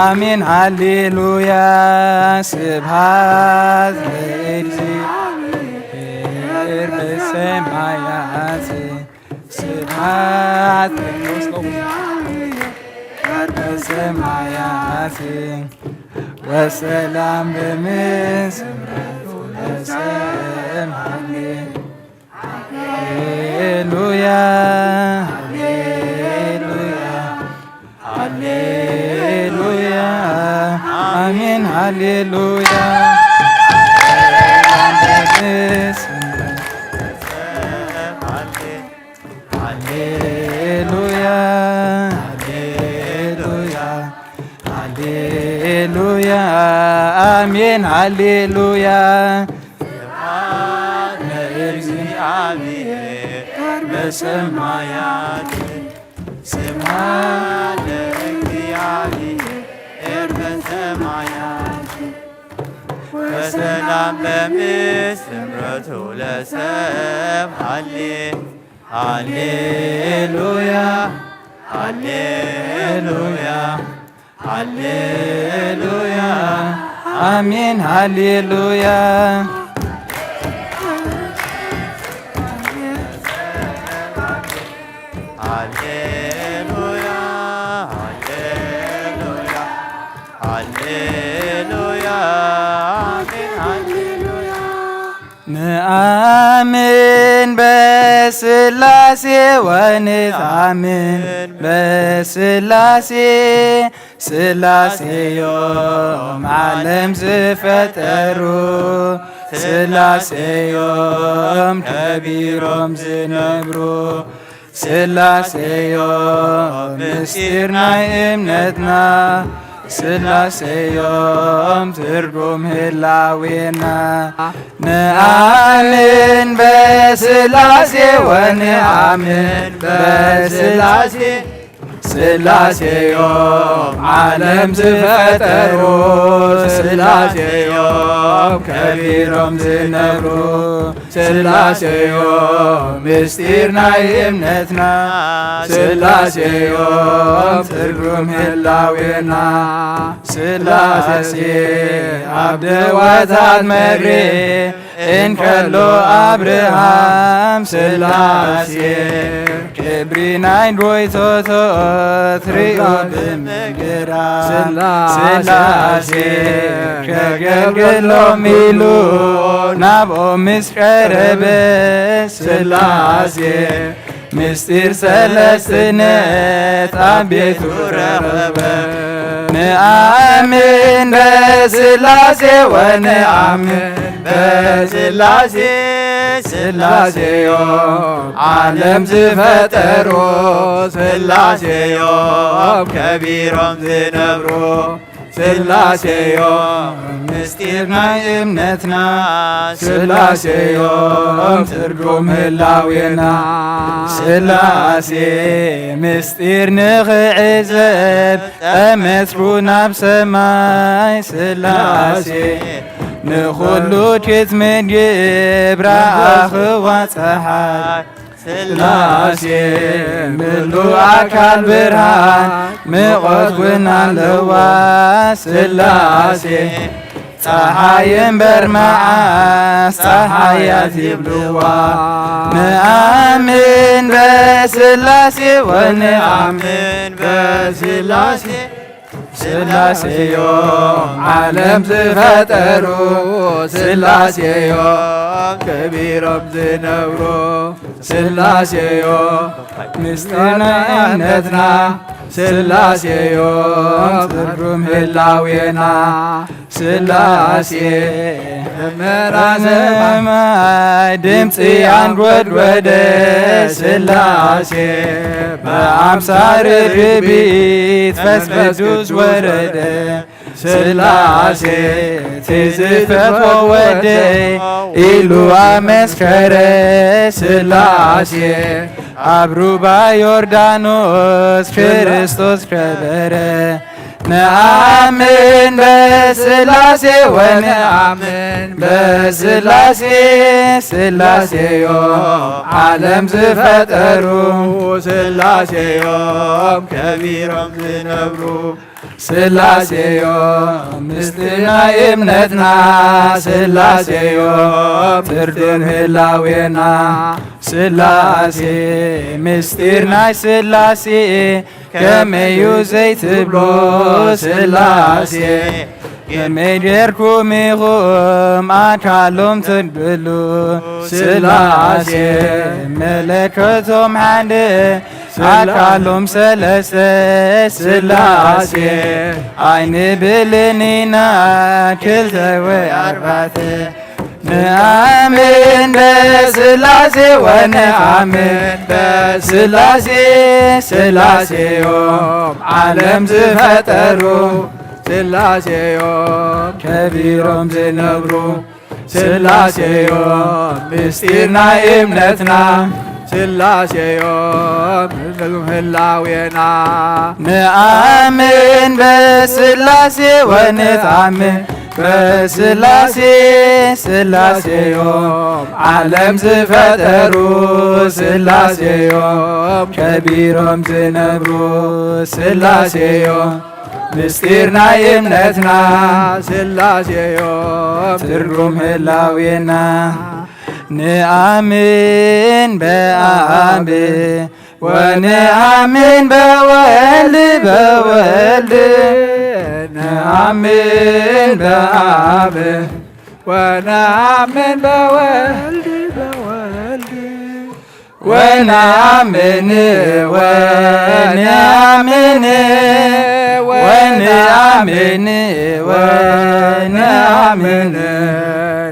አሜን ሃሌሉያ ስብሐት ለእግዚአብሔር በሰማያት ስብሐት በሰማያት ወሰላም በምስምረቱ ለሰብ ሃሌሉያ ሃሌሉያ ሃሌሉያ አሜን ሃሌሉያ ሃሌሉያ ሃሌሉያ አሜን ሃሌሉያ ለእግዚአብሔር በሰማያት ስብሐት ለእግዚአብሔር በሰማያት በሰላም በምስምረቱ ለሰብ ሃሌሉያ ሃሌሉያ ሃሌሉያ አሜን ሃሌሉያ ሃሌሉያ ሃሌሉያ ሃሌሉያ አሜን ሃሌሉያ ንአምን በስላሴ ወንታምን በስላሴ ስላሴዮም ዓለም ዝፈጠሩ ስላሴዮም ከቢሮም ዝነብሩ ስላሴዮም ምስጢር ናይ እምነትና ስላሴዮም ትርጉም ህላዌና ንአምን በስላሴ ወንአምን በስላሴ ስላሴዮም ዓለም ዝፈጠሩ ስላሴዮም ከቢሮም ዝነብሩ ስላሴዮም ምስጢር ናይ እምነትና ስላሴዮም ትርጉም ህላዌና ስላሴ ኣብ ደዋታት መሪ እንከሎ አብርሃም ስላሴ ክብሪ ናይ ጎይቶቶት ርእዮ ብምግራ ስላሴ ከገልግሎም ኢሉ ናብኦም ምስ ቀረበ ስላሴ ምስጢር ሰለስትነት ኣብ ቤቱ ረኸበ ንአምን በስላሴ ወንአምን በስላሴ ስላሴዮም ዓለም ዝፈጠሩ ስላሴዮም ከቢሮም ዝነብሩ ስላሴዮም ምስጢር ናይ እምነትና ስላሴዮም ትርጉም ህላዌና ስላሴ ምስጢር ንኽዕዘብ ጠመትሩ ናብ ሰማይ ስላሴ ንኹሉ ክትምድብ ረኣኽዋ ፀሓይ ስላሴ ምሉእ አካል ብርሃን ምቆት ውን ኣለዋ ስላሴ ፀሓይን በርመዓስ ፀሓያት ይብልዋ ንአምን በስላሴ ወንአምን በስላሴ ስላሴዮም ዓለም ዝፈጠሩ ስላሴዮም ከቢሮም ዝነብሩ ስላሴዮም ምስጢር ናይ እምነትና ስላሴዮም ትርጉም ህላዌና ስላሴ መራዘማይ ድምፂ አንጎድጎደ ስላሴ በአምሳር ርግቢት ፈስ ቅዱስ ወረደ ስላሴ ትዝፈቶ ወደ ኢሉ አመስከረ ስላሴ አብሩባ ዮርዳኖስ ክርስቶስ ከበረ ነአምን በስላሴ ወነአምን በስላሴ ስላሴዮም ዓለም ዝፈጠሩ ስላሴዮም ከቢሮም ዝነብሩ ስላሴዮም ምስጢር ናይ እምነትና ስላሴዮም ትርድን ህላዌና ስላሴ ምስጢር ናይ ስላሴ ከመዩ ዘይትብሎ ስላሴ ከመይ ጌርኩም ኢኹም አካሎም ትድብሉ ስላሴ መለከቶም ሓደ አካሎም ሰለስተ ስላሴ ኣይንብልኒና ክልተ ወይ ኣርባዕተ ነአምን በስላሴ ወነአምን በስላሴ ስላሴዮም ዓለም ዝፈጠሩ ስላሴዮም ከቢሮም ዝነብሩ ስላሴዮም ምስጢር ናይ እምነትና ስላሴዮም ህላዌና ነአምን በስላሴ ወነአምን በስላሴ ስላሴዮም ዓለም ዝፈጠሩ ስላሴዮም ከቢሮም ዝነብሩ ስላሴዮም ምስጢር ናይ እምነትና ስላሴዮም ትርጉም ህላዌና ንአምን በአብ ወነአምን በወልድ ነአምን በአብ ወነአምን በወልድ ወነአምን ወነአምን ወነአምን ወነአምን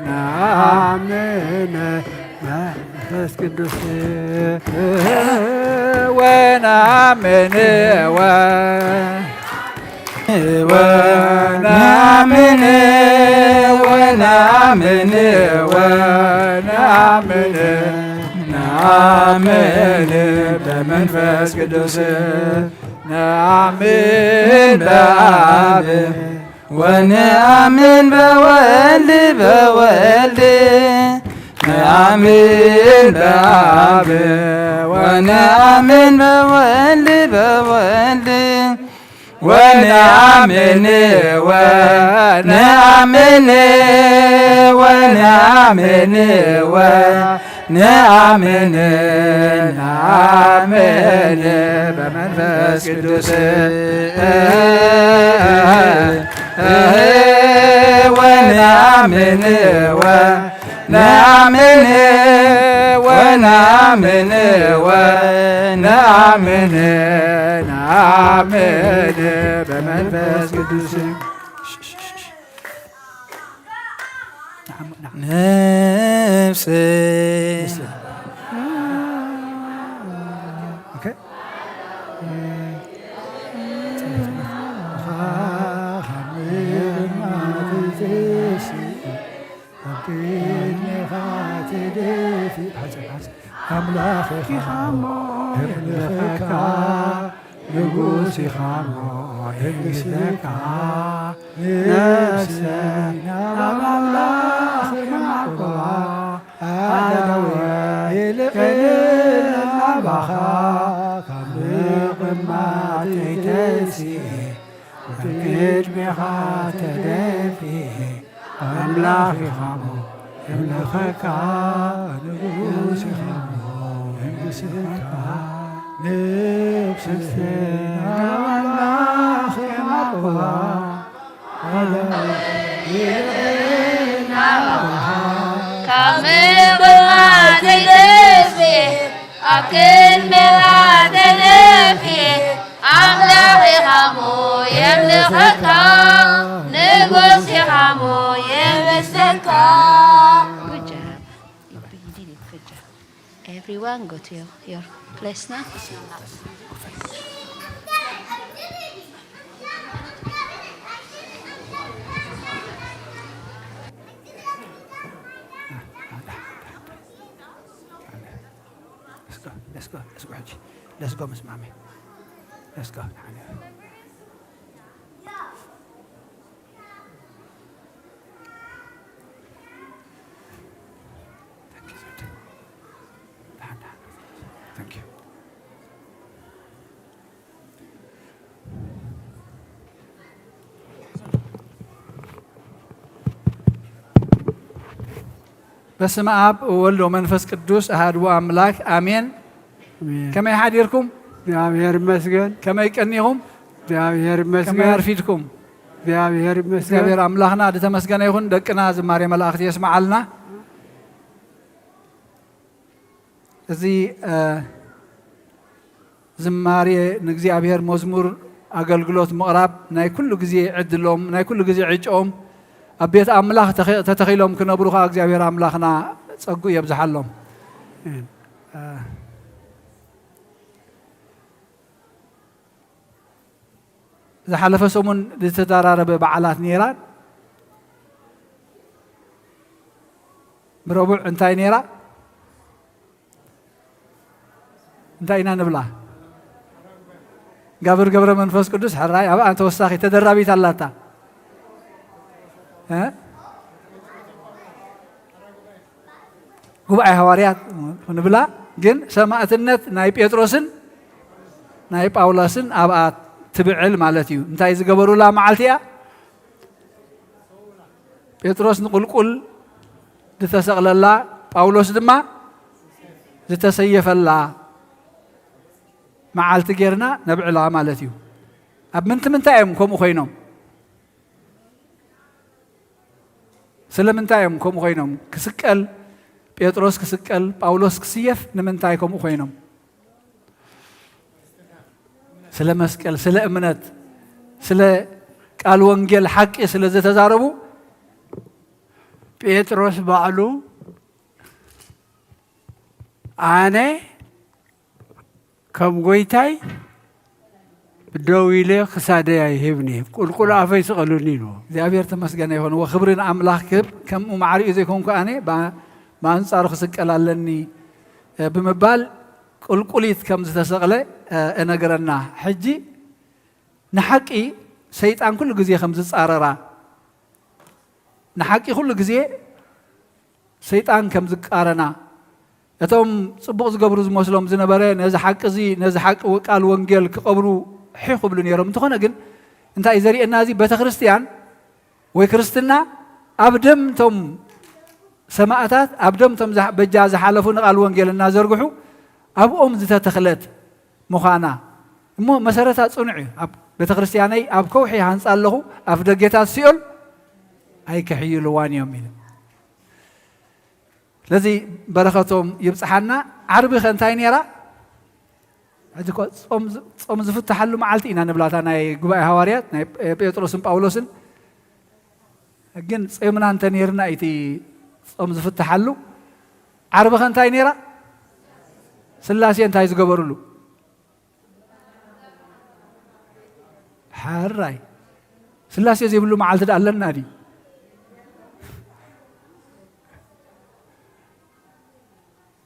ነአምን መንፈስ ቅዱስ ወነአምን ونامن ونامن ونامن نامن بمنفس قدوس نامن بآب ونامن بولد بولد نامن بآب ونامن بولد بولد ونامن ونامن ونامن ونامن نامن بمنفس قدوس ونامن ونامن ونامن ونامن نامن بمنفس قدوس نفسي اوكي أملاخك أملاخك نقوسي خامو ينقسك نفسي نام أملاخ معقوى أدوي لقل النبخا كملق ما تتسي وكد بخا تدفي أملاخي خامو يملخك نقوسي خامو ينقسك نفسي أملاخي معقوى كمل ما تدفي أكل ما تدفي أملاخي خامو يملخك نقص خامو يمسك. Good job. You did it. Good job. Everyone go to your place now. Let's go, Miss Mommy. Let's go. Thank you. በስመ አብ ወወልድ ወመንፈስ ቅዱስ አሐዱ አምላክ አሜን። ከመይ ሓዲርኩም? እግዚአብሔር ይመስገን። ከመይ ቀኒኹም? እግዚአብሔር ይመስገን። ከመይ አርፊድኩም? እግዚአብሔር ይመስገን። እግዚአብሔር አምላኽና ዝተመስገነ ይኹን። ደቅና ዝማሬ መላእኽቲ የስማዓልና እዚ ዝማሬ ንእግዚአብሔር መዝሙር አገልግሎት ምቕራብ ናይ ኩሉ ግዜ ዕድሎም ናይ ኩሉ ግዜ ዕጮም ኣብ ቤት ኣምላኽ ተተኺሎም ክነብሩ ከዓ እግዚአብሔር ኣምላኽና ፀጉ የብዝሓሎም። ዝሓለፈ ሰሙን ዝተደራረበ በዓላት ነይራን ብረቡዕ እንታይ ነይራ እንታይ ኢና ንብላ ጋብር ገብረ መንፈስ ቅዱስ ሕራይ ኣብኣ ተወሳኺ ተደራቢት ኣላታ ጉባኤ ሃዋርያት ንብላ ግን ሰማዕትነት ናይ ጴጥሮስን ናይ ጳውሎስን ኣብኣ ትብዕል ማለት እዩ። እንታይ ዝገበሩላ መዓልቲ እያ ጴጥሮስ ንቁልቁል ዝተሰቕለላ ጳውሎስ ድማ ዝተሰየፈላ መዓልቲ ጌርና ነብዕላ ማለት እዩ። ኣብ ምንታይ እዮም ከምኡ ኮይኖም? ስለምንታይ እዮም ከምኡ ኮይኖም? ክስቀል ጴጥሮስ ክስቀል ጳውሎስ ክስየፍ ንምንታይ ከምኡ ኮይኖም? ስለ መስቀል፣ ስለ እምነት፣ ስለ ቃል ወንጌል ሓቂ ስለ ዝተዛረቡ ጴጥሮስ ባዕሉ ኣነ ከም ጎይታይ دويله خساده يهبني قلقل افي سقلوني نو እግዚአብሔር ተመስገነ ይሁን ወክብርን አምላክ ክብር ከም ማዕሪ ዘይኮንኩ አኔ ባንጻሩ ክስቀላለኒ በመባል ቁልቁሊት ከም ዝተሰቀለ እነገረና ሕጂ ንሐቂ ሰይጣን ኩሉ ግዜ ከም ዝጻረራ ንሐቂ ኩሉ ግዜ ሰይጣን ከም ዝቃረና እቶም ጽቡቕ ዝገብሩ ዝመስሎም ዝነበረ ነዚ ሐቂ እዚ ነዚ ሐቂ ቃል ወንጌል ክቀብሩ ሕይኹብሉ ነይሮም እንተኾነ ግን እንታይ ዘሪኤና እዚ ቤተ ክርስቲያን ወይ ክርስትና ኣብ ደምቶም ሰማዕታት ኣብ ደምቶም በጃ ዝሓለፉ ንቃል ወንጌል እናዘርግሑ ኣብኦም ዝተተኽለት ምዃና እሞ መሰረታ ጽኑዕ ኣብ ቤተ ክርስቲያነይ ኣብ ከውሒ ሃንፃ ኣለኹ ኣብ ደጌታት ሲኦል ኣይክሕይልዋን እዮም ኢሉ ለዚ በረኸቶም ይብፅሓና ዓርቢ ከንታይ ነይራ ሕጂ ጾም ዝፍትሓሉ መዓልቲ ኢና ንብላታ ናይ ጉባኤ ሃዋርያት ናይ ጴጥሮስን ጳውሎስን ግን ጾምና እንተ ነርና እቲ ጾም ዝፍትሓሉ ዓርቢ ከንታይ ነይራ ስላሴ እንታይ ዝገበሩሉ ሓራይ ስላሴ ዘይብሉ መዓልቲ ዳ ኣለና ዲ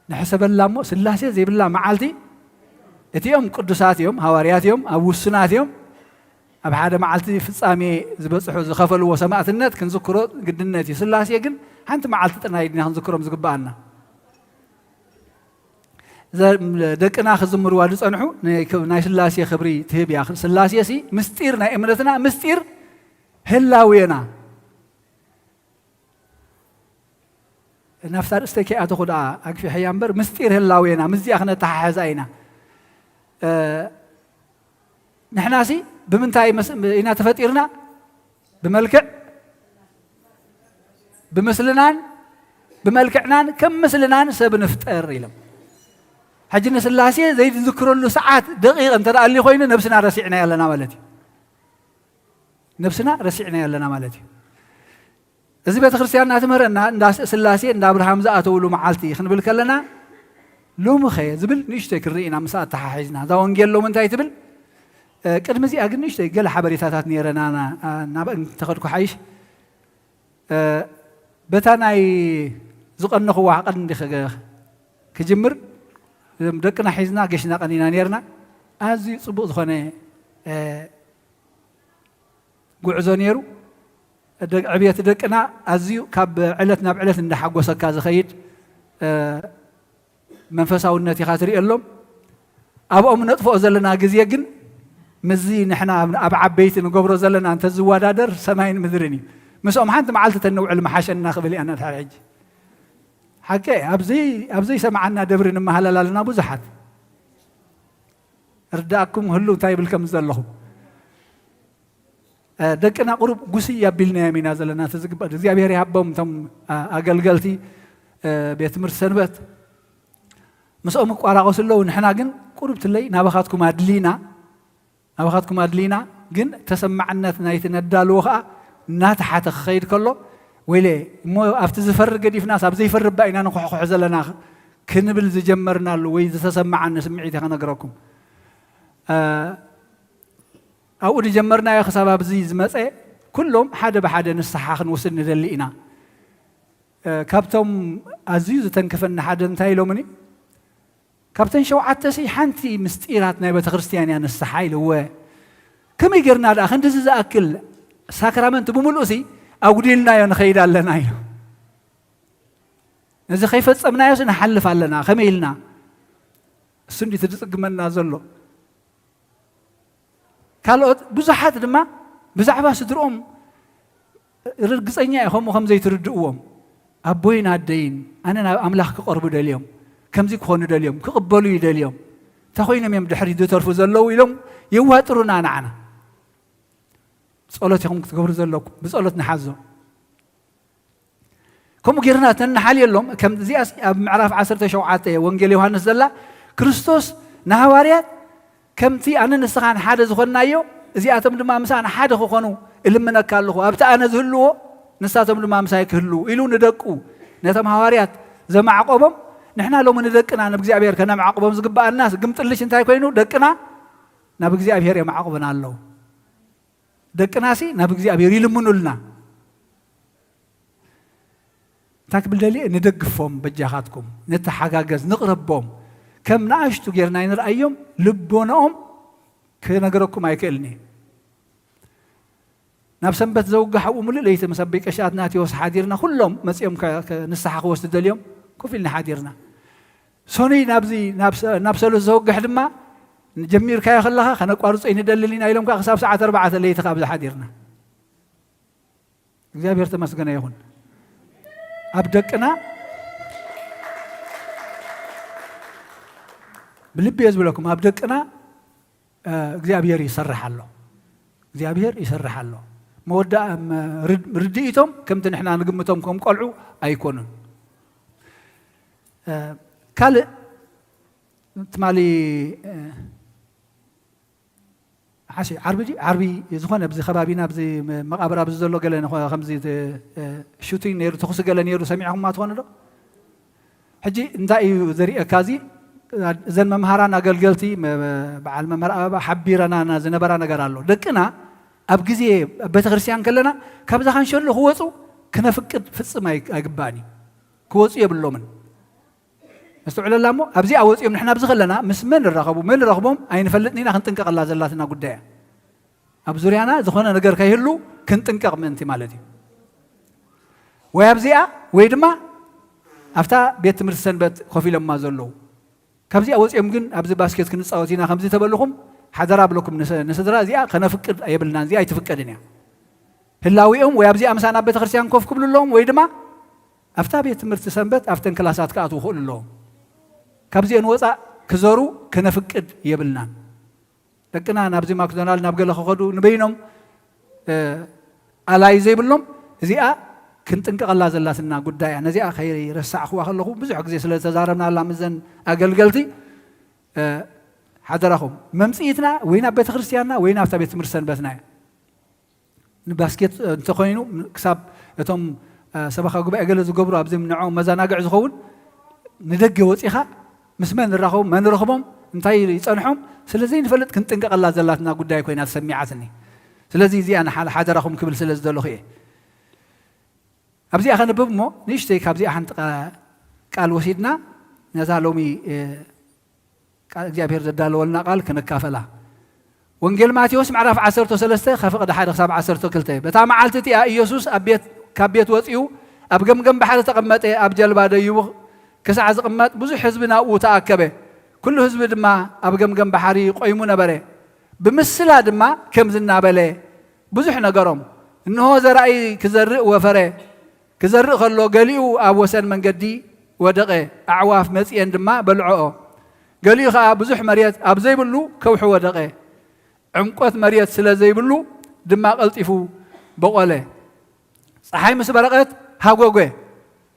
نحسب الله مو سلاسي زي بالله معالتي اتيوم قدسات يوم هواريات يوم أو السنات يوم أب هذا معالتي في الصامي زبصحوا زخفلوا وسماعة النت كنذكروا قد النتي سلاسي جن هنت معالتي تنايدنا هنذكرهم زقبانا إذا دكنا خزمر وادس أنحو ناي سلاسي خبري تهب يا أخي سلاسي سي مستير ناي إمرتنا مستير هلا وينا نفتر استكي أتخذ أكفي حيامبر مستير هلاوينا مزي أخنا تحازينا نحناسي بمنتاي إنا تفتيرنا بملكع بمثلنان بملكعنان كم مثلنان سبنفتر إلهم حجنا سلاسية زي ذكروا له ساعات دقيقة أنت قال لي خوينا نفسنا رسعنا يلا مالتي نفسنا رسعنا يلا مالتي إذا بيت خريستيان ناتمرنا نداس سلاسي ند أبراهام زاتولو معالتي خن بالكلنا لو مخي زبل نشتك الرئينا مسات تحاحزنا ذا ونجيل لو من تايتبل قد مزي أقل نشتك قال حبري تاتات نيرنا أنا تاخدكو حيش بتاناي زقنا خو عقد ندخ كجمر دكنا حيزنا قشنا قنينا نيرنا أزي صبوط خنة قعزو نيرو عبيت دقنا أزيو كاب علتنا بعلت إن حق وسكاز خيد منفسه النتي خاطري اللهم أبو من نطفئ زلنا جزيجن مزي نحنا أبعب بيت نقبر زلنا أنت الزواد در سماين مدرني مسوم حنت معلت النوع المحاشن ناخذ أنا الحاج حكي أبزي سمعنا دبرنا ما هلا لنا بزحت رداكم هلو تايب الكم زلهم دكنا قرب قصية بالنا من نازلنا تزقب زي أبيري حبهم تم أقلقلتي بيتمر سنبت مسؤومك وراء غسل له ونحنا جن قرب تلي نبخاتكم أدلينا جن تسمعنا نايت ندالوها ناتحت خير كله ويلي مو أفتزفر قدي في ناس أبزي فر بقينا نخح حزلنا كنبل زجمرنا له ويز تسمعنا سمعتي أنا أقرأكم أول جمرنا يا خسابة بزيز مسأ كلهم حدا بحدا نصحخن وصلنا ذلينا كابتن عزيز تنكفن حدا نتايلو مني كابتن شو عتسي حنتي مستيراتنا بتخرستياني أنا الصحايل هو كم يقرنا ده خن دز أكل ساكرامنت بملؤسي أوديلنا ينخيد لنا إذا خيفت أمنا يسنا حلف لنا خميلنا السندي تدق من نازله قالوا بزحات دما بزعبا سدرهم رقصنيا هم زي تردقوهم أبوين هادين أنا أملاك قرب داليوم كم زي كونوا داليوم كقبلوا داليوم تخوينا ميم دحري دو ترفز الله ويلهم يواترنا معنا صلاتهم تقبر زلكم بصلات نحزو كم غيرنا تنحال يلهم كم زي معرف 10 شوعات وانجيل يوحنس زلا كريستوس نهواريات كم تي أنا نسخان حدا زخنا يو زي أتم لما مسان حدا خونو اللي من أكله أبتا أنا زهلو نساتم لما مسايك هلو إلو ندقو نتم هواريات زي ما عقبهم نحنا لو من دقنا أنا بجزء أبير كنا معقبهم زقباء الناس قمت ليش أنت هيكونوا دقنا ናብ እግዚአብሔር የማዕቅብና አለው ደቅናሲ ናብ እግዚአብሔር ይልምኑልና ታክብል ደሊ እንደግፎም በጃኻትኩም ነተሓጋገዝ ንቅረቦም ከም ናኣሽቱ ጌርና ይንርአዮም ልቦናኦም ክነገረኩም ኣይክእልኒ ናብ ሰንበት ዘውግሐው ሙሉእ ለይቲ መሰበይ ቀሻት ናቲዎስ ሓዲርና ኩሎም መጽኦም ንስሓ ክወስድ ደልዮም ኮፍ ኢልና ሓዲርና ሶኒ ናብ ሰሉስ ዘውግሕ ድማ ጀሚርካዮ ከለኻ ከነቋርፆ ይንደልልና ኢሎም ክሳብ ሰዓት 4 ለይቲ ካብዚ ሓዲርና እግዚአብሔር ተመስገነ ይሁን ኣብ ደቅና ብልቤ ዝብለኩም ኣብ ደቅና እግዚአብሔር ይሰርሓሎ እግዚአብሔር ይሰርሓሎ መወዳ ርድኢቶም ከምቲ ንሕና ንግምቶም ከም ቆልዑ ኣይኮኑን ካልእ ትማሊ ሓሲ ዓርቢ ዝኾነ ብዚ ከባቢና ብዚ መቃብር ኣብዚ ዘሎ ገለ ከምዚ ሹቲንግ ነይሩ ተኽሲ ገለ ነይሩ ሰሚዕኹም ትኾኑ ዶ ሕጂ እንታይ እዩ ዘሪአካ እዚ እዘን መምሃራን ኣገልገልቲ በዓል መምህር ኣበባ ሓቢረና ዝነበራ ነገር ኣሎ ደቅና ኣብ ግዜ ቤተ ክርስቲያን ከለና ካብዛ ካንሸሎ ክወፁ ክነፍቅድ ፍፅም ኣይግባእኒ ክወፁ የብሎምን መስተውዕለላ እሞ ኣብዚ ኣወፂኦም ንሕና ብዚ ከለና ምስ መን ንረኸቦም ኣይንፈልጥኒና ክንጥንቀቕላ ዘላትና ጉዳያ ኣብ ዙርያና ዝኾነ ነገር ከይህሉ ክንጥንቀቕ ምእንቲ ማለት እዩ ወይ ኣብዚኣ ወይ ድማ ኣብታ ቤት ትምህርቲ ሰንበት ኮፍ ኢሎምማ ዘለዉ ካብዚ ኣወፂኦም ግን ኣብዚ ባስኬት ክንፃወት ኢና ከምዚ ተበልኹም ሓደራ ብለኩም ንስድራ እዚኣ ከነፍቅድ የብልናን እዚኣ ኣይትፍቀድን እያ ህላዊኦም ወይ ኣብዚኣ ምሳና ቤተ ክርስቲያን ኮፍ ክብሉ ኣለዎም ወይ ድማ ኣብታ ቤት ትምህርቲ ሰንበት ኣብተን ክላሳት ክኣትዉ ክእሉ ኣለዎም ካብዚአን ወፃእ ክዘሩ ክነፍቅድ የብልናን ደቅና ናብዚ ማክዶናልድ ናብ ገለ ክኸዱ ንበይኖም ኣላይ ዘይብሎም እዚኣ ክንጥንቀቐላ ዘላትና ጉዳያ ነዚኣ ከይረሳዕኽዋ ከለኹ ብዙሕ ግዜ ስለ ተዛረብናላ ምዘን ኣገልገልቲ ሓደራኹም መምፅኢትና ወይ ናብ ቤተ ክርስቲያንና ወይ ናብታ ቤት ትምህርቲ ሰንበትና እያ ንባስኬት እንተኮይኑ ክሳብ እቶም ሰበኻ ጉባኤ ገለ ዝገብሩ ኣብዚ ምንዖም መዘናግዕ ዝኸውን ንደገ ወፂኻ ምስ መን ንራኸቦም መን ንረኽቦም እንታይ ይፀንሖም ስለዚ ንፈልጥ ክንጥንቀቐላ ዘላትና ጉዳይ ኮይና ተሰሚዓትኒ ስለዚ እዚኣ ሓደራኹም ክብል ስለ ዝደለኹ እየ ኣብዚኣ ከንብብ እሞ ንእሽተይ ካብዚኣ ሓንቲ ቃል ወሲድና ነዛ ሎሚ እግዚአብሔር ዘዳለወልና ቃል ክንካፈላ ወንጌል ማቴዎስ ምዕራፍ 13 ከፍቅዲ 1 ክሳብ 12 በታ መዓልቲ እቲኣ ኢየሱስ ካብ ቤት ወፂኡ ኣብ ገምገም ባሕሪ ተቐመጠ ኣብ ጀልባ ደይቡ ክሳዕ ዝቕመጥ ብዙሕ ህዝቢ ናብኡ ተኣከበ ኩሉ ህዝቢ ድማ ኣብ ገምገም ባሕሪ ቆይሙ ነበረ ብምስላ ድማ ከም ዝናበለ ብዙሕ ነገሮም እንሆ ዘራእይ ክዘርእ ወፈረ ክዘርእ ከሎ ገሊኡ ኣብ ወሰን መንገዲ ወደቐ ኣዕዋፍ መፅአን ድማ በልዖኦ ገሊኡ ከዓ ብዙሕ መሬት ኣብ ዘይብሉ ከውሑ ወደቐ ዕምቆት መሬት ስለ ዘይብሉ ድማ ቀልጢፉ በቆለ ፀሓይ ምስ በረቐት ሃጎጎ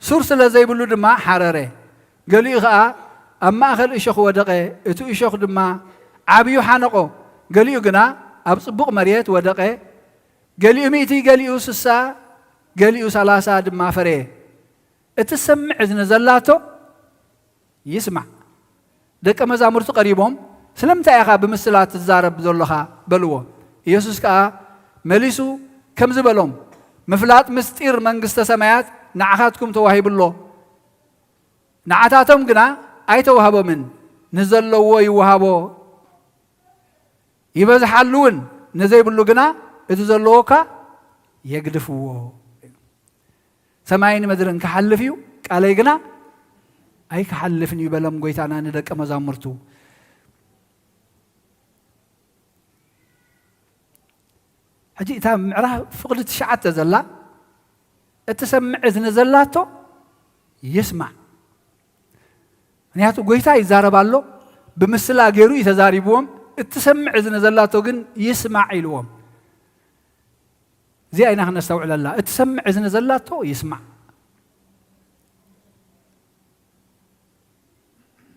ሱር ስለ ዘይብሉ ድማ ሓረረ ገሊኡ ከዓ ኣብ ማእኸል እሾኽ ወደቐ እቲ እሾኽ ድማ ዓብዩ ሓነቆ ገሊኡ ግና ኣብ ፅቡቕ መሬት ወደቐ ገሊኡ 100 ገሊኡ 60 ገሊኡ 30 ድማ ፈረየ እቲ ሰምዕ እዝኒ ዘላቶ ይስማዕ ደቀ መዛሙርቱ ቀሪቦም ስለምንታይ ኢኻ ብምስላት ትዛረብ ዘለኻ በልዎ ኢየሱስ ከዓ መሊሱ ከም ዝበሎም ምፍላጥ ምስጢር መንግስተ ሰማያት ንዓኻትኩም ተዋሂብሎ ንዓታቶም ግና ኣይተዋህቦምን ንዘለዎ ይወሃቦ ይበዝሓሉውን ንዘይብሉ ግና እቲ ዘለዎካ የግድፍዎ ሰማይን ምድርን ክሓልፍ እዩ ቃለይ ግና ኣይክሓልፍን ይበሎም ጎይታና ንደቀ መዛሙርቱ ሕጂ እታ ምዕራፍ ፍቕዲ 9 ዘላ እትሰምዕ እዝኒ ዘላቶ ይስማዕ ምክንያቱ ጎይታ ይዛረባሎ ብምስላ ገይሩ ተዛሪብዎም እትሰምዕ እዝኒ ዘላቶ ግን ይስማዕ ኢልዎም እዚኣ ኢና ክነስተውዕለላ እትሰምዕ እዝኒ ዘላቶ ይስማዕ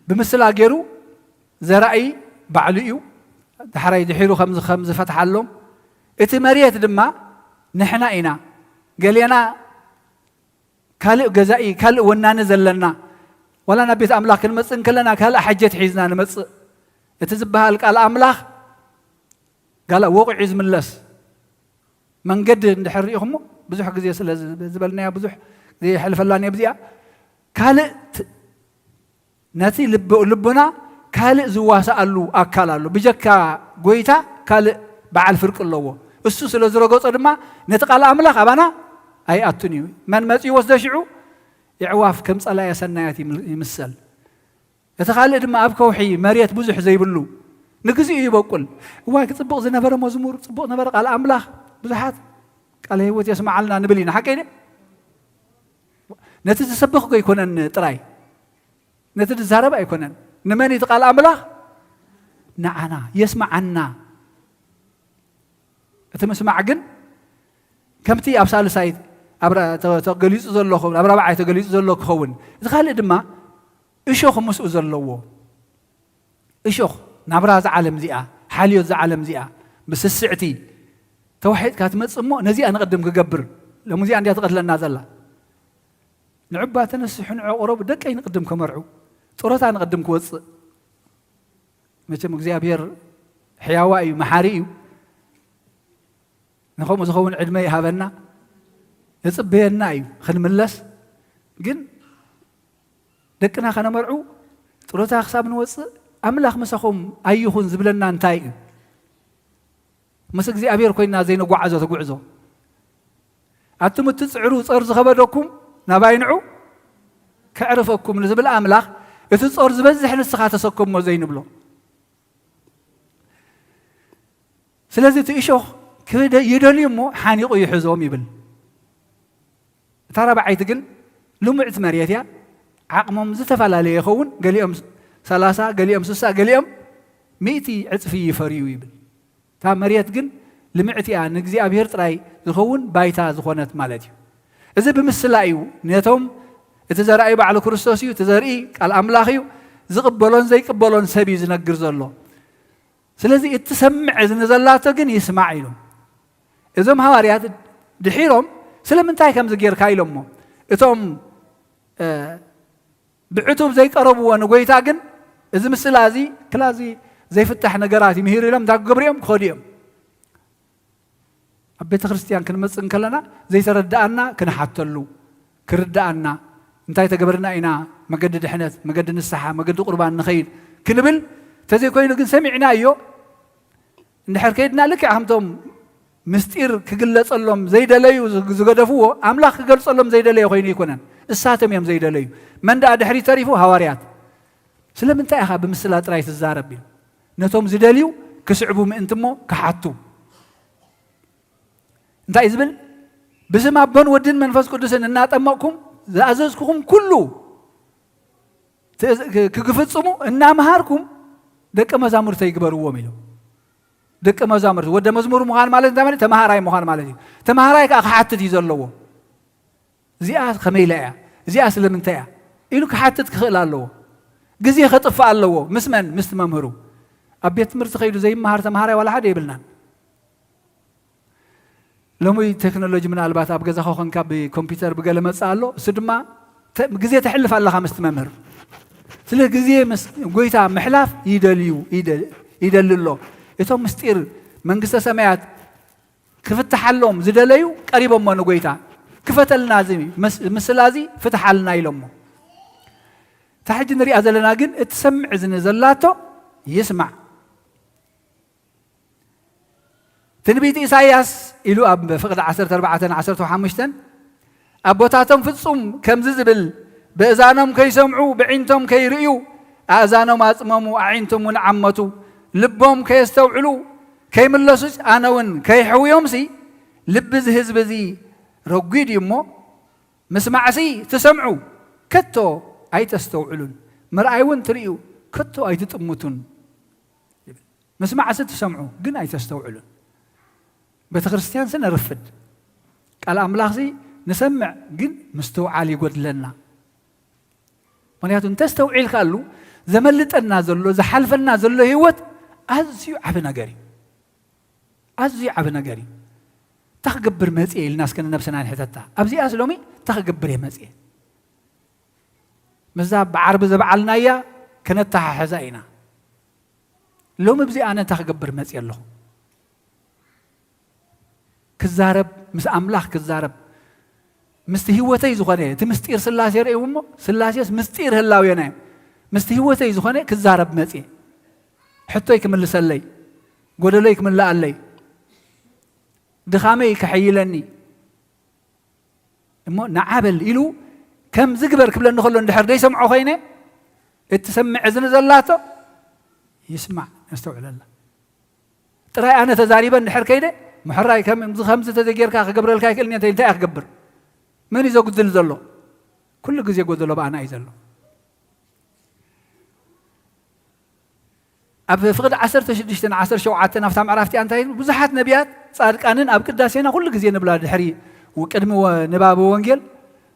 ብምስላ ገይሩ ዘራእይ ባዕሉ እዩ ድሕራይ ድሒሩ ከም ዝፈትሓሎም እቲ መሬት ድማ ንሕና ኢና ገሌና ካልእ ገዛኢ ካልእ ወናኒ ዘለና ወላ ናብ ቤት ኣምላኽ ክንመፅእ ከለና ካልእ ሓጀት ሒዝና ንመፅእ እቲ ዝበሃል ቃል ኣምላኽ قال وقع عزم اللس من قد نحريهم بزح جزية زبلنا بزح زي حلف الله نبزيا كالت نتي لبنا كالت زواسة اللو أكل اللو بجكا قويتا كالت بعد فرق اللو السوس اللي زرقوا صدما نتقال أملاك أبانا أي أتنيو من مزي وصدشعو يعواف كم صلاة سناياتي يمثل يتخيل إدما أبكى وحي مريت بزح زي بلو نقزي يبقول واي كتصبغ زي نفر مزمور تصبغ نفر قال أملاك بزحات قال هو يسمع لنا نبلينا حكينا نتتسبخ يكونن طراي نتتزارب يكونن نمن يتقال أملاك نعنا يسمع عنا تمسمع عقل كمتي أبسال سايد أبرا تقليص زلوا أبرا بعي تقليص زلوا خون تخيل إدما إيشوخ مسؤول زلوا إيشوخ نبرة عالم زيا حاليو عالم زيا بس السعتي توحيد كانت متصمو نزي أنا قدم كجبر لما زي عندي أتقتل الناس الله نعبات نسح نعقرب دك أي نقدم كمرعو صورة أنا قدم كوز مثل مجزي أبير حيوائي محاريو نخوم زخون علمي هذانا يصبيه النايم خن ملس جن دكنا خنا مرعو صورة أخساب نوص أملاخ مسخوم أيهون زبلنا انتاي مسك زي أبير كوينا زي نقعزو تقعزو أنتم تسعروا صار زخبركم نباينعو كعرفكم نزبل أملاخ يتصور زبزح نسخات سكم وزين بلو سلازي تيشوخ كده يدليمو حانيقو يحزوم يبل ترى بعيت قل لمعت مريتيا عقمهم زتفعل عليه يخون قال يوم 3 قال يوم 6 قال يوم 100 عطفي يفريو يبل تا مريت قل لمعتيا نجزي أبير تراي زخون بايتا زخونت مالتي إذا بمثلايو نيتهم تزرعي بعد كريستوسيو تزرعي الأملاخيو زقبلون زي قبلون سبي زنقر زلو سلازي اتسمع إذا نزلاته جن يسمع لهم إذا هم هواريات دحيرهم سلم انتهي كم زجير كايلهم إتهم بعتهم زي قربوا ونقويتا جن إذا مثلازي كلازي زي فتح نجاراتي مهير لهم تاق قبريهم خديهم أبيت خريستيان كن مسن كلنا زي تردأنا كن حتلو كردأنا انتهي تقبرنا إنا مجد حنث مجد السحة مجد قربان نخيل كنبل تزي كوينو كن سمعنا أيو إن حركيتنا لك أهمتهم مستير كقلة صلهم زي دليو زقدفوه أملاك كقلة صلهم زي دليو خيني يكونن الساتم يوم زي دليو من دا دحري تعرفوا هواريات سلم انت أخا بمثلات رايت الزارب نتوم زي دليو كسعبوا من انتمو كحطوا انت إزبل بسم أبن ودين منفس قدسن النات أماكم زأززكم كله كقفتصمو إن أمهاركم دك مزامر تيقبروا وميلو دك مزامر ود مزمور مخان مالت تماني تمهاراي مخان مالتي تمهاراي كحاتت يزلوا زياس خميلة زياس لمنتاع إلو كحاتت خيل الله جزيه خطف الله مسمن مستمهرو أبيت مرت خيلو زي مهار تمهاراي ولا حد يبلنا لموي تكنولوجي من البات أبغى زخون كاب كمبيوتر بقى مسألة سدما جزيه تحلف الله خمس تمهر سله جزيه قويتا محلاف يدل الله يتوم مستير من قصة سمعت كفتح لهم زدليو قريبا ما نقويتا كفتلنا زي مسلازي فتح لنا يلمو تحج نري أزلنا جن تسمع زن زلاته يسمع تنبيت إساياس إلو أب فقد 14 أبوتاتهم في الصوم كم زبل بأذانهم كي يسمعوا بعينتهم كي يرئوا أذانهم أطمموا أعينتهم ونعمتوا لبهم كي يستوعلوا كي ملسوس أنا ون كي حويهم سي لبز هزبزي رقيد يمو مسمع سي تسمعوا كتو أي تستوعلون مرأيون تريوا كتو أي تتموتون مسمع سي تسمعوا قن أي تستوعلون بتخريستيان سنة رفد قال أملاخ سي نسمع قن مستوعالي قد لنا منياتون تستوعيل قالوا زملت النازل زحلف النازل هيوت أزيو عبنا قري أزيو عبنا قري تخقبر مزئي الناس كنا نفسنا نحتتا أبزي أسلومي تخقبر مزئي مزاب بعرب زبعلنا يا كانت تحزائنا لو مبزي أنا تخقبر مزئي الله كزارب مس أملاخ كزارب مستهوتي زخانة تمستير سلاسي رأيومه سلاسي مستير هلاوينا مستهوتي زخانة كزارب متي حتى يكمل سلي قول لي يكمل لا علي دخامي كحيلني إمو نعابل إلو كم زقبر قبل أن نخلو ندحر دي سمعوا خيني تسمع إذن زلاته يسمع يستوعب الله ترى أنا تزاريبا ندحر كيده محراي كم خمسة تذكير كاخ قبر الكايك إلني أنت أخبر من إذا قد زلزله كل جزء قد له بأنا يزله أب فقد 10 شوعاتنا فتام عرفتي أنت بزحات نبيات صارك أنن أب قداسينا كل جزء نبلا الحري وقدم ونباب وانجيل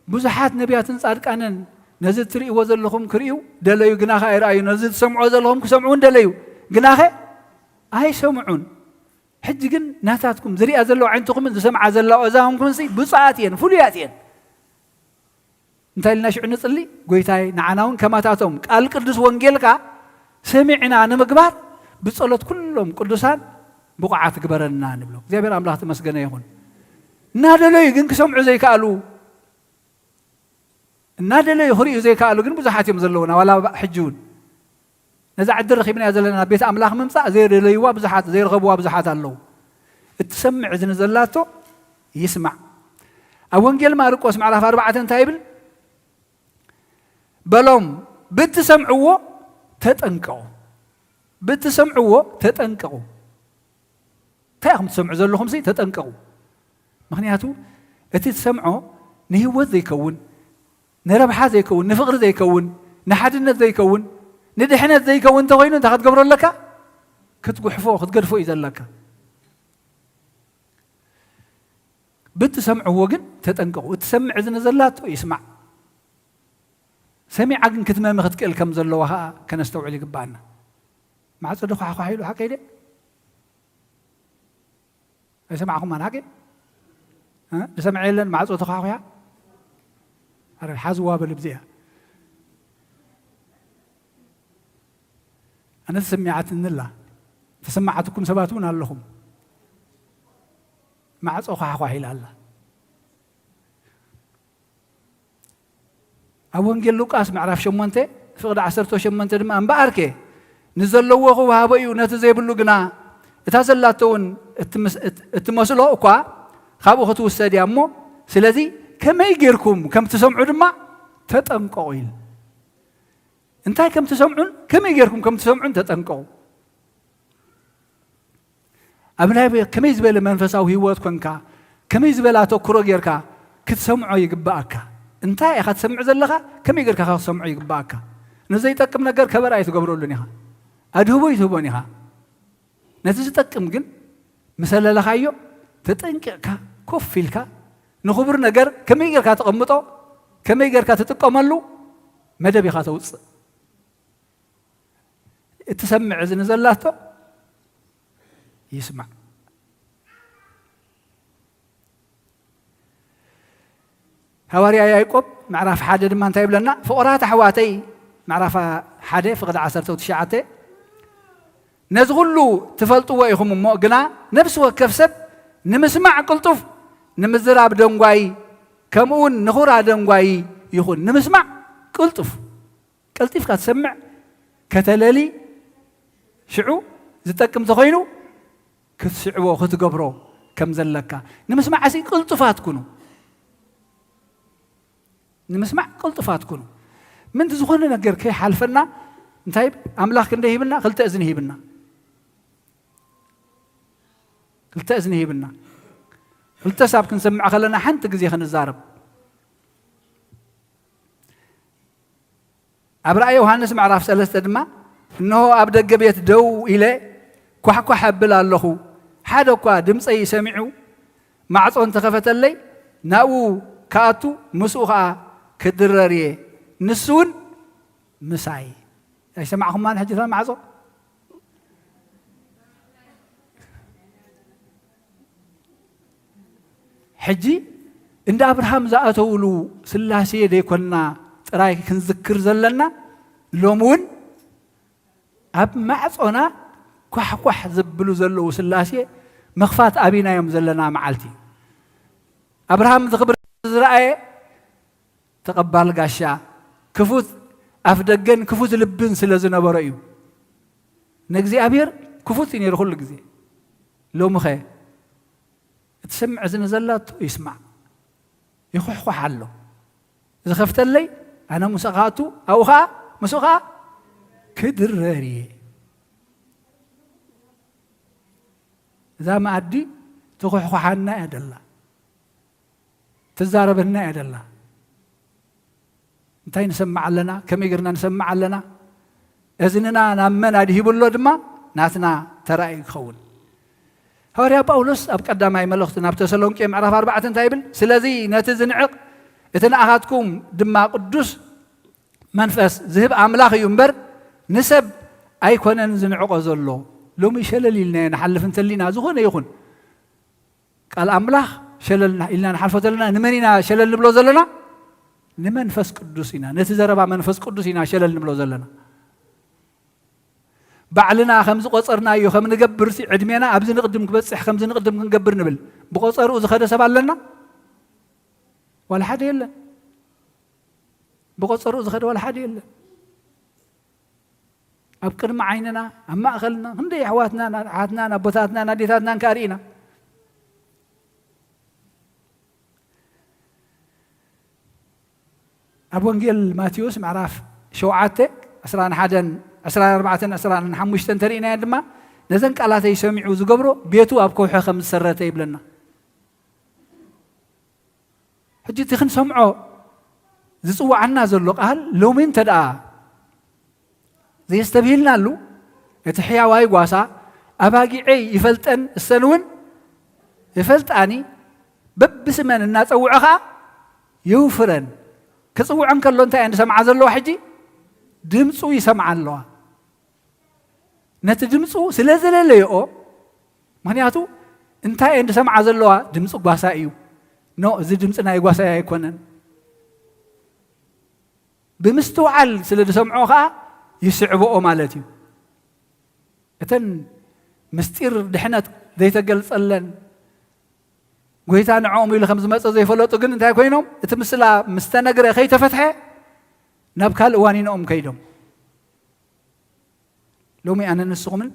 بزحات نبيات صارك أنن نزل تري وزلهم كريو دليو جناخ أي نزل سمعوا زلهم كسمعون دليو جناخ أي سمعون حج جن ناتاتكم زري أزلوا عندكم من سمع زلوا أزاهم كنسي بساعتين فلياتين انت لنا شو نصلي قويتاي نعناون كما تاتهم قال قدس وانجيلك سمعنا نمقبار بصلت كلهم قدسان بقعات قبرنا نبلو زي بير أملاح تمسقنا يهون نادلي جن كسمعوا زي كالو نادلي يخريوا زي كالو جن بزحات يمزلونا ولا حجون نزع الدرخي من يزلنا بيت أملاح ممسا زي رليوا بزحات زي رغبوا بزحات اللو تسمع إذن زلاته يسمع أوانجيل ما رقوا اسمع لها 4 تايبل بلوم بتسمعوه تتنقوا بتسمعوه تتنقوا تاهم تسمعوا زلهم سي تتنقوا مخنياتو اتي تسمعوا نهوت زي كون نربحات زي كون نفقر زي كون نحدنت زي كون ندحنت زي كون تغينو انت قبر لك كتقحفو كتقرفو اذا لك بتسمعوا وقن تتنقوا تسمع اذن زلاته يسمع سمع عقن كتمام ختكل كم زلوها كان استوعب قبانا مع صدق حق حيلو حق يدي يسمعكم انا حق ها بسمع لنا مع صدق حق يا ارى حزوا بالبديه انا سمعت ان الله تسمعتكم سباتون لهم مع صدق حق حيل الله أوانجيل لوقاس معرف شمونته فقد 10 شمونته دم أنباركه نزلوا هو هابيو نتزيب اللجنا تازلاتون التمسلو أقوى خابو خطو الساديامو سلذي كما يجيركم كم تسمعون ما تتنقويل انتهي كم تسمعون كما يجيركم كم تسمعون تتنقو أبنائي كما يزبل منفسه هيوات كنكا كما يزبل أتوكرو جيركا كتسمعوا يقبأك انت يا اخي تسمع زلخه كم يقدر كخ سمع يقباك نزي يطقم ነገር ከበራይ ተገብሮልኒኻ አድህቦ ይተቦኒኻ ነዚ ዝጠቅም ግን መሰለለኻዮ ተጠንቀቅካ ኮፊልካ ንኽብር ነገር ከመ ይገርካ ተቀምጦ ከመ ይገርካ ተጥቀመሉ መደብ ይኻ ተውጽ እትሰምዕ ዝን ዘላቶ ይስማዕ هواريا يعقوب معرف حاجة دمان تايب لنا فقرات حواتي معرف حاجة فقد 10 تشعته نزغلو تفلطوا ويهم مؤقنا نفس وكفسب نمسمع قلطف نمزراب دنقواي كمون نخورا دنقواي يخون نمسمع قلطف قلطف كتسمع كتلالي شعو زتكم تخينو كتسعو ختقبرو كم زلكا نمسمع عسي قلطفات كنو نمسمع قلطفات كنو من تزخون نقر كي حالفنا انتايب أملاك كنده يبنا خلت أزنه يبنا خلت أزنه يبنا خلت ساب كنسمع خلنا حنت قزي خن الزارب أبرأ يوحنس معرف سلسة دما إنه أبدأ قبيت دو إلى كوح كوح بلا الله حدا كوا دمس أي سمعوا معصون تخفت اللي ناو كاتو مسوخا كدرريه نسون مساي يسمعهم ما نحجي ثم معصو حجي عند أبراهام زاتولو سلاسي دي كنا راي كنذكر زلنا لومون أب معصونا كوح كوح زبلو زلو سلاسي مخفات أبينا يوم زلنا معالتي أبراهام تخبر زرعي تقبل قاشا كفوت أفدقن كفوت لبن سلازنا برأيو نجزي أبير كفوت ينير كل جزي لو مخي تسمع زين زلات يسمع يخوح حله إذا خفت لي أنا مسقاتو أو خا مسقا كدرري إذا ما أدي تخوح حنا يد الله تزاربنا يد الله انتي نسمع لنا كم يقرنا نسمع لنا إذننا نامنا هذه بلو دما ناتنا ترى يخون هوريا باولوس أبقدام أي ملختنا بتسلونك معرف 4 تايبل سلازي نتزنعق إتنا أخذكم دما قدوس منفس ذهب أملاخ ينبر نسب أي كنا نزنعق زلو لو مشلل لنا نحلف انت لنا زخون يخون قال أملاخ شللنا إلنا نحلفت لنا نمنينا شلل نبلو زلنا نمنفس قدوسنا نتزربا منفس قدوسنا شلل نبلو زلنا بعلنا خمس قصرنا يو خم نقبر سي عدمينا أبز نقدم بس خمس نقدم نقبر نبل بقصر وإذا خد سبع لنا ولا حد يلا بقصر وإذا خد ولا حد يلا أبكر مع عيننا أما أخلنا هندي حواتنا عاتنا نبوتاتنا ناديتاتنا نكارينا أبو إنجيل ماتيوس معرف شوعته أسران حدن أسران 4 أسران 5 ترينا يدما نزن قالات يسمعوا زقبرو بيتو أبكو خم سرته يبلنا حجي تخن سمعوا زصوا عنا زلو قال لو مين تدعى زي استبهلنا له يتحيا واي قواسا أباقي يفلتن السنون يفلتاني ببسمن الناس أوعها يوفرن كصوع عنك اللون تاين سمع زلو حجي دمصو يسمع الله نت دمصو سلازل ليو معناتو انتي عند سمع زلو دمصو غواسا ايو نو زي دمصنا يغواسا يكونن بمستوعل سلد سمعو خا يسعبو مالتي اتن مستير دحنت زيتقلصلن قويتا نعوم إلى 5 مصر زي فلوتو قلن انتهي كوينهم اتمثلا مستنقر خي تفتحي نبكال اوانين ام كيدهم لومي انا نسخمن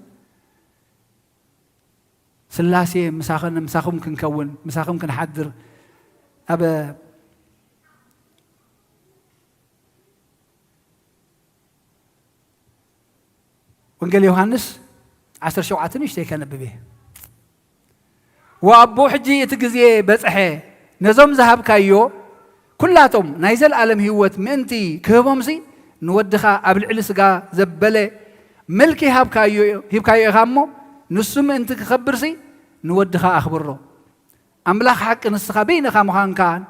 سلاسي مساخم كنكون مساخم كنحضر ابا وانجيل يوحنس 10 شوعاتن يشتي كنببه وأبو حجي يتجزي بصحي نزوم ذهب كايو كلاتهم نايزل عالم هيوت منتي كهبومسي نودخا قبل علسقا زبله ملكي هاب كايو خامو نسم انت خبرسي نودخا اخبره املاح حق نسخا بينخا مخان كان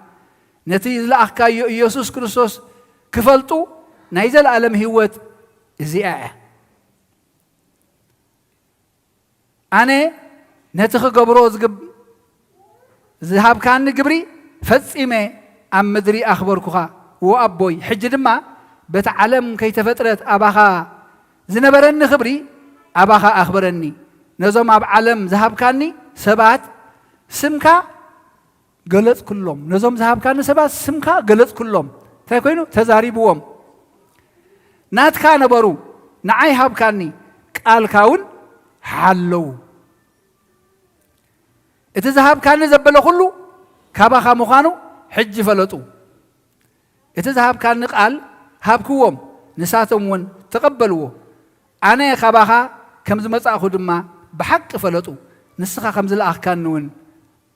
نتي لاخ كايو يسوع كريستوس كفلطو نايزل عالم هيوت زياء انا نتخ قبرو ذهب كان قبري فصيمه ام مدري اخبركوها وابوي حج دما بتعلم كي تفترت اباها زنبرني خبري اباها اخبرني نزوم اب عالم ذهب كاني سبات سمكا غلط كلهم نزوم ذهب كان سبات سمكا غلط كلهم تاكوينو تزاريبوم ناتكا نبرو نعي هاب كاني قال كاون حلو اتذهب كان زبله كله كاباخا مخانو حج فلطو اتذهب كان قال هابكوم نساتهم ون تقبلوا انا كاباخا كم زمصاخو دما بحق فلطو نسخا كم زلاخ كان ون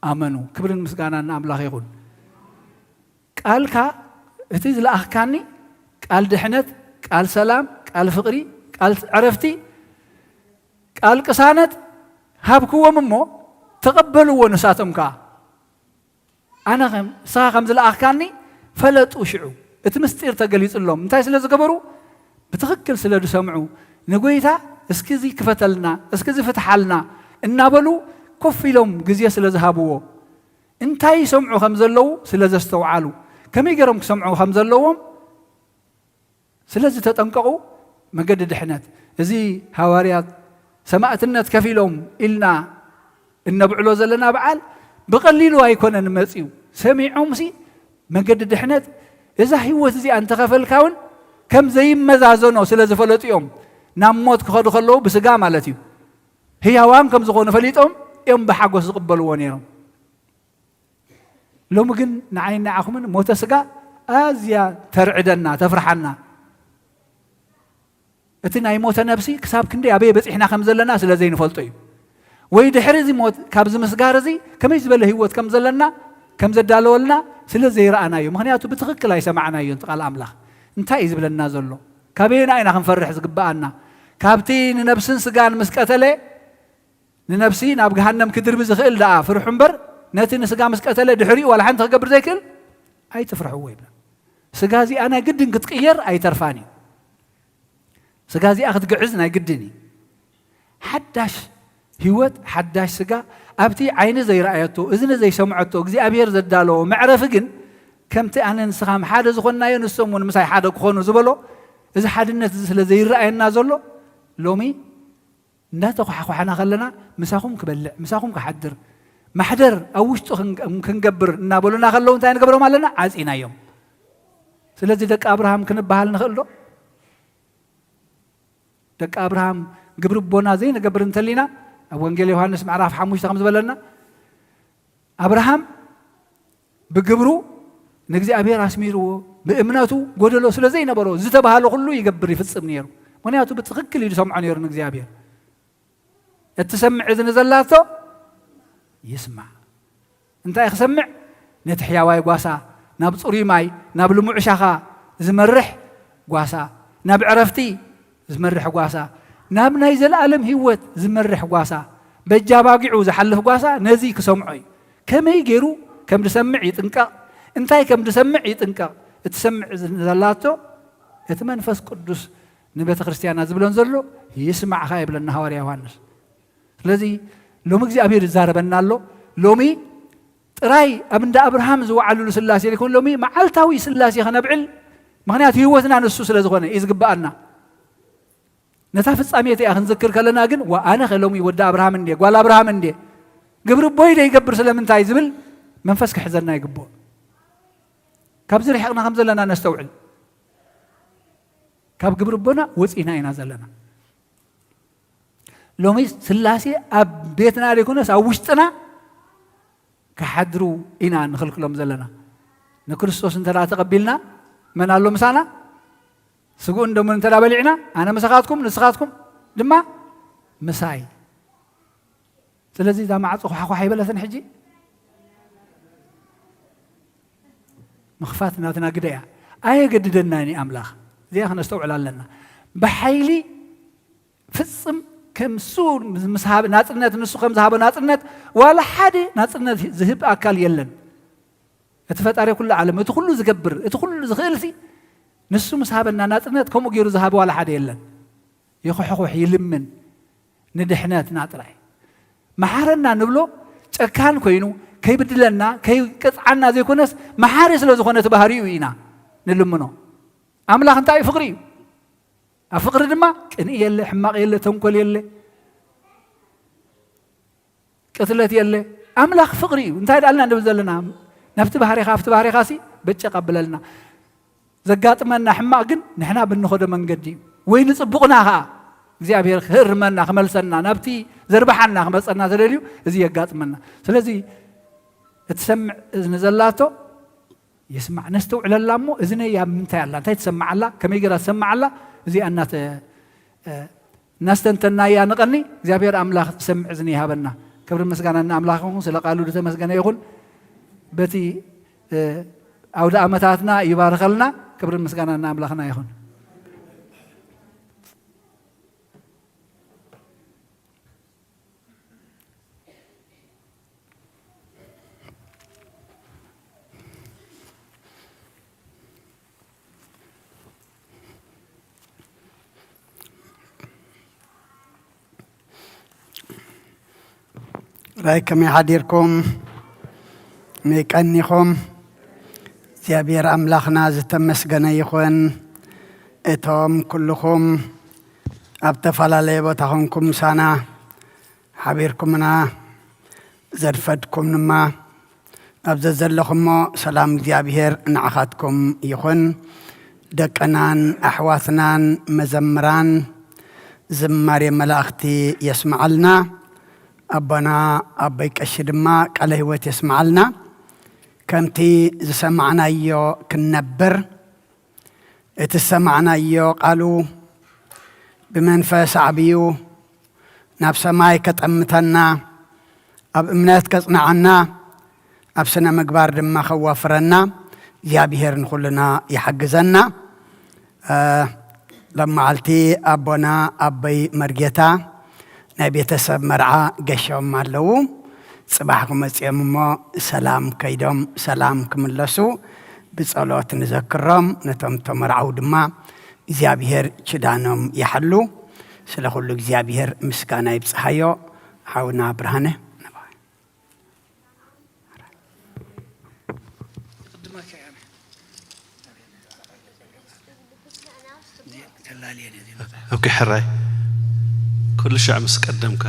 امنوا كبرن مسغانا املاخ يكون قالكا اتذلاخ كاني قال دحنت قال سلام قال فقري قال عرفتي قال قسانت هابكوم مو تقبلوا ونساتهم كا أنا ساخم زل أخكاني فلت وشعو اتمستير تقليص اللهم انتهي سلا زقبرو بتخكل سلا سمعوا نقويتا اسكزي كفتلنا اسكزي فتحلنا النابلو كفي لهم جزية سلا ذهبوا انتهي سمعوا خمزلو سلا زستوعالو كم يقرم سمعوا خمزلوهم سلا تتنقعوا مقدد حنات زي هواريات سمعت النت كفي لهم إلنا النبعلو زلنا بعال بقليلو هيكون نمسيو سمعهم سي مجد دحنت إذا هيوت زي أنت غفل كون كم زي مزازنو سلازة فلت يوم نموت كخدو خلو بسجام على هي هوام كم زغون فليتهم يوم بحقوس قبلوا ونيرهم لو ممكن نعين نعخمن موت سجا أزيا ترعدنا تفرحنا أتنا يموت نفسي كسب كندي أبي بس إحنا خمسة لنا سلازة نفلتوي ويد حرزي موت كابز مسجارزي كم يزبل هيوت كم زلنا كم زدالوا لنا سلازة رأنا يوم خنياتو بتخك لا يسمعنا ينتقل أملاخ انتا يزبل لنا زلو كابينا أين خنفرح زقبانا كابتي ننبسن سجان مسكتله ننبسي ناب جهنم كدر بزخيل دا فرح بر ناتي نسجا مسكتله دحري ولا حنت قبر زيكل أي تفرحوا ويبنا سجازي أنا جدا كتغير أي ترفاني سجازي أخذ قعزنا جدني حداش هيوت حداش سجا أبتي عين زي رأيته إذن زي سمعته زي أبير زدالو معرف جن كم تأنا نسخام حدا زخنا ينسمون مساي حدا كخونه زبلو إذا حد الناس زي رأينا زلو لومي ناتو حنا خلنا مساهم كبلع مساهم كحدر محدر أوشتو كنقبر نابلونا خلون تاني قبروا مالنا عازينا يوم سلازي دك أبراهام كنبهال نخلو دك أبراهام قبر بونا زين قبر انتلينا وانجيل يوحنس معراف حموش تخمس بلنا أبراهام بقبرو نجزي أبي راسميرو بإمناته قولوا سلازي نبرو زتبهالو كله يقبر يفصم نيرو منياتو بتخكل يسمع نيرو نجزي أبي التسمع إذا نزلاته يسمع انت يسمع نتحيا واي قواسا ناب صوري ماي ناب لمعشخا زمرح قواسا ناب عرفتي زمرح قواسا ناب نايزل العالم هيوت زمرح قواسا بجاباقعو زحلف قواسا نزي كسمعي كما يجيرو كم تسمع يتنقى انتي كم تسمع يتنقى تسمع زلاته يتمنفس قدس نبي كريستيانا زبلون زلو يسمع خايب لنا هواريا يوحنس لذي لو مجزي أبير زاربنا له لومي راي أبن أبراهام زوعلوا سلاسي يكون لومي معلتاوي سلاسي خنا بعل مغنيات هيوتنا نسوس لزغنا يزقبأنا نتافس أميتي أخن ذكر كلنا جن وأنا خلومي ودا أبراهام ندي قال أبراهام ندي قبر بوي ده يقبر سلام من تايزبل من فسك حزرنا يقبو كابزر حقنا خمسة لنا نستوعل كاب قبر بنا وسئنا ينازلنا لومي سلاسي أب بيتنا ليكونس أوشتنا كحدرو إنا نخلق لهم زلنا نكريستوس انت لا تقبلنا من قال له مسانا سقون دم انت لا بلعنا أنا مسخاتكم نسخاتكم دما مساي سلازي إذا ما عطوا حقوا حيبلة حجي مخفاتنا تناقديا أي قددناني أملاخ زي أخنا استوعلا لنا بحيلي فصم كم سور مسحاب ناتنت نسو كم ذهب ناتنت ولا حد ناتنت ذهب أكل يلن اتفتاري كل عالم اتخلو زقبر اتخلو زغيلسي نسو مسحابنا ناتنت كم غيرو ذهب ولا حد يلن يخو يلمن ندحنات ناطراي محارنا نبلو ጨካን ኮይኑ ከይብድለና ከይቅጽዓና ዘይኮነስ መሓሪ ስለ ዝኾነ ተባህሪኡ ኢና ንልምኖ ኣምላኽ እንታይ ፍቕሪ እዩ أفقر دما كن يله حماق يله تنقل يله قتلت يله أملاخ فقري انت هيد قالنا ندبزلنا نفت بحري خاسي بتش قبللنا زقات منا حماق جن نحنا بناخذ من قدي وين صبقناها እግዚአብሔር ህርመና ከመልሰና ናብቲ ዘርባሐና ከመጸና ዘደልዩ እዚ يጋጥመና ስለዚህ እትሰምዕ እዝነዘላቶ يسمع نستوعللامو اذني يا منتا يلا انت تسمعلا كما يقرا تسمعلا زي انات ناستنتنا يا نقني እግዚአብሔር አምላክ تسمع اذني هابنا كبر مسغانا አምላክሙ ስለቃሉ ተመስገነ ይሁን በቲ አውደ አመታትና ይባርከልና كبر مسغانا አምላክና ይሁን رايكم يحضركم ميقنيكم እግዚአብሔር አምላክና ዝተመስገነ ይኹን እቶም ኩልኩም ኣብ ተፈላለየ ቦታ ኾንኩም ሳና ሓቢርኩምና ዘድፈድኩም ድማ أبزز لكم سلام እግዚአብሔር نعخاتكم يخون دقنان أحواثنان مزمران زماري ملاختي يسمع لنا أبنا أبيك الشدما قال هوت يسمع لنا كمتي زسمعنا يو كنبر اتسمعنا يو قالوا بمنفس عبيو نفس ماي كتأمتنا أب امنات كصنعنا أبسنا مقبار دما خوافرنا እግዚአብሔር نخلنا يحجزنا لما علتي أبونا أبي مرجتا نبي تسب مرعى قشوم مالو صباحكم مسيمو سلام كيدم سلام كملسو بصلوات نذكرهم نتم تمرعو دما እግዚአብሔር چدانم يحلو سلا كل እግዚአብሔር مسكانا يبصحيو حاونا برهانه اوكي حراي كل شيء عم قدمك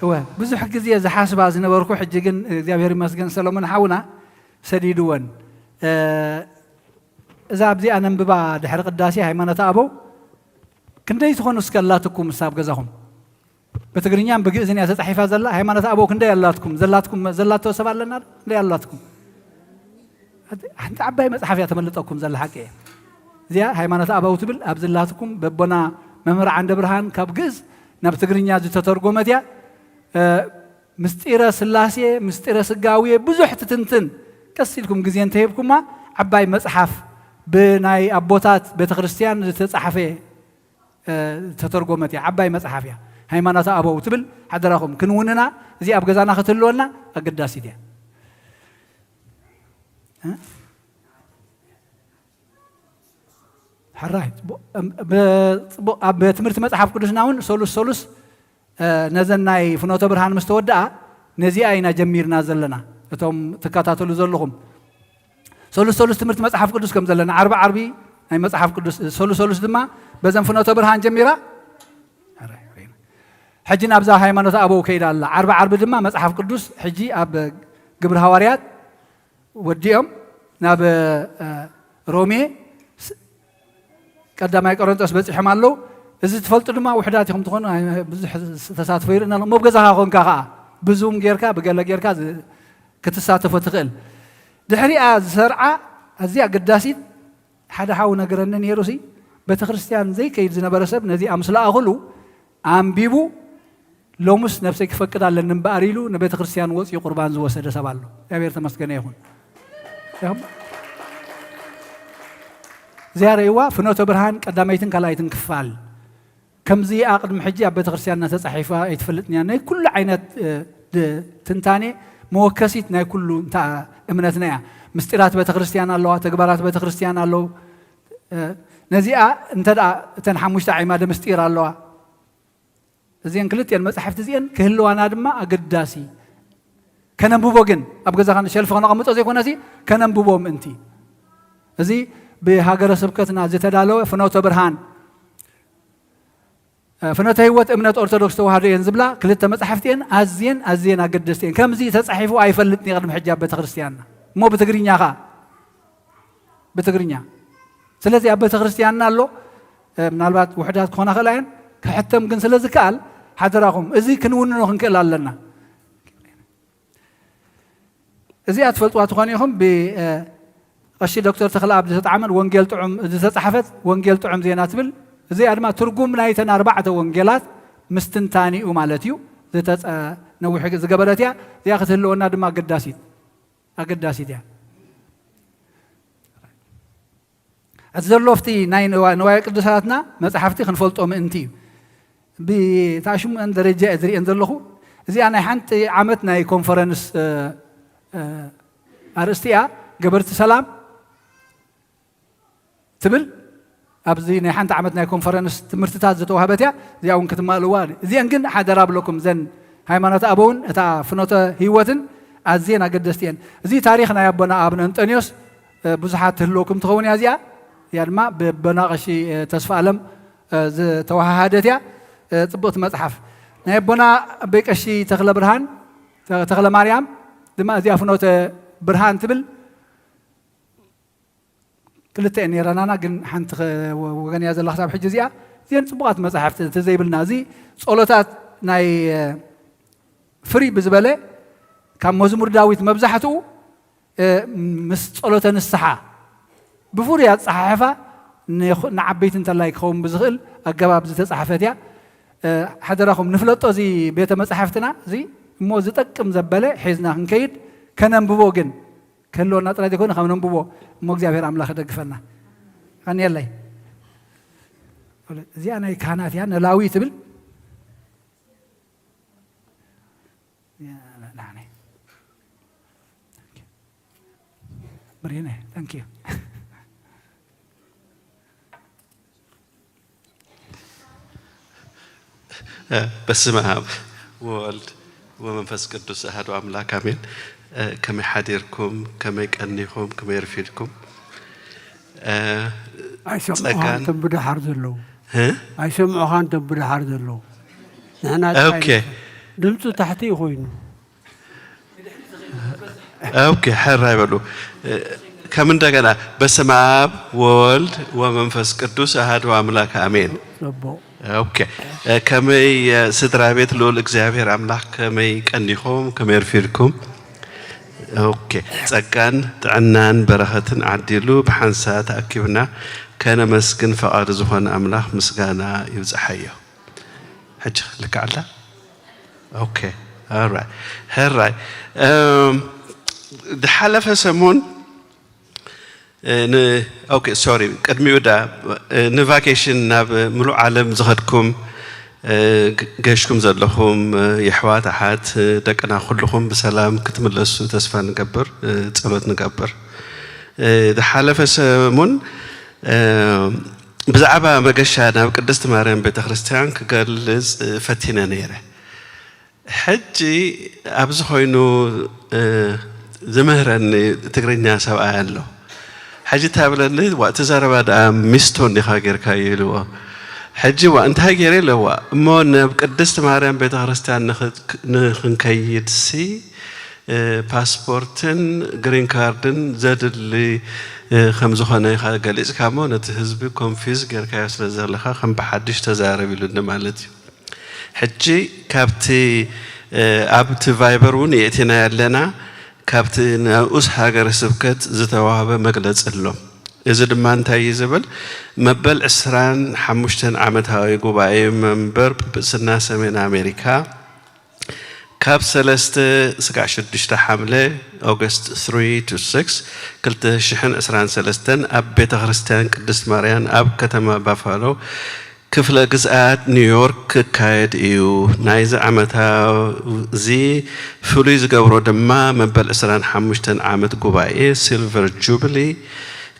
هو بزح غزي ز حاسبا زنبركو حجيغن እግዚአብሔር ይመስገን ሰሎሞን حاونا سديدون اذا ابدي انا انببا دحر قداسي ሃይማኖት አበው ክንደይ ዝኾኑ እስከላትኩም ሳብ ገዛኹም በትግርኛም በግዕዝኛ ተጻሒፋ ዘላ ሃይማኖት አበው ክንደይ ያላትኩም ዘላቶ ሰባለና እንደ ያላትኩም አንተ አባይ መጽሐፊያ ተመልጠኩም ዘላ ሐቂ زيا ሃይማኖት አበው ትብል አብዝላትኩም በቦና መምህር አንደ ብርሃን ካብ ግዕዝ ናብ ትግርኛ ዝተተርጎመትያ ምስጢረ ስላሴ ምስጢረ ስጋዊ ብዙሕ ትንትን ቀሲልኩም ግዜ እንተሄብኩማ አባይ መጽሐፍ በናይ አቦታት ቤተክርስቲያን ዝተጻሐፈ ተተርጎመትያ አባይ መጽሐፍያ ሃይማኖት አበው ትብል ሓደራኹም ክንውንና እዚ ኣብ ገዛና ከተልወና አገዳሲት ያ حرايت بتمرت مصحف قدسناون سولوس نزناي فنوته برهان مستودع نزي اينا جميرنا زلنا اتم تكاتاتلو زلهم سولوس تمرت مصحف قدس كم زلنا عربي اي مصحف قدس سولوس دما بزن فنوته برهان جميرا حجنا ابزا هيمانوت ابو كيد الله عربي دما مصحف قدس حجي اب قبر حواريات وديهم ناب رومي قدامي قرنطس بصحم الله اذا تفلط دما وحداتكم تكون بزح تساتفو يرنا مو بغزاها كونكا بزوم غيركا بغلا غيركا كتساتفو تقل دحريا زرعه ازيا قداسيت حدا حاو نغرن نيروسي بتخريستيان زي كيد زنبرسب نزي امسلا اخلو امبيبو لومس نفسك فقدالن نباريلو نبيت ክርስቲያን ወጽ የቁርባን ዝወሰደ ሰባሉ እግዚአብሔር ተመስገነ ይሁን زياريوا فنوته برهان قداميتن كلايتن كفال كمزي اقدم حجي ابي تخرسيانا تصحيفا يتفلطني انا كل عينات تنتاني موكسيت ناي كل انت امنتنا مستيرات بتخرسيان الله تغبارات بتخرسيان الله نزيا انت تنحمشت عيماد مستير الله زين كلتين مصحفت زين كهلوانا دما اقداسي كننبوبو جن ابغزا كان شلف خنا قمطو زي كوناسي كننبوبوم انتي ازي بهاجر سبكتنا زتدالو فنوته برهان فنوته هيوت امنت ارثوذكس توحد ينزبلا كلته مصحفتين ازين اقدستين كمزي تصحيفو ايفلطني قدم حجاب بتخريستيان مو بتغرينيا خا بتغرينيا سلازي ابي تخريستياننا الله منالبات وحدات كونا خلاين كحتم كن سلازي قال حضراكم ازي كنونو كنكل علينا ازي اتفلطوا تخونيهم ب قشي دكتور تخلا عبد تتعامل وانجيل طعم تتصحفت وانجيل طعم زينات بل زي ادما ترجم نايتن 4 وانجيلات مستنتاني ومالتيو زي نوح زغبرتيا زي اختلونا دما قداسيت يا اتزلوفتي ناي نواي قدساتنا مصحفتي خنفلطوم انتي بتاشم ان درجه ادري انزلخو زي انا حنت عمتنا كونفرنس ارستيا قبرت سلام تبل ابزيني حنت عمتنا كونفرنس تمرتات زتوهبتيا زياون كتمالوا زين كن حدراب لكم زن ሃይማኖት አበውን እታ ፍኖተ ህይወትን አዝየና ገደስትየን እዚ ታሪኽና ያቦና አብነ እንጠኒዮስ ብዙሓት ህሎኩም ትኸውን ያዚያ ያድማ በበናቀሺ ተስፋ ዓለም ዝተዋሃደትያ ጽቡት መጽሐፍ ናይ ቦና በቀሺ ተክለ ብርሃን تخلى مريم دما زي فنوت برهان تبل كلتا اني رانانا جن حنت وغني هذا الله حساب حج زيا زين صبغات مصحف تزيبلنا زي صلوتات ناي فري بزبله كم مزمور داويت مبزحته مس صلوت النصحه بفوريات صحافه نعبيت انت لايك خوم بزغل اجباب زتصحفتيا حضركم نفلطو زي بيت مصحفتنا زي مو زطقم زبله حزنا نكيد كننببو جن كلونا طلعت يكون خم ننببو مو እግዚአብሔር አምላክ ደግፈና አን ያለይ እዚያ ናይ ካህናት ያን ላዊ ትብል ናኔ ብሪኔ ታንክ ዩ በስመ አብ ወወልድ ወመንፈስ ቅዱስ አሐዱ አምላክ አሜን። كما حديركم كما يقنيكم كما يرفيدكم أيسمعوها أنت بدي حرد له أيسمعوها أنت بدي حرد له نحن أوكي دمتو تحتي خوين أوكي حر يبلو كمن دعنا بسم آب وولد ومنفس قدوس أحد وأملاك آمين أوكي كما سدرابيت لول إخزابير أملاك كما يقنيكم كما يرفيدكم أوكي سكان تعنان بركة عدلو بحنسات أكيبنا كان مسكن فقار زهون أملاح مسكانا يوزحيه حج لك على أوكي alright alright ده حلف سمون أوكي سوري قدمي ودا نفاكيشن ناب ملو عالم زهدكم جيشكم زلهم يحوات أحد دكنا كلهم بسلام كتملسوا تسفى نقبر تصلوت نقبر ده حلف سمون بزعبة مجشنا بقدست مريم بيت خريستيان كقال فتينا نيره حجي أبزخوينو زمهرن تقرينيا سواء له حجي تابلني وقت زربا دا ميستون نخاجر كايلوا حجي وأنت هاجري لوا مون بقدست مريم بيت خريستيان نخن كيد سي باسبورتن جرين كاردن زاد اللي خمسة خانة قال إذا كمان نتهزبي كونفيز غير كايس لزرلخا خم بحدش تزارب يلون مالتي حجي كابتي أبت فايبرون يأتينا لنا كابتي نأوس حاجة سبكت زتوهب مجلس اللهم إذا دمان تايزبل مبل إسران حمشتن عمتها يقوباي منبر بسنا سمين أمريكا كاب سلست سكاشت دشتا حملة أغسطس 3 to 6 كلت شحن إسران سلستن أب بيت خريستيان قدست مريم أب كتما بافالو كفل جزءات نيويورك كايد إيو نايز عمتها زي فلويز جورو دما مبل إسران حمشتن عمت قبائي سيلفر جوبلي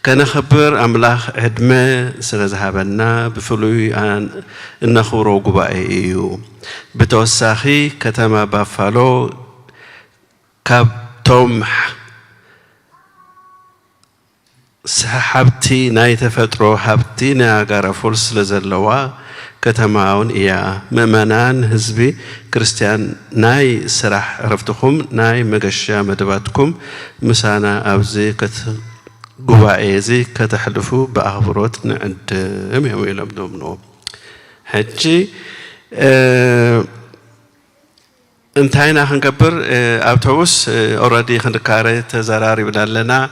كان خبر أملاخ عدمة سرزهابنا بفلوي عن النخورو قبائي إيو بتوساخي كتما بافالو كابتوم حبتي ناي تفترو حبتي ناقار فولس لزلوا كتماون إيا ممنان هزبي كريستيان ناي سرح رفتكم ناي مقشا مدباتكم مسانا أبزي قوائزي كتحلفوا بأخبروت نعد ميوي لمدومنو حجي انتهينا خنكبر أوتوبوس أورادي خنكاري تزاراري بدالنا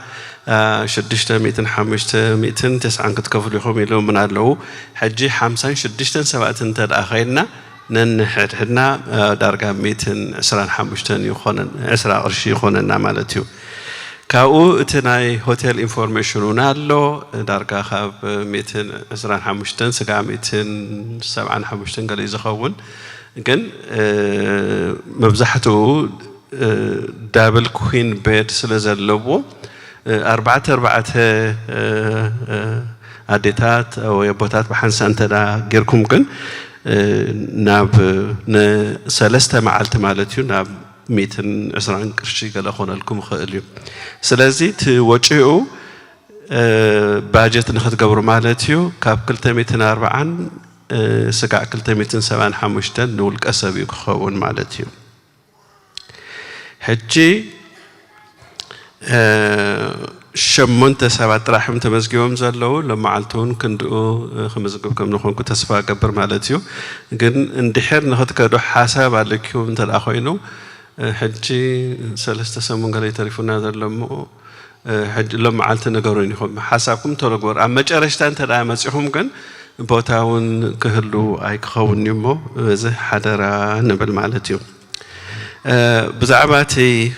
شدشتا ميتن حمشتا ميتن تسعان كتكفل يخوم يلوم من عدلو حجي حمسان شدشتا سبعتن تدأخينا ننحد حدنا دارقا ميتن عسران حمشتن يخونن عسرا قرشي يخونن نعمالتيو كاو اتناي هوتيل انفورميشنو نالو دارقا خاب ميتن عسران حمشتن سقا ميتن سبعان حمشتن قال يزخون لكن مبزحته دابل كوين بيت سلزلبو أربعة عديتات أو يبوتات بحنس أنت دا غيركم كن ناب سلسته معلت مالتيو ناب ميتن عسران كرشي قال أخونا لكم خاليو سلازي توجهوا باجت نخد قبر مالتيو كاب كلتا ميتن أربعان سقع كلتا ميتن سبعان حمشتن نولك أسابيك خوون مالتيو حجي شمون تسابات راحم تمزجيهم زلوا لما علتون كندو خمزجكم نخونكو تسفا قبر مالتيو جن اندحر نخد كدو حساب عليك يوم تلاخوينو حجي سلسة سمون قال يتعرفون هذا حج لما علت نجارين يخون حسابكم تلقور أما جرشتان ترى مسيحهم كن بوتاون كهلو أي خون يومو زه حدرا نبل مالتيو بزعباتي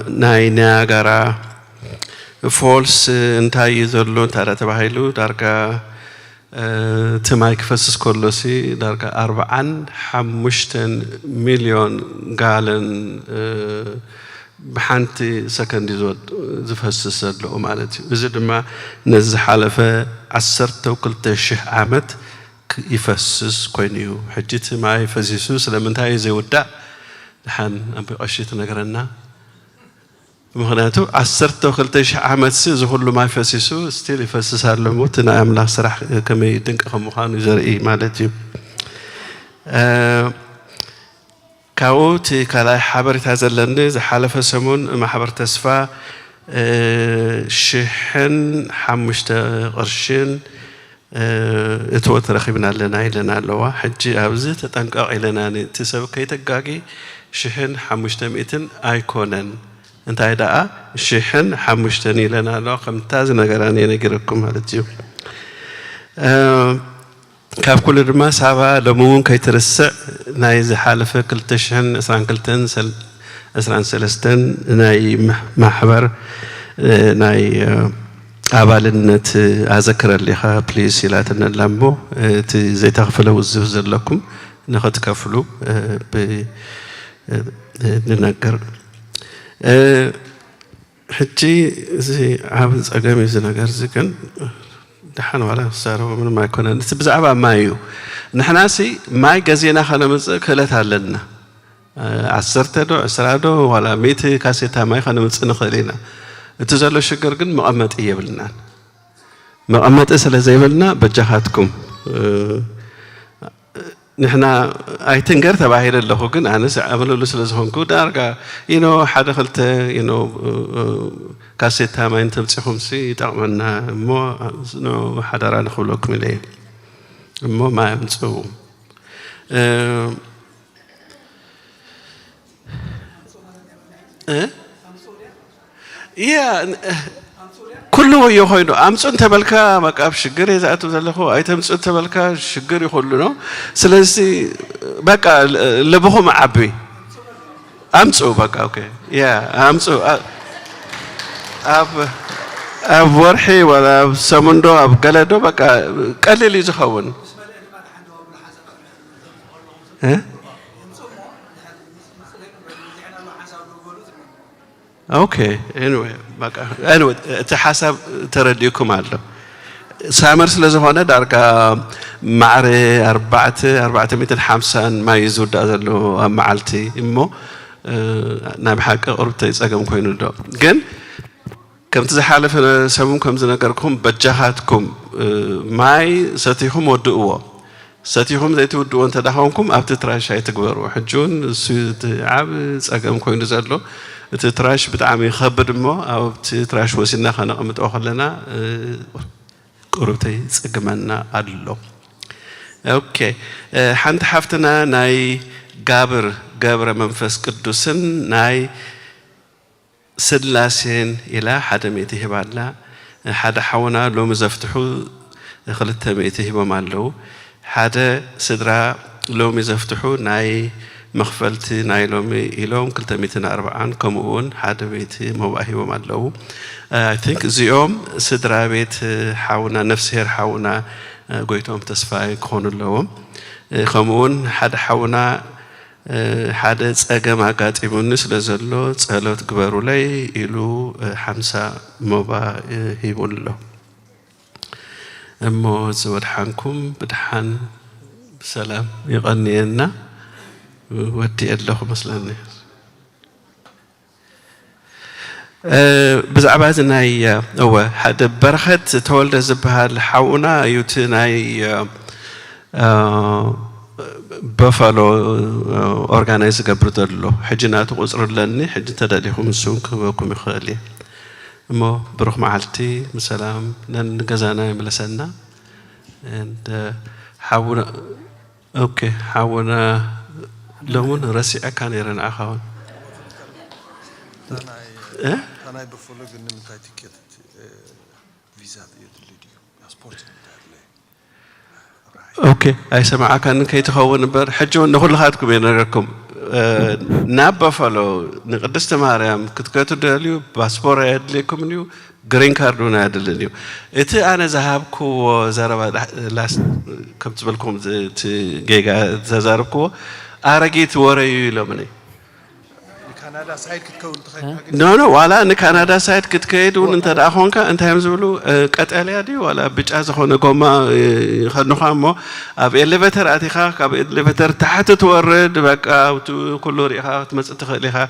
ناي ناغارا فولس انتاي زلون ترى تبعيلو داركا تمايك فسس كولوسي داركا 4 مليون غالن بحانتي سكندي زود زفسس له مالتي بزيد ما نزح حلفه 10 عامت يفسس كوينيو حجيت معي فزيسوس لما انتهي زي ودا دحان ام بقشيت نغرنا مخناتو 10 عامت سي زخلو ما يفسسو ستيل يفسس له موتنا املاح صراح كما يدنق خمخانو زرئي مالتي كاوتي كلا حبر تازلني زي حلف سمون ما حبر تسفا شحن حمشت قرشين اتوت رخيبنا لنا لوا حجي أبزي تتنقع لنا تسوي كي تقاقي شحن حمشت مئتن أيكونن انت هيدا شحن حمشتني لنا لوا خمتاز نقراني نقرأكم هذا الجيو كاب كل رما سابا لمون كي ترسع نايز حالفة كل تشحن اسران كلتن اسران سلستن ناي محبر ناي عبالنت أذكر اللي خا بليس يلاتنا اللامو زي تغفلوا الزوز لكم ناخد كفلو ننقر حتى زي عابز أقامي زي نقر زي كان دحين ولا صاروا من ما يكون نتبزعبا مايو نحناسي ماي جزينا خلنا مزكلتها لنا 10 ولا 100 كاسيتها ماي خلنا مزنخلينا تزالوا شجر جن مقامات إيه بلنا مقامات إسلا زي بلنا بجهاتكم نحنا أي تنقر تبعير اللي هو جن أنا سأعملوا لسه لزهم كودا أرجع حدا خلت كاسيتها ما أنت بتصحهم سي تعملنا مو حدا رانا خلوكم إليه مو ما يمسوا يا كله يخوينو أمسون تبلكا مكاب شجر إذا أتو زلخو أي تمسون تبلكا شجر يخلونه سلسي بقى لبهم عبي أمسو بقى أوكي يا أمسو أب ورحي ولا سمندو أب قلدو بقى قليل يزخون ها اوكي anyway تحسب ترديكم على سامر سلازهونه داركا معري 450 ما يزود ازلو معلتي امو ناب حق قربتي صقم كوينو دو جن كم تزحالف سبون كم زنقركم بجهاتكم ماي ستيهم ودؤوا ستيهم زي تودوا انت دحونكم ابت تراش يتغبروا حجون عاب صقم كوينو زلو تتراش بتعامي خبر مو أو تتراش وسينا خنا قمت أخلنا قربتي سجمنا أدلو. أوكي حنت حفتنا ناي جابر منفس قدوسن ناي سلاسين إلى حدا ميته بعدلا حدا حونا لو مزفتحو خلت ميته بمالو حدا سدرا لو مزفتحو ناي مخفلتي نايلومي إلهم كل 240 كمون حدا بيتي مواهي ومالو I think زيوم سدرا بيت حاونا نفسير حاونا قويتهم تسفاي كونوا لهم كمون حدا حاونا حدا تساقم عقات إمونس لزلو تسالوت قبارو لي إلو 5 مواهي له أمو زود حانكم بدحان سلام يغني لنا ودي الله مثلاً بزعبات ناي هو هذا برخت تولد زبها الحونا يوتناي بافالو أورجانيز قبرتلو حجنا تقصر لني حج تداليهم السوق وكم يخالي مو بروح معلتي مسلام نجزانا ملسنا and حاولنا أوكي حاولنا لون راسي أكان يرن أخوان أنا بفولو إن متى تيكت فيزا يدلديو باسبورت أوكي أي سمع كان كي تخون بر حجوا نقول هاتكم ينركم نابا فلو نقدست ماريام كنت داليو باسبور يدلكم نيو جرين كاردون يدلنيو إتى أنا ذهبكو زاربا لاست كم تبلكم تجيجا تزاربكو أرجيت وراي لمني كندا سايد كتكون نو ولا إن كندا سايد كتكيد وأنت أخونك أنت هم زبلو قتالي دي ولا بيجاز خونه كوما خدنا خامو أب إليفاتر أتيخا أب إليفاتر تحت تورد بقى وتو كل ريحة تمسك تخليها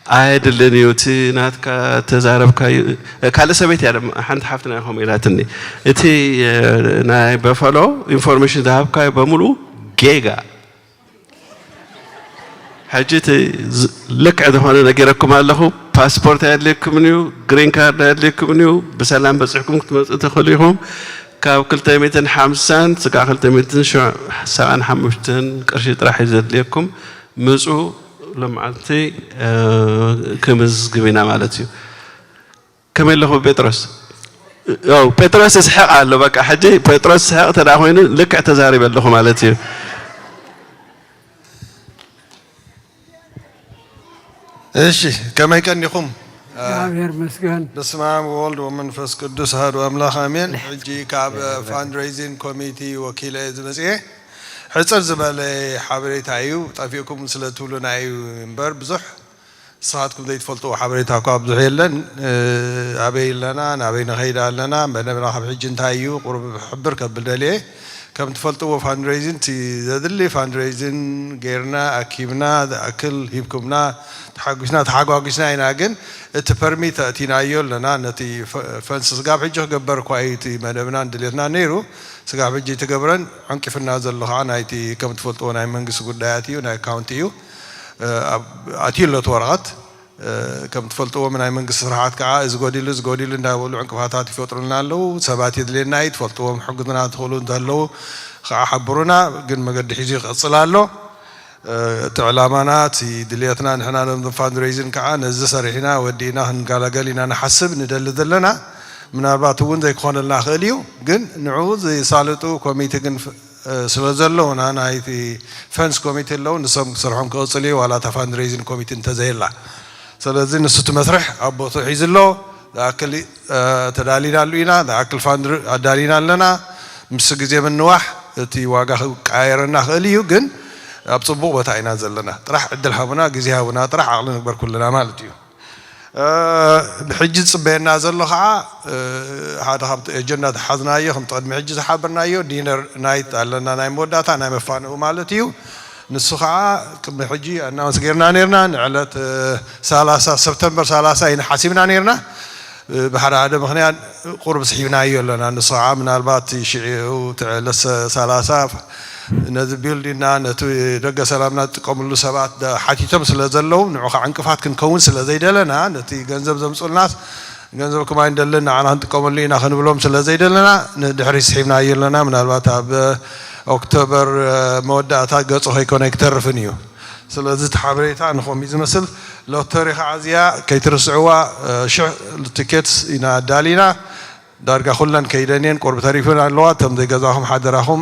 عاد اللي نيوتي ناتك تزارب كاي كلا سبيت يعني حنت حفتنا هم إلاتني إتي ناي بفلو إنفورميشن ذهب كاي بملو جيجا حاجتي لك عند هون نجركم علىهم باسبورت عليكم نيو جرين كارد عليكم نيو بسلام بسحكم تخليهم كاب كل تيمتن حمسان سقى كل تيمتن شو سواء حمشتن قرشيت راح يزيد لكم مسؤول لمعتي كمز جبينا مالتيو كمل له بطرس أو بطرس يسحق على بقى حاجة بطرس يسحق تراهين لك اعتذاري بالله مالتيو إيش كما كان يقوم እግዚአብሔር መስገን በስመ አብ ወወልድ ወመንፈስ ቅዱስ አሐዱ አምላክ አሜን ሕጂ ካብ ፋንድሬይዚንግ ኮሚቲ ወኪል ዝመጽእ ሕፅር ዝበለ ሓበሬታ እዩ ጠፊእኩም ስለ ትብሉና እዩ እምበር ብዙሕ ንስኻትኩም ዘይትፈልጥዎ ሓበሬታ እኳ ብዙሕ የለን ኣበይ ኣለና ናበይ ንኸይድ ኣለና መደብና ካብ ሕጂ እንታይ እዩ ቁርብ ሕብር ከብል ደልየ ከም ትፈልጥዎ ፋንድሬይዚንግ እቲ ዘድሊ ፋንድሬይዚንግ ጌርና ኣኪብና ዝኣክል ሂብኩምና ተሓጒስና ተሓጓጊስና ኢና ግን እቲ ፐርሚት ኣእቲናዮ ኣለና ነቲ ፈንሲ ስጋብ ሕጂ ክገበር እኳ እዩ እቲ መደብና ድሌትና ነይሩ ስጋብ ሕጂ ትገብረን ዕንቂፍና ዘሎ ከዓ ናይቲ ከም ትፈልጥዎ ናይ መንግስቲ ጉዳያት እዩ ናይ ኣካውንቲ እዩ ኣትዩሎ እቲ ወረቐት ከም ትፈልጥዎ ናይ መንግስቲ ስራሓት ከዓ እዚ ጎዲሉ እንዳበሉ ዕንቅፋታት ይፈጥሩልና ኣለዉ ሰባት የድልየና እዩ ትፈልጥዎም ሕግዝና ትኽእሉ እንተለዉ ከዓ ሓብሩና ግን መገዲ ሒዙ ይቕፅል ኣሎ እቲ ዕላማና እቲ ድልየትና ንሕና ፋንድሬይዝን ከዓ ነዚ ሰሪሕና ወዲእና ክንጋላገል ኢና ንሓስብ ንደሊ ዘለና ምናልባት እውን ዘይክኾነልና ክእል እዩ ግን ንዕኡ ዘይሳልጡ ኮሚቴ ግን ስለ ዘለውና ናይቲ ፈንስ ኮሚቴ ኣለዉ ንሶም ክሰርሖም ክቕፅል እዩ ዋላ እታ ፋንድሬይዝን ኮሚቴ እንተዘየላ ስለዚ ንሱ እቲ መስርሕ ኣብ ቦቱ ሒዙሎ ዝኣክል ተዳሊናሉ ኢና ዝኣክል ፋንድ ኣዳሊና ኣለና ምስ ግዜ ምንዋሕ እቲ ዋጋ ክቀያየረና ክእል እዩ ግን ኣብ ፅቡቕ ቦታ ኢና ዘለና ጥራሕ ዕድል ሃቡና ግዜ ሃቡና ጥራሕ ዓቕሊ ንግበር ኩልና ማለት እዩ ብሕጂ ዝፅበየና ዘሎ ከዓ ሓደ ካብቲ ኤጀንዳ ተሓዝናዮ ከምቲ ቅድሚ ሕጂ ዝሓበርናዮ ዲነር ናይት ኣለና ናይ መወዳእታ ናይ መፋንኡ ማለት እዩ ንሱ ከዓ ቅድሚ ሕጂ ኣናውንስ ጌርና ነርና ንዕለት 30 ሰፕተምበር 30 ኢና ሓሲብና ነርና بحر هذا مخنيان قرب سحيبنا يلا نصاع من البات شيء وتعلس ثلاثة نذ بيلدنا نتو رجع سلامنا تقوم له سبات ده حكي تمس لزلوا نعوق عنك فات كن كون سلزيد لنا نتي جنزب زمسول الناس جنزب كمان دلنا عن تقوم لنا خن بلوم سلزيد لنا ندحر سحيبنا يلا من البات أكتوبر مودة أتاقص هاي كونكتر فينيو سلازي تحبريت عنه خميز مثل لو تاريخ عزيا كي ترسعوا شو التيكتس إن دالينا درجة خلنا كيدانين قرب تعرفون اللغة تم ذي جزاهم حضرهم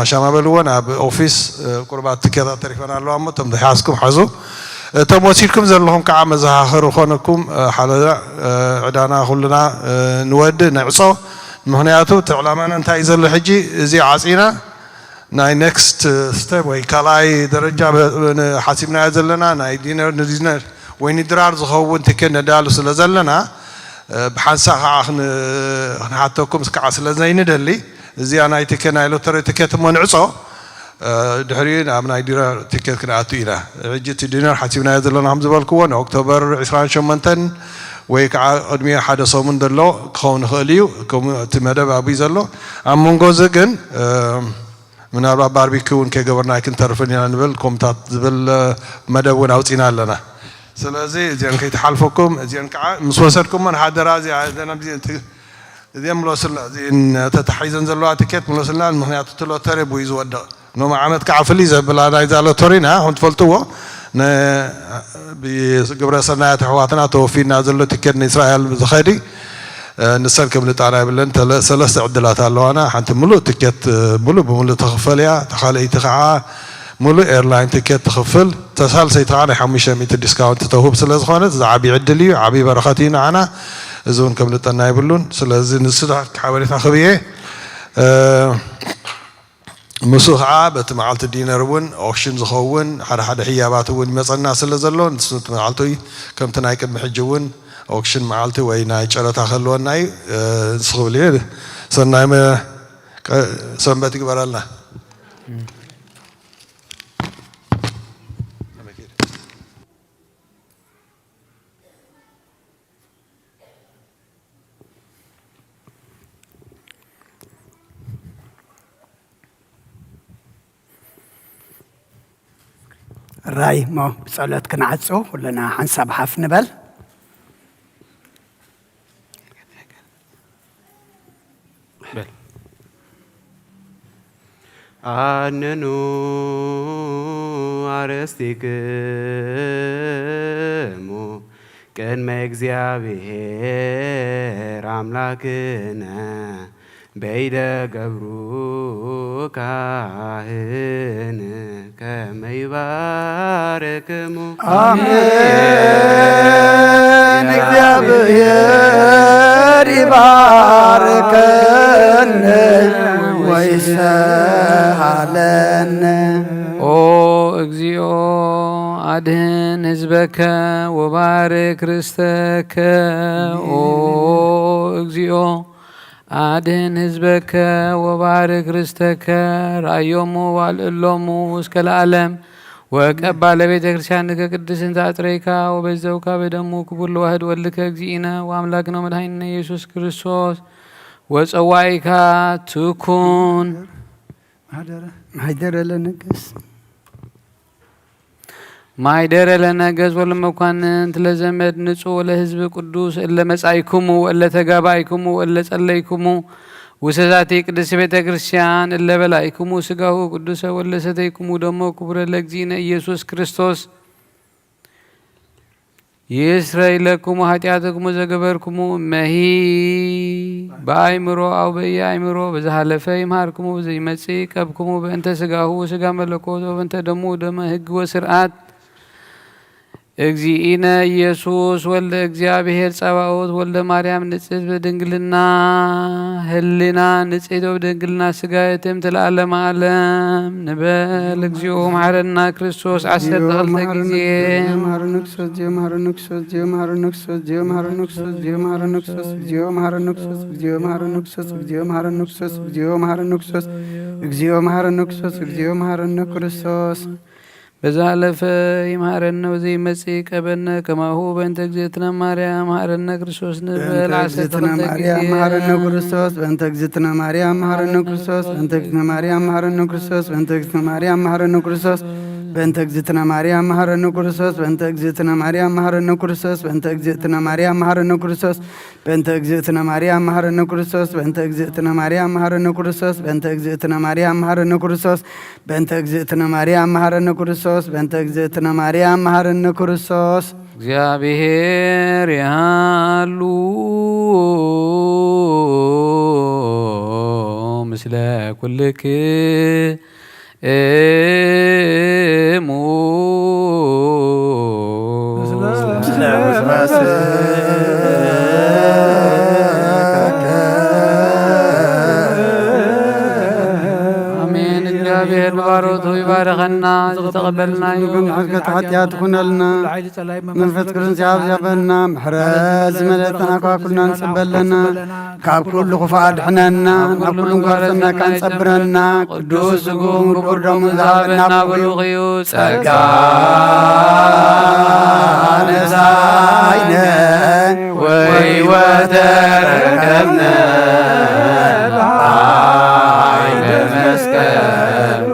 شما بلونا بأوفيس قرب التيكت تعرفون اللغة ما تم ذي حاسكم حزو تم وسيلكم زلهم كعام زهاخر وخانكم حلا عدانا خلنا نود نعصو مهنياتو تعلمنا أنت إذا الحجي زي عصينا ناي نيكست ستيب وي كلاي درجة حاسبنا زلنا ناي دينر ندينر وين درار زخون تكن دالو سلازلنا بحنسا حتىكم سكع سلازين دلي زي أنا تكن أيلو ترى تكت منعصو دحرين أمنا دينر تكت كناتينا رجت دينر حاسبنا زلنا هم زبالكون أكتوبر 20 شمنتن ويكع أدمي حدا صومن دلو كون خليو كم تمدى بابي زلو أمون جوزجن من أربع باربيكيون كجبرنا كن تعرفني أنا نبل كومتات زبل مدون أوتينا لنا سلازي زين كي تحالفكم زين مسوسركم من هذا رازي عندنا زين ملوسنا زين تتحيزن زلوا تكت ملوسنا المهنيات تلو ترب ويزود نوم عمد كعفلي زبل أنا إذا لو تورينا هم تفلتوه بجبر سنة حواتنا توفينا زلوا تكت إسرائيل زخيري نسأل كم تعالى بلن ثلاث عدلات الله أنا حنت ملو تكت ملو بملو تخفليا تخالي تخعا ملو إيرلاين تكت تخفل تسهل سيتعاني حميشة ميت ديسكاونت تهوب سلاز خانت عبي عدلي عبي بركاتينا أنا زون كم تناي بلون سلاز نسد حوالي ثخبيه مسوخة بتمعلت الدينارون أوكشن زخون حدا حياباتون مثلا سلازلون سنت معلتوي كم تناي كم حجون أوكشن معلتي ويناي شرا تخلون ناي سخوليه سناي ما سنبتك برالنا راي ما بصلات كنعصو ولنا حنسب حف نبل أننو أرستيكمو كان مجزيابير عملاكنا بيدا قبرو كاهن كما يباركمو آمين እግዚአብሔር ይባርከን ወይስሐለን ኦ እግዚኦ አድህን ህዝበከ ወባርክ ርስተከ ኦ እግዚኦ አድህን ህዝበከ ወባርክ ርስተከ ራእዮሙ ዋልእሎሙ እስከ ለዓለም ወቀባ ለቤተ ክርስቲያንከ ቅድስት አጥሬካ ወበዘውካ በደሙ ክቡር ለዋህድ ወልድከ እግዚእነ ወአምላክነ ወመድኃኒነ ኢየሱስ ክርስቶስ ወፀዋኢካ ትኩን ማይደረ ለነገስ ማይደረ ለነገስ ወለመኳንንት ለዘመድ ንጹሕ ለህዝብ ቅዱስ ለመጻይኩሙ ለተጋባይኩሙ ለጸለይኩሙ ወሰዛቴ ቅድስት ቤተ ክርስቲያን ለበላይኩሙ ስጋሁ ቅዱስ ወለሰተይኩሙ ደሞ ክቡር ለእግዚእነ ኢየሱስ ክርስቶስ ይስረይ ለኩሙ ኃጢአትኩሙ ዘገበርኩሙ መሂ በአይምሮ አው በየአይምሮ በዛሃለፈ ይምሃርኩሙ ዘይመጽእ ቀብኩሙ በእንተ ስጋሁ ስጋ መለኮት ወበእንተ ደሙ ደመ ሕግ ወስርዓት እግዚእነ ኢየሱስ ወልደ እግዚአብሔር ጸባኦት ወልደ ማርያም ንጽሕት በድንግልና ህሊና ንጽሕት በድንግልና ስጋ የትምት ለዓለመ ዓለም ንበል እግዚኦ መሐረና ክርስቶስ 12 ጊዜ እግዚኦ መሐረነ ክርስቶስ በዛለፈ ይምሃረነ ወዘይመጽእ ቀበነ ከማሁ በእንተ እግዝእትነ ማርያም መሐረነ ክርስቶስ ንበል እግዝእትነ ማርያም መሐረነ ክርስቶስ በእንተ እግዝእትነ ማርያም መሐረነ ክርስቶስ በእንተ እግዝእትነ ማርያም መሐረነ ክርስቶስ በእንተ እግዝእትነ ማርያም መሐረነ ክርስቶስ በእንተ እግዝእትነ ማርያም መሐረነ ክርስቶስ በእንተ እግዝእትነ ማርያም መሐረነ ክርስቶስ በእንተ እግዝእትነ ማርያም መሐረነ ክርስቶስ በእንተ እግዝእትነ ማርያም መሐረነ ክርስቶስ በእንተ እግዝእትነ ማርያም መሐረነ ክርስቶስ በእንተ እግዝእትነ ማርያም መሐረነ ክርስቶስ በእንተ እግዝእትነ ማርያም መሐረነ ክርስቶስ በእንተ እግዝእትነ ማርያም መሐረነ ክርስቶስ እግዚአብሔር ያሉ ምስለ ኩልክ እሙ አሜን። እግዚአብሔር በባሮቱ ይባረኸና ዝተቀበልና ይሁን ሕዝከት ኃጢአት ኩነልና መንፈስ ቅዱስ ያብዛበና ምሕረት ዝመለጠና ካብ ኩልና ንፅበለና ካብ ኩሉ ክፉእ ኣድሕነና ናብ ኩሉ ንጓርሰና ካንፀብረና ቅዱስ ስጉም ክቡር ደሙ ዝሃበና ብሩኽ እዩ ጸጋ ነሳይነ ወሕይወተ ረከብነ መስቀሉ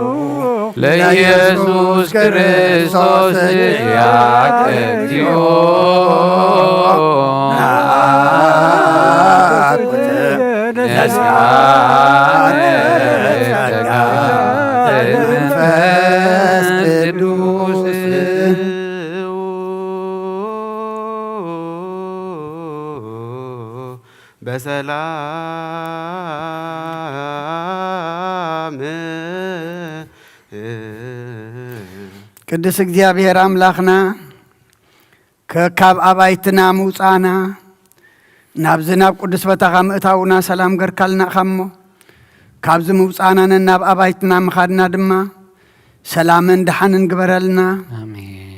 ለኢየሱስ ክርስቶስ ያቅትዮ በሰላም ቅዱስ እግዚአብሔር አምላኽና ከካብ አባይትና ምውፃና ናብ ዝናብ ቅዱስ በታኻ ምእታውና ሰላም ገርካልና ኸሞ ካብዚ ምውፃናን ናብ አባይትና ምኻድና ድማ ሰላምን ድሓንን ግበረልና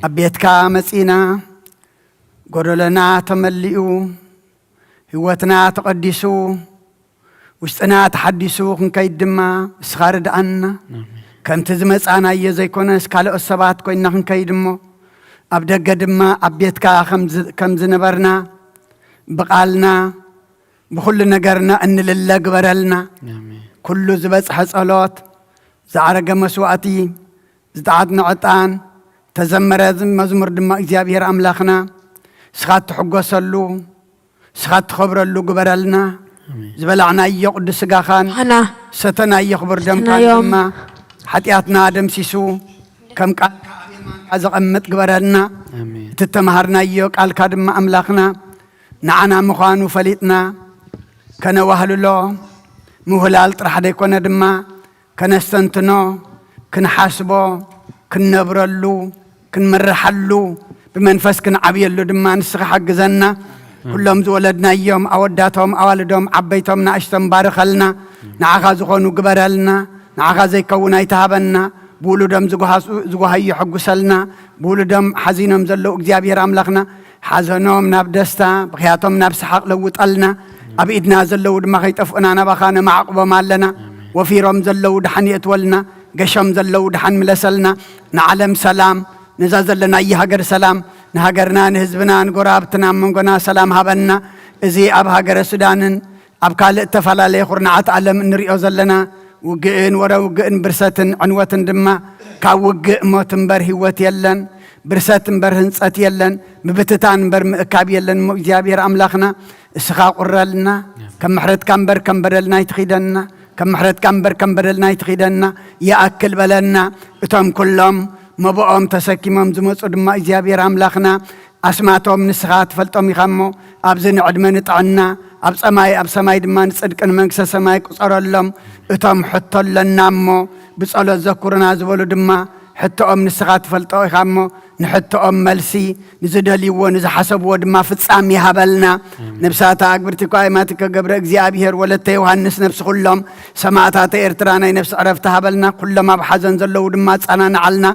ኣብ ቤትካ መፂና ጎደለና ተመሊኡ ህይወትና ተቀዲሱ ውስጥና ተሐዲሱ ክንከይድ ድማ እስኻ ርድኣና ከምቲ ዝመፃናዮ ዘይኮነስ ካልኦት ሰባት ኮይና ክንከይድ እሞ ኣብ ደገ ድማ ኣብ ቤትካ ከም ዝነበርና ብቓልና ብኩሉ ነገርና እንልለ ግበረልና ኩሉ ዝበፅሐ ጸሎት ዝዓረገ መስዋእቲ ዝጣዓት ዕጣን ተዘመረ መዝሙር ድማ እግዚአብሔር አምላኽና እስኻ ትሕጎሰሉ እስኻ ትኸብረሉ ግበረልና ዝበላዕናዮ ቅዱስ ስጋኻን ሰተናዮ ክቡር ደምካን ድማ ሓጢአትና ደምሲሱ ከም ቃልካ ዘቐምጥ ግበረልና ትተማሃርናዮ ቃልካ ድማ አምላኽና ንዓና ምዃኑ ፈሊጥና ከነዋህልሎ ምውህላል ጥራሕ ደይኮነ ድማ ከነስተንትኖ ክንሓስቦ ክንነብረሉ ክንመርሓሉ ብመንፈስ ክንዓብየሉ ድማ ንስኻ ሓግዘና ኩሎም ዝወለድናዮም ኣወዳቶም ኣዋልዶም ዓበይቶም ንኣሽቶም ባርኸልና ንዓኻ ዝኾኑ ግበረልና ንዓኻ ዘይከውን ኣይተሃበና ብውሉዶም ዝጓሃዩ ሕጉሰልና ብውሉዶም ሓዚኖም ዘለዉ እግዚአብሔር አምላኽና ሓዘኖም ናብ ደስታ ብኽያቶም ናብ ሰሓቕ ለውጠልና ኣብ ኢድና ዘለዉ ድማ ከይጠፍኡና ናባኻ ነማዕቅቦም ኣለና ወፊሮም ዘለዉ ድሓን የእትወልና ገሾም ዘለዉ ድሓን ምለሰልና ንዓለም ሰላም ነዛ ዘለና ሃገር ሰላም ንሃገርና ንህዝብና ንጎራብትና መንጎና ሰላም ሃበና እዚ ኣብ ሃገረ ሱዳንን ኣብ ካልእ ተፈላለየ ኩርናዓት ዓለም እንሪኦ ዘለና ውግእን ወረውግእን ብርሰትን ዕንወትን ድማ ካብ ውግእ ሞት እምበር ህይወት የለን ብርሰት እምበር ህንፀት የለን ምብትታን እምበር ምእካብ የለን ሞ እግዚአብሔር አምላኽና እስኻ ቁረልና ከም ምሕረትካ እምበር ከም በደልና ይትኺደና ከም ምሕረትካ እምበር ከም በደልና ይትኺደና ይኣክል በለና እቶም ኩሎም መብኦም ተሰኪሞም ዝመፁ ድማ እግዚአብሔር አምላኽና ኣስማቶም ንስኻ ትፈልጦም ኢኻ እሞ ኣብዚ ንዕድመ ንጥዕና ኣብ ሰማይ ድማ ንፅድቅን መንግስተ ሰማይ ቁፀረሎም እቶም ሕቶለና እሞ ብጸሎት ዘኩርና ዝበሉ ድማ ሕቶኦም ንስኻ ትፈልጦ ኢኻ እሞ ንሕቶኦም መልሲ ንዝደልይዎ ንዝሓሰብዎ ድማ ፍጻሜ ይሃበልና ነብሳታ ኣግብርቲ ኳይማቲ ከገብረ እግዚአብሔር ወለተ ዮሐንስ ነፍሲ ኩሎም ሰማዕታተ ኤርትራ ናይ ነፍሲ ዕረፍቲ ሃበልና ኩሎም ኣብ ሓዘን ዘለዉ ድማ ጸናንዓልና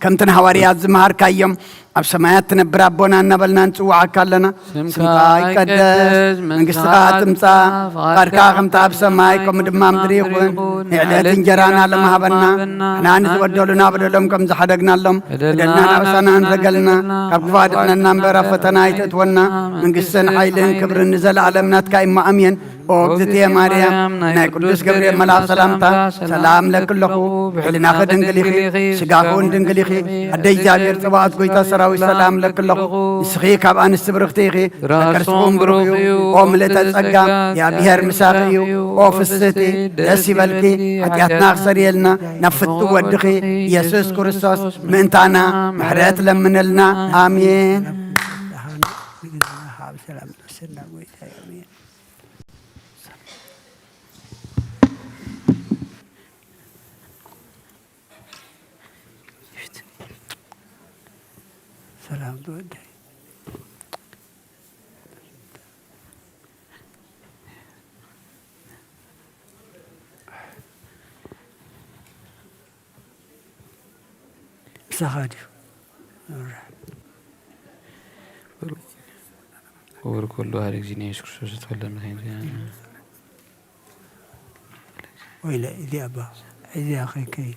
ከምትን ሃዋርያት ዝመሃርካዮም ኣብ ሰማያት ትነብር ኣቦና እናበልና ንጽዋዓካ ኣለና ስምካ ይቀደስ መንግስትኻ ትምጻእ ፈቃድካ ከምቲ ኣብ ሰማይ ከምኡ ድማ ምድሪ ይኹን ንዕለት እንጀራና ለመሃበና ንሕና ንዝበደሉና በደሎም ከም ዝሓደግናሎም በደልና ናብሳና ንዘገልና ካብ ክፉ ኣድሕነና እምበር ኣብ ፈተና ኣይተእትወና መንግስትን ሓይልን ክብርን ንዘለኣለም ናትካ እሞ ኣሜን ኦ እግዝእትየ ማርያም ናይ ቅዱስ ገብርኤል መልኣክ ሰላምታ ሰላም ለክለኹ ብሕሊናኸ ድንግል ኢኺ ስጋኹን ድንግል ኢኺ ኣደ እግዚአብሔር ጽባኦት ጎይታ ሰራዊት ሰላም ለክለኹ ንስኺ ካብ ኣንስቲ ብርኽቲ ኢኺ ከርስኹም ብሩኽ እዩ ኦ ምልእተ ጸጋ እግዚአብሔር ምሳኺ እዩ ኦ ፍስሕቲ ደስ ይበልኪ ሓጢአትና ክሰርየልና ናብ ፍቱ ወድኺ ኢየሱስ ክርስቶስ ምእንታና ምሕረት ለምንልና ኣሜን ሰላም ተወዳይ سخادي ور كله هارك زيني يشكر شو تتكلم الحين ويلا إذا أبا إذا أخي كي